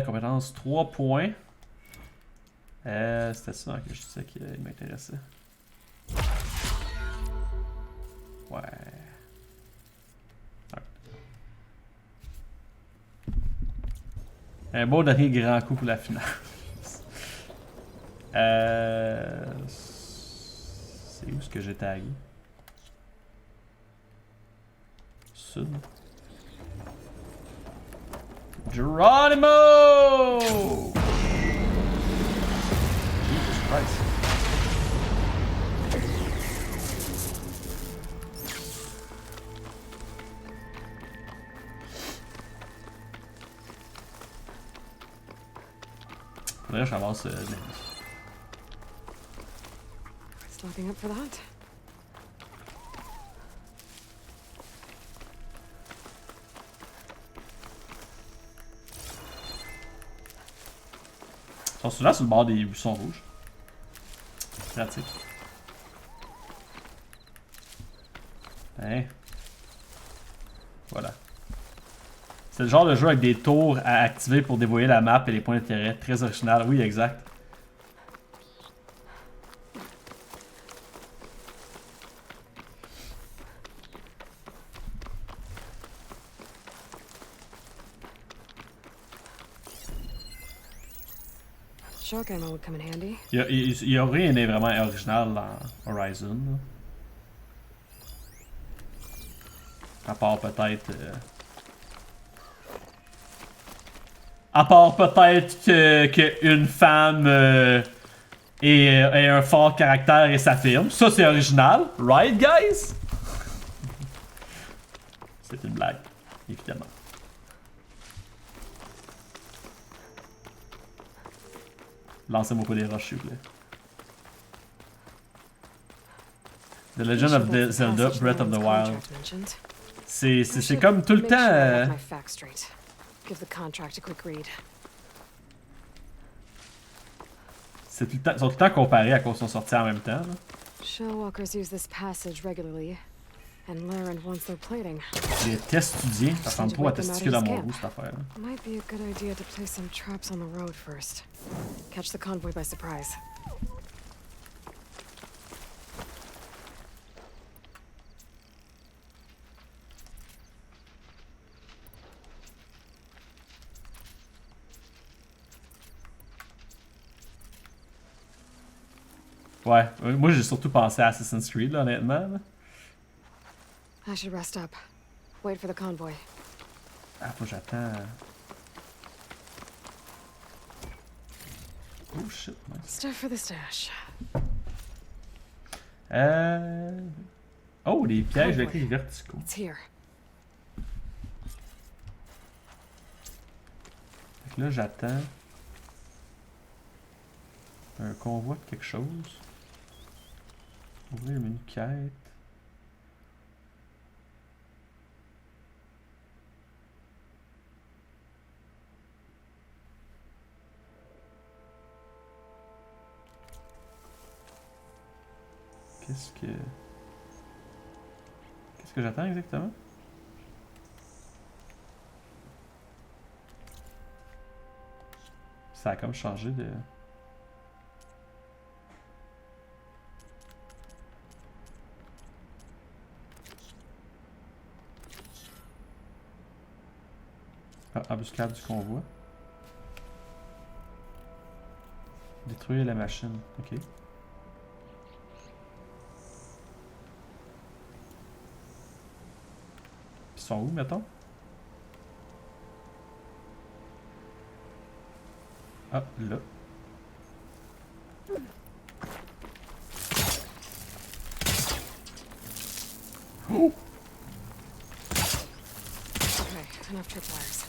Compétence 3 points. C'était ça que je disais qui m'intéressait. Ouais. Un beau dernier grand coup pour la finale. C'est où ce que j'ai tagué? Sud. Geronimo! Jesus Christ. Faudrait que je ramasse Stocking up for the hunt. Ils sont souvent sur le bord des buissons rouges. Pratique. Hein. Voilà. C'est le genre de jeu avec des tours à activer pour dévoiler la map et les points d'intérêt. Très original. Oui, exact. Shotgun would come in handy. Il y a rien de vraiment original dans Horizon. Là. À part peut-être... À part peut-être qu'une femme ait un fort caractère et s'affirme. Ça, c'est original. Right, guys? C'est une blague, évidemment. Lancez-moi pas des roches, s'il vous plaît. The Legend of Zelda Breath of the Wild. C'est comme tout le temps... Give the contract a quick read. C'est tout le temps, ils sont tout le temps comparés à cause qu'ils sont sortis en même temps. Là. Shellwalkers use this passage regularly and learn once they're plating. Les tests étudiés, ça ressemble trop à testicules dans mon goût cette affaire. Might be a good idea to place some traps on the road first. Catch the convoy by surprise. Ouais, moi j'ai surtout pensé à Assassin's Creed, là, honnêtement. Là. I should rest up. Wait for the convoy. Ah, faut que j'attends. Oh shit, nice. Stuff for the stash. Oh, les pièges électriques verticaux. It's here. Fait que là, j'attends. Un convoi de quelque chose. Ouvrir le menu quête. Qu'est-ce que j'attends exactement? Ça a comme changé de... Ah, embuscade du convoi. Détruire la machine. Ok. Ils sont où, mettons? Ah, là. Oh! Okay, enough tripwires.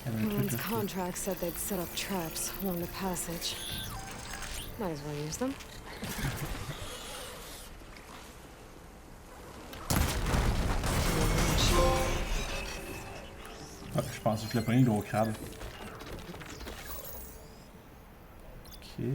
Everyone's contract said they'd set up traps along the passage. Might as well use them. Ah, je pense que je l'ai pris, le gros crabe. Ok.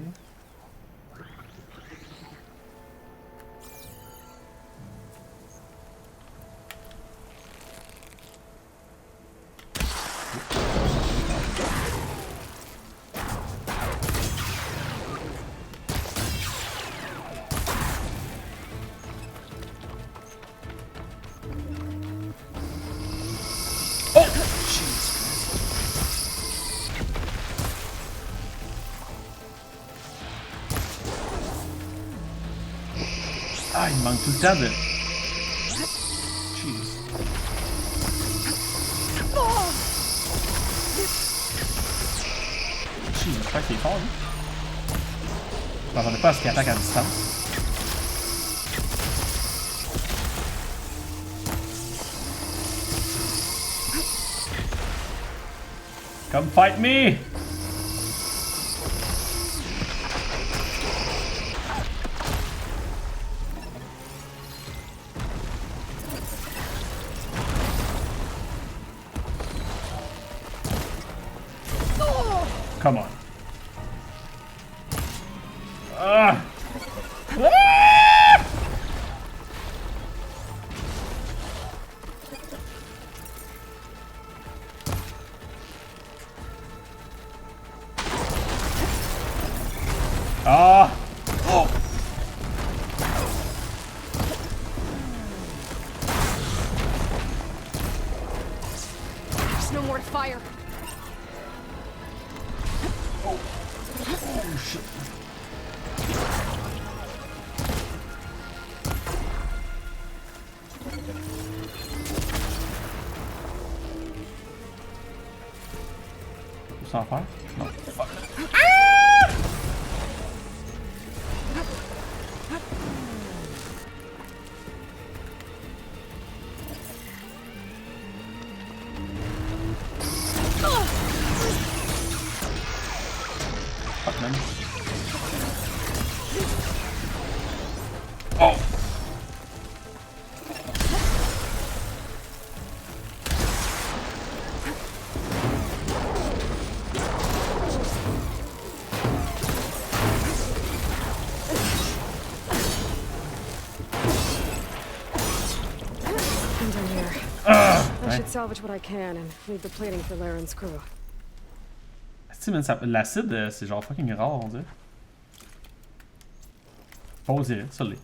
Ah, il manque tout le temps de... Jeez. Jeez, je crois qu'il est fort, lui. Je m'attendais pas à ce qu'il attaque à distance. Come fight me! Come on. Ah! Ah! Oh! There's no more to fire. Oh shit. Sans faire? Non. Fuck. Fuck, man. Oh! And in here. I should salvage what I can and leave the plating for Laren's crew. L'acide, c'est genre fucking rare, on dirait. Pas on dirait, ça l'est.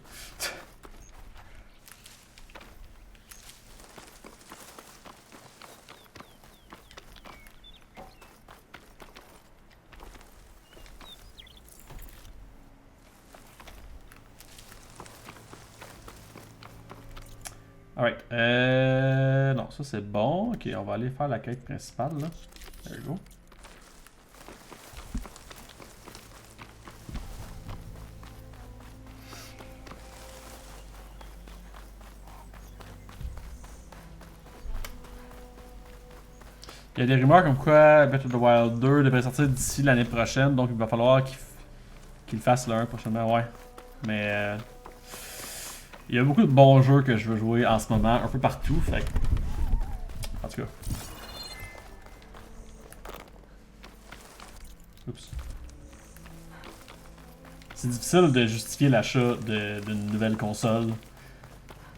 Alright, non, ça c'est bon. Ok, on va aller faire la quête principale, là. There you go. Il y a des rumeurs comme quoi Breath of the Wild 2 devrait sortir d'ici l'année prochaine, donc il va falloir qu'il fasse le 1 prochainement, ouais. Mais il y a beaucoup de bons jeux que je veux jouer en ce moment, un peu partout, fait que... En tout cas. Oups. C'est difficile de justifier l'achat d'une nouvelle console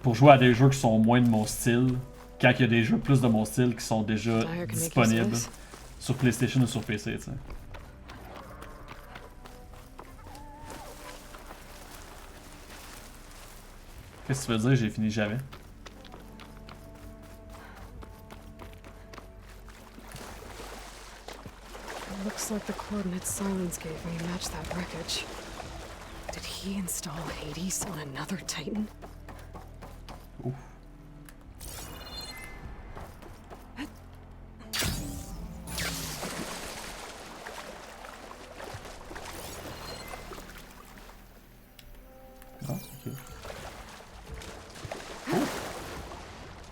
pour jouer à des jeux qui sont moins de mon style, quand il y a des jeux plus de mon style qui sont déjà disponibles sur PlayStation ou sur PC, tu sais. Qu'est-ce que tu veux dire, j'ai fini jamais? It looks like the coordinates Silence gave me match that wreckage. Did he install Hades on another Titan? Oof. Non, c'est ok. Oh.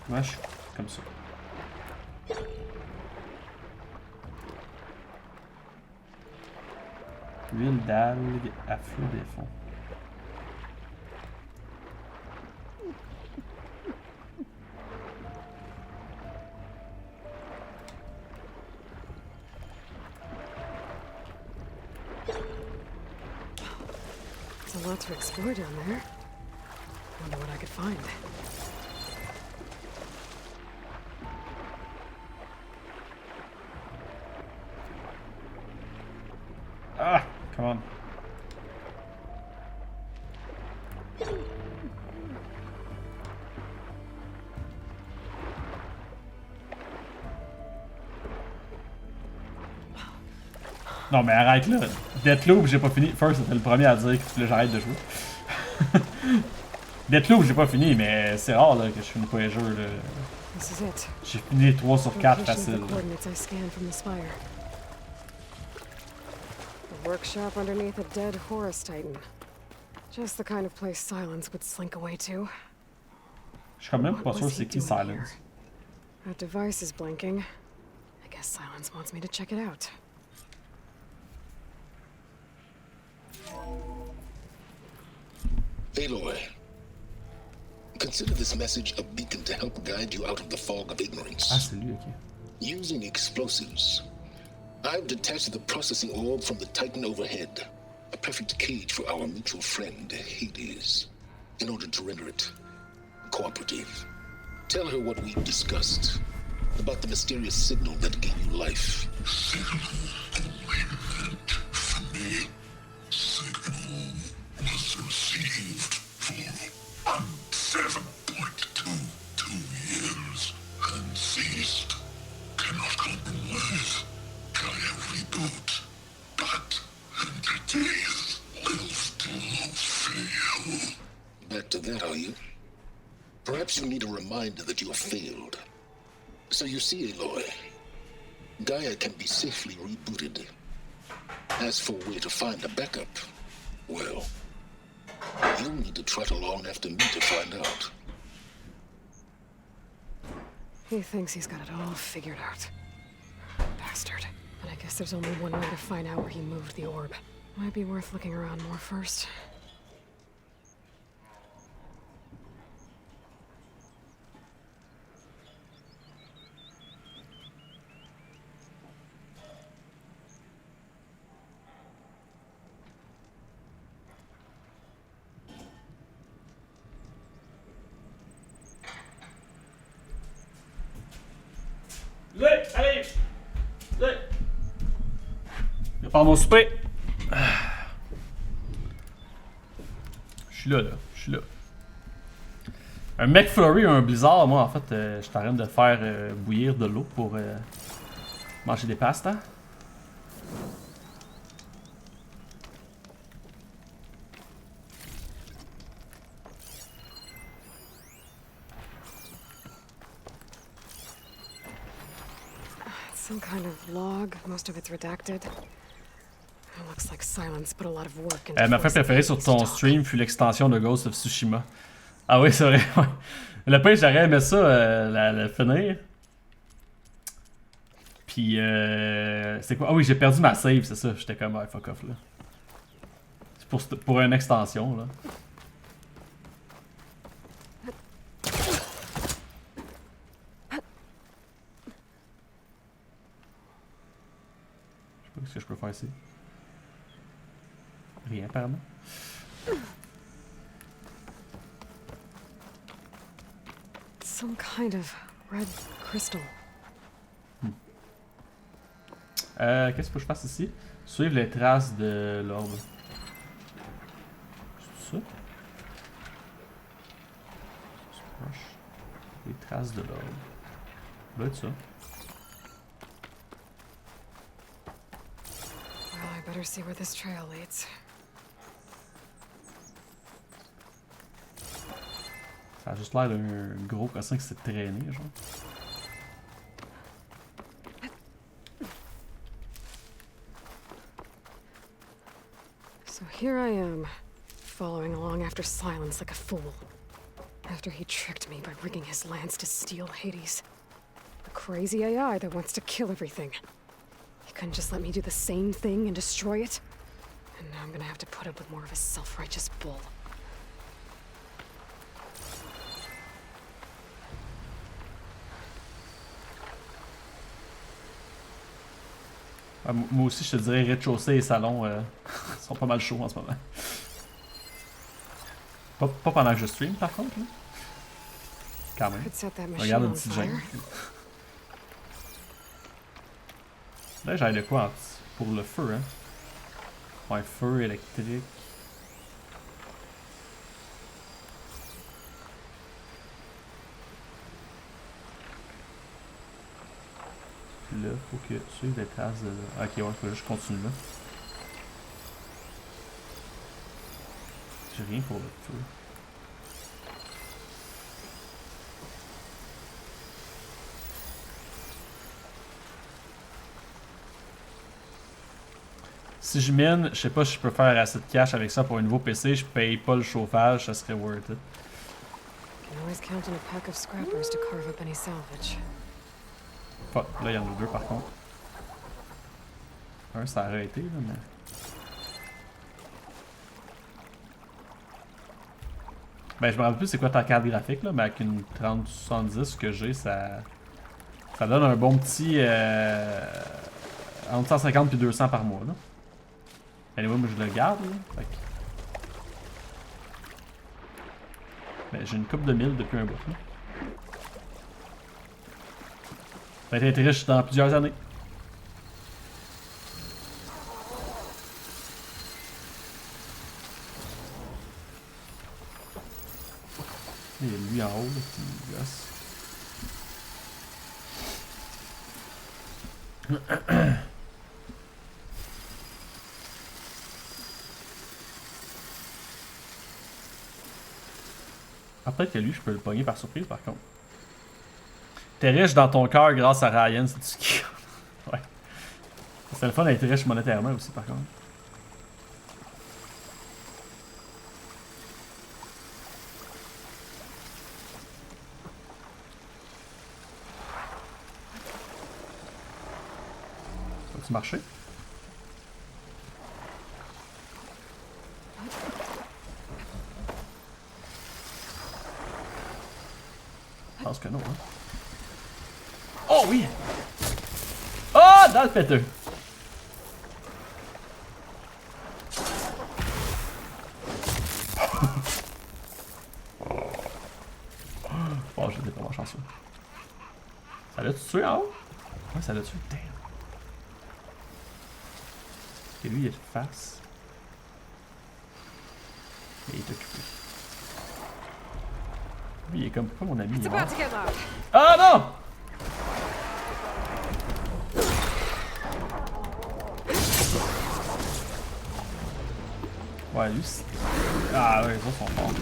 Ouais, je suis comme ça. Huile d'algue à flot des fonds. There's a lot to explore down there. Wonder what I could find. Ah, come on. Non mais arrête là. Deathloop, j'ai pas fini. First, c'était le premier à dire qu'il fallait que j'arrête de jouer. Deathloop, j'ai pas fini, mais c'est rare là, que je finis pas les jeux. J'ai fini 3 sur 4 facile. A workshop underneath a dead Horus Titan. Just the kind of place Silence would slink away to. Je suis quand même pas sûr c'est qui Silence. That device is blinking. I Guess Silence wants me to check it out. Aloy, consider this message a beacon to help guide you out of the fog of ignorance. Ah, c'est lui, ok. Using explosives, I've detached the processing orb from the Titan overhead, a perfect cage for our mutual friend, Hades, in order to render it cooperative. Tell her what we've discussed about the mysterious signal that gave you life. Signal for me. Signal was received for 7.22 years and ceased. Cannot compromise. Gaia reboot. But entities will still fail. Back to that, are you? Perhaps you need a reminder that you have failed. So you see, Aloy, Gaia can be safely rebooted. As for where to find a backup, well, you'll need to trot along after me to find out. He thinks he's got it all figured out. Bastard. But I guess there's only one way to find out where he moved the orb. Might be worth looking around more first. Allez! Je vais faire mon souper. Je suis là. Un McFlurry ou un Blizzard, moi en fait, je suis en train de faire bouillir de l'eau pour manger des pastas. Some kind of log, most of it's redacted. It looks like Silence put a lot of work into Ma fin préférée sur ton stream fut l'extension de Ghost of Tsushima. Ah oui, c'est vrai. Ouais. Le pire, j'aurais aimé ça, la finir. Puis, c'est quoi? Ah oui, j'ai perdu ma save, c'est ça. J'étais comme, fuck off, là. C'est pour une extension, là. Qu'est-ce que je peux faire ici? Rien, apparemment. Some kind of red crystal. Qu'est-ce que je fasse ici? Suivre les traces de l'orbe. C'est ça? Les traces de l'orbe. Ça doit être ça. Well, I better see where this trail leads. Ça a juste l'air d'un gros cossin qui s'est traîné, genre. So here I am, following along after Silence like a fool. After he tricked me by rigging his lance to steal Hades. A crazy AI that wants to kill everything. He couldn't just let me do the same thing and destroy it? And now I'm gonna have to put up with more of his self-righteous bull. Moi aussi, je te dirais rez-de-chaussée et salon sont pas mal chauds en ce moment. Pas pendant que je stream, par contre. Là. Quand même. Regarde le petit gêne. Là, j'avais de quoi pour le feu, hein. Ouais, feu électrique. Là, faut que suivre des traces de... Ok, ouais, faut juste continuer là. J'ai rien pour le feu. Si je mine, je sais pas si je peux faire assez de cash avec ça pour un nouveau PC, je paye pas le chauffage, ça serait worth it. Can always count on a pack of scrappers to carve up any salvage. Fuck, là il y en a deux par contre. Un ça a arrêté là, mais. Ben je me rappelle plus c'est quoi ta carte graphique là, mais avec une 3070 que j'ai, ça donne un bon petit entre 150 et 200 par mois là. Anyway, moi je le garde là. Fait que... Ben j'ai une coupe de 1000 depuis un bout là. Ça va être riche dans plusieurs années. Il y a lui en haut, le petit gosse. Ah, peut-être que lui, je peux le pogner par surprise par contre. T'es riche dans ton cœur grâce à Ryan, c'est ce qui. Ouais. C'est le fun d'être riche monétairement aussi par contre. Ça va-tu marcher? Je pense que non, hein. Oh oui! Oh! Dans le péteux! Oh, j'étais pas chanceux. Ça l'a tué en haut? Ouais, ça l'a tué. Damn. Et lui, il est de face. Et il est occupé. Lui, il est comme pas mon ami. Ah non! Ouais, lui, c'est... Ah ouais, les autres sont forts.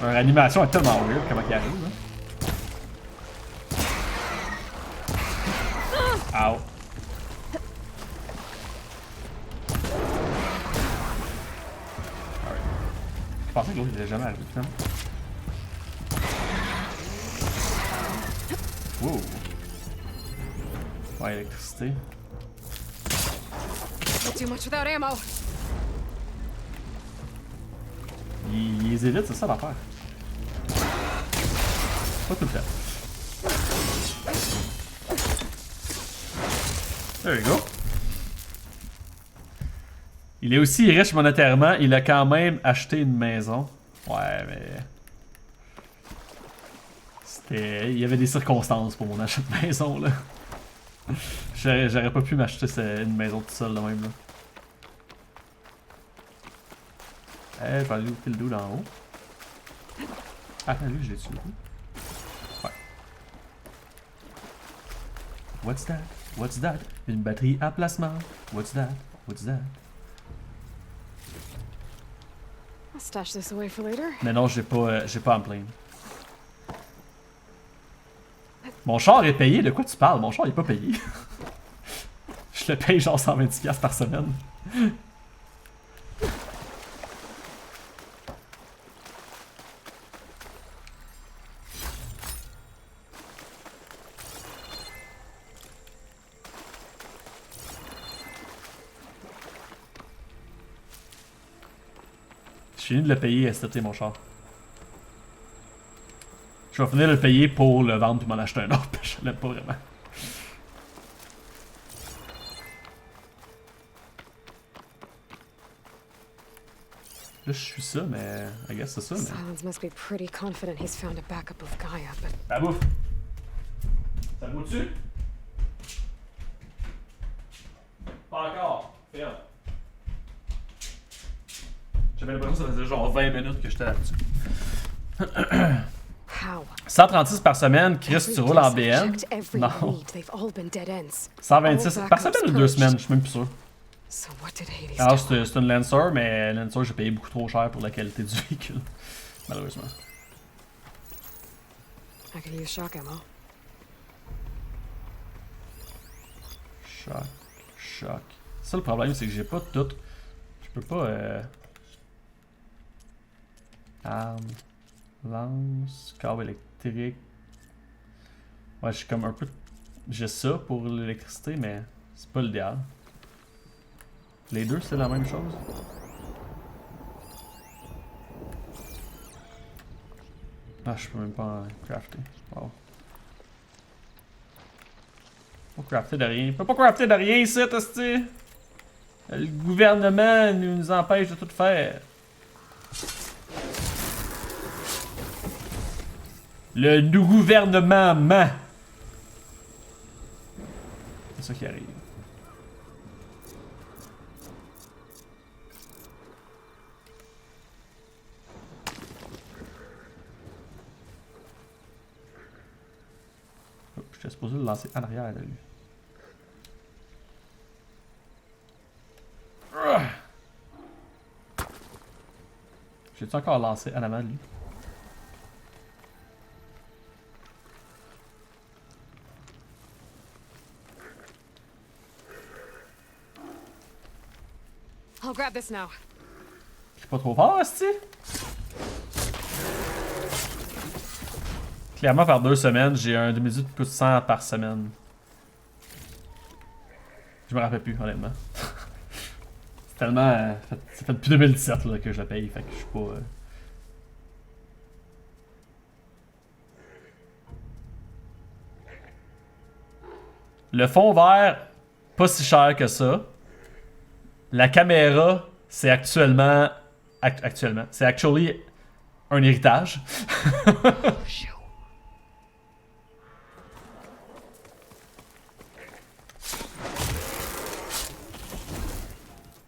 L'animation est tellement weird, comment il arrive, là. Ow. Alright. Je pensais que l'autre il était jamais arrivé, finalement. Wow. Ouais, électricité. Too much without ammo. Il les évite, c'est ça l'affaire. Pas tout le temps. There you go. Il est aussi riche monétairement, il a quand même acheté une maison. Ouais, mais... C'était... Il y avait des circonstances pour mon achat de maison, là. J'aurais pas pu m'acheter une maison tout seul, de même, là. Je vais aller looter le dude en haut. Attends, lui, je l'ai tué. Ouais. What's that? What's that? Une batterie à placement. What's that? What's that? I'll stash this away for later. Mais non, j'ai pas à me plaindre. Mon char est payé, de quoi tu parles? Mon char il est pas payé. Je le paye genre 120$ par semaine. Je finis de le payer cet été, mon char. Je vais finir de le payer pour le vendre et m'en acheter un autre. Je l'aime pas vraiment. Là, je suis ça, mais... I guess c'est ça, mais... Silence must be pretty confident he's found a backup of Gaia, but... Ça bouffe! Ça bouffe-tu? Pas encore. Ferme. J'avais l'impression que ça faisait genre 20 minutes que j'étais là-dessus. 136 par semaine, Chris, tu roules en BN? Non. 126 par semaine ou 2 semaines, je suis même plus sûr. Alors, c'est une Lancer, mais Lancer, j'ai payé beaucoup trop cher pour la qualité du véhicule. Malheureusement. Choc. Ça, le problème, c'est que j'ai pas tout. Je peux pas... Arme, lance, câble électrique. Ouais, j'ai comme un peu... J'ai ça pour l'électricité, mais c'est pas l'idéal. Les deux, c'est la même chose. Ah, je peux même pas en crafter. Wow. Pas crafter de rien. Je peux pas crafter de rien ici, Tosti! Le gouvernement nous empêche de tout faire. Le gouvernement. C'est ça qui arrive. Oh, j'étais supposé le lancer en arrière de lui. J'ai-tu encore lancé en avant de lui? I'll grab this now. Je suis pas trop fort, esti? Clairement, par 2 semaines, j'ai un demi-dieu qui coûte 100 par semaine. Je me rappelle plus, honnêtement. C'est tellement... ça fait depuis 2017 là, que je la paye, fait que je suis pas... Le fond vert, pas si cher que ça. La caméra, c'est actuellement... c'est actually un héritage.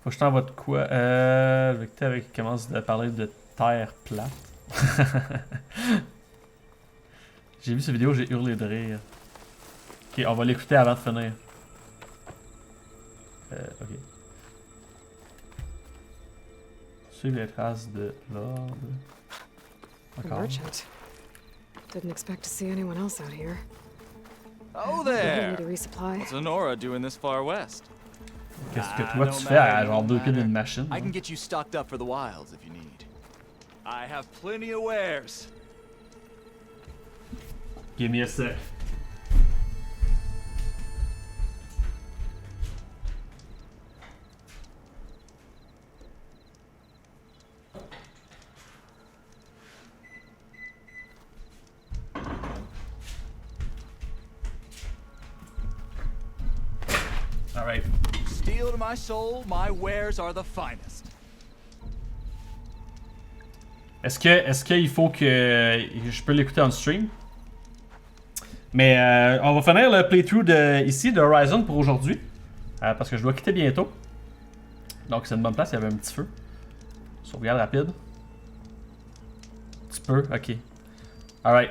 Faut que je t'envoie de quoi? Victor avec commence à parler de terre plate. J'ai vu cette vidéo, j'ai hurlé de rire. Ok, on va l'écouter avant de finir. Ok. Suivre les traces de l'ordre. A merchant. Didn't expect to see anyone else out here. Oh We there! need to resupply. What's Honora doing this far west? Qu'est-ce que toi tu fais à genre 2 pieds d'une machine? I can get you stocked up for the wilds if you need. I have plenty of wares. Give me a sec. Alright. Steel to my soul, my wares are the finest. Est-ce qu'il faut que je peux l'écouter en stream? Mais on va finir le playthrough ici de Horizon pour aujourd'hui. Parce que je dois quitter bientôt. Donc c'est une bonne place, il y avait un petit feu. Sauvegarde rapide. Un petit peu, ok. Alright.